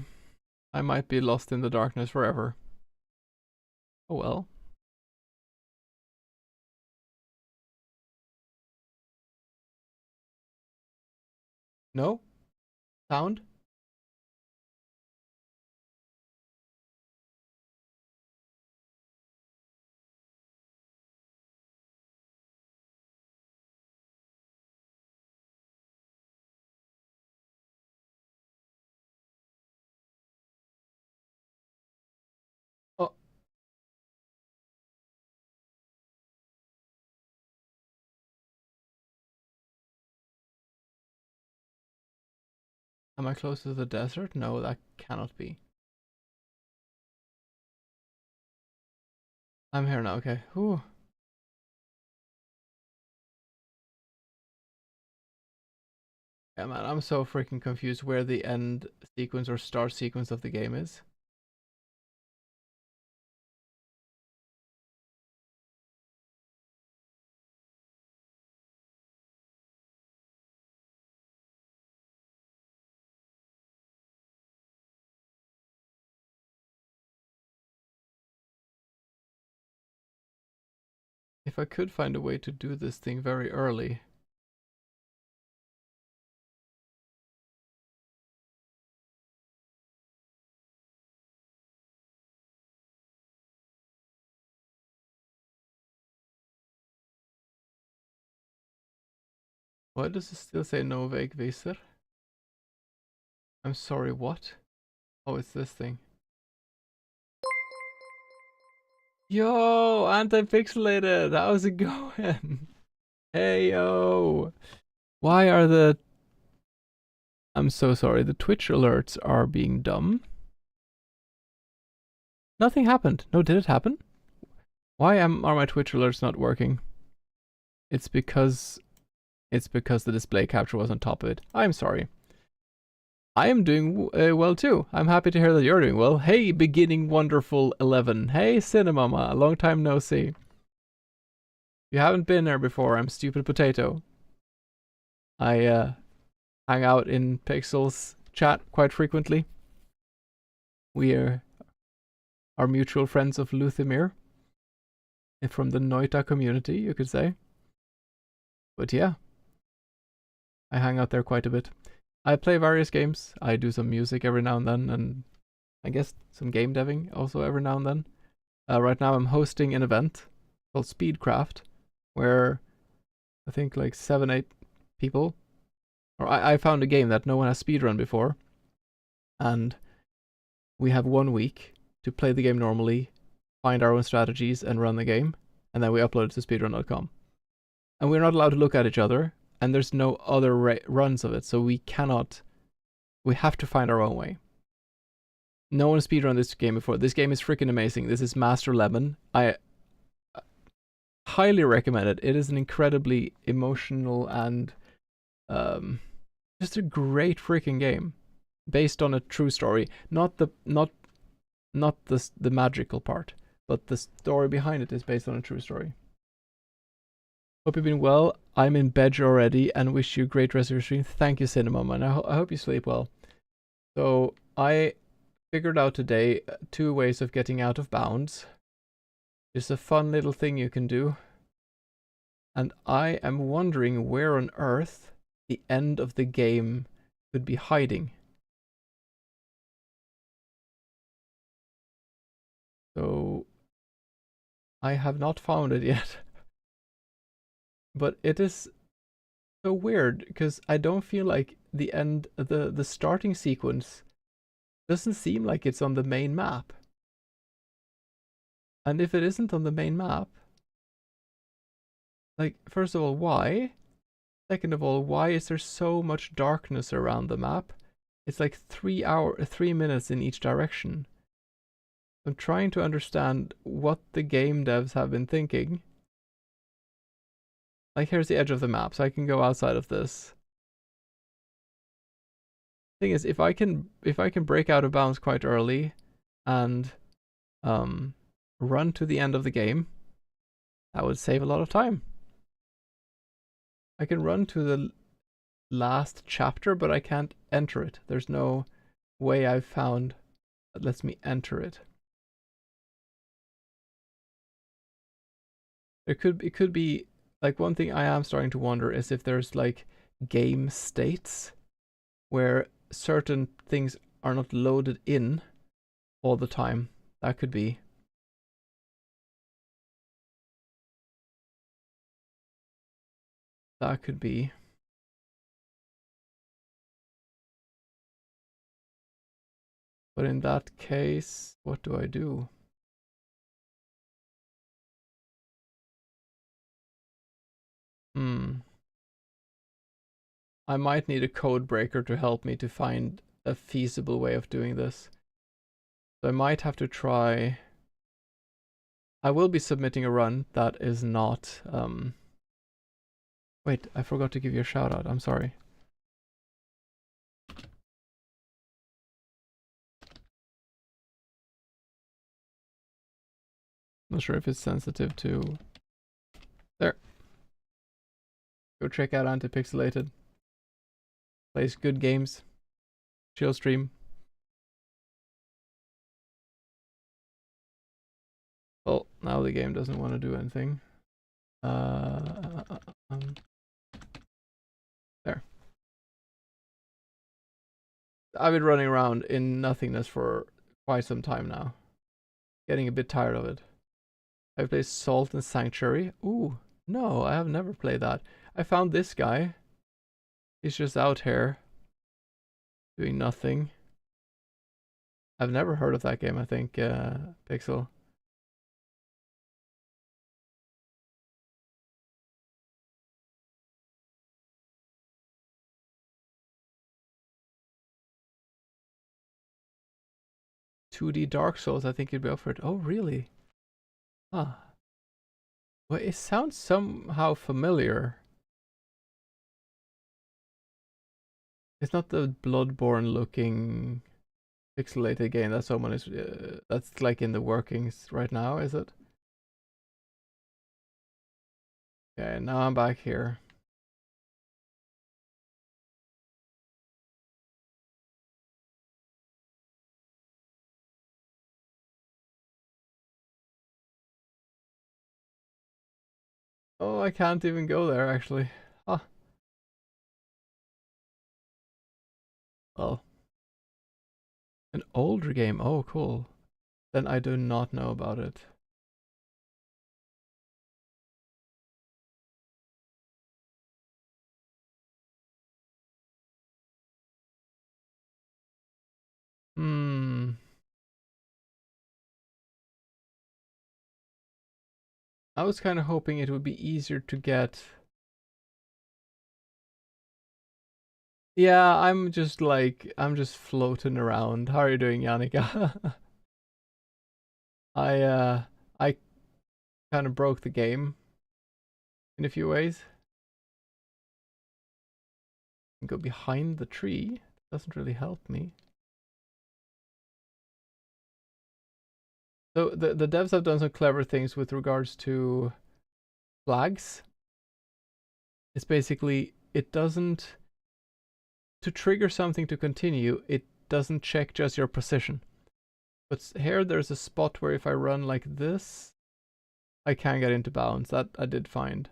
Speaker 1: I might be lost in the darkness forever. Oh well. No? Sound? Oh. Am I close to the desert? No, that cannot be. I'm here now, okay. Whew. Yeah, man, I'm so freaking confused where the end sequence or start sequence of the game is. If I could find a way to do this thing very early. Why does it still say no Wegweiser? I'm sorry, what? Oh, it's this thing. Yo, anti-pixelated, how's it going? Hey, yo. Why are the... I'm so sorry, the Twitch alerts are being dumb. Nothing happened. No, did it happen? Why are my Twitch alerts not working? It's because the display capture was on top of it. I'm sorry. I am doing well too. I'm happy to hear that you're doing well. Hey, beginning wonderful 11. Hey, Cinemama. Long time no see. If you haven't been there before, I'm Stupid Potato. I hang out in Pixel's chat quite frequently. We are our mutual friends of Luthimir. And from the Noita community, you could say. But yeah, I hang out there quite a bit. I play various games. I do some music every now and then, and I guess some game deving also every now and then. Right now I'm hosting an event called Speedcraft, where I think like 7-8 people, or I found a game that no one has speedrun before, and we have 1 week to play the game normally, find our own strategies, and run the game, and then we upload it to speedrun.com. And we're not allowed to look at each other, and there's no other runs of it, so we have to find our own way. No one speedrun this game before. This game is freaking amazing. This is Master Lemon. I highly recommend it. It is an incredibly emotional and Just a great freaking game, based on a true story. Not the magical part, but the story behind it is based on a true story. Hope you've been well. I'm in bed already and wish you great rest of your stream. Thank you, Cinnamon, and I hope you sleep well. So I figured out today 2 ways of getting out of bounds. It's a fun little thing you can do. And I am wondering where on earth the end of the game could be hiding. So I have not found it yet. But it is so weird because I don't feel like the end, the starting sequence doesn't seem like it's on the main map. And if it isn't on the main map, like, first of all, why? Second of all, why is there so much darkness around the map? It's like 3 minutes in each direction. I'm trying to understand what the game devs have been thinking. Like, here's the edge of the map, so I can go outside of this. Thing is, if I can break out of bounds quite early and run to the end of the game, that would save a lot of time. I can run to the last chapter, but I can't enter it. There's no way I've found that lets me enter it. It could be like, one thing I am starting to wonder is if there's like game states where certain things are not loaded in all the time. That could be. That could be. But in that case, what do I do? I might need a code breaker to help me to find a feasible way of doing this. So I might have to try. I will be submitting a run that is not wait, I forgot to give you a shout out. I'm sorry. Not sure if it's sensitive to. There. Go check out Antipixelated. Plays good games. Chill stream. Well, now the game doesn't want to do anything. There. I've been running around in nothingness for quite some time now. Getting a bit tired of it. I've played Salt and Sanctuary. Ooh, no, I have never played that. I found this guy. He's just out here doing nothing. I've never heard of that game, I think, Pixel. "2D Dark Souls, I think you'd be up for it." Oh, really? Huh. Well, it sounds somehow familiar. It's not the Bloodborne looking pixelated game that someone is that's like in the workings right now, is it? Okay, now I'm back here. Oh, I can't even go there actually. Huh. Well. An older game. Oh, cool. Then I do not know about it. I was kind of hoping it would be easier to get. Yeah, I'm just floating around. How are you doing, Yannicka? I kind of broke the game in a few ways. Go behind the tree. Doesn't really help me. So the devs have done some clever things with regards to flags. It's basically, it doesn't, to trigger something to continue, it doesn't check just your position. But here there's a spot where if I run like this, I can get into bounds. That I did find.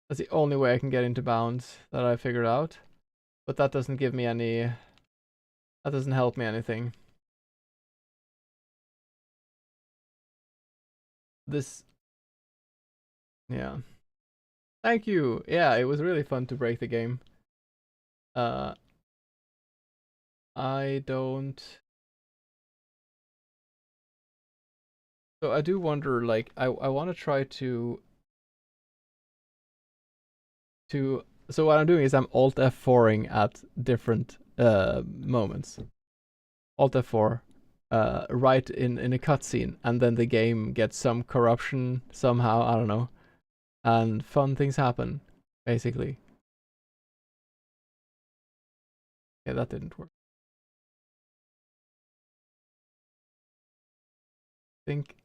Speaker 1: That's the only way I can get into bounds that I figured out. But that doesn't give me any, that doesn't help me anything. This, yeah. Thank you. Yeah, it was really fun to break the game. I don't. So I do wonder, like, I want to try to. So what I'm doing is I'm Alt F4ing at different moments. Alt F4, right in a cutscene, and then the game gets some corruption somehow. I don't know, and fun things happen, basically. Yeah, that didn't work. I think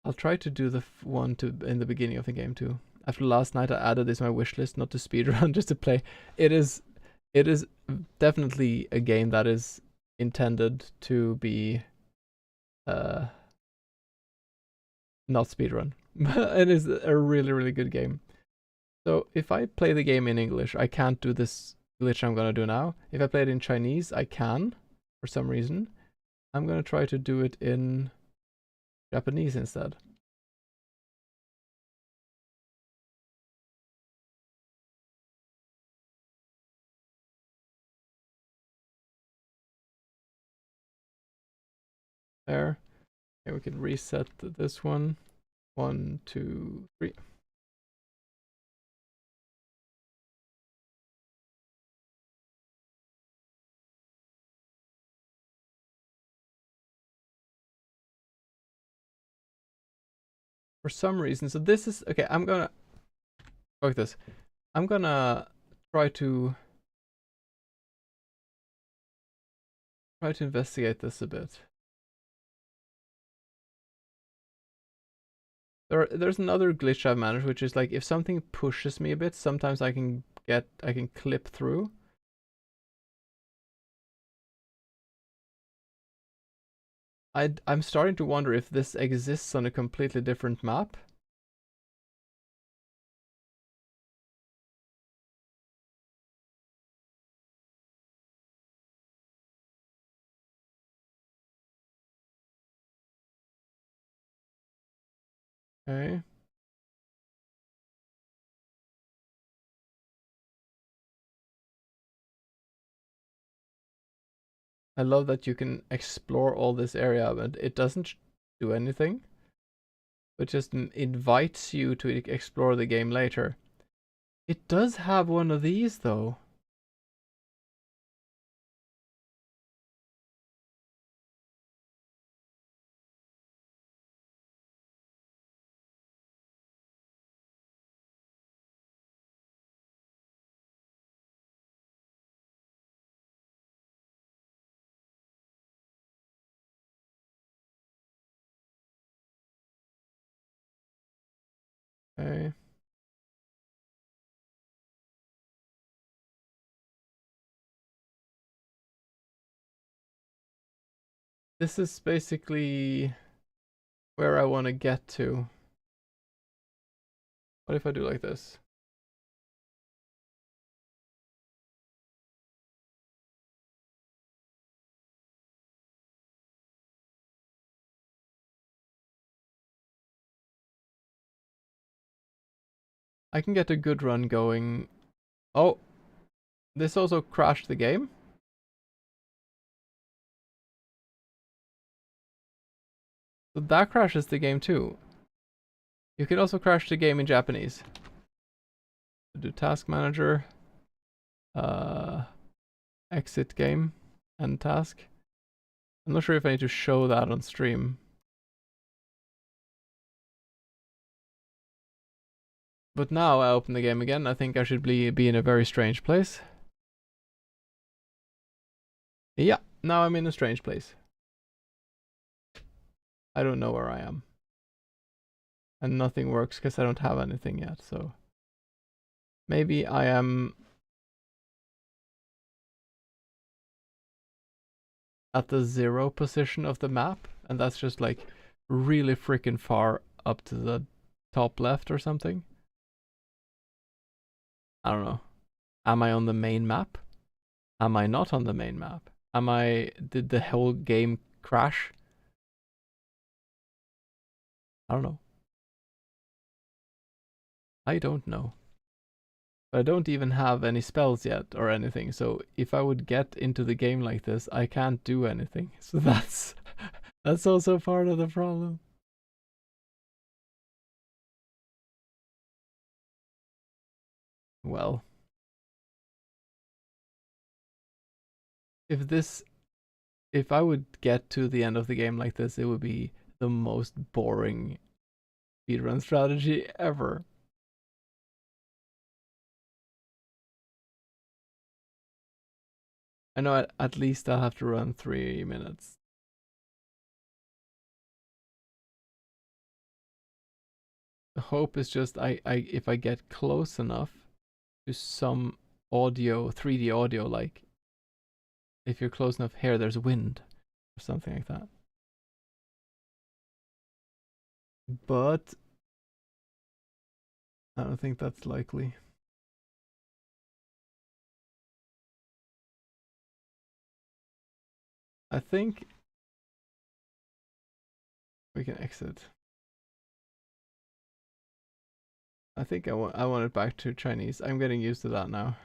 Speaker 1: I'll try to do the one in the beginning of the game too. After last night, I added this to my wish list, not to speedrun, just to play. It is definitely a game that is intended to be not speedrun. It is a really, really good game. So if I play the game in English, I can't do this glitch I'm gonna do now. If I play it in Chinese, I can, for some reason. I'm gonna try to do it in Japanese instead. There. Okay, we can reset this one. 1, 2, 3. For some reason, so this is okay. I'm gonna like this. I'm gonna try to investigate this a bit. There's another glitch I've managed, which is like if something pushes me a bit, sometimes I can clip through. I'm starting to wonder if this exists on a completely different map. Okay. I love that you can explore all this area, but it doesn't do anything. But just invites you to explore the game later. It does have one of these though. Okay. This is basically where I want to get to. What if I do like this? I can get a good run going. Oh, this also crashed the game. So that crashes the game too. You can also crash the game in Japanese. Do task manager, exit game, and task. I'm not sure if I need to show that on stream. But now I open the game again. I think I should be in a very strange place. Yeah, now I'm in a strange place. I don't know where I am. And nothing works because I don't have anything yet, so... Maybe I am... at the 0 position of the map, and that's just like really freaking far up to the top left or something. I don't know. Am I on the main map? Am I not on the main map? Did the whole game crash? I don't know. I don't know. But I don't even have any spells yet or anything, so if I would get into the game like this, I can't do anything. So that's also part of the problem. Well, if I would get to the end of the game like this, it would be the most boring speedrun strategy ever. I know at least I'll have to run 3 minutes. The hope is just if I get close enough to some audio, 3D audio, like if you're close enough here, there's wind or something like that. But I don't think that's likely. I think we can exit. I think I want it back to Chinese. I'm getting used to that now.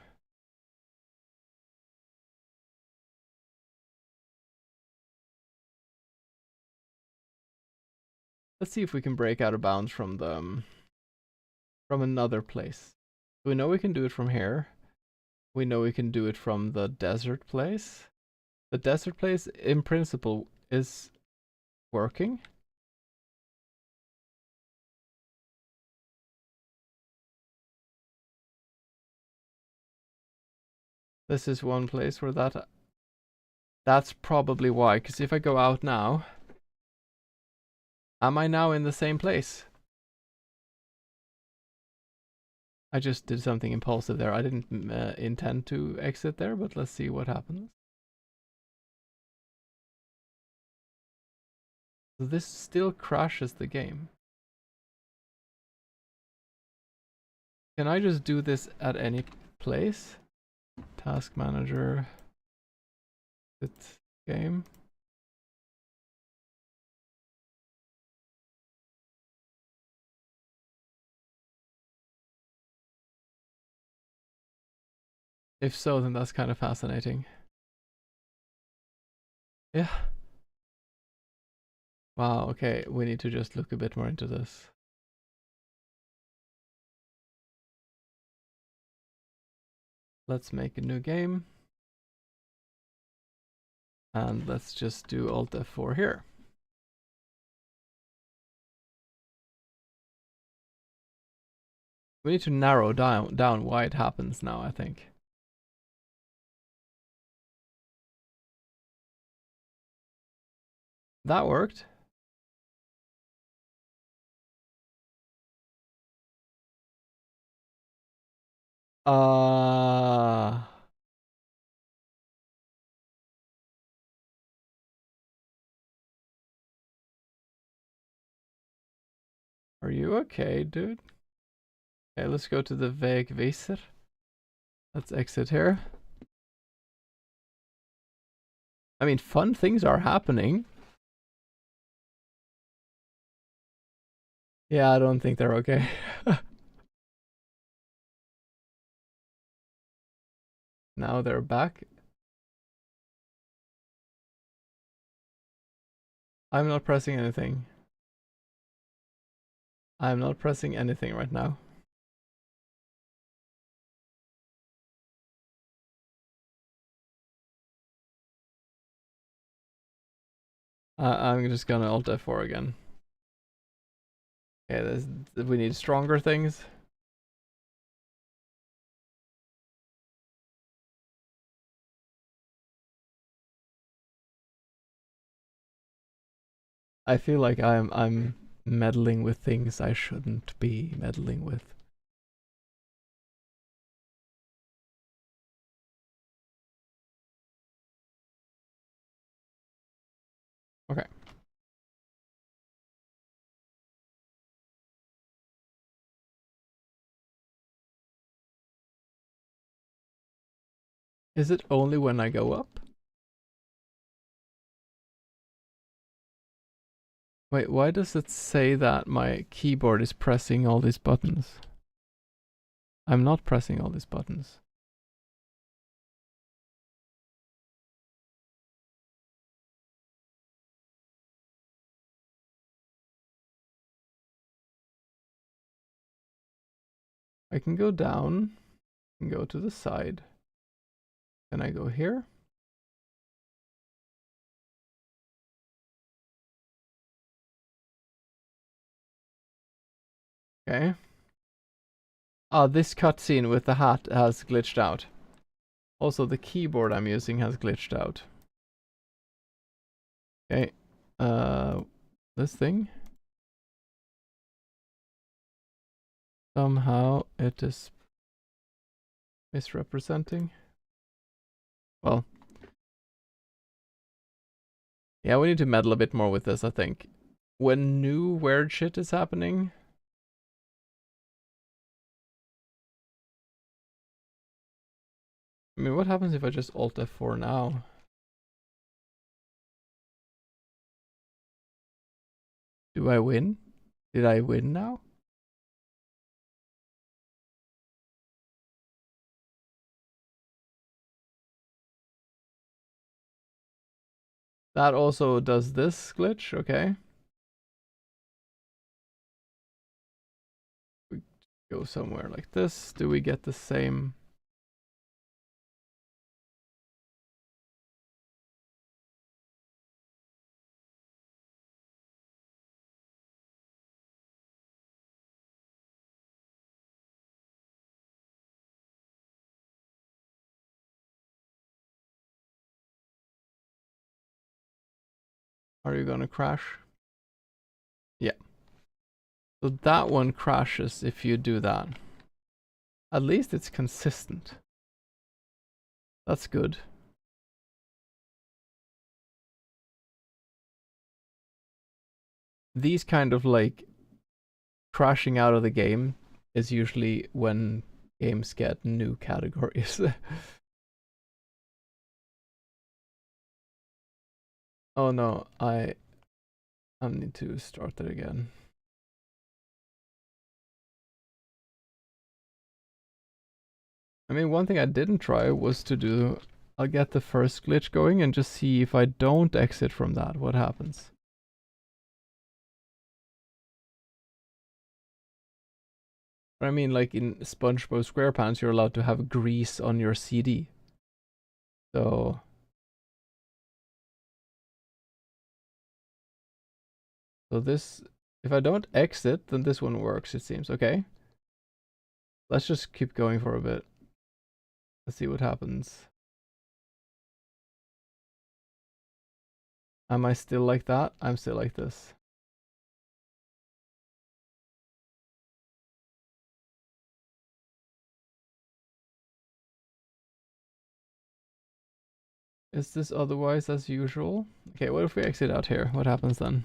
Speaker 1: Let's see if we can break out of bounds from the from another place. We know we can do it from here. We know we can do it from the desert place. The desert place, in principle, is working. This is one place where that's probably why, because if I go out now, am I now in the same place? I just did something impulsive there. I didn't intend to exit there, but let's see what happens. So this still crashes the game. Can I just do this at any place? Task manager. Game. If so, then that's kind of fascinating. Yeah. Wow, okay, we need to just look a bit more into this. Let's make a new game. And let's just do Alt F4 here. We need to narrow down why it happens now, I think. That worked. Are you okay, dude? Okay, let's go to the Wegweiser. Let's exit here. I mean, fun things are happening. Yeah, I don't think they're okay. Now they're back. I'm not pressing anything. I'm not pressing anything right now. I'm just gonna Alt F4 again. Okay, we need stronger things. I feel like I'm meddling with things I shouldn't be meddling with. Okay. Is it only when I go up? Wait, why does it say that my keyboard is pressing all these buttons? I'm not pressing all these buttons. I can go down and go to the side. Can I go here? Okay. Ah, this cutscene with the hat has glitched out. Also, the keyboard I'm using has glitched out. Okay. This thing. Somehow it is misrepresenting. Well. Yeah, we need to meddle a bit more with this, I think. When new weird shit is happening. I mean, what happens if I just Alt F4 now? Do I win? Did I win now? That also does this glitch, okay. We go somewhere like this. Do we get the same? Are you gonna crash? Yeah. So that one crashes if you do that. At least it's consistent. That's good. These kind of like crashing out of the game is usually when games get new categories. Oh no, I need to start it again. I mean, one thing I didn't try was to do, I'll get the first glitch going and just see if I don't exit from that, what happens. But I mean, like in SpongeBob SquarePants, you're allowed to have grease on your CD. So this, if I don't exit, then this one works, it seems. Okay. Let's just keep going for a bit. Let's see what happens. Am I still like that? I'm still like this. Is this otherwise as usual? Okay, what if we exit out here? What happens then?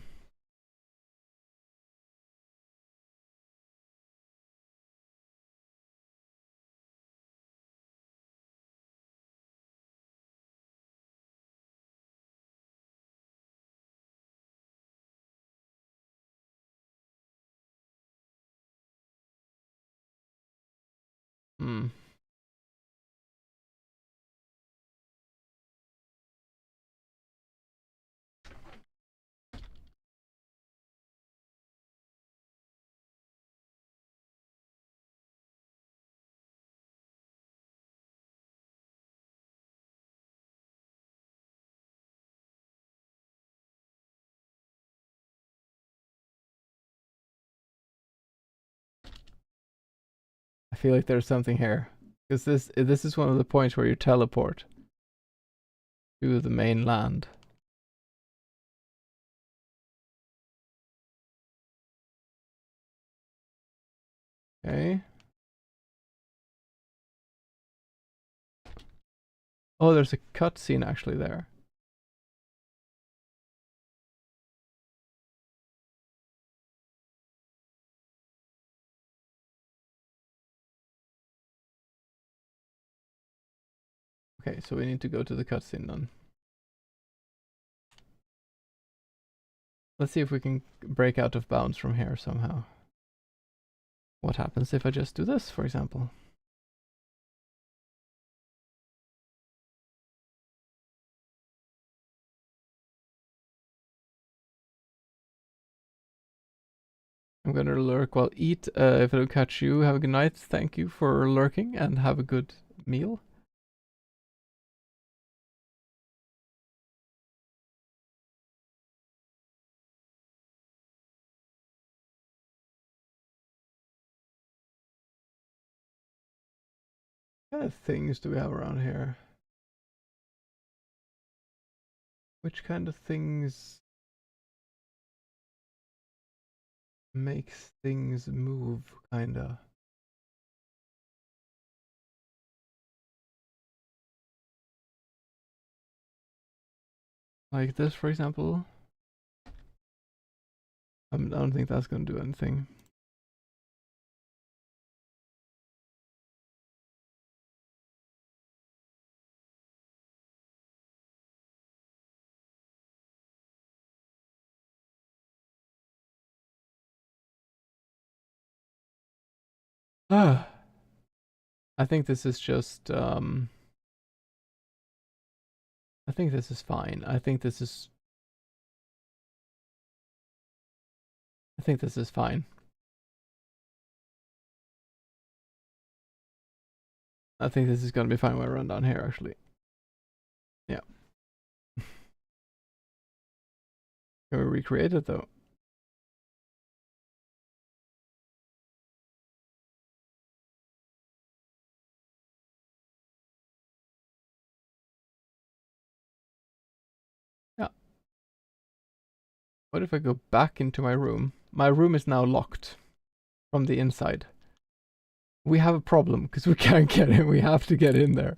Speaker 1: Hmm. I feel like there's something here. Because this is one of the points where you teleport to the mainland. Okay. Oh, there's a cutscene actually there. Okay, so we need to go to the cutscene then. Let's see if we can break out of bounds from here somehow. What happens if I just do this, for example? I'm gonna lurk while eat. If I don't catch you, have a good night. Thank you for lurking and have a good meal. What kind of things do we have around here? Which kind of things makes things move, kinda? Like this, for example. I don't think that's gonna do anything. Ah, I think this is just I think this is fine. I think this is fine. I think this is gonna be fine when I run down here actually. Yeah. Can we recreate it though? Yeah. What if I go back into my room? My room is now locked from the inside. We have a problem because we can't get in. We have to get in there.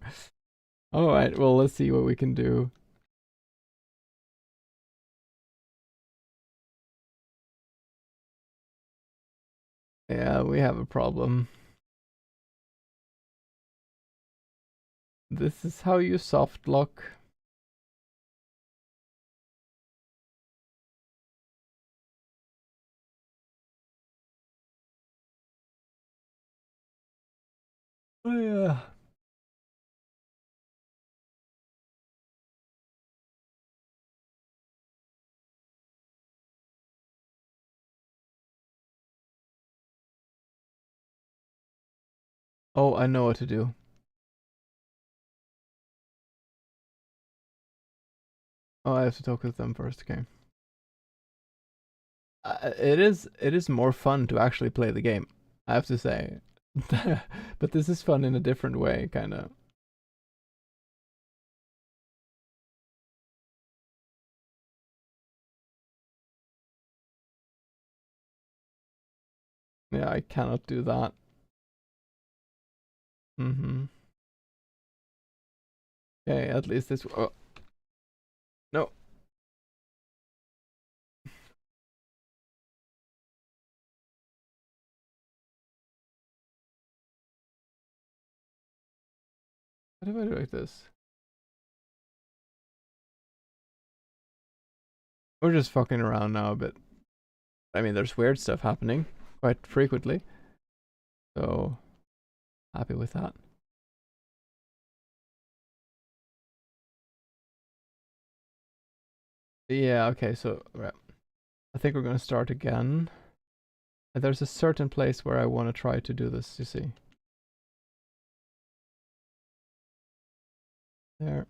Speaker 1: Alright, well, let's see what we can do. Yeah, we have a problem. This is how you soft lock. Oh yeah. Oh, I know what to do. Oh, I have to talk with them first, okay. It is more fun to actually play the game, I have to say. But this is fun in a different way, kind of. Yeah, I cannot do that. Mm-hmm. Okay, at least this. Oh. No. What if I do like this? We're just fucking around now a bit. I mean, there's weird stuff happening quite frequently. So, happy with that. Yeah, okay, so right. I think we're gonna start again. And there's a certain place where I want to try to do this, you see. There.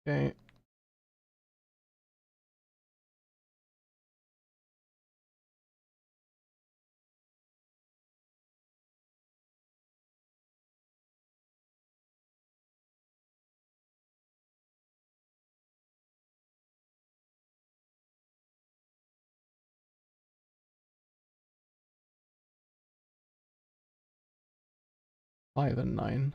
Speaker 1: Okay. Five and 9.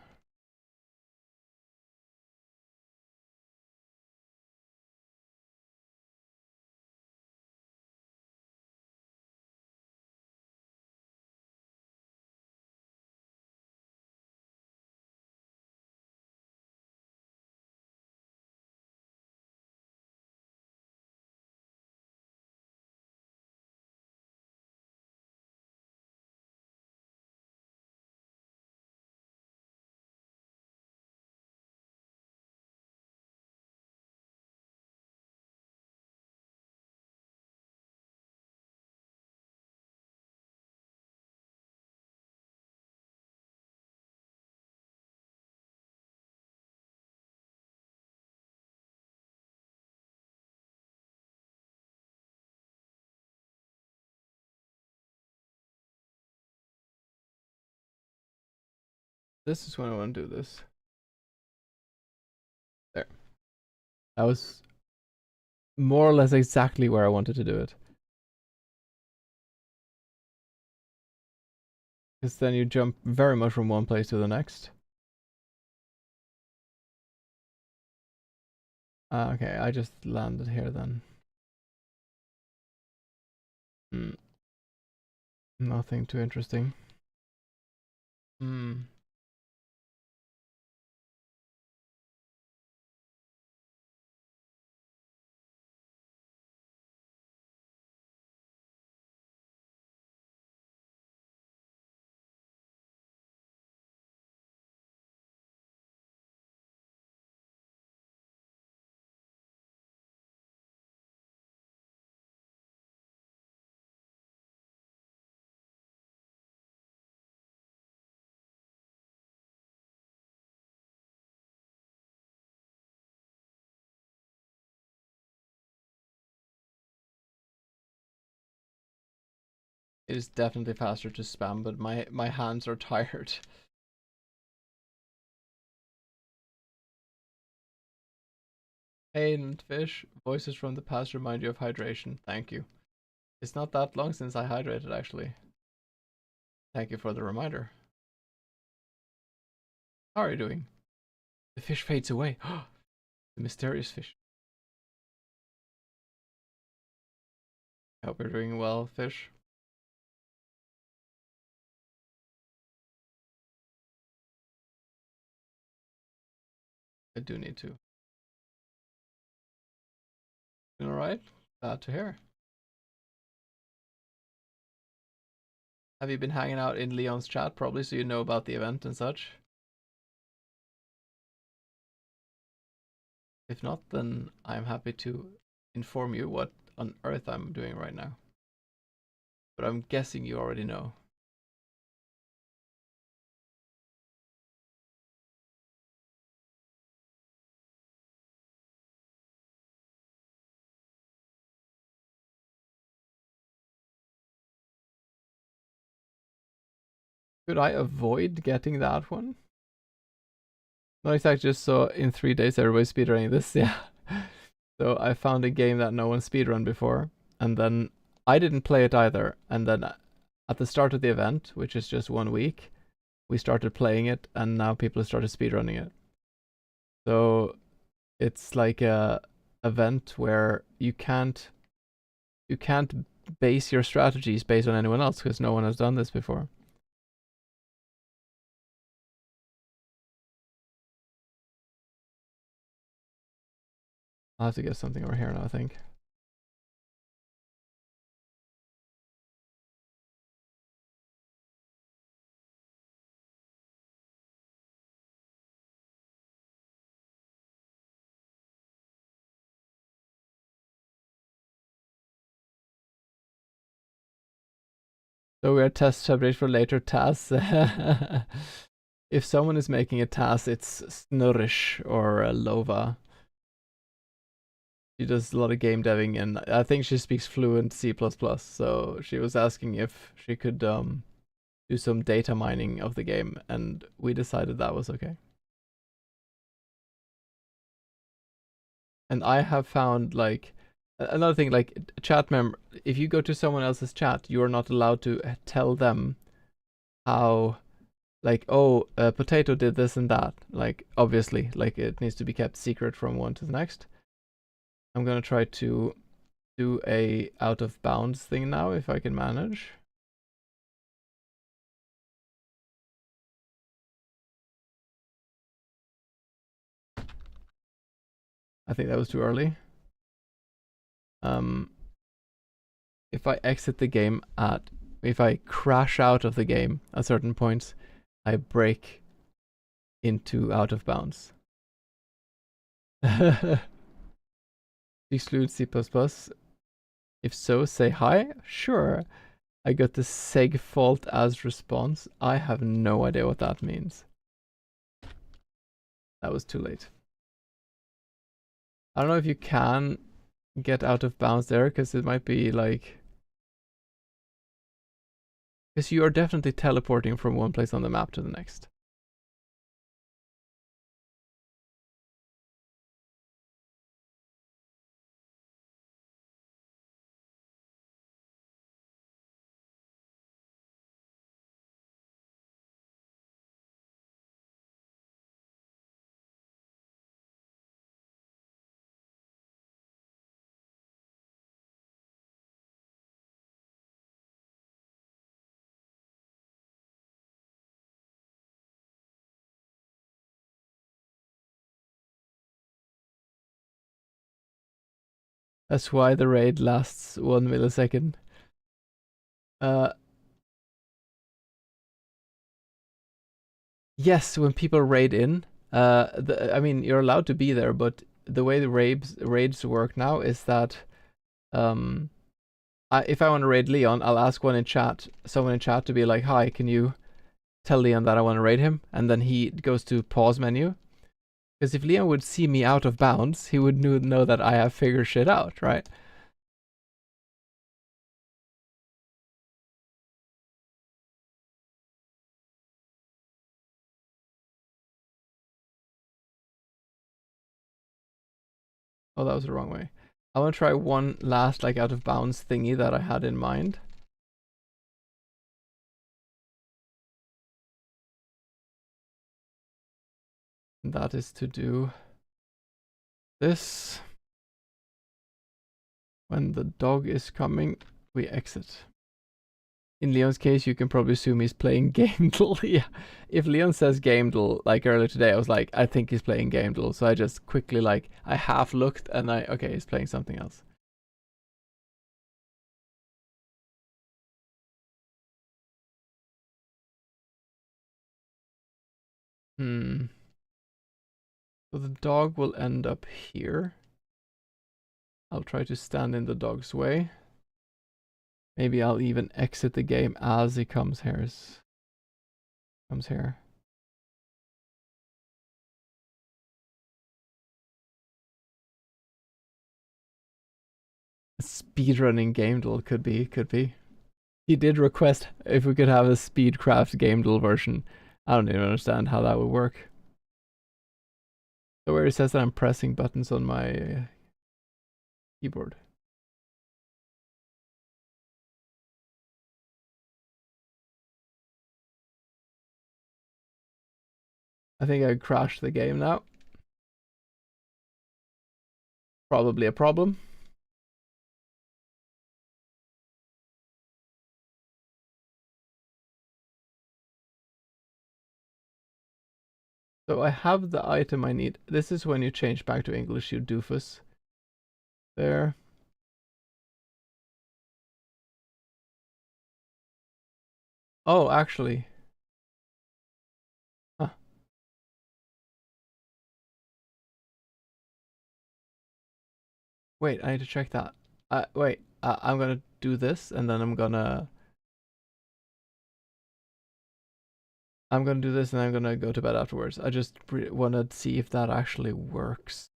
Speaker 1: This is when I want to do this. There. That was more or less exactly where I wanted to do it. Because then you jump very much from one place to the next. Okay, I just landed here then. Nothing too interesting. It is definitely faster to spam, but my hands are tired. Hey, and fish, voices from the past remind you of hydration. Thank you. It's not that long since I hydrated, actually. Thank you for the reminder. How are you doing? The fish fades away. The mysterious fish. I hope you're doing well, fish. I do need to. Alright, glad to hear. Have you been hanging out in Leon's chat, probably, so you know about the event and such? If not, then I'm happy to inform you what on earth I'm doing right now. But I'm guessing you already know. Could I avoid getting that one? Not exactly, just so in 3 days everybody's speedrunning this, yeah. So I found a game that no one speedrun before, and then I didn't play it either, and then at the start of the event, which is just 1 week, we started playing it, and now people started speedrunning it. So it's like a event where you can't base your strategies based on anyone else, because no one has done this before. I'll have to get something over here now, I think. So we are test subject for later tasks. If someone is making a task, it's Snurrish or Lova. She does a lot of game deving, and I think she speaks fluent C++. So she was asking if she could do some data mining of the game, and we decided that was okay. And I have found, like, another thing, like chat member, if you go to someone else's chat, you are not allowed to tell them how, like, oh, Potato did this and that. Like, obviously, like, it needs to be kept secret from one to the next. I'm gonna try to do a out of bounds thing now, if I can manage. I think that was too early. If I exit the game if I crash out of the game at certain points, I break into out of bounds. Exclude C++. If so, say hi. Sure. I got the seg fault as response. I have no idea what that means. That was too late. I don't know if you can get out of bounds there, because it might be like... Because you are definitely teleporting from one place on the map to the next. That's why the raid lasts 1 millisecond. Yes, when people raid in, I mean, you're allowed to be there, but the way the raids work now is that, if I want to raid Leon, I'll ask someone in chat to be like, hi, can you tell Leon that I want to raid him? And then he goes to pause menu. Because if Leon would see me out of bounds, he would know that I have figured shit out, right? Oh, that was the wrong way. I want to try one last, like, out of bounds thingy that I had in mind. And that is to do this. When the dog is coming, we exit. In Leon's case, you can probably assume he's playing Gamedle. Yeah. If Leon says Gamedle, like earlier today, I was like, I think he's playing Gamedle. So I just quickly, like, I half looked and okay, he's playing something else. So the dog will end up here. I'll try to stand in the dog's way. Maybe I'll even exit the game as he comes here. Comes here. Speedrunning Gamedle could be. He did request if we could have a Speedcraft Gamedle version. I don't even understand how that would work. So where it says that I'm pressing buttons on my keyboard. I think I crashed the game now. Probably a problem. So I have the item I need. This is when you change back to English, you doofus. There. Oh, actually. Huh. Wait, I need to check that. Wait, I'm gonna do this, and then I'm gonna do this, and I'm gonna go to bed afterwards. I just want to see if that actually works.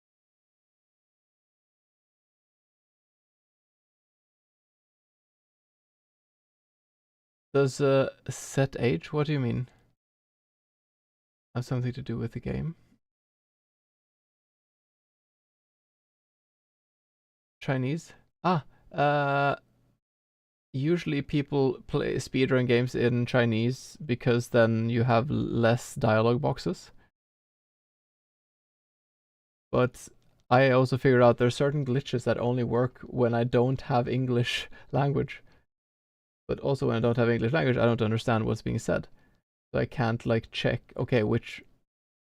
Speaker 1: Does set age? What do you mean? Have something to do with the game? Chinese? Ah, usually people play speedrun games in Chinese because then you have less dialogue boxes. But I also figured out there are certain glitches that only work when I don't have English language. But also when I don't have English language, I don't understand what's being said. So I can't like check, okay,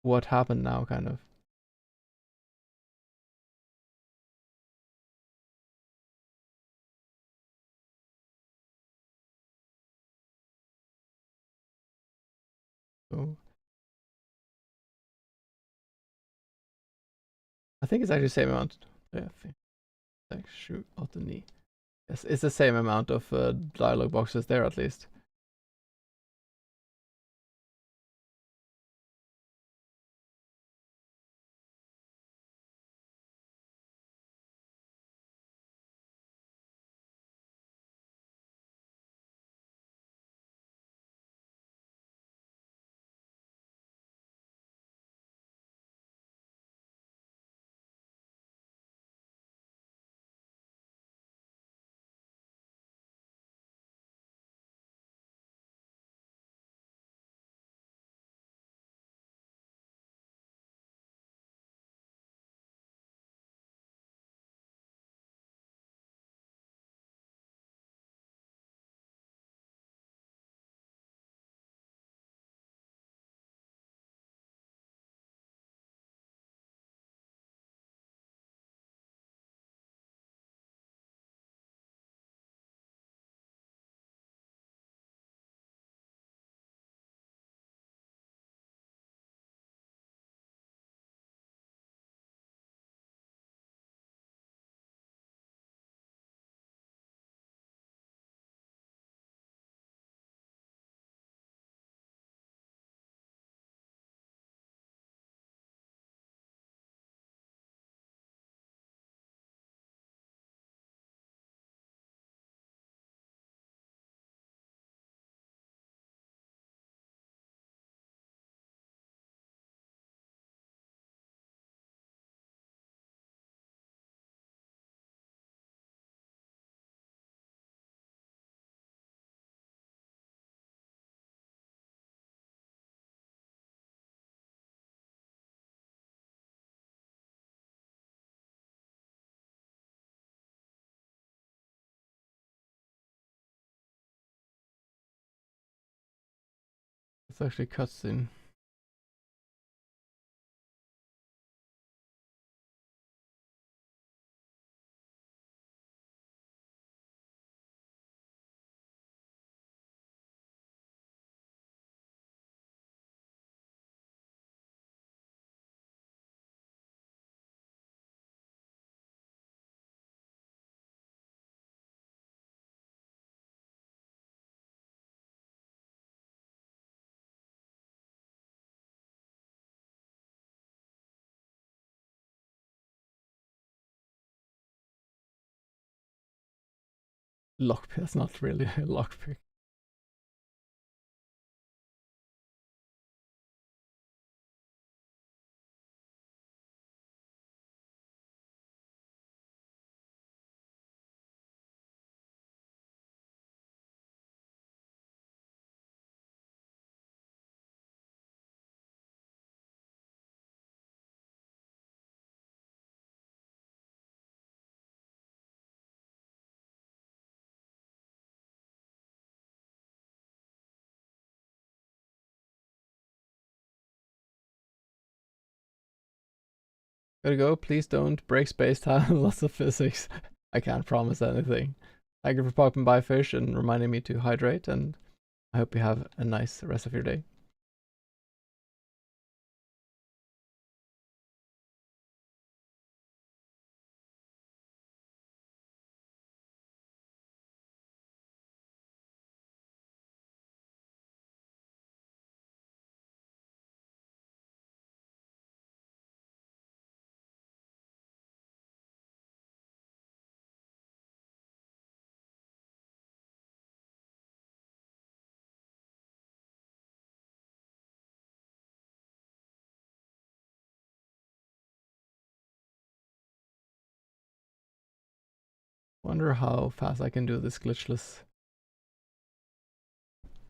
Speaker 1: what happened now, kind of. So I think it's actually the same amount. Yeah, like shoot out the knee. Yes, it's the same amount of dialogue boxes there at least. It's actually cutscene. Lockpick, that's not really a lockpick. Gotta go, please don't break space time, lots of physics. I can't promise anything. Thank you for popping by, Fish, and reminding me to hydrate, and I hope you have a nice rest of your day. wonder how fast I can do this glitchless.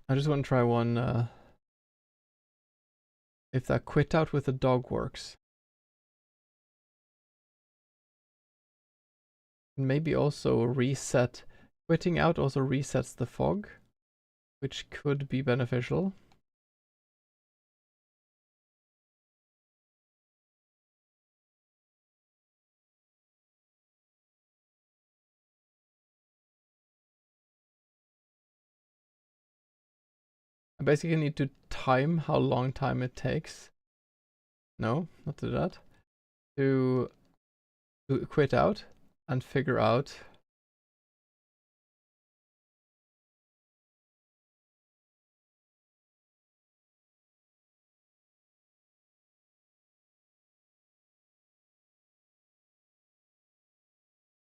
Speaker 1: I just want to try one, if that quit out with the dog works. Maybe also reset. Quitting out also resets the fog, which could be beneficial. I basically need to time how long time it takes. No, not do that. To quit out and figure out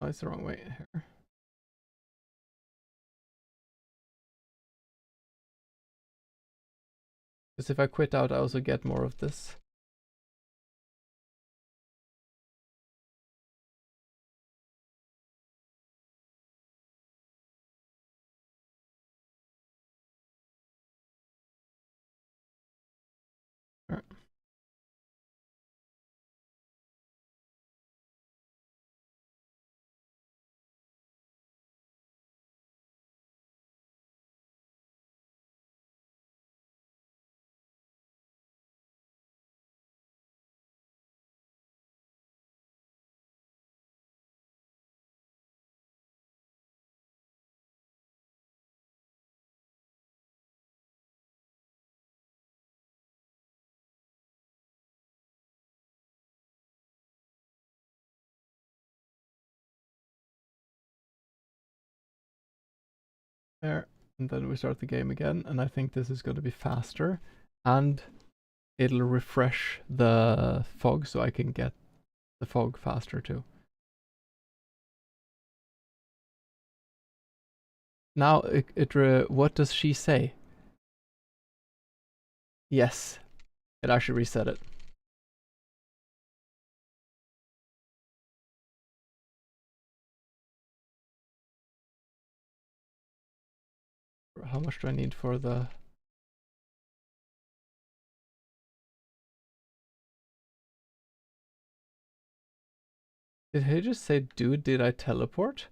Speaker 1: oh, it's the wrong way here. Because if I quit out, I also get more of this. Right. There, and then we start the game again, and I think this is going to be faster, and it'll refresh the fog so I can get the fog faster too. Now, what does she say? Yes, it actually reset it. How much do I need for the... Did he just say, dude, did I teleport?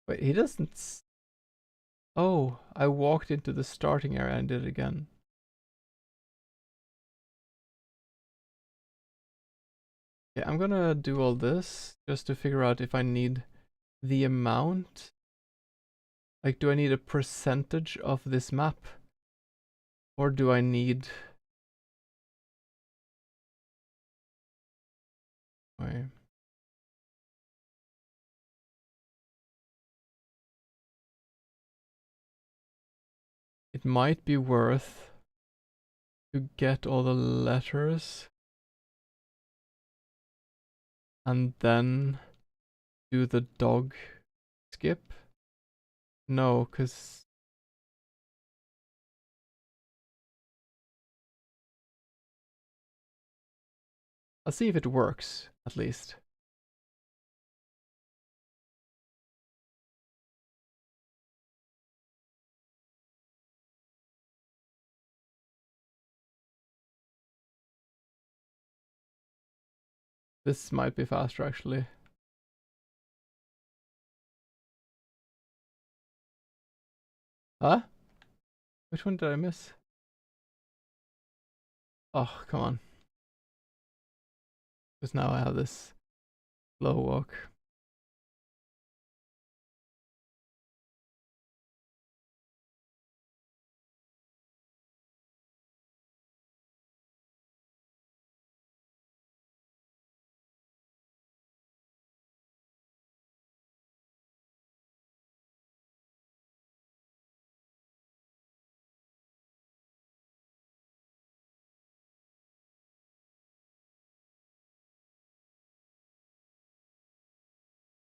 Speaker 1: Wait, he doesn't... Oh, I walked into the starting area and did it again. Yeah, I'm gonna do all this just to figure out if I need the amount. Like, do I need a percentage of this map? Or do I need... Wait. It might be worth to get all the letters and then do the dog skip. No, because I'll see if it works at least. This might be faster actually. Huh? Which one did I miss? Oh, come on. Because now I have this slow walk.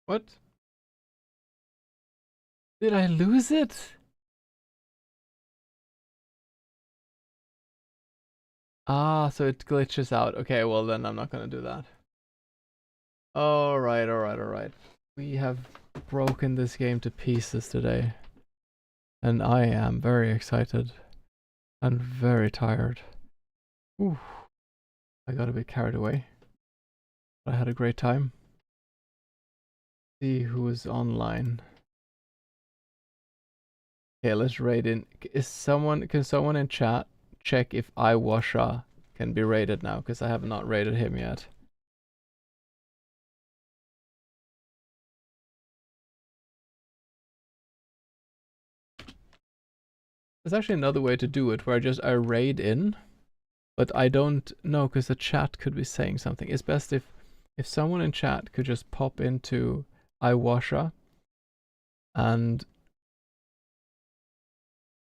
Speaker 1: What? Did I lose it? Ah, so it glitches out. Okay, well then I'm not gonna do that. Alright, alright, alright. We have broken this game to pieces today. And I am very excited. And very tired. Ooh. I got a bit carried away. But I had a great time. See who is online. Okay, let's raid in. Can someone in chat check if Iwasha can be raided now? Because I have not raided him yet. There's actually another way to do it where I raid in, but I don't know because the chat could be saying something. It's best if someone in chat could just pop into Iwasha and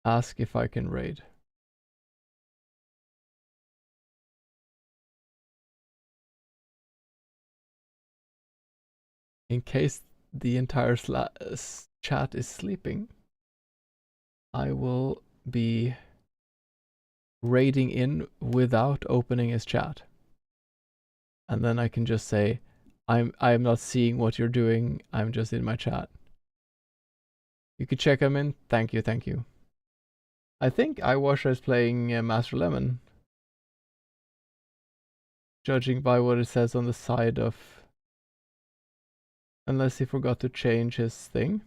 Speaker 1: ask if I can raid. In case the entire chat is sleeping, I will be raiding in without opening his chat. And then I can just say, I'm not seeing what you're doing, I'm just in my chat. You could check him in. Thank you, thank you. I think Iwasha is playing Master Lemon. Judging by what it says on the side of... Unless he forgot to change his thing.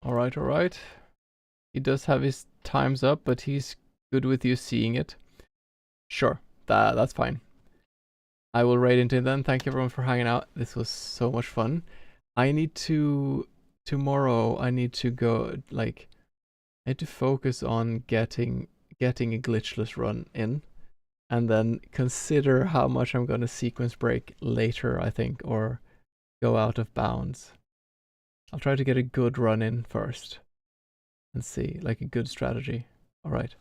Speaker 1: Alright, alright. He does have his times up, but he's good with you seeing it. Sure, that's fine. I will raid into it then. Thank you everyone for hanging out. This was so much fun. I need to... Tomorrow, I need to go, like... I need to focus on getting a glitchless run in. And then consider how much I'm going to sequence break later, I think, or go out of bounds. I'll try to get a good run in first and see, like a good strategy. All right.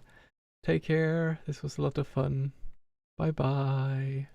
Speaker 1: Take care. This was a lot of fun. Bye bye.